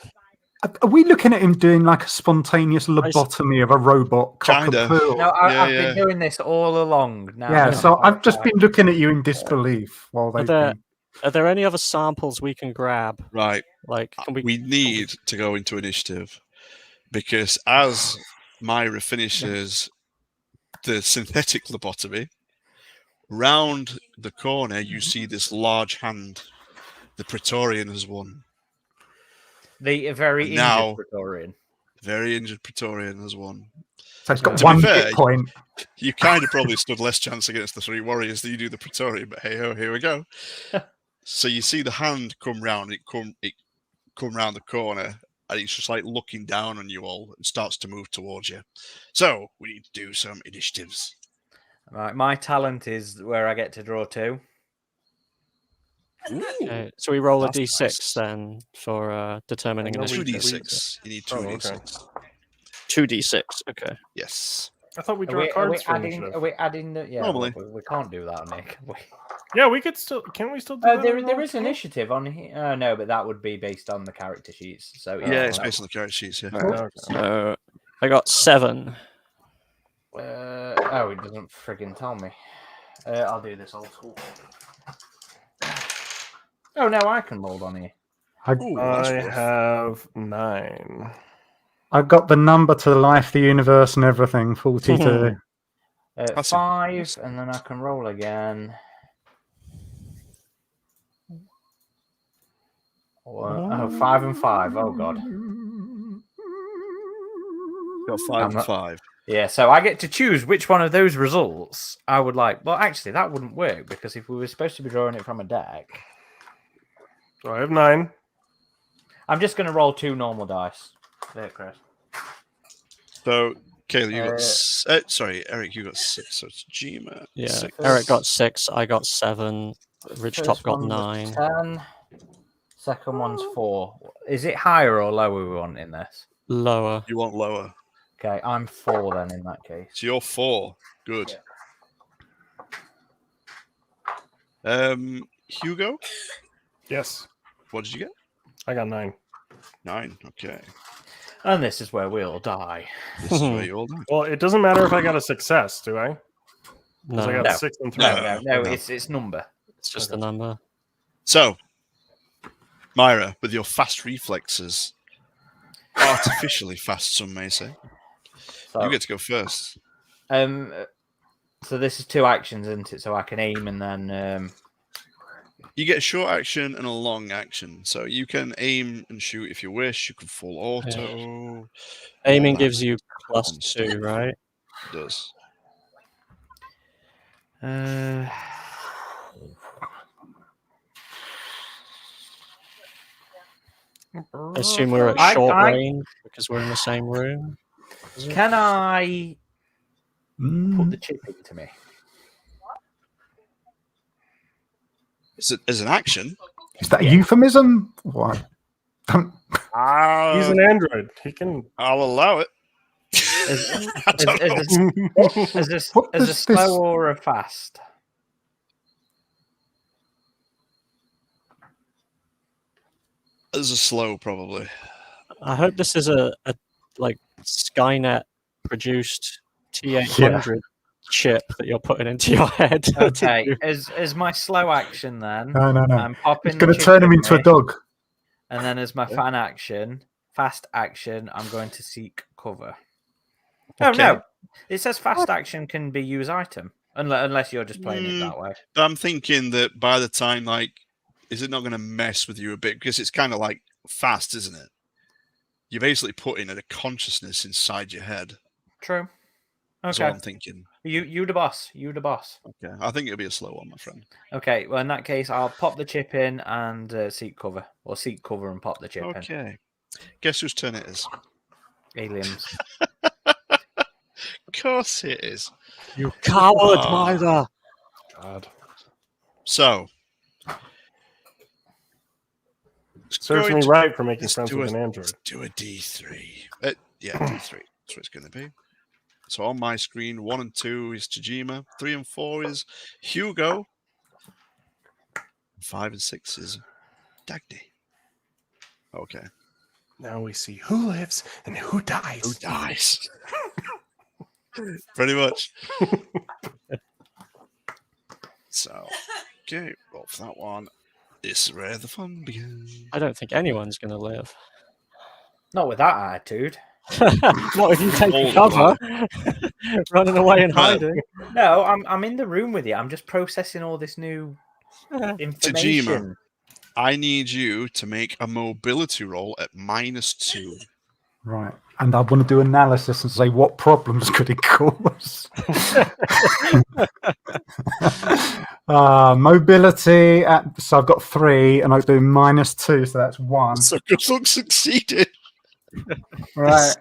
[SPEAKER 5] Are we looking at him doing like a spontaneous lobotomy of a robot
[SPEAKER 1] Kinda.
[SPEAKER 5] cockapoo?
[SPEAKER 4] No,
[SPEAKER 1] Yeah,
[SPEAKER 4] I've
[SPEAKER 1] yeah.
[SPEAKER 4] been doing this all along. Now,
[SPEAKER 5] Yeah,
[SPEAKER 4] no,
[SPEAKER 5] so I've just
[SPEAKER 4] okay.
[SPEAKER 5] been looking at you in disbelief while they've
[SPEAKER 2] there-
[SPEAKER 5] been.
[SPEAKER 2] Are there any other samples we can grab?
[SPEAKER 1] Right.
[SPEAKER 2] Like, can we?
[SPEAKER 1] We need to go into initiative because as Myra finishes the synthetic lobotomy, round the corner you see this large hand. The Praetorian has won.
[SPEAKER 4] The very
[SPEAKER 1] And now-
[SPEAKER 4] injured Praetorian.
[SPEAKER 1] Very injured Praetorian has won.
[SPEAKER 5] So it's got
[SPEAKER 1] To be
[SPEAKER 5] one
[SPEAKER 1] fair,
[SPEAKER 5] hit point.
[SPEAKER 1] You kind of probably stood less chance against the 3 warriors than you do the Praetorian, but hey ho, here we go. So you see the hand come round, it come round the corner, and it's just like looking down on you all and starts to move towards you. So we need to do some initiatives.
[SPEAKER 4] Right, my talent is where I get to draw 2.
[SPEAKER 2] Okay, so we roll a
[SPEAKER 1] That's
[SPEAKER 2] d6
[SPEAKER 1] nice.
[SPEAKER 2] then for determining
[SPEAKER 3] I know we-
[SPEAKER 2] initiative.
[SPEAKER 1] 2d6. You need
[SPEAKER 3] Oh,
[SPEAKER 1] 2d6.
[SPEAKER 2] 2d6. Okay.
[SPEAKER 1] Yes.
[SPEAKER 3] I thought we
[SPEAKER 4] Are
[SPEAKER 3] drew
[SPEAKER 4] we,
[SPEAKER 3] cards for
[SPEAKER 4] adding?
[SPEAKER 3] initiative.
[SPEAKER 4] Are we adding? Yeah,
[SPEAKER 1] Normally.
[SPEAKER 4] we can't do that, Nick.
[SPEAKER 3] Yeah, we could still. Can we still do that?
[SPEAKER 4] There
[SPEAKER 3] on
[SPEAKER 4] is
[SPEAKER 3] Roll20?
[SPEAKER 4] initiative on here. No, but that would be based on the character sheets. So
[SPEAKER 1] Yeah, it's
[SPEAKER 4] no.
[SPEAKER 1] based on the character sheets. Yeah.
[SPEAKER 2] Alright,
[SPEAKER 3] Okay.
[SPEAKER 2] so I got 7.
[SPEAKER 4] Oh, it doesn't friggin' tell me. I'll do this old school. Oh no, I can mold on here.
[SPEAKER 1] Ooh, that's
[SPEAKER 3] I
[SPEAKER 1] rough.
[SPEAKER 3] have 9.
[SPEAKER 5] I got the number to life, the universe, and everything. 42.
[SPEAKER 1] That's
[SPEAKER 4] 5, and then I can roll again. Oh, 5 and 5. Oh god.
[SPEAKER 1] Got 5
[SPEAKER 4] I'm
[SPEAKER 1] and
[SPEAKER 4] not-
[SPEAKER 1] 5.
[SPEAKER 4] Yeah, so I get to choose which one of those results I would like. Well, actually, that wouldn't work because if we were supposed to be drawing it from a deck,
[SPEAKER 3] So I have 9.
[SPEAKER 4] I'm just going to roll 2 normal dice. There, Chris.
[SPEAKER 1] So, Kayla, you got sorry, Eric, you got 6. So it's Jima.
[SPEAKER 2] Yeah,
[SPEAKER 1] 6.
[SPEAKER 2] Eric got 6. I got 7. Ridgetop
[SPEAKER 4] First
[SPEAKER 2] got
[SPEAKER 4] one was
[SPEAKER 2] 9.
[SPEAKER 4] 10. Second one's 4. Is it higher or lower we want in this?
[SPEAKER 2] Lower.
[SPEAKER 1] You want lower.
[SPEAKER 4] Okay, I'm 4 then in that case.
[SPEAKER 1] So you're 4. Good. Hugo,
[SPEAKER 3] Yes,
[SPEAKER 1] what did you get?
[SPEAKER 3] I got 9.
[SPEAKER 1] 9. Okay.
[SPEAKER 4] And this is where we'll die.
[SPEAKER 1] This is where you all die.
[SPEAKER 3] Well, it doesn't matter if I got a success, do I? Because I
[SPEAKER 2] No,
[SPEAKER 3] got
[SPEAKER 4] No.
[SPEAKER 3] 6 and 3.
[SPEAKER 4] No,
[SPEAKER 1] No.
[SPEAKER 4] it's number.
[SPEAKER 2] it's just the number.
[SPEAKER 1] So, Myra, with your fast reflexes, artificially fast, some may say,
[SPEAKER 4] So,
[SPEAKER 1] you get to go first.
[SPEAKER 4] so this is 2 actions, isn't it? So I can aim and then
[SPEAKER 1] You get a short action and a long action. So you can aim and shoot if you wish. You can full auto.
[SPEAKER 2] Aiming
[SPEAKER 1] all that
[SPEAKER 2] gives you
[SPEAKER 1] fun
[SPEAKER 2] +2,
[SPEAKER 1] stuff.
[SPEAKER 2] right?
[SPEAKER 1] It does.
[SPEAKER 2] I assume we're at
[SPEAKER 4] I-
[SPEAKER 2] short
[SPEAKER 4] I-
[SPEAKER 2] range because we're in the same room.
[SPEAKER 4] can I put
[SPEAKER 5] Mm.
[SPEAKER 4] the chip into me?
[SPEAKER 1] As an action,
[SPEAKER 5] Is that a euphemism? What?
[SPEAKER 3] He's an android. He can.
[SPEAKER 1] I'll allow it.
[SPEAKER 4] Is,
[SPEAKER 1] I don't know.
[SPEAKER 4] is
[SPEAKER 5] What
[SPEAKER 4] a
[SPEAKER 5] does this-
[SPEAKER 4] slow or a fast?
[SPEAKER 1] As a slow, probably.
[SPEAKER 2] I hope this is a like Skynet produced T800 chip that you're putting into your head.
[SPEAKER 4] Okay, as my slow action then,
[SPEAKER 5] No.
[SPEAKER 4] I'm popping.
[SPEAKER 5] It's going
[SPEAKER 4] the
[SPEAKER 5] to turn
[SPEAKER 4] chip
[SPEAKER 5] him
[SPEAKER 4] in
[SPEAKER 5] into a
[SPEAKER 4] me,
[SPEAKER 5] dog.
[SPEAKER 4] and then as my fast action, I'm going to seek cover. Oh
[SPEAKER 1] Okay.
[SPEAKER 4] no, it says fast action can be use item, unless you're just playing it that way.
[SPEAKER 1] But I'm thinking that by the time, like, is it not going to mess with you a bit? Because it's kind of like fast, isn't it? You're basically putting a consciousness inside your head.
[SPEAKER 4] True.
[SPEAKER 1] That's what
[SPEAKER 4] Okay,
[SPEAKER 1] I'm thinking.
[SPEAKER 4] you the boss. You the boss.
[SPEAKER 1] Okay. I think it'll be a slow one, my friend.
[SPEAKER 4] Okay, well in that case, I'll pop the chip in and seek cover, or seek cover and pop the chip in.
[SPEAKER 1] Okay. Guess whose turn it is?
[SPEAKER 4] Aliens.
[SPEAKER 1] Of course it is.
[SPEAKER 2] You coward,
[SPEAKER 1] Oh.
[SPEAKER 2] Myra!
[SPEAKER 3] God.
[SPEAKER 1] So.
[SPEAKER 3] Serves me right for making friends with an android.
[SPEAKER 1] Let's do a D3. Yeah, D3. That's what it's going to be. So on my screen, 1 and 2 is Tajima, 3 and 4 is Hugo, 5 and 6 is Dagny. Okay.
[SPEAKER 3] Now we see who lives and who dies.
[SPEAKER 1] Who dies? Pretty much. So, okay, roll for that one. This is where the fun begins.
[SPEAKER 2] I don't think anyone's going to live.
[SPEAKER 4] Not with that attitude.
[SPEAKER 2] Not if you take
[SPEAKER 1] Hold
[SPEAKER 2] cover, running away and
[SPEAKER 1] Well,
[SPEAKER 2] hiding.
[SPEAKER 4] No, I'm in the room with you. I'm just processing all this new information.
[SPEAKER 1] I need you to make a mobility roll at -2.
[SPEAKER 5] Right. And I want to do analysis and say what problems could it cause. Mobility. So I've got 3, and I do -2, so that's 1.
[SPEAKER 1] So good luck succeeding.
[SPEAKER 5] Right.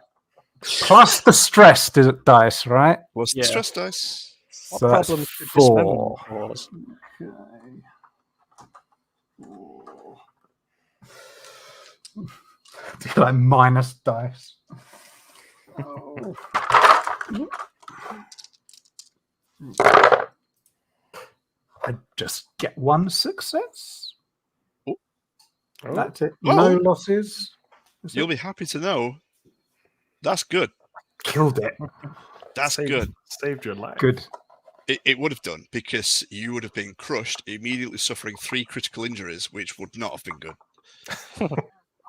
[SPEAKER 5] Plus the stress dice, right?
[SPEAKER 1] What's the
[SPEAKER 2] Yeah.
[SPEAKER 1] stress dice?
[SPEAKER 2] What
[SPEAKER 5] So that's
[SPEAKER 2] problems could this memory
[SPEAKER 5] 4.
[SPEAKER 2] cause?
[SPEAKER 5] Do like minus dice. Oh. I just get 1 success.
[SPEAKER 1] Oh.
[SPEAKER 5] That's it.
[SPEAKER 1] Oh.
[SPEAKER 5] No losses.
[SPEAKER 1] You'll be happy to know that's good.
[SPEAKER 5] Killed it.
[SPEAKER 1] That's good.
[SPEAKER 3] Saved your life.
[SPEAKER 5] Good.
[SPEAKER 1] It would have done, because you would have been crushed, immediately suffering 3 critical injuries, which would not have been good.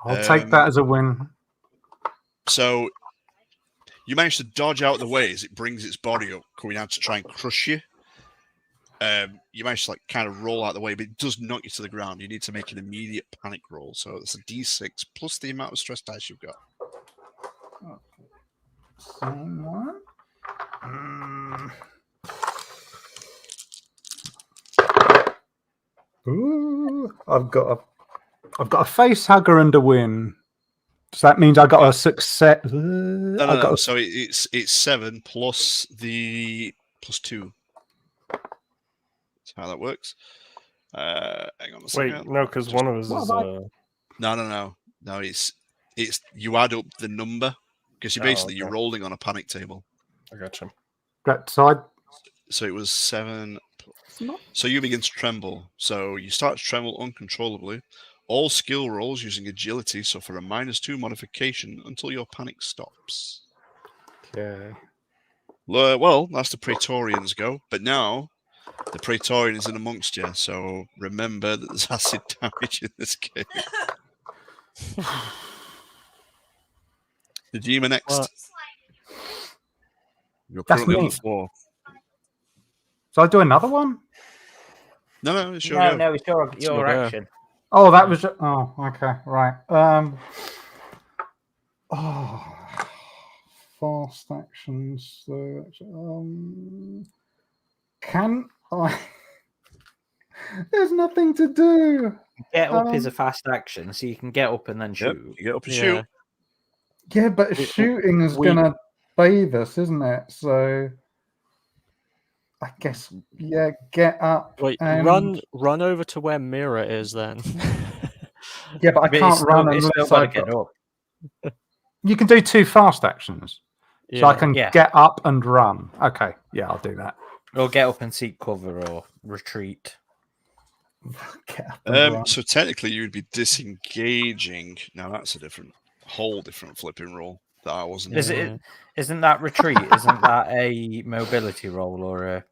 [SPEAKER 5] I'll take that as a win.
[SPEAKER 1] So you manage to dodge out of the way as it brings its body up, coming out to try and crush you. You manage to kind of roll out of the way, but it does knock you to the ground. You need to make an immediate panic roll. So it's a D6 plus the amount of stress dice you've got.
[SPEAKER 5] Same one. Ooh, I've got a face hugger and a win. So that means I got a success.
[SPEAKER 1] No. So it's 7 plus the +2. That's how that works. Hang on a second.
[SPEAKER 3] Wait, no, because one of us is.
[SPEAKER 1] No. It's you add up the number, because you're
[SPEAKER 3] okay.
[SPEAKER 1] rolling on a panic table.
[SPEAKER 3] I got you.
[SPEAKER 1] So it was 7. So you begin to tremble. So you start to tremble uncontrollably. All skill rolls using agility suffer a -2 modification until your panic stops.
[SPEAKER 5] Okay.
[SPEAKER 1] Well, that's the Praetorians go. But now the Praetorian is in amongst you. So remember that there's acid damage in this game. The demon next. You're
[SPEAKER 5] That's
[SPEAKER 1] currently on
[SPEAKER 5] me.
[SPEAKER 1] the floor.
[SPEAKER 5] So I do another one?
[SPEAKER 1] No, it's your go.
[SPEAKER 4] No, it's your
[SPEAKER 2] go.
[SPEAKER 4] action.
[SPEAKER 5] Oh, that was. Oh, okay, right. Fast actions. So, can I? There's nothing to do.
[SPEAKER 4] Get up is a fast action, so you can get up and then
[SPEAKER 1] Yep,
[SPEAKER 4] shoot.
[SPEAKER 1] you get up and
[SPEAKER 2] Yeah.
[SPEAKER 1] shoot.
[SPEAKER 5] Yeah, but shooting is
[SPEAKER 2] we-
[SPEAKER 5] gonna bathe us, isn't it? So, I guess get up.
[SPEAKER 2] Wait,
[SPEAKER 5] and...
[SPEAKER 2] run over to where Mira is then.
[SPEAKER 5] Yeah, but I
[SPEAKER 4] But
[SPEAKER 5] can't run
[SPEAKER 4] it's
[SPEAKER 5] unless
[SPEAKER 4] still
[SPEAKER 5] I
[SPEAKER 4] got to get up.
[SPEAKER 5] You can do 2 fast actions. So I can
[SPEAKER 4] Yeah.
[SPEAKER 5] get up and run. Okay, yeah, I'll do that.
[SPEAKER 4] Or get up and seek cover or retreat.
[SPEAKER 5] Get up and run.
[SPEAKER 1] So technically, you would be disengaging. Now that's a whole different flipping roll that I wasn't.
[SPEAKER 4] Isn't that retreat? Isn't that a mobility roll or a?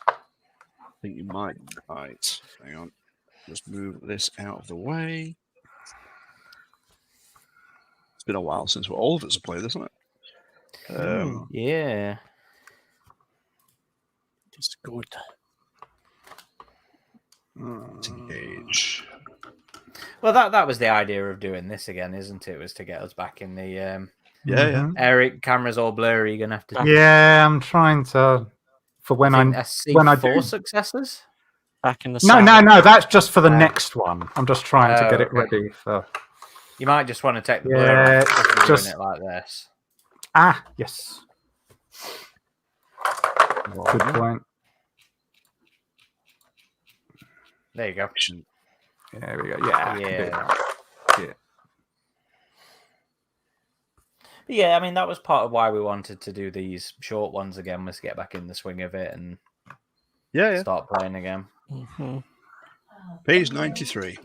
[SPEAKER 1] I think you might be right. Hang on. Just move this out of the way. It's been a while since all of us have played, isn't it?
[SPEAKER 4] Yeah.
[SPEAKER 2] It's good.
[SPEAKER 1] Disengage.
[SPEAKER 4] Well, that was the idea of doing this again, isn't it? Was to get us back in the
[SPEAKER 1] Yeah.
[SPEAKER 4] Eric, camera's all blurry. You're gonna have to.
[SPEAKER 5] Yeah, I'm trying to. For when
[SPEAKER 4] I see
[SPEAKER 5] when I
[SPEAKER 4] 4
[SPEAKER 5] do.
[SPEAKER 4] successes.
[SPEAKER 2] Back in the
[SPEAKER 5] No. That's just for the next one. I'm just trying to get it
[SPEAKER 4] okay.
[SPEAKER 5] ready for.
[SPEAKER 4] You might just want to take the blur off if you're
[SPEAKER 5] just-
[SPEAKER 4] doing it like this.
[SPEAKER 5] Yes. Good point.
[SPEAKER 4] There you go.
[SPEAKER 5] There we go. Yeah. I can do
[SPEAKER 4] Yeah.
[SPEAKER 5] that.
[SPEAKER 4] Yeah, I mean that was part of why we wanted to do these short ones again, was get back in the swing of it and start playing again.
[SPEAKER 2] Mm-hmm.
[SPEAKER 1] Page 93.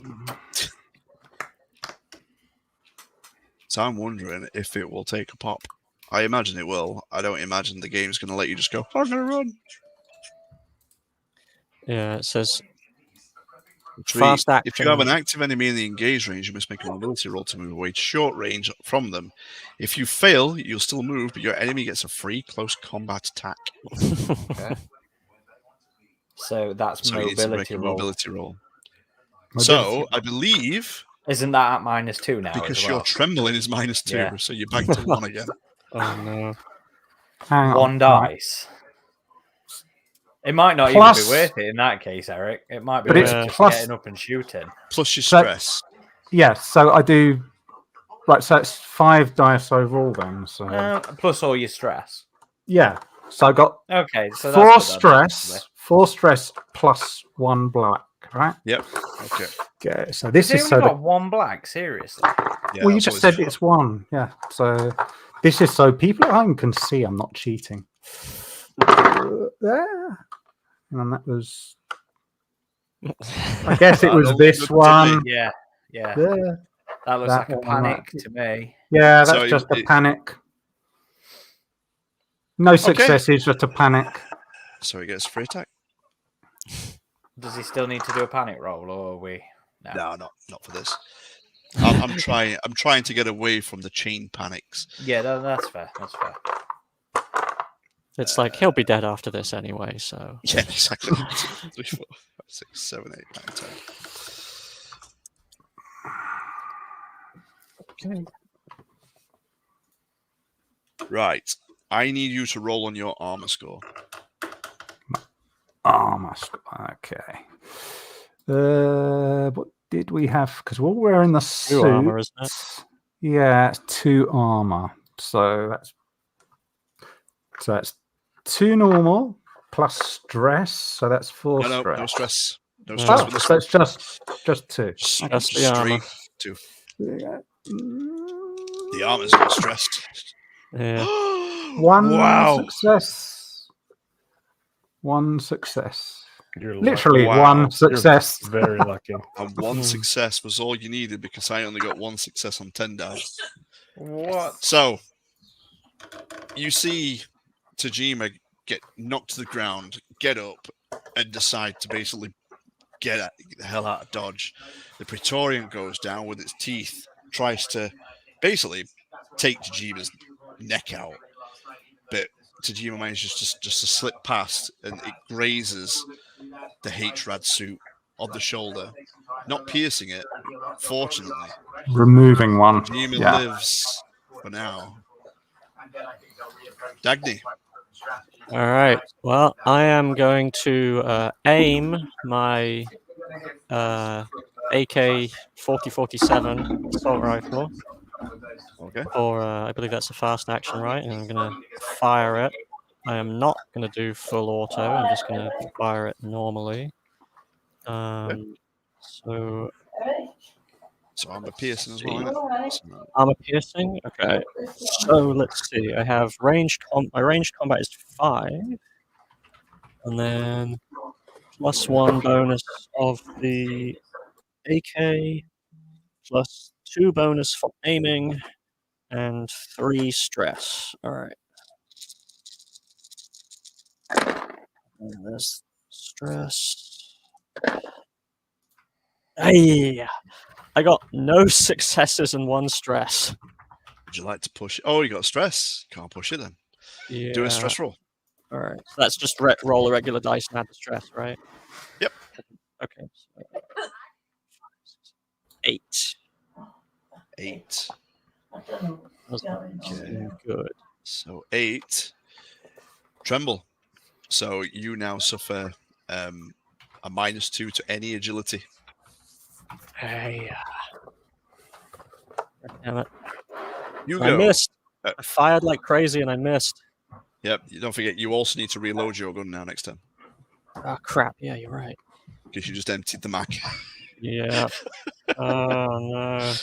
[SPEAKER 1] So I'm wondering if it will take a pop. I imagine it will. I don't imagine the game's going to let you just go, I'm going to run.
[SPEAKER 2] Yeah, it says
[SPEAKER 1] Retreat.
[SPEAKER 2] fast action.
[SPEAKER 1] If you have an active enemy in the engaged range, you must make a mobility roll to move away to short range from them. If you fail, you'll still move, but your enemy gets a free close combat attack.
[SPEAKER 4] Okay. So that's
[SPEAKER 1] So you need to make
[SPEAKER 4] mobility
[SPEAKER 1] a
[SPEAKER 4] roll.
[SPEAKER 1] mobility roll. So I believe
[SPEAKER 4] Isn't that at -2 now?
[SPEAKER 1] Because
[SPEAKER 4] as
[SPEAKER 1] your
[SPEAKER 4] well?
[SPEAKER 1] trembling is -2,
[SPEAKER 4] Yeah.
[SPEAKER 1] so you're back to 1 again.
[SPEAKER 2] Oh no.
[SPEAKER 5] Hang on.
[SPEAKER 4] One dice. It might not
[SPEAKER 5] Plus-
[SPEAKER 4] even be worth it in that case, Eric. It might be
[SPEAKER 5] But it's
[SPEAKER 4] worth just
[SPEAKER 5] plus-
[SPEAKER 4] getting up and shooting.
[SPEAKER 1] Plus your
[SPEAKER 5] So-
[SPEAKER 1] stress.
[SPEAKER 5] Yeah, so I do. Right, so it's 5 dice overall then. So
[SPEAKER 4] Plus all your stress.
[SPEAKER 5] yeah, so I got
[SPEAKER 4] Okay, so
[SPEAKER 5] 4
[SPEAKER 4] that's good then,
[SPEAKER 5] stress, 4 stress plus 1 black, right?
[SPEAKER 1] Yep. Okay.
[SPEAKER 5] Okay, so this
[SPEAKER 4] Has
[SPEAKER 5] is
[SPEAKER 4] he
[SPEAKER 5] so.
[SPEAKER 4] only
[SPEAKER 5] That,
[SPEAKER 4] got 1 black? Seriously?
[SPEAKER 1] Yeah,
[SPEAKER 5] well, you
[SPEAKER 1] that's
[SPEAKER 5] just
[SPEAKER 1] always-
[SPEAKER 5] said it's 1, yeah. So this is so people at home can see I'm not cheating. There, and that was. I guess it
[SPEAKER 1] That
[SPEAKER 5] was
[SPEAKER 1] all
[SPEAKER 5] this
[SPEAKER 1] looked to
[SPEAKER 5] one.
[SPEAKER 4] Yeah, yeah.
[SPEAKER 5] There.
[SPEAKER 4] That looks
[SPEAKER 5] That
[SPEAKER 4] like a
[SPEAKER 5] one,
[SPEAKER 4] panic
[SPEAKER 5] that-
[SPEAKER 4] to me.
[SPEAKER 5] Yeah, that's
[SPEAKER 1] So
[SPEAKER 5] just a
[SPEAKER 1] it-
[SPEAKER 5] panic. No successes, just a panic.
[SPEAKER 1] So he gets free attack.
[SPEAKER 4] Does he still need to do a panic roll, or are we?
[SPEAKER 1] No, not for this. I'm trying. I'm trying to get away from the chain panics.
[SPEAKER 4] Yeah, that's fair. That's fair.
[SPEAKER 2] It's like he'll be dead after this anyway, so
[SPEAKER 1] Yeah, exactly. 2, 3, 4, 5, 6, 7, 8, 9, 10.
[SPEAKER 2] okay.
[SPEAKER 1] Right. I need you to roll on your armor score.
[SPEAKER 5] Armor. Okay. What did we have? Because we're all wearing the suit.
[SPEAKER 2] 2 armor, isn't it?
[SPEAKER 5] Yeah, it's 2 armor. So that's 2 normal plus stress. So that's 4
[SPEAKER 1] No,
[SPEAKER 5] stress.
[SPEAKER 1] no stress. No
[SPEAKER 2] Oh,
[SPEAKER 1] stress
[SPEAKER 5] Oh,
[SPEAKER 1] with this
[SPEAKER 5] so
[SPEAKER 1] one.
[SPEAKER 5] it's just 2.
[SPEAKER 2] Just the armor.
[SPEAKER 1] Straight 2.
[SPEAKER 5] Yeah.
[SPEAKER 1] The armor's not stressed.
[SPEAKER 2] Yeah.
[SPEAKER 5] 1
[SPEAKER 1] Wow.
[SPEAKER 5] success. 1 success.
[SPEAKER 3] You're
[SPEAKER 5] Literally
[SPEAKER 1] Wow.
[SPEAKER 5] 1
[SPEAKER 3] You're
[SPEAKER 5] success.
[SPEAKER 3] very lucky.
[SPEAKER 1] And 1 success was all you needed because I only got 1 success on 10 dice.
[SPEAKER 4] What?
[SPEAKER 1] So you see Tajima get knocked to the ground, get up, and decide to basically get the hell out of Dodge. The Praetorian goes down with its teeth, tries to basically take Tajima's neck out, but Tajima manages just to slip past, and it grazes the HRAD suit on the shoulder, not piercing it. Fortunately,
[SPEAKER 5] Removing 1.
[SPEAKER 1] Tajima
[SPEAKER 5] Yeah.
[SPEAKER 1] lives for now. Dagny.
[SPEAKER 2] All right. Well, I am going to aim my AK 4047 assault rifle,
[SPEAKER 1] Okay.
[SPEAKER 2] or I believe that's a fast action, right? And I'm going to fire it. I am not going to do full auto. I'm just going to fire it normally.
[SPEAKER 1] So I'm a Pearson as well, isn't it? So,
[SPEAKER 2] Armor piercing. Okay. So let's see. I have my ranged combat is 5, and then +1 bonus of the AK, +2 bonus for aiming, and 3 stress. All right. And there's stress. Hey, I got no successes and 1 stress.
[SPEAKER 1] would you like to push? Oh, you got stress. Can't push it then.
[SPEAKER 2] Yeah.
[SPEAKER 1] Do a stress roll.
[SPEAKER 2] All right. So that's just roll a regular dice and add the stress, right?
[SPEAKER 1] Yep.
[SPEAKER 2] Okay. So 8.
[SPEAKER 1] 8.
[SPEAKER 2] That's not
[SPEAKER 1] Okay.
[SPEAKER 2] good.
[SPEAKER 1] So 8. Tremble. So you now suffer a -2 to any agility.
[SPEAKER 2] Hey. Damn it.
[SPEAKER 1] You
[SPEAKER 2] I
[SPEAKER 1] go.
[SPEAKER 2] missed.
[SPEAKER 1] Uh,
[SPEAKER 2] I fired like crazy and I missed.
[SPEAKER 1] Yep. You don't forget, you also need to reload your gun now next time
[SPEAKER 2] Oh, crap. Yeah, you're right.
[SPEAKER 1] because you just emptied the mag.
[SPEAKER 2] Yeah. Oh, no.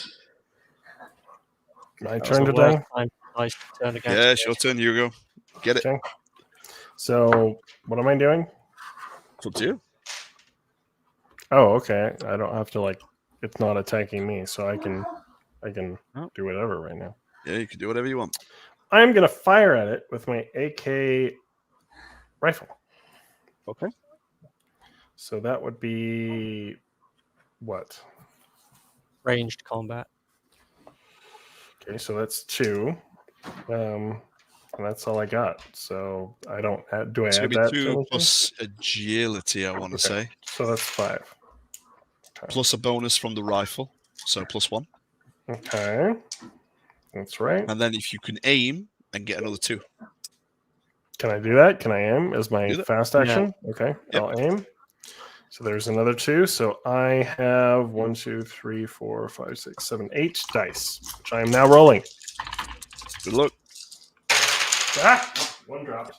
[SPEAKER 3] My
[SPEAKER 2] That was
[SPEAKER 3] turn
[SPEAKER 2] the
[SPEAKER 3] to
[SPEAKER 2] worst
[SPEAKER 3] die.
[SPEAKER 2] time I turned against
[SPEAKER 1] Yeah,
[SPEAKER 2] me.
[SPEAKER 1] it's your turn. You go. Get it.
[SPEAKER 3] Okay. So what am I doing?
[SPEAKER 1] It's up to you.
[SPEAKER 3] Oh, okay. I don't have to it's not attacking me, so I can
[SPEAKER 1] Oh.
[SPEAKER 3] do whatever right now.
[SPEAKER 1] Yeah, you can do whatever you want.
[SPEAKER 3] I'm gonna fire at it with my AK rifle.
[SPEAKER 1] Okay.
[SPEAKER 3] So that would be what?
[SPEAKER 2] Ranged combat.
[SPEAKER 3] Okay, so that's 2. And that's all I got. So I don't add, do I
[SPEAKER 1] So
[SPEAKER 3] add
[SPEAKER 1] it'll
[SPEAKER 3] that?
[SPEAKER 1] be
[SPEAKER 3] to
[SPEAKER 1] 2
[SPEAKER 3] anything?
[SPEAKER 1] plus agility, I want to
[SPEAKER 3] Okay.
[SPEAKER 1] say.
[SPEAKER 3] So that's 5.
[SPEAKER 1] Plus a bonus from the rifle. so +1.
[SPEAKER 3] Okay. That's right.
[SPEAKER 1] And then if you can aim, then get another 2.
[SPEAKER 3] Can I do that? Can I aim as my
[SPEAKER 1] Do that.
[SPEAKER 3] fast
[SPEAKER 2] Yeah.
[SPEAKER 3] action? Okay,
[SPEAKER 1] Yep.
[SPEAKER 3] I'll aim. So there's another 2. So I have 1, 2, 3, 4, 5, 6, 7, 8 dice, which I am now rolling.
[SPEAKER 1] Good luck.
[SPEAKER 3] Ah! 1 dropped.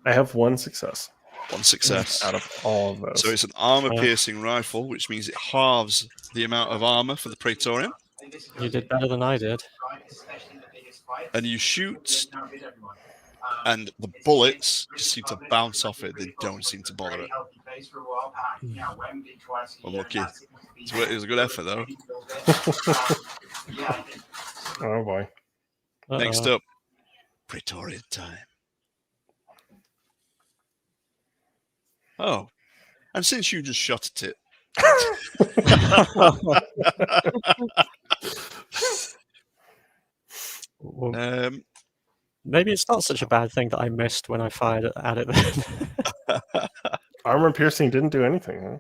[SPEAKER 3] I have 1 success
[SPEAKER 1] 1 success.
[SPEAKER 3] out of all of those.
[SPEAKER 1] So it's an armor-piercing rifle, which means it halves the amount of armor for the Praetorian.
[SPEAKER 2] You did better than I did.
[SPEAKER 1] And you shoot, and the bullets just seem to bounce off it. They don't seem to bother it. Unlucky. It was a good effort, though.
[SPEAKER 3] Oh boy.
[SPEAKER 1] Next up, Praetorian time. Oh, and since you just shot at it,
[SPEAKER 2] Well, maybe it's not such a bad thing that I missed when I fired at it then.
[SPEAKER 3] Armor piercing didn't do anything, huh?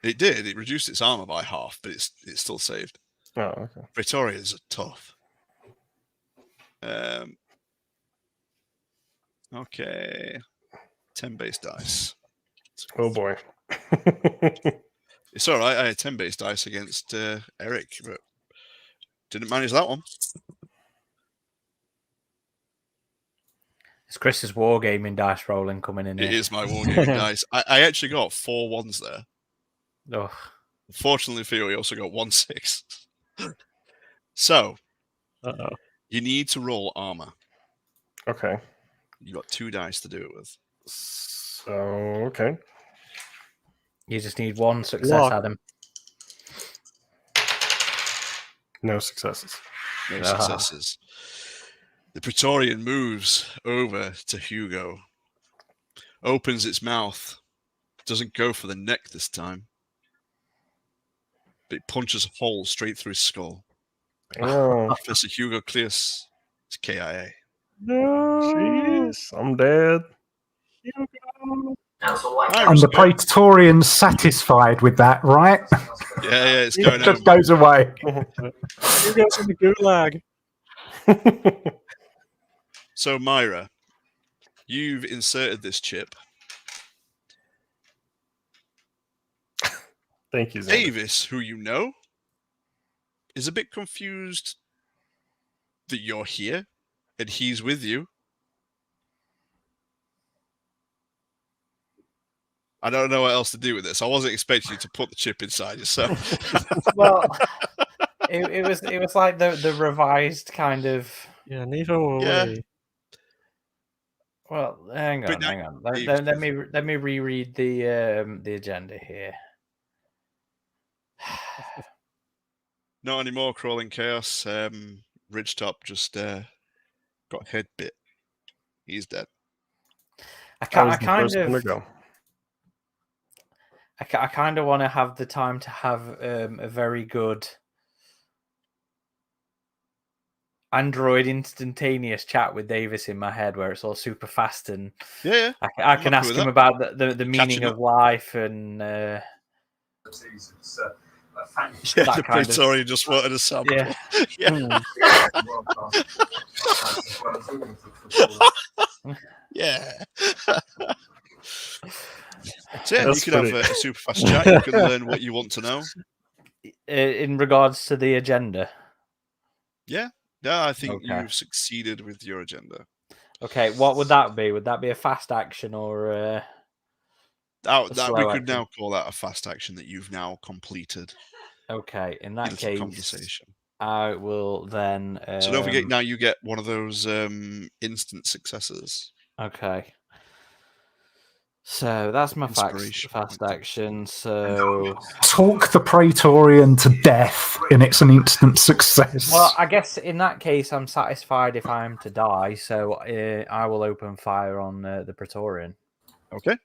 [SPEAKER 1] it did. It reduced its armor by half, but it's still saved.
[SPEAKER 3] Oh, okay.
[SPEAKER 1] Praetorians are tough. Okay. 10 base dice.
[SPEAKER 3] Oh boy.
[SPEAKER 1] It's all right. I had 10 base dice against Eric, but didn't manage that one.
[SPEAKER 4] It's Chris's wargaming dice rolling coming in
[SPEAKER 1] It
[SPEAKER 4] here.
[SPEAKER 1] is my wargaming dice. I actually got 4 1s there.
[SPEAKER 4] Ugh.
[SPEAKER 1] Fortunately for you, we also got 1 6. So,
[SPEAKER 2] Uh-oh.
[SPEAKER 1] you need to roll armor.
[SPEAKER 3] Okay.
[SPEAKER 1] You got 2 dice to do it with.
[SPEAKER 3] So, okay.
[SPEAKER 4] You just need 1 success,
[SPEAKER 2] Luck.
[SPEAKER 4] Adam.
[SPEAKER 3] No successes.
[SPEAKER 1] No
[SPEAKER 4] Ah.
[SPEAKER 1] successes. The Praetorian moves over to Hugo, opens its mouth, doesn't go for the neck this time, but it punches a hole straight through his skull.
[SPEAKER 3] Oh,
[SPEAKER 1] Professor Hugo Cleus is KIA.
[SPEAKER 3] no. Jeez, I'm dead.
[SPEAKER 5] And the Praetorian's satisfied with that, right?
[SPEAKER 1] Yeah, it's
[SPEAKER 5] It
[SPEAKER 1] going
[SPEAKER 5] just
[SPEAKER 1] home.
[SPEAKER 5] goes away.
[SPEAKER 2] You go to the gulag.
[SPEAKER 1] So, Myra, you've inserted this chip.
[SPEAKER 3] Thank you, Xander.
[SPEAKER 1] Davis, who you know, is a bit confused that you're here and he's with you. I don't know what else to do with this. I wasn't expecting you to put the chip inside yourself.
[SPEAKER 4] Well, it was like the revised kind of.
[SPEAKER 2] Yeah, neither were
[SPEAKER 1] Yeah.
[SPEAKER 2] we.
[SPEAKER 4] Well, hang
[SPEAKER 1] But
[SPEAKER 4] on,
[SPEAKER 1] now-
[SPEAKER 4] hang on. Let me reread the agenda here.
[SPEAKER 1] Not anymore, Crawling Chaos. Ridgetop just got head bit. He's dead.
[SPEAKER 4] I
[SPEAKER 3] That was the
[SPEAKER 4] kind
[SPEAKER 3] first one to
[SPEAKER 4] of
[SPEAKER 3] go.
[SPEAKER 4] I kind of want to have the time to have a very good Android instantaneous chat with Davis in my head, where it's all super fast and
[SPEAKER 1] Yeah.
[SPEAKER 4] I
[SPEAKER 1] I'm
[SPEAKER 4] can
[SPEAKER 1] happy
[SPEAKER 4] ask
[SPEAKER 1] with
[SPEAKER 4] him
[SPEAKER 1] that.
[SPEAKER 4] about the meaning
[SPEAKER 1] Catching
[SPEAKER 4] of life and
[SPEAKER 1] Yeah,
[SPEAKER 4] that
[SPEAKER 1] the
[SPEAKER 4] kind of-
[SPEAKER 1] Praetorian just wanted a sample.
[SPEAKER 4] yeah.
[SPEAKER 1] Yeah. Yeah. So yeah,
[SPEAKER 3] That's
[SPEAKER 1] you could have
[SPEAKER 3] pretty-
[SPEAKER 1] a super fast chat. You can learn what you want to know.
[SPEAKER 4] In regards to the agenda.
[SPEAKER 1] Yeah, I think
[SPEAKER 4] Okay.
[SPEAKER 1] you've succeeded with your agenda.
[SPEAKER 4] Okay, what would that be? Would that be a fast action or
[SPEAKER 1] That we
[SPEAKER 4] slow
[SPEAKER 1] could
[SPEAKER 4] action.
[SPEAKER 1] now call that a fast action that you've now completed.
[SPEAKER 4] okay? In that
[SPEAKER 1] Beautiful
[SPEAKER 4] case,
[SPEAKER 1] conversation.
[SPEAKER 4] I will then.
[SPEAKER 1] So don't forget, now you get one of those instant successes.
[SPEAKER 4] Okay. So that's my
[SPEAKER 1] Inspiration
[SPEAKER 4] fast
[SPEAKER 1] point.
[SPEAKER 4] action. So,
[SPEAKER 5] Talk the Praetorian to death, and it's an instant success.
[SPEAKER 4] well, I guess in that case, I'm satisfied if I'm to die. So I will open fire on the Praetorian.
[SPEAKER 1] Okay.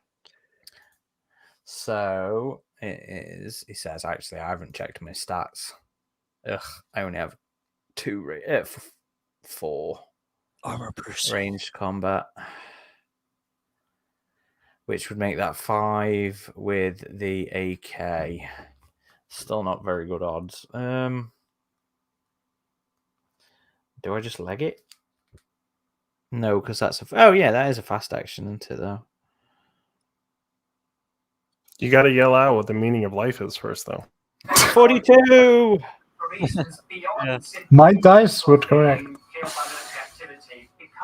[SPEAKER 4] So it is. He says, actually, I haven't checked my stats. Ugh, I only have 4
[SPEAKER 2] Armor piercing.
[SPEAKER 4] ranged combat. which would make that 5 with the AK. Still not very good odds. Do I just leg it? No, because that's a... Oh, yeah, that is a fast action, isn't it, though?
[SPEAKER 3] You got to yell out what the meaning of life is first, though.
[SPEAKER 4] 42!
[SPEAKER 2] Yeah.
[SPEAKER 5] My dice were correct.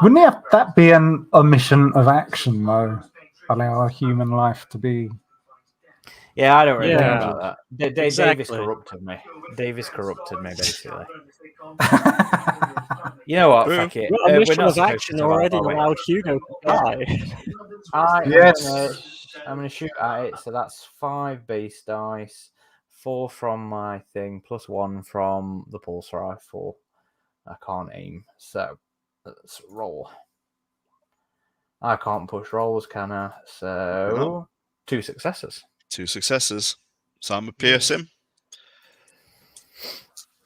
[SPEAKER 5] Wouldn't that be an omission of action, though? Allow a human life to be...
[SPEAKER 4] Yeah, I don't really know
[SPEAKER 2] Yeah,
[SPEAKER 4] about that. Davis
[SPEAKER 2] exactly.
[SPEAKER 4] corrupted me. Davis corrupted me, basically. You know what?
[SPEAKER 1] True.
[SPEAKER 4] Fuck it.
[SPEAKER 2] Well, a
[SPEAKER 4] We're
[SPEAKER 2] mission
[SPEAKER 4] not
[SPEAKER 2] of
[SPEAKER 4] supposed
[SPEAKER 2] action
[SPEAKER 4] to survive,
[SPEAKER 2] already
[SPEAKER 4] are we?
[SPEAKER 2] allowed Hugo to die.
[SPEAKER 5] Yes.
[SPEAKER 4] I'm gonna shoot at it. So that's 5 base dice, 4 from my thing, plus 1 from the pulse rifle. I can't aim, so let's roll. I can't push rolls, can I? So
[SPEAKER 1] No.
[SPEAKER 4] 2 successes.
[SPEAKER 1] 2 successes. So I'm a pierce him.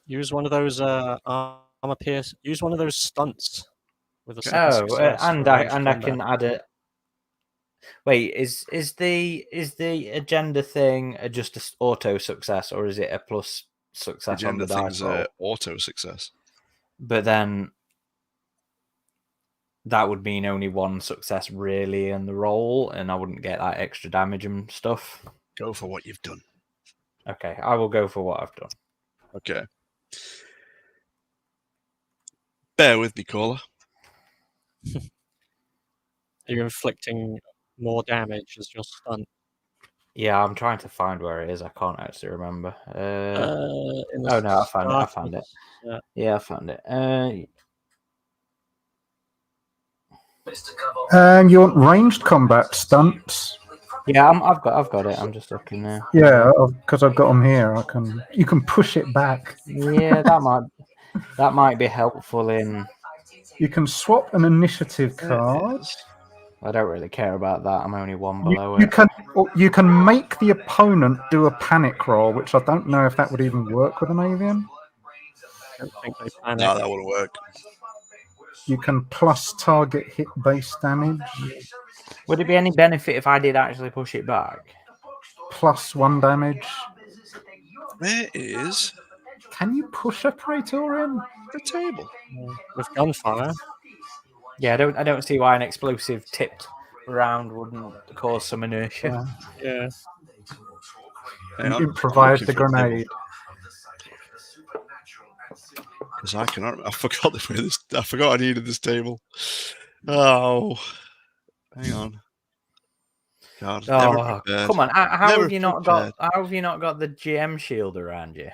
[SPEAKER 2] Use one of those armor pierce. Use one of those stunts with a
[SPEAKER 1] Okay.
[SPEAKER 2] second
[SPEAKER 4] Oh,
[SPEAKER 2] success
[SPEAKER 4] and
[SPEAKER 2] for
[SPEAKER 4] I
[SPEAKER 2] ranged
[SPEAKER 4] and I can
[SPEAKER 2] combat.
[SPEAKER 4] add it. Wait, is the agenda thing just a auto success, or is it a plus success on the
[SPEAKER 1] Agenda
[SPEAKER 4] dice
[SPEAKER 1] thing's
[SPEAKER 4] roll?
[SPEAKER 1] auto success.
[SPEAKER 4] But then that would mean only 1 success really in the roll, and I wouldn't get that extra damage and stuff.
[SPEAKER 1] Go for what you've done.
[SPEAKER 4] Okay, I will go for what I've done.
[SPEAKER 1] Okay. Bear with me, caller.
[SPEAKER 2] Are you inflicting more damage as your stun?
[SPEAKER 4] Yeah, I'm trying to find where it is. I can't actually remember.
[SPEAKER 2] In the
[SPEAKER 4] Oh no, I found it. I
[SPEAKER 2] start-
[SPEAKER 4] found it.
[SPEAKER 2] Yeah.
[SPEAKER 4] Yeah, I found it.
[SPEAKER 5] And you want ranged combat stunts?
[SPEAKER 4] Yeah, I've got it. I'm just looking now.
[SPEAKER 5] Yeah, because I've got them here. You can push it back.
[SPEAKER 4] Yeah, that might be helpful in.
[SPEAKER 5] You can swap an initiative card.
[SPEAKER 4] I don't really care about that. I'm only 1
[SPEAKER 5] You,
[SPEAKER 4] below
[SPEAKER 5] you
[SPEAKER 4] it.
[SPEAKER 5] you can make the opponent do a panic roll, which I don't know if that would even work with an avian.
[SPEAKER 2] I don't think they panic.
[SPEAKER 1] No, that wouldn't work.
[SPEAKER 5] You can plus target hit base damage,
[SPEAKER 4] Would it be any benefit if I did actually push it back?
[SPEAKER 5] plus 1 damage.
[SPEAKER 1] Where is
[SPEAKER 5] Can you push a Praetorian?
[SPEAKER 1] the table?
[SPEAKER 2] With gunfire.
[SPEAKER 4] Yeah, I don't see why an explosive tipped round wouldn't cause some inertia.
[SPEAKER 2] Yeah.
[SPEAKER 1] Hang on.
[SPEAKER 5] Improvise
[SPEAKER 1] I'm
[SPEAKER 5] the
[SPEAKER 1] looking for table.
[SPEAKER 5] grenade.
[SPEAKER 1] Because I cannot. I forgot I forgot I needed this table. Oh, hang on. God, never
[SPEAKER 4] Oh,
[SPEAKER 1] prepared.
[SPEAKER 4] come on! How
[SPEAKER 1] Never
[SPEAKER 4] have you not
[SPEAKER 1] prepared.
[SPEAKER 4] got? How have you not got the GM shield around you?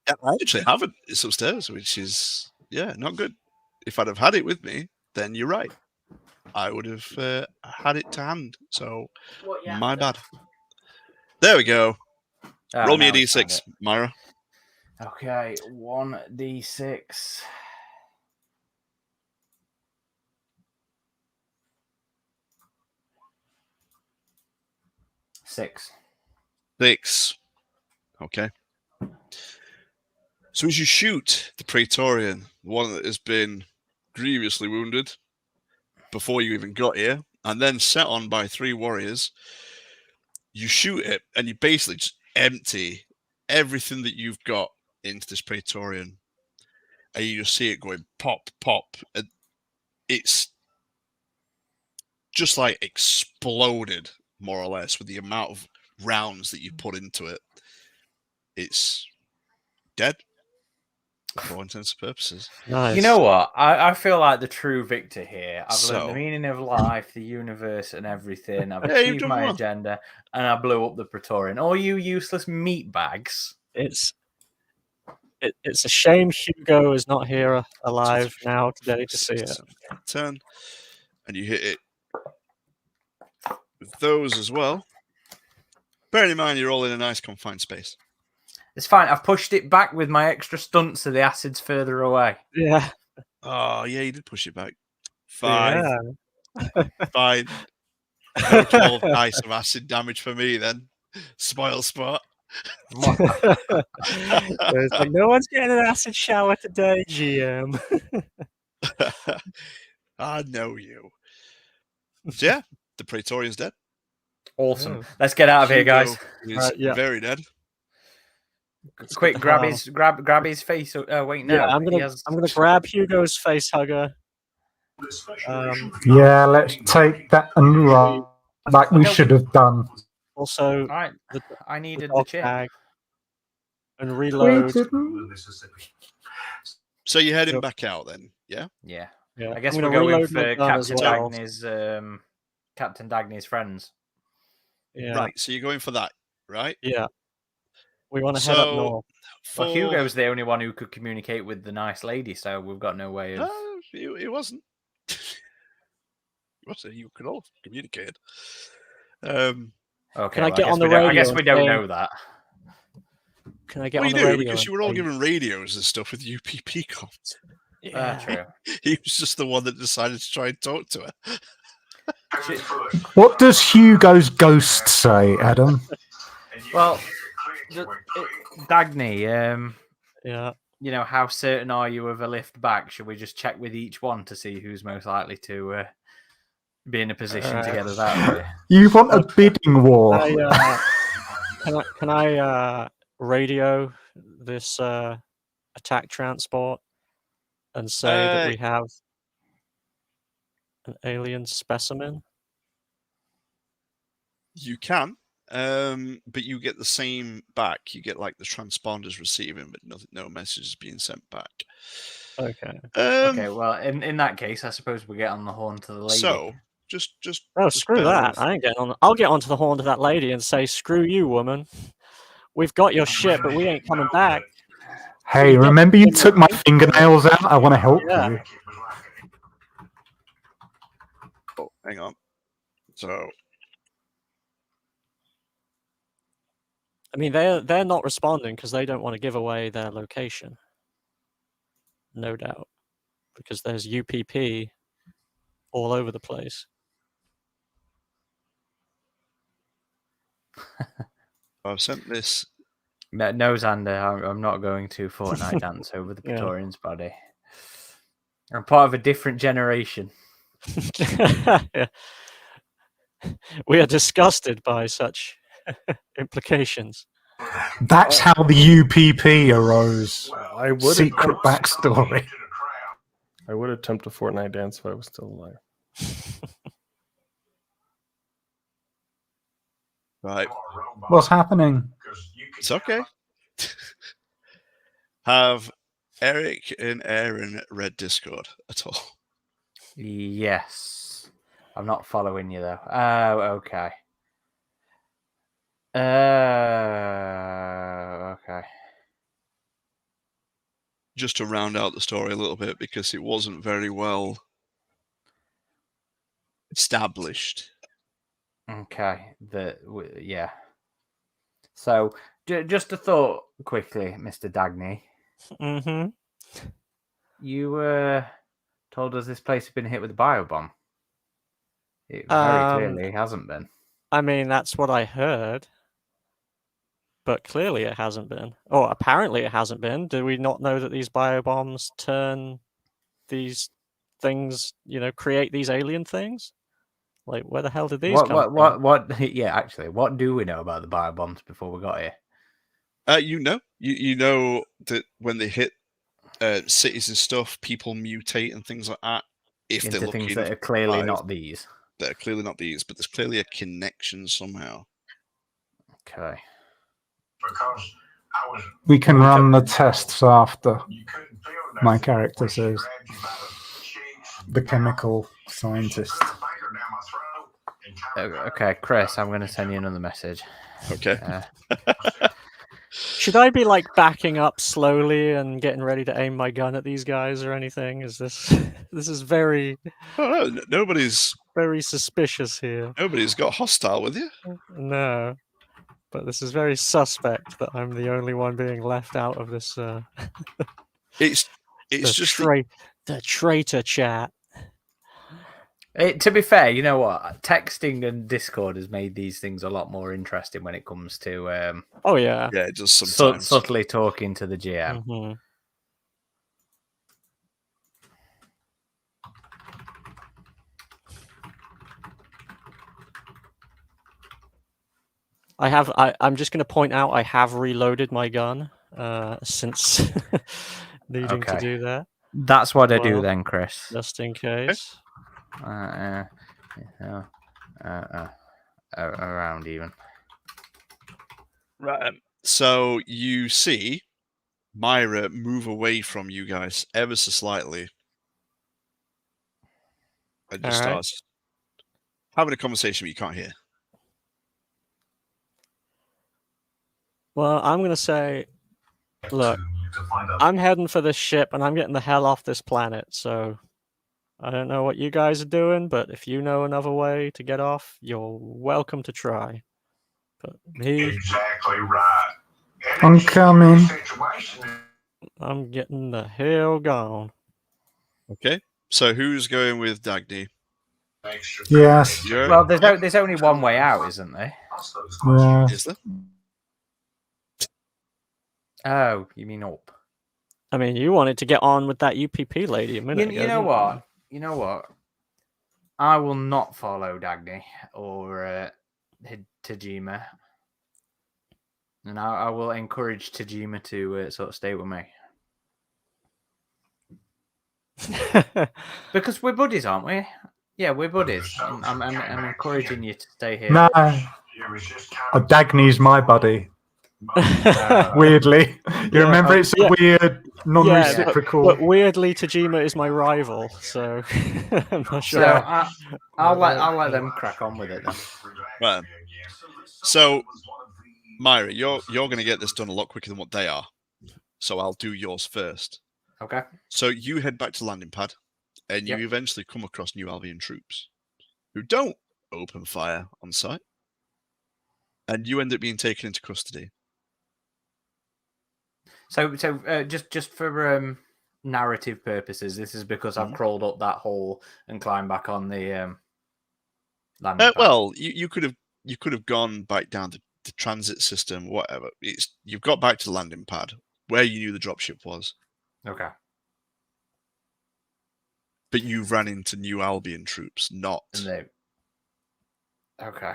[SPEAKER 1] Yeah, I actually haven't. It's upstairs, which is not good. If I'd have had it with me, then you're right. I would have had it to hand. So my bad. There we go. Roll me a
[SPEAKER 4] now I found
[SPEAKER 1] d6, Myra.
[SPEAKER 4] it. Okay, 1d6. Six.
[SPEAKER 1] 6. Okay. So as you shoot the Praetorian, the one that has been grievously wounded before you even got here, and then set on by 3 warriors, you shoot it and you basically just empty everything that you've got into this Praetorian. And you just see it going pop, pop. And it's just like exploded, more or less, with the amount of rounds that you put into it. It's dead for all intents and purposes.
[SPEAKER 2] Nice.
[SPEAKER 4] You know what? I feel like the true victor here. I've learned
[SPEAKER 1] So-
[SPEAKER 4] the meaning of life, the universe, and everything. I've
[SPEAKER 1] Yeah, you've
[SPEAKER 4] achieved
[SPEAKER 1] done
[SPEAKER 4] my
[SPEAKER 1] well.
[SPEAKER 4] agenda, and I blew up the Praetorian. All you useless meat bags.
[SPEAKER 2] It's a shame Hugo is not here alive now today to see it.
[SPEAKER 1] 10. And you hit it with those as well. Bearing in mind, you're all in a nice confined space.
[SPEAKER 4] It's fine. I've pushed it back with my extra stunts, so the acid's further away.
[SPEAKER 2] Yeah.
[SPEAKER 1] Oh, yeah, you did push it back. 5.
[SPEAKER 2] Yeah.
[SPEAKER 1] 5. No 12 dice of acid damage for me then. Spoil spot.
[SPEAKER 2] It's like, no one's getting an acid shower today, GM.
[SPEAKER 1] I know you. So yeah, The Praetorian's dead.
[SPEAKER 4] Awesome.
[SPEAKER 2] Oh.
[SPEAKER 4] Let's get out of here, guys.
[SPEAKER 1] Is
[SPEAKER 2] Right, yeah.
[SPEAKER 1] very dead.
[SPEAKER 4] Quick,
[SPEAKER 2] the
[SPEAKER 4] grab
[SPEAKER 2] hell
[SPEAKER 4] his grab his face. Oh wait, no.
[SPEAKER 2] Yeah, I'm
[SPEAKER 4] he
[SPEAKER 2] gonna
[SPEAKER 4] has-
[SPEAKER 2] grab Hugo's face hugger.
[SPEAKER 5] Yeah, let's take that and run like we
[SPEAKER 4] No.
[SPEAKER 5] should have done.
[SPEAKER 2] Also,
[SPEAKER 4] All right.
[SPEAKER 2] the
[SPEAKER 4] I needed the
[SPEAKER 2] dog
[SPEAKER 4] chip.
[SPEAKER 2] bag and
[SPEAKER 5] We
[SPEAKER 2] reload.
[SPEAKER 5] didn't.
[SPEAKER 1] So you're heading
[SPEAKER 2] Yep.
[SPEAKER 1] back out then, yeah?
[SPEAKER 4] Yeah.
[SPEAKER 2] Yeah,
[SPEAKER 4] I guess
[SPEAKER 2] I'm
[SPEAKER 4] we're
[SPEAKER 2] gonna
[SPEAKER 4] going
[SPEAKER 2] reload my
[SPEAKER 4] for
[SPEAKER 2] gun as
[SPEAKER 4] Captain
[SPEAKER 2] well.
[SPEAKER 4] Dagny's Captain Dagny's friends.
[SPEAKER 2] Yeah,
[SPEAKER 1] Right. So you're going for that, right?
[SPEAKER 2] yeah. We want to head up
[SPEAKER 1] So
[SPEAKER 2] north.
[SPEAKER 4] Well,
[SPEAKER 1] for
[SPEAKER 4] Hugo's the only one who could communicate with the nice lady, so we've got no way of.
[SPEAKER 1] no, it wasn't. You could all communicate.
[SPEAKER 4] Okay,
[SPEAKER 2] Can I
[SPEAKER 4] well,
[SPEAKER 2] get on the
[SPEAKER 4] I guess
[SPEAKER 2] radio
[SPEAKER 4] we
[SPEAKER 2] and
[SPEAKER 4] don't
[SPEAKER 2] say-
[SPEAKER 4] know that.
[SPEAKER 2] Can I get
[SPEAKER 1] Well,
[SPEAKER 2] on
[SPEAKER 1] you
[SPEAKER 2] the
[SPEAKER 1] do
[SPEAKER 2] radio?
[SPEAKER 1] because
[SPEAKER 2] and
[SPEAKER 1] you were all
[SPEAKER 2] say-
[SPEAKER 1] given radios and stuff with UPP comms.
[SPEAKER 2] Yeah.
[SPEAKER 4] True.
[SPEAKER 1] He was just the one that decided to try and talk to her.
[SPEAKER 5] What does Hugo's ghost say, Adam?
[SPEAKER 4] Well, Dagny,
[SPEAKER 2] Yeah.
[SPEAKER 4] you know, how certain are you of a lift back? Should we just check with each one to see who's most likely to be in a position to get us out of here?
[SPEAKER 5] You want a bidding war?
[SPEAKER 2] Can I radio this attack transport and say that we have an alien specimen?
[SPEAKER 1] You can, but you get the same back. You get like the transponders receiving, but no messages being sent back.
[SPEAKER 2] Okay.
[SPEAKER 4] Okay, well, in that case, I suppose we get on the horn to the lady.
[SPEAKER 1] So just
[SPEAKER 2] Oh,
[SPEAKER 1] just
[SPEAKER 2] screw
[SPEAKER 1] bear
[SPEAKER 2] that!
[SPEAKER 1] with-
[SPEAKER 2] I ain't getting on. I'll get onto the horn to that lady and say, "Screw you, woman. We've got your shit, but we ain't coming back."
[SPEAKER 5] Hey, remember you took my fingernails out? I want to help
[SPEAKER 2] Yeah.
[SPEAKER 5] you.
[SPEAKER 1] Oh, hang on. So
[SPEAKER 2] I mean, they're not responding because they don't want to give away their location. No doubt, because there's UPP all over the place.
[SPEAKER 1] I've sent this.
[SPEAKER 4] No, Xander, I'm not going to Fortnite dance over the
[SPEAKER 2] Yeah.
[SPEAKER 4] Praetorian's body. I'm part of a different generation.
[SPEAKER 2] Yeah. We are disgusted by such implications.
[SPEAKER 5] That's how the UPP arose.
[SPEAKER 3] I would
[SPEAKER 5] Secret backstory.
[SPEAKER 3] I would attempt a Fortnite dance if I was still alive.
[SPEAKER 1] Right.
[SPEAKER 5] What's happening?
[SPEAKER 1] It's okay. Have Eric and Aaron read Discord at all?
[SPEAKER 4] Yes. I'm not following you, though. Oh, okay. Okay.
[SPEAKER 1] Just to round out the story a little bit, because it wasn't very well established.
[SPEAKER 4] Okay. Yeah. So, just a thought quickly, Mr. Dagny.
[SPEAKER 2] Mm-hmm.
[SPEAKER 4] You told us this place had been hit with a biobomb. It very clearly hasn't been.
[SPEAKER 2] I mean, that's what I heard. But clearly it hasn't been. Or apparently it hasn't been. Do we not know that these biobombs turn these things, create these alien things? Like, where the hell did these come from?
[SPEAKER 4] What? Yeah, actually, what do we know about the biobombs before we got here?
[SPEAKER 1] You know that when they hit cities and stuff, people mutate and things like that. If they're
[SPEAKER 4] Into
[SPEAKER 1] looking
[SPEAKER 4] things that are clearly
[SPEAKER 1] alive.
[SPEAKER 4] not these.
[SPEAKER 1] That are clearly not these, but there's clearly a connection somehow.
[SPEAKER 4] Okay.
[SPEAKER 5] We can run the tests after, my character says. The chemical scientist.
[SPEAKER 4] Okay, Chris, I'm going to send you another message.
[SPEAKER 1] Okay.
[SPEAKER 2] Should I be like backing up slowly and getting ready to aim my gun at these guys or anything? Is this is very
[SPEAKER 1] Oh, no, nobody's
[SPEAKER 2] very suspicious here?
[SPEAKER 1] got hostile with you.
[SPEAKER 2] No. But this is very suspect that I'm the only one being left out of this
[SPEAKER 1] It's just
[SPEAKER 2] the traitor chat.
[SPEAKER 4] To be fair, you know what? Texting and Discord has made these things a lot more interesting when it comes to
[SPEAKER 2] Oh yeah.
[SPEAKER 1] yeah, just sometimes.
[SPEAKER 4] subtly talking to the GM.
[SPEAKER 2] Mm-hmm. I'm just going to point out I have reloaded my gun since needing to
[SPEAKER 4] Okay.
[SPEAKER 2] do that.
[SPEAKER 4] That's what I do
[SPEAKER 2] Well,
[SPEAKER 4] then, Chris.
[SPEAKER 2] Just in case.
[SPEAKER 4] Around even.
[SPEAKER 1] Right. So you see Myra move away from you guys ever so slightly. And just
[SPEAKER 2] All right.
[SPEAKER 1] starts having a conversation but you can't hear.
[SPEAKER 2] Well, I'm going to say, look, I'm heading for this ship and I'm getting the hell off this planet. So I don't know what you guys are doing, but if you know another way to get off, you're welcome to try. But me,
[SPEAKER 6] Exactly right.
[SPEAKER 5] I'm coming.
[SPEAKER 2] I'm getting the hell gone.
[SPEAKER 1] Okay. So who's going with Dagny?
[SPEAKER 5] Yes.
[SPEAKER 1] You're-
[SPEAKER 4] Well, there's only one way out, isn't there?
[SPEAKER 5] Yeah.
[SPEAKER 1] Is there?
[SPEAKER 4] Oh, you mean up?
[SPEAKER 2] I mean, you wanted to get on with that UPP lady a minute ago.
[SPEAKER 4] You know
[SPEAKER 2] didn't
[SPEAKER 4] what? You know what? I will not follow Dagny or Tajima. And I will encourage Tajima to sort of stay with me. Because we're buddies, aren't we? Yeah, we're buddies. I'm encouraging you to stay here.
[SPEAKER 5] No. Dagny's my buddy. Weirdly. You remember it's a weird, non-reciprocal.
[SPEAKER 2] But weirdly, Tajima is my rival, so I'm not sure.
[SPEAKER 4] So I'll let them crack on with it then.
[SPEAKER 1] Right. So, Myra, you're going to get this done a lot quicker than what they are. So I'll do yours first.
[SPEAKER 4] Okay.
[SPEAKER 1] So you head back to landing pad, and you eventually come across New Albion troops who don't open fire on sight, and you end up being taken into custody.
[SPEAKER 4] So just for narrative purposes, this is because I've crawled up that hole and climbed back on the landing pad.
[SPEAKER 1] Well, you could have gone back down the transit system, whatever. You've got back to the landing pad where you knew the dropship was.
[SPEAKER 4] Okay.
[SPEAKER 1] But you ran into New Albion troops, not.
[SPEAKER 4] Okay.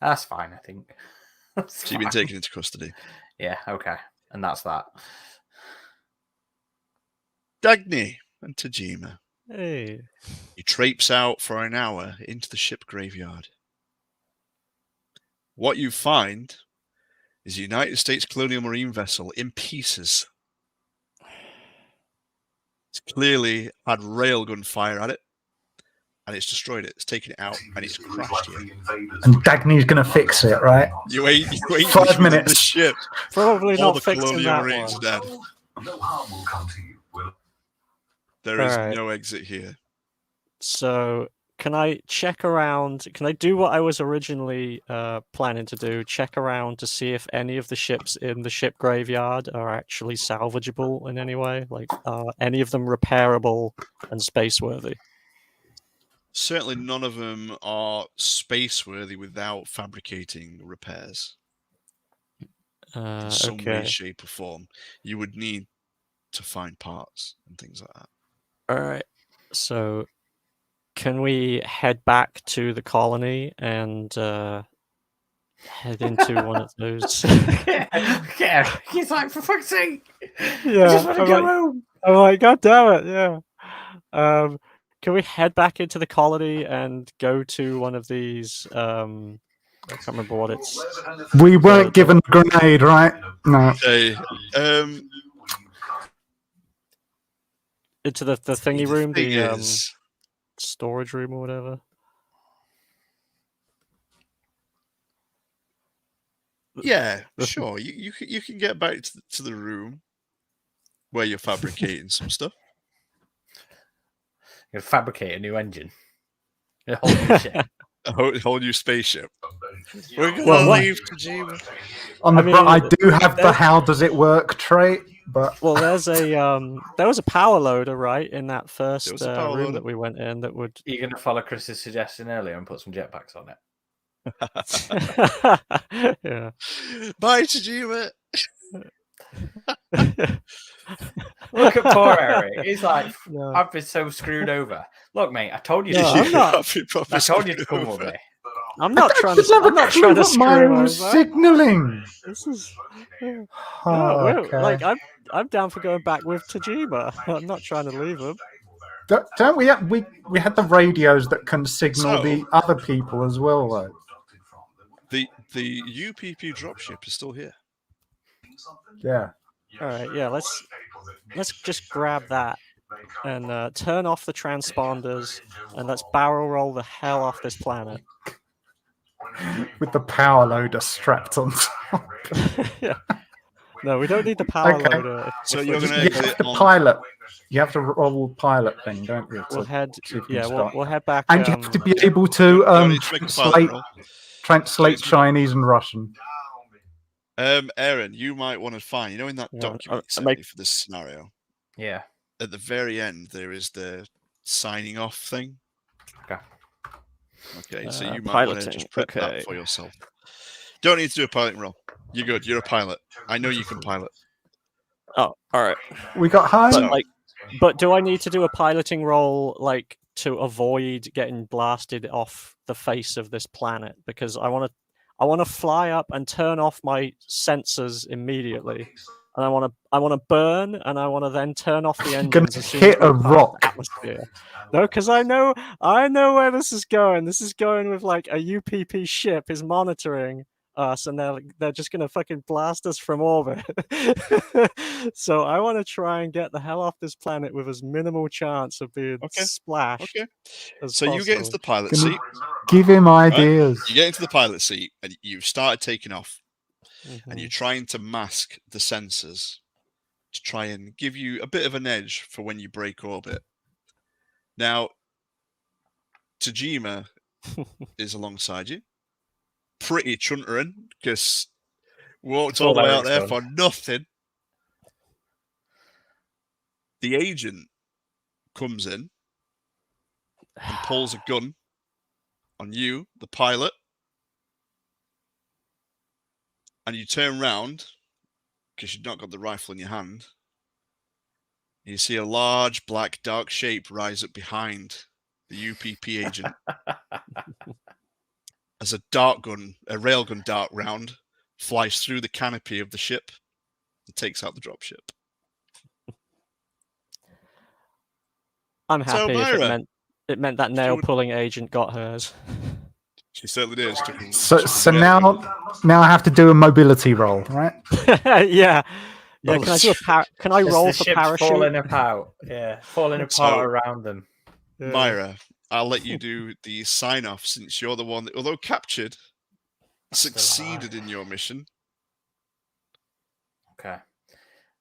[SPEAKER 4] That's fine, I think.
[SPEAKER 1] So you've been taken into custody.
[SPEAKER 4] Yeah, okay. And that's that.
[SPEAKER 1] Dagny and Tajima.
[SPEAKER 2] Hey.
[SPEAKER 1] You traipse out for an hour into the ship graveyard. What you find is a United States Colonial Marine vessel in pieces. It's clearly had railgun fire at it, and it's destroyed it. It's taken it out, and it's crashed here.
[SPEAKER 5] And Dagny's going to fix it, right?
[SPEAKER 1] You wait
[SPEAKER 5] 5 minutes.
[SPEAKER 1] The ship.
[SPEAKER 2] Probably
[SPEAKER 1] All
[SPEAKER 2] not
[SPEAKER 1] the
[SPEAKER 2] fixing
[SPEAKER 1] Colonial
[SPEAKER 2] that
[SPEAKER 1] Marines
[SPEAKER 2] one.
[SPEAKER 1] are dead.
[SPEAKER 6] No harm will come to you, will
[SPEAKER 1] There is
[SPEAKER 2] Alright.
[SPEAKER 1] no exit here.
[SPEAKER 2] So, can I check around? Can I do what I was originally planning to do? Check around to see if any of the ships in the ship graveyard are actually salvageable in any way? Like, are any of them repairable and space-worthy?
[SPEAKER 1] Certainly none of them are space-worthy without fabricating repairs. In some way,
[SPEAKER 2] Okay.
[SPEAKER 1] shape, or form. You would need to find parts and things like that.
[SPEAKER 2] Alright. So, can we head back to the colony and head into one of those?
[SPEAKER 4] Yeah. He's like, for fuck's sake.
[SPEAKER 2] Yeah,
[SPEAKER 4] I just want to
[SPEAKER 2] I'm
[SPEAKER 4] go
[SPEAKER 2] like-
[SPEAKER 4] home.
[SPEAKER 2] I'm like, God damn it, yeah. Can we head back into the colony and go to one of these? I can't remember what it's.
[SPEAKER 5] We weren't given a grenade, right? No.
[SPEAKER 1] Okay.
[SPEAKER 2] Into the thingy
[SPEAKER 1] The
[SPEAKER 2] room,
[SPEAKER 1] thing
[SPEAKER 2] the
[SPEAKER 1] is,
[SPEAKER 2] storage room or whatever.
[SPEAKER 1] yeah, sure. You can get back to the room where you're fabricating some stuff.
[SPEAKER 4] You're gonna fabricate a new engine. A whole new ship.
[SPEAKER 1] A whole new spaceship. We're gonna
[SPEAKER 2] Well, what-
[SPEAKER 1] leave Tajima.
[SPEAKER 5] I do have the how does it work trait, but
[SPEAKER 2] Well, there's a there was a power loader right in that first
[SPEAKER 1] was a power
[SPEAKER 2] room
[SPEAKER 1] loader.
[SPEAKER 2] that we went in that would.
[SPEAKER 4] You're gonna follow Chris's suggestion earlier and put some jetpacks on it.
[SPEAKER 2] Yeah.
[SPEAKER 1] Bye, Tajima.
[SPEAKER 4] Look at poor Eric. He's like,
[SPEAKER 2] No.
[SPEAKER 4] I've been so screwed over. Look, mate, I told you.
[SPEAKER 2] No,
[SPEAKER 4] to
[SPEAKER 2] I'm not.
[SPEAKER 1] I've been proper
[SPEAKER 4] I told you to
[SPEAKER 1] screwed
[SPEAKER 4] come with
[SPEAKER 1] over.
[SPEAKER 4] me.
[SPEAKER 2] I'm not trying to.
[SPEAKER 5] Never
[SPEAKER 2] I'm not
[SPEAKER 5] clue
[SPEAKER 2] trying to
[SPEAKER 5] what
[SPEAKER 2] screw
[SPEAKER 5] Myra
[SPEAKER 2] him
[SPEAKER 5] was
[SPEAKER 2] over.
[SPEAKER 5] signaling.
[SPEAKER 2] This is. No,
[SPEAKER 5] Okay.
[SPEAKER 2] like I'm down for going back with Tajima. I'm not trying to leave him.
[SPEAKER 5] Don't we? We had the radios that can signal
[SPEAKER 1] So-
[SPEAKER 5] the other people as well, though.
[SPEAKER 1] The UPP dropship is still here.
[SPEAKER 5] Yeah.
[SPEAKER 2] All right, yeah. Let's just grab that and turn off the transponders and let's barrel roll the hell off this planet.
[SPEAKER 5] With the power loader strapped on top.
[SPEAKER 2] Yeah. No, we don't need the power
[SPEAKER 5] Okay.
[SPEAKER 2] loader.
[SPEAKER 1] So
[SPEAKER 2] If
[SPEAKER 1] you're
[SPEAKER 2] we're
[SPEAKER 1] going
[SPEAKER 2] just
[SPEAKER 1] to
[SPEAKER 5] You
[SPEAKER 1] exit
[SPEAKER 5] have to
[SPEAKER 1] on.
[SPEAKER 5] pilot. You have to roll pilot thing, don't you?
[SPEAKER 2] We'll
[SPEAKER 5] to
[SPEAKER 2] head.
[SPEAKER 5] see if you
[SPEAKER 2] Yeah,
[SPEAKER 5] can
[SPEAKER 2] we'll
[SPEAKER 5] start.
[SPEAKER 2] head back.
[SPEAKER 5] And you have to be able to
[SPEAKER 1] You don't need to make a pilot roll.
[SPEAKER 5] translate Chinese and Russian.
[SPEAKER 1] Aaron, you might want to find. You know, in that
[SPEAKER 2] Yeah,
[SPEAKER 1] document you
[SPEAKER 2] I
[SPEAKER 1] sent
[SPEAKER 2] make-
[SPEAKER 1] me for this scenario,
[SPEAKER 4] Yeah.
[SPEAKER 1] at the very end there is the signing off thing.
[SPEAKER 4] Okay.
[SPEAKER 1] Okay, so you might want to
[SPEAKER 2] piloting,
[SPEAKER 1] just prep
[SPEAKER 2] okay.
[SPEAKER 1] that for yourself. Don't need to do a piloting roll. You're good. You're a pilot. I know you can pilot.
[SPEAKER 2] Oh, all right.
[SPEAKER 5] We got high.
[SPEAKER 2] But
[SPEAKER 1] So-
[SPEAKER 2] like, but do I need to do a piloting roll like to avoid getting blasted off the face of this planet? Because I want to fly up and turn off my sensors immediately, and I want to burn, and I want to then turn off the
[SPEAKER 5] You're
[SPEAKER 2] engines
[SPEAKER 5] gonna
[SPEAKER 2] as soon
[SPEAKER 5] hit
[SPEAKER 2] as we
[SPEAKER 5] a
[SPEAKER 2] pass the
[SPEAKER 5] rock.
[SPEAKER 2] atmosphere. No, because I know where this is going. This is going with like a UPP ship is monitoring us, and they're just gonna fucking blast us from orbit. So I want to try and get the hell off this planet with as minimal chance of being
[SPEAKER 1] Okay,
[SPEAKER 2] splashed.
[SPEAKER 1] Okay.
[SPEAKER 2] As
[SPEAKER 1] So you get into
[SPEAKER 2] possible.
[SPEAKER 1] the pilot
[SPEAKER 5] Can
[SPEAKER 1] seat.
[SPEAKER 5] Give him ideas.
[SPEAKER 1] You get into the pilot seat and you've started taking off, and
[SPEAKER 2] Mhm.
[SPEAKER 1] you're trying to mask the sensors to try and give you a bit of an edge for when you break orbit. Now, Tajima is alongside you. Pretty chuntering, because walked all the way out there for nothing. The agent comes in and pulls a gun on you, the pilot, and you turn round because you've not got the rifle in your hand. You see a large black dark shape rise up behind the UPP agent as a railgun dart round flies through the canopy of the ship and takes out the dropship.
[SPEAKER 2] I'm
[SPEAKER 1] So,
[SPEAKER 2] happy if
[SPEAKER 1] Myra,
[SPEAKER 2] it meant that nail pulling agent got hers.
[SPEAKER 1] She certainly did.
[SPEAKER 5] So now I have to do a mobility roll, right?
[SPEAKER 2] Yeah. Yeah, can I do a can I roll
[SPEAKER 4] the
[SPEAKER 2] for
[SPEAKER 4] ship's
[SPEAKER 2] parachute?
[SPEAKER 4] falling apart. Yeah, falling apart
[SPEAKER 1] So-
[SPEAKER 4] around them.
[SPEAKER 2] Yeah.
[SPEAKER 1] Myra, I'll let you do the sign off since you're the one that, although captured, succeeded in your mission.
[SPEAKER 4] Okay.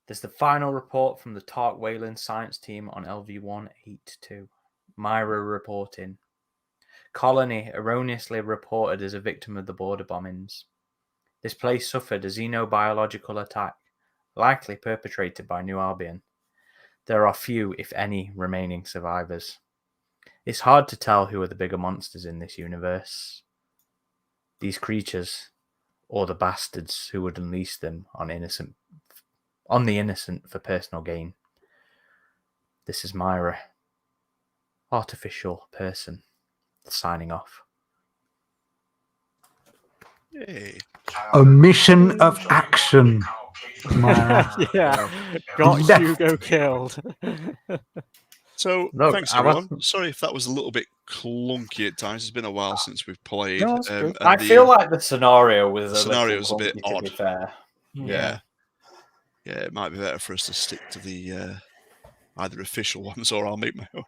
[SPEAKER 4] There's the final report from the Tark Wayland science team on LV-182. Myra reporting. Colony erroneously reported as a victim of the border bombings. This place suffered a xenobiological attack, likely perpetrated by New Albion. There are few, if any, remaining survivors. It's hard to tell who are the bigger monsters in this universe. These creatures, or the bastards who would unleash them on the innocent for personal gain. This is Myra, artificial person, signing off.
[SPEAKER 1] Hey.
[SPEAKER 5] A mission of action. Myra.
[SPEAKER 2] Yeah. Got
[SPEAKER 5] Left.
[SPEAKER 2] Hugo killed.
[SPEAKER 1] So,
[SPEAKER 4] Look,
[SPEAKER 1] thanks
[SPEAKER 4] I
[SPEAKER 1] everyone.
[SPEAKER 4] wasn't-
[SPEAKER 1] Sorry if that was a little bit clunky at times. It's been a while since we've played.
[SPEAKER 2] No, that's good.
[SPEAKER 1] and
[SPEAKER 4] I
[SPEAKER 1] the
[SPEAKER 4] feel like the scenario was
[SPEAKER 1] scenario's a
[SPEAKER 4] a
[SPEAKER 1] bit
[SPEAKER 4] little clunky, to be
[SPEAKER 1] odd.
[SPEAKER 4] fair.
[SPEAKER 1] Yeah. Yeah, it might be better for us to stick to the either official ones or I'll make my own.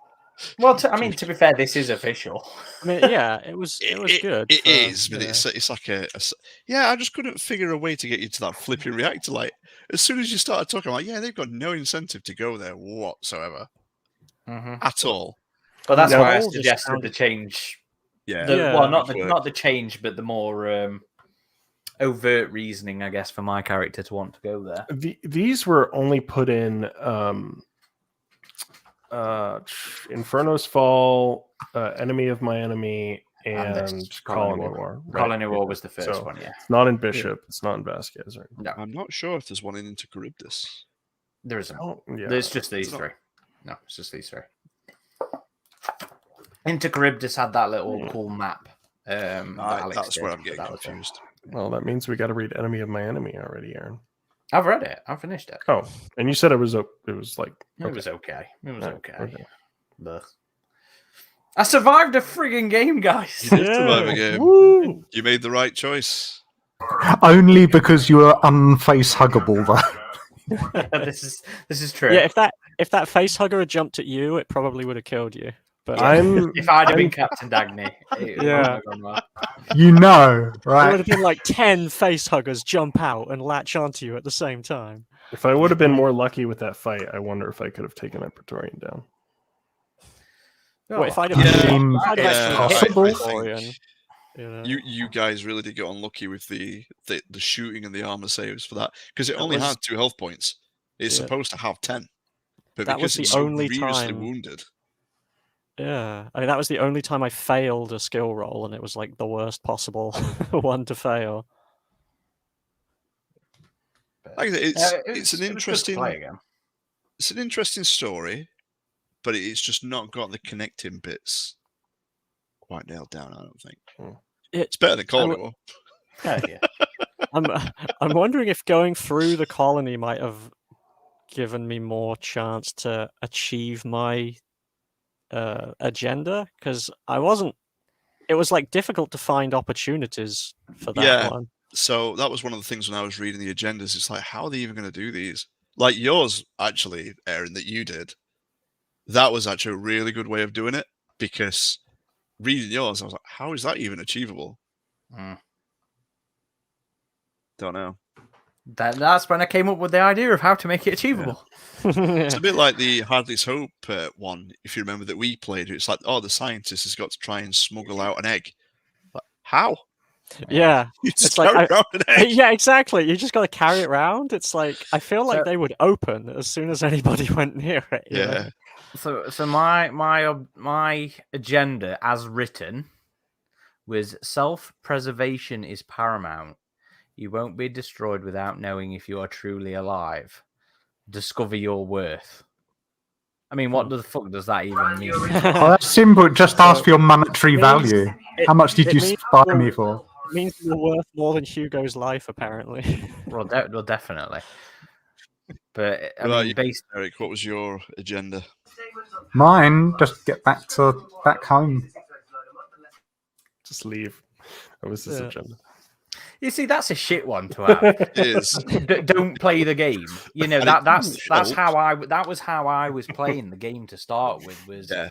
[SPEAKER 4] Well, to be fair, this is official.
[SPEAKER 2] I mean, yeah, it was good.
[SPEAKER 1] It
[SPEAKER 2] for,
[SPEAKER 1] is, but
[SPEAKER 2] yeah.
[SPEAKER 1] it's like yeah. I just couldn't figure a way to get you to that flipping reactor. Like as soon as you started talking, I'm like, yeah, they've got no incentive to go there whatsoever at all.
[SPEAKER 4] But that's
[SPEAKER 2] Yeah,
[SPEAKER 4] why I
[SPEAKER 2] all just
[SPEAKER 4] suggested the
[SPEAKER 2] sounded-
[SPEAKER 4] change.
[SPEAKER 1] Yeah,
[SPEAKER 4] Well, not
[SPEAKER 1] which worked.
[SPEAKER 4] the change, but the more overt reasoning, I guess, for my character to want to go there.
[SPEAKER 3] These were only put in Inferno's Fall, Enemy of My Enemy,
[SPEAKER 4] And
[SPEAKER 3] and
[SPEAKER 4] this
[SPEAKER 3] Colony War. Right?
[SPEAKER 4] Colony War was the first
[SPEAKER 3] So
[SPEAKER 4] one, yeah.
[SPEAKER 3] It's not in Bishop. It's not in Vasquez. Right?
[SPEAKER 4] No,
[SPEAKER 1] I'm not sure if there's one in Into Charybdis.
[SPEAKER 4] there isn't.
[SPEAKER 3] Oh, yeah.
[SPEAKER 4] There's just these
[SPEAKER 1] not-
[SPEAKER 4] three. No, it's just these three. Into Charybdis had that little cool map
[SPEAKER 1] That's where I'm getting confused.
[SPEAKER 3] Well, that means we got to read Enemy of My Enemy already, Aaron.
[SPEAKER 4] I've read it. I finished it.
[SPEAKER 3] Oh, and you said it was like
[SPEAKER 4] It was okay. It was
[SPEAKER 3] Right,
[SPEAKER 4] okay.
[SPEAKER 3] okay.
[SPEAKER 4] But I survived a frigging game, guys.
[SPEAKER 1] You did survive a game.
[SPEAKER 2] Woo!
[SPEAKER 1] You made the right choice.
[SPEAKER 5] Only because you were unface huggable, though.
[SPEAKER 4] This is true.
[SPEAKER 2] Yeah, if that face hugger had jumped at you, it probably would have killed you. But
[SPEAKER 4] If I'd have been Captain Dagny, it would
[SPEAKER 2] Yeah.
[SPEAKER 4] have gone well.
[SPEAKER 5] You know,
[SPEAKER 2] there would
[SPEAKER 5] right?
[SPEAKER 2] have been like 10 face huggers jump out and latch onto you at the same time.
[SPEAKER 3] If I would have been more lucky with that fight, I wonder if I could have taken that Praetorian down.
[SPEAKER 2] Well, if I'd
[SPEAKER 1] Yeah,
[SPEAKER 2] have,
[SPEAKER 5] mean,
[SPEAKER 2] I'd have
[SPEAKER 1] yeah,
[SPEAKER 2] actually hit
[SPEAKER 5] possible.
[SPEAKER 2] the Praetorian, you know.
[SPEAKER 1] You guys really did get unlucky with the shooting and the armor saves for that because it only
[SPEAKER 2] was-
[SPEAKER 1] had 2 health points. It's
[SPEAKER 2] Yeah.
[SPEAKER 1] supposed to have 10, but
[SPEAKER 2] That
[SPEAKER 1] because
[SPEAKER 2] was the
[SPEAKER 1] it's so
[SPEAKER 2] only
[SPEAKER 1] grievously
[SPEAKER 2] time-
[SPEAKER 1] wounded.
[SPEAKER 2] Yeah, I mean that was the only time I failed a skill roll, and it was like the worst possible one to fail.
[SPEAKER 1] Like I said, it's an interesting
[SPEAKER 4] again.
[SPEAKER 1] it's an interesting story, but it's just not got the connecting bits quite nailed down. I don't think it's better than Colony War.
[SPEAKER 4] Yeah.
[SPEAKER 2] I'm wondering if going through the colony might have given me more chance to achieve my agenda, because I wasn't. It was like difficult to find opportunities for that
[SPEAKER 1] Yeah.
[SPEAKER 2] one.
[SPEAKER 1] So that was one of the things when I was reading the agendas. It's like, how are they even going to do these? Like yours, actually, Aaron, that you did. That was actually a really good way of doing it, because reading yours, I was like, how is that even achievable? Don't know.
[SPEAKER 4] That's when I came up with the idea of how to make it achievable.
[SPEAKER 1] It's a bit like the Hardly's Hope one, if you remember, that we played. It's like, oh, the scientist has got to try and smuggle out an egg. But how?
[SPEAKER 2] Yeah,
[SPEAKER 1] You just
[SPEAKER 2] It's like,
[SPEAKER 1] carry around an egg.
[SPEAKER 2] yeah, exactly. You just got to carry it around. It's like I feel like
[SPEAKER 4] So-
[SPEAKER 2] they would open as soon as anybody went near it. you know?
[SPEAKER 1] Yeah.
[SPEAKER 4] So my agenda as written was self-preservation is paramount. You won't be destroyed without knowing if you are truly alive. Discover your worth. I mean, what the fuck does that even mean?
[SPEAKER 5] Oh, that's simple. Just ask for your monetary value. How much did
[SPEAKER 2] it
[SPEAKER 5] you
[SPEAKER 2] means
[SPEAKER 5] buy
[SPEAKER 2] you're-
[SPEAKER 5] me for?
[SPEAKER 2] It means you're worth more than Hugo's life, apparently.
[SPEAKER 4] Well, definitely. But I
[SPEAKER 1] What about
[SPEAKER 4] mean,
[SPEAKER 1] you,
[SPEAKER 4] based
[SPEAKER 1] Eric, what was your agenda?
[SPEAKER 5] Mine, just get back home.
[SPEAKER 3] Just leave. That was his
[SPEAKER 2] Yeah.
[SPEAKER 3] agenda.
[SPEAKER 4] You see, that's a shit one to have.
[SPEAKER 1] It is.
[SPEAKER 4] Don't play the game. You know
[SPEAKER 1] And
[SPEAKER 4] that
[SPEAKER 1] it
[SPEAKER 4] that's
[SPEAKER 1] doesn't help.
[SPEAKER 4] that was how I was playing the game to start with. Was
[SPEAKER 1] Yeah.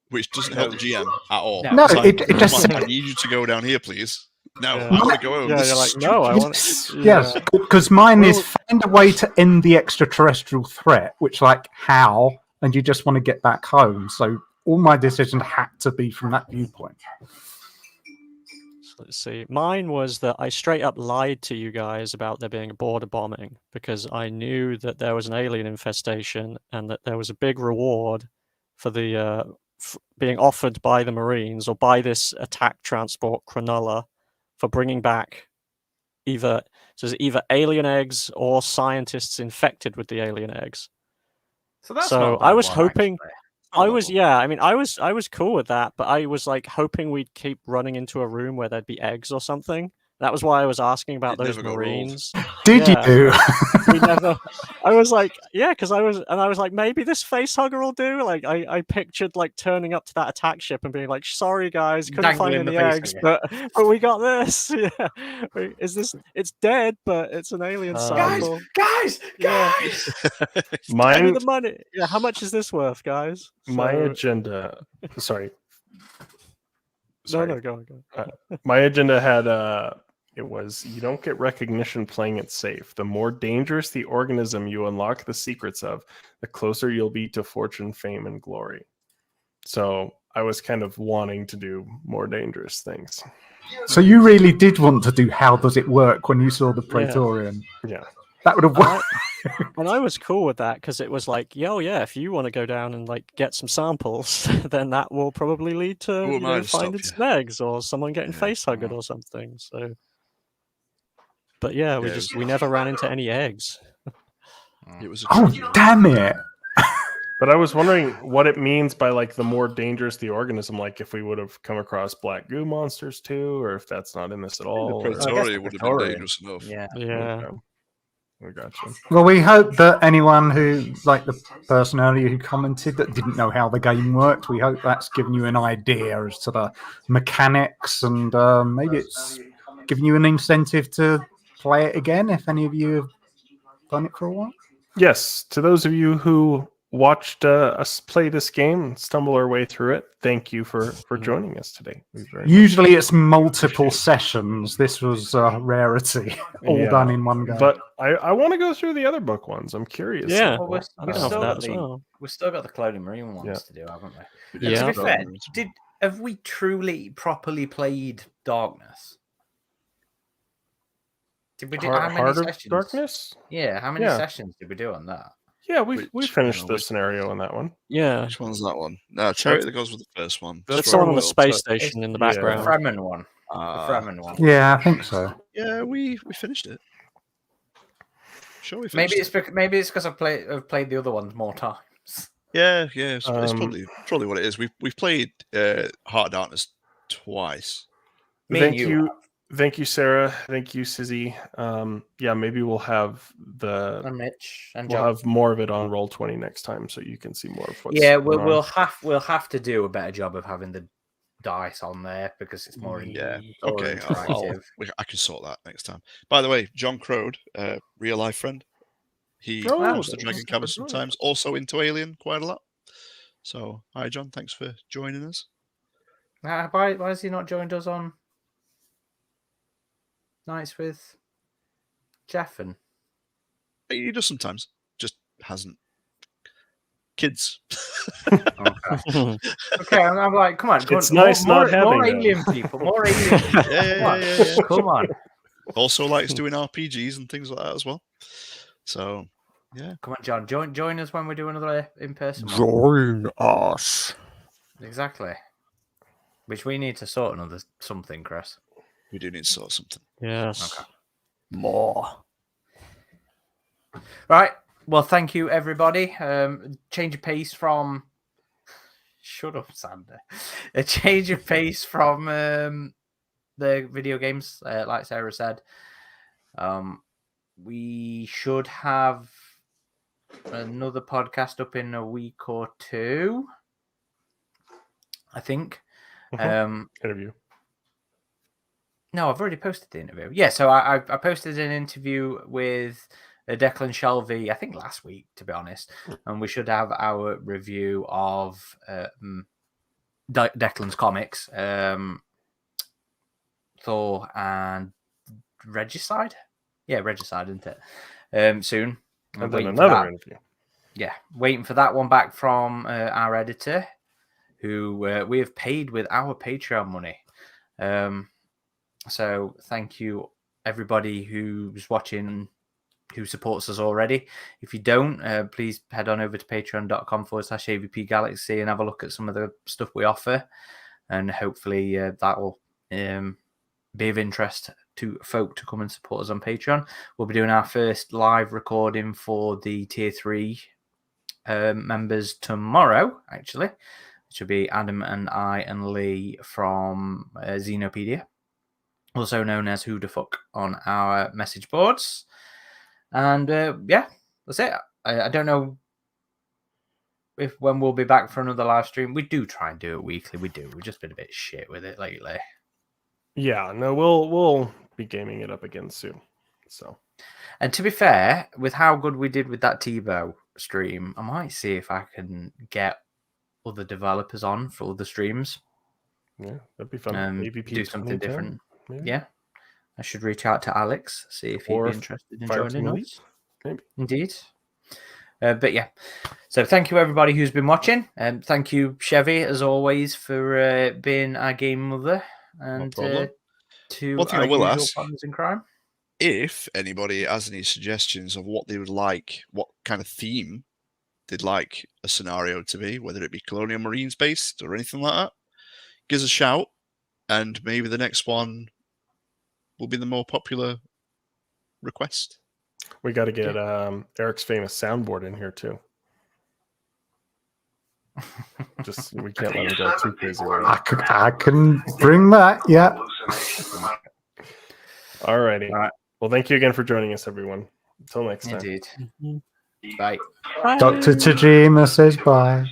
[SPEAKER 1] Which doesn't help the GM at all.
[SPEAKER 4] No,
[SPEAKER 1] It's like,
[SPEAKER 5] it just
[SPEAKER 1] "Come on, I need you to go down here, please. No,
[SPEAKER 2] Yeah.
[SPEAKER 1] I want to go home.
[SPEAKER 2] Yeah,
[SPEAKER 1] This
[SPEAKER 2] you're
[SPEAKER 1] is
[SPEAKER 2] like, no, I want.
[SPEAKER 5] Yes, because mine is find a way to end the extraterrestrial threat, which, like, how? And you just want to get back home. So all my decisions had to be from that viewpoint.
[SPEAKER 2] So let's see. Mine was that I straight up lied to you guys about there being a border bombing because I knew that there was an alien infestation and that there was a big reward for the being offered by the Marines or by this attack transport Cronulla for bringing back either alien eggs or scientists infected with the alien eggs.
[SPEAKER 4] so that's
[SPEAKER 2] So
[SPEAKER 4] not a bad
[SPEAKER 2] I was
[SPEAKER 4] one,
[SPEAKER 2] hoping-
[SPEAKER 4] actually.
[SPEAKER 2] I was, yeah. I mean, I was cool with that, but I was like hoping we'd keep running into a room where there'd be eggs or something. That was why I was asking about
[SPEAKER 1] It
[SPEAKER 2] those
[SPEAKER 1] never got rolled.
[SPEAKER 2] Marines.
[SPEAKER 5] Did
[SPEAKER 2] Yeah.
[SPEAKER 5] you?
[SPEAKER 2] We never. I was like, yeah, because I was like, maybe this face hugger will do. Like, I pictured like turning up to that attack ship and being like, sorry guys, couldn't find
[SPEAKER 4] Dangling the
[SPEAKER 2] any
[SPEAKER 4] face
[SPEAKER 2] eggs,
[SPEAKER 4] hugger.
[SPEAKER 2] but we got this. Yeah, is this? It's dead, but it's an alien sample.
[SPEAKER 4] Guys,
[SPEAKER 2] Yeah. Give me
[SPEAKER 3] Mine,
[SPEAKER 2] the money. Yeah, how much is this worth, guys?
[SPEAKER 3] my
[SPEAKER 2] So-
[SPEAKER 3] agenda. Sorry.
[SPEAKER 2] No, go on.
[SPEAKER 3] My agenda had it was you don't get recognition playing it safe. The more dangerous the organism you unlock the secrets of, the closer you'll be to fortune, fame, and glory. So I was kind of wanting to do more dangerous things.
[SPEAKER 5] So you really did want to do how does it work when you saw the Praetorian?
[SPEAKER 3] Yeah.
[SPEAKER 5] That would have
[SPEAKER 2] And
[SPEAKER 5] worked.
[SPEAKER 2] And I was cool with that because it was like, yo, yeah, if you want to go down and like get some samples, then that will probably lead to
[SPEAKER 1] Who am I to stop
[SPEAKER 2] finding
[SPEAKER 1] you?
[SPEAKER 2] some eggs or someone getting
[SPEAKER 1] Yeah.
[SPEAKER 2] face hugged or something. So, but yeah,
[SPEAKER 1] Yeah,
[SPEAKER 2] we never ran into any eggs.
[SPEAKER 1] It was a
[SPEAKER 5] Oh,
[SPEAKER 1] tricky one.
[SPEAKER 5] damn it.
[SPEAKER 3] But I was wondering what it means by like the more dangerous the organism, like if we would have come across black goo monsters too, or if that's not in this at all.
[SPEAKER 1] The
[SPEAKER 3] or-
[SPEAKER 1] Praetoria would have been
[SPEAKER 4] Praetorian.
[SPEAKER 1] dangerous enough.
[SPEAKER 4] Yeah.
[SPEAKER 2] Yeah.
[SPEAKER 3] Okay. I gotcha.
[SPEAKER 5] Well, we hope that anyone who, like the person earlier who commented that didn't know how the game worked, we hope that's given you an idea as to the mechanics, and maybe it's given you an incentive to play it again if any of you have done it for a while.
[SPEAKER 3] Yes, to those of you who watched us play this game and stumble our way through it, thank you for joining us today. We very much
[SPEAKER 5] Usually it's multiple sessions. This was a rarity, all
[SPEAKER 3] Yeah,
[SPEAKER 5] done in one go.
[SPEAKER 3] But I want to go through the other book ones. I'm curious.
[SPEAKER 2] Yeah.
[SPEAKER 4] Well,
[SPEAKER 2] I'm
[SPEAKER 4] we've
[SPEAKER 2] down for
[SPEAKER 4] still
[SPEAKER 2] that
[SPEAKER 4] got
[SPEAKER 2] as well.
[SPEAKER 4] we've still got the Clouding Marine ones
[SPEAKER 3] Yeah.
[SPEAKER 4] to do, haven't we?
[SPEAKER 1] We
[SPEAKER 4] And
[SPEAKER 2] Yeah.
[SPEAKER 4] to be fair, have we truly properly played Darkness? Did we do how many
[SPEAKER 3] Heart of
[SPEAKER 4] sessions?
[SPEAKER 3] Darkness?
[SPEAKER 4] Yeah, how many
[SPEAKER 3] Yeah.
[SPEAKER 4] sessions did we do on that?
[SPEAKER 3] Yeah, we
[SPEAKER 1] Which-
[SPEAKER 3] finished the
[SPEAKER 1] which-
[SPEAKER 3] scenario in that one.
[SPEAKER 2] Yeah.
[SPEAKER 1] Which one's that one? No, Chariot that goes with the first one.
[SPEAKER 3] That's
[SPEAKER 2] That's
[SPEAKER 3] where
[SPEAKER 2] the one on
[SPEAKER 3] we
[SPEAKER 2] the
[SPEAKER 3] will
[SPEAKER 2] space
[SPEAKER 3] touch-
[SPEAKER 2] station in the
[SPEAKER 3] Yeah.
[SPEAKER 4] The
[SPEAKER 2] background.
[SPEAKER 4] Fremen one. The
[SPEAKER 1] Ah,
[SPEAKER 4] Fremen one.
[SPEAKER 5] Yeah, I think so.
[SPEAKER 1] yeah, we finished it. Sure, we finished
[SPEAKER 4] Maybe
[SPEAKER 1] it.
[SPEAKER 4] it's because I've played the other ones more times.
[SPEAKER 1] Yeah, it's
[SPEAKER 3] Um,
[SPEAKER 1] probably what it is. We've played Heart of Darkness twice.
[SPEAKER 4] Me
[SPEAKER 3] Thank
[SPEAKER 4] and
[SPEAKER 3] you. Thank you, Sarah. Thank you, Sizzy. Yeah, maybe we'll have
[SPEAKER 4] and Mitch and
[SPEAKER 3] we'll
[SPEAKER 4] John.
[SPEAKER 3] have more of it on Roll20 next time, so you can see more of what's
[SPEAKER 4] Yeah,
[SPEAKER 3] going on.
[SPEAKER 4] we'll have to do a better job of having the dice on there because it's more
[SPEAKER 1] Yeah,
[SPEAKER 4] more
[SPEAKER 1] okay,
[SPEAKER 4] interactive.
[SPEAKER 1] I can sort that next time. By the way, John Crode, real life friend, he
[SPEAKER 3] Oh,
[SPEAKER 1] goes to
[SPEAKER 3] okay.
[SPEAKER 1] Dragon Cabin sometimes. Also into Alien quite a lot. So, hi John, thanks for joining us.
[SPEAKER 4] Why has he not joined us on Nights with Jeff and
[SPEAKER 1] He does sometimes, just hasn't. Kids.
[SPEAKER 4] okay, I'm like, come on,
[SPEAKER 3] It's nice not having
[SPEAKER 4] more
[SPEAKER 3] them.
[SPEAKER 4] alien people, more alien people.
[SPEAKER 1] Yeah.
[SPEAKER 4] Come on,
[SPEAKER 1] Also likes doing RPGs and things like that as well. So, yeah.
[SPEAKER 4] come on, John, join us when we do another in person.
[SPEAKER 2] Join us.
[SPEAKER 4] Exactly. Which we need to sort another something, Chris.
[SPEAKER 1] We do need to sort something.
[SPEAKER 2] Yes.
[SPEAKER 4] Okay.
[SPEAKER 2] More.
[SPEAKER 4] Right. Well, thank you, everybody. Change of pace from. Shut up, Sander. A change of pace from the video games, like Sarah said. We should have another podcast up in a week or two, I think.
[SPEAKER 3] Interview.
[SPEAKER 4] No, I've already posted the interview. Yeah, so I posted an interview with Declan Shelby, I think last week, to be honest. And we should have our review of Declan's comics, Thor and Regicide. Yeah, Regicide, isn't it? Soon. I'm
[SPEAKER 3] And then
[SPEAKER 4] waiting for
[SPEAKER 3] another
[SPEAKER 4] that.
[SPEAKER 3] interview.
[SPEAKER 4] Yeah, waiting for that one back from our editor, who we have paid with our Patreon money. So thank you, everybody who's watching, who supports us already. If you don't, please head on over to patreon.com/AVP Galaxy and have a look at some of the stuff we offer. And hopefully that will be of interest to folk to come and support us on Patreon. We'll be doing our first live recording for the Tier 3 members tomorrow, actually, which will be Adam and I and Lee from Xenopedia, also known as Who the Fuck on our message boards. And yeah, that's it. I don't know when we'll be back for another live stream. We do try and do it weekly. We do. We've just been a bit shit with it lately.
[SPEAKER 3] Yeah, no, we'll be gaming it up again soon. So,
[SPEAKER 4] and to be fair, with how good we did with that Tebow stream, I might see if I can get other developers on for other streams.
[SPEAKER 3] yeah, that'd be fun. AVP
[SPEAKER 4] Do something
[SPEAKER 3] 2010,
[SPEAKER 4] different.
[SPEAKER 3] maybe?
[SPEAKER 4] Yeah. I should reach out to Alex, see if he'd
[SPEAKER 3] Or
[SPEAKER 4] be interested in
[SPEAKER 3] Fire
[SPEAKER 4] joining
[SPEAKER 3] Team
[SPEAKER 4] us.
[SPEAKER 3] Elite, maybe.
[SPEAKER 4] Indeed. But yeah, so thank you everybody who's been watching, and thank you Chevy as always for being our game mother, and
[SPEAKER 1] problem.
[SPEAKER 4] to
[SPEAKER 1] One thing
[SPEAKER 4] our
[SPEAKER 1] I will
[SPEAKER 4] usual
[SPEAKER 1] ask,
[SPEAKER 4] partners in crime.
[SPEAKER 1] if anybody has any suggestions of what they would like, what kind of theme they'd like a scenario to be, whether it be Colonial Marines based or anything like that, give us a shout, and maybe the next one will be the more popular request.
[SPEAKER 3] We got to get Eric's famous soundboard in here too. Just we can't let him go too crazy with
[SPEAKER 5] I
[SPEAKER 3] it.
[SPEAKER 5] can bring that. Yeah.
[SPEAKER 3] Alrighty.
[SPEAKER 4] All right.
[SPEAKER 3] Well, thank you again for joining us, everyone. Until next time.
[SPEAKER 4] Indeed.
[SPEAKER 2] Mhm.
[SPEAKER 4] Bye.
[SPEAKER 5] Dr. Tajima says bye.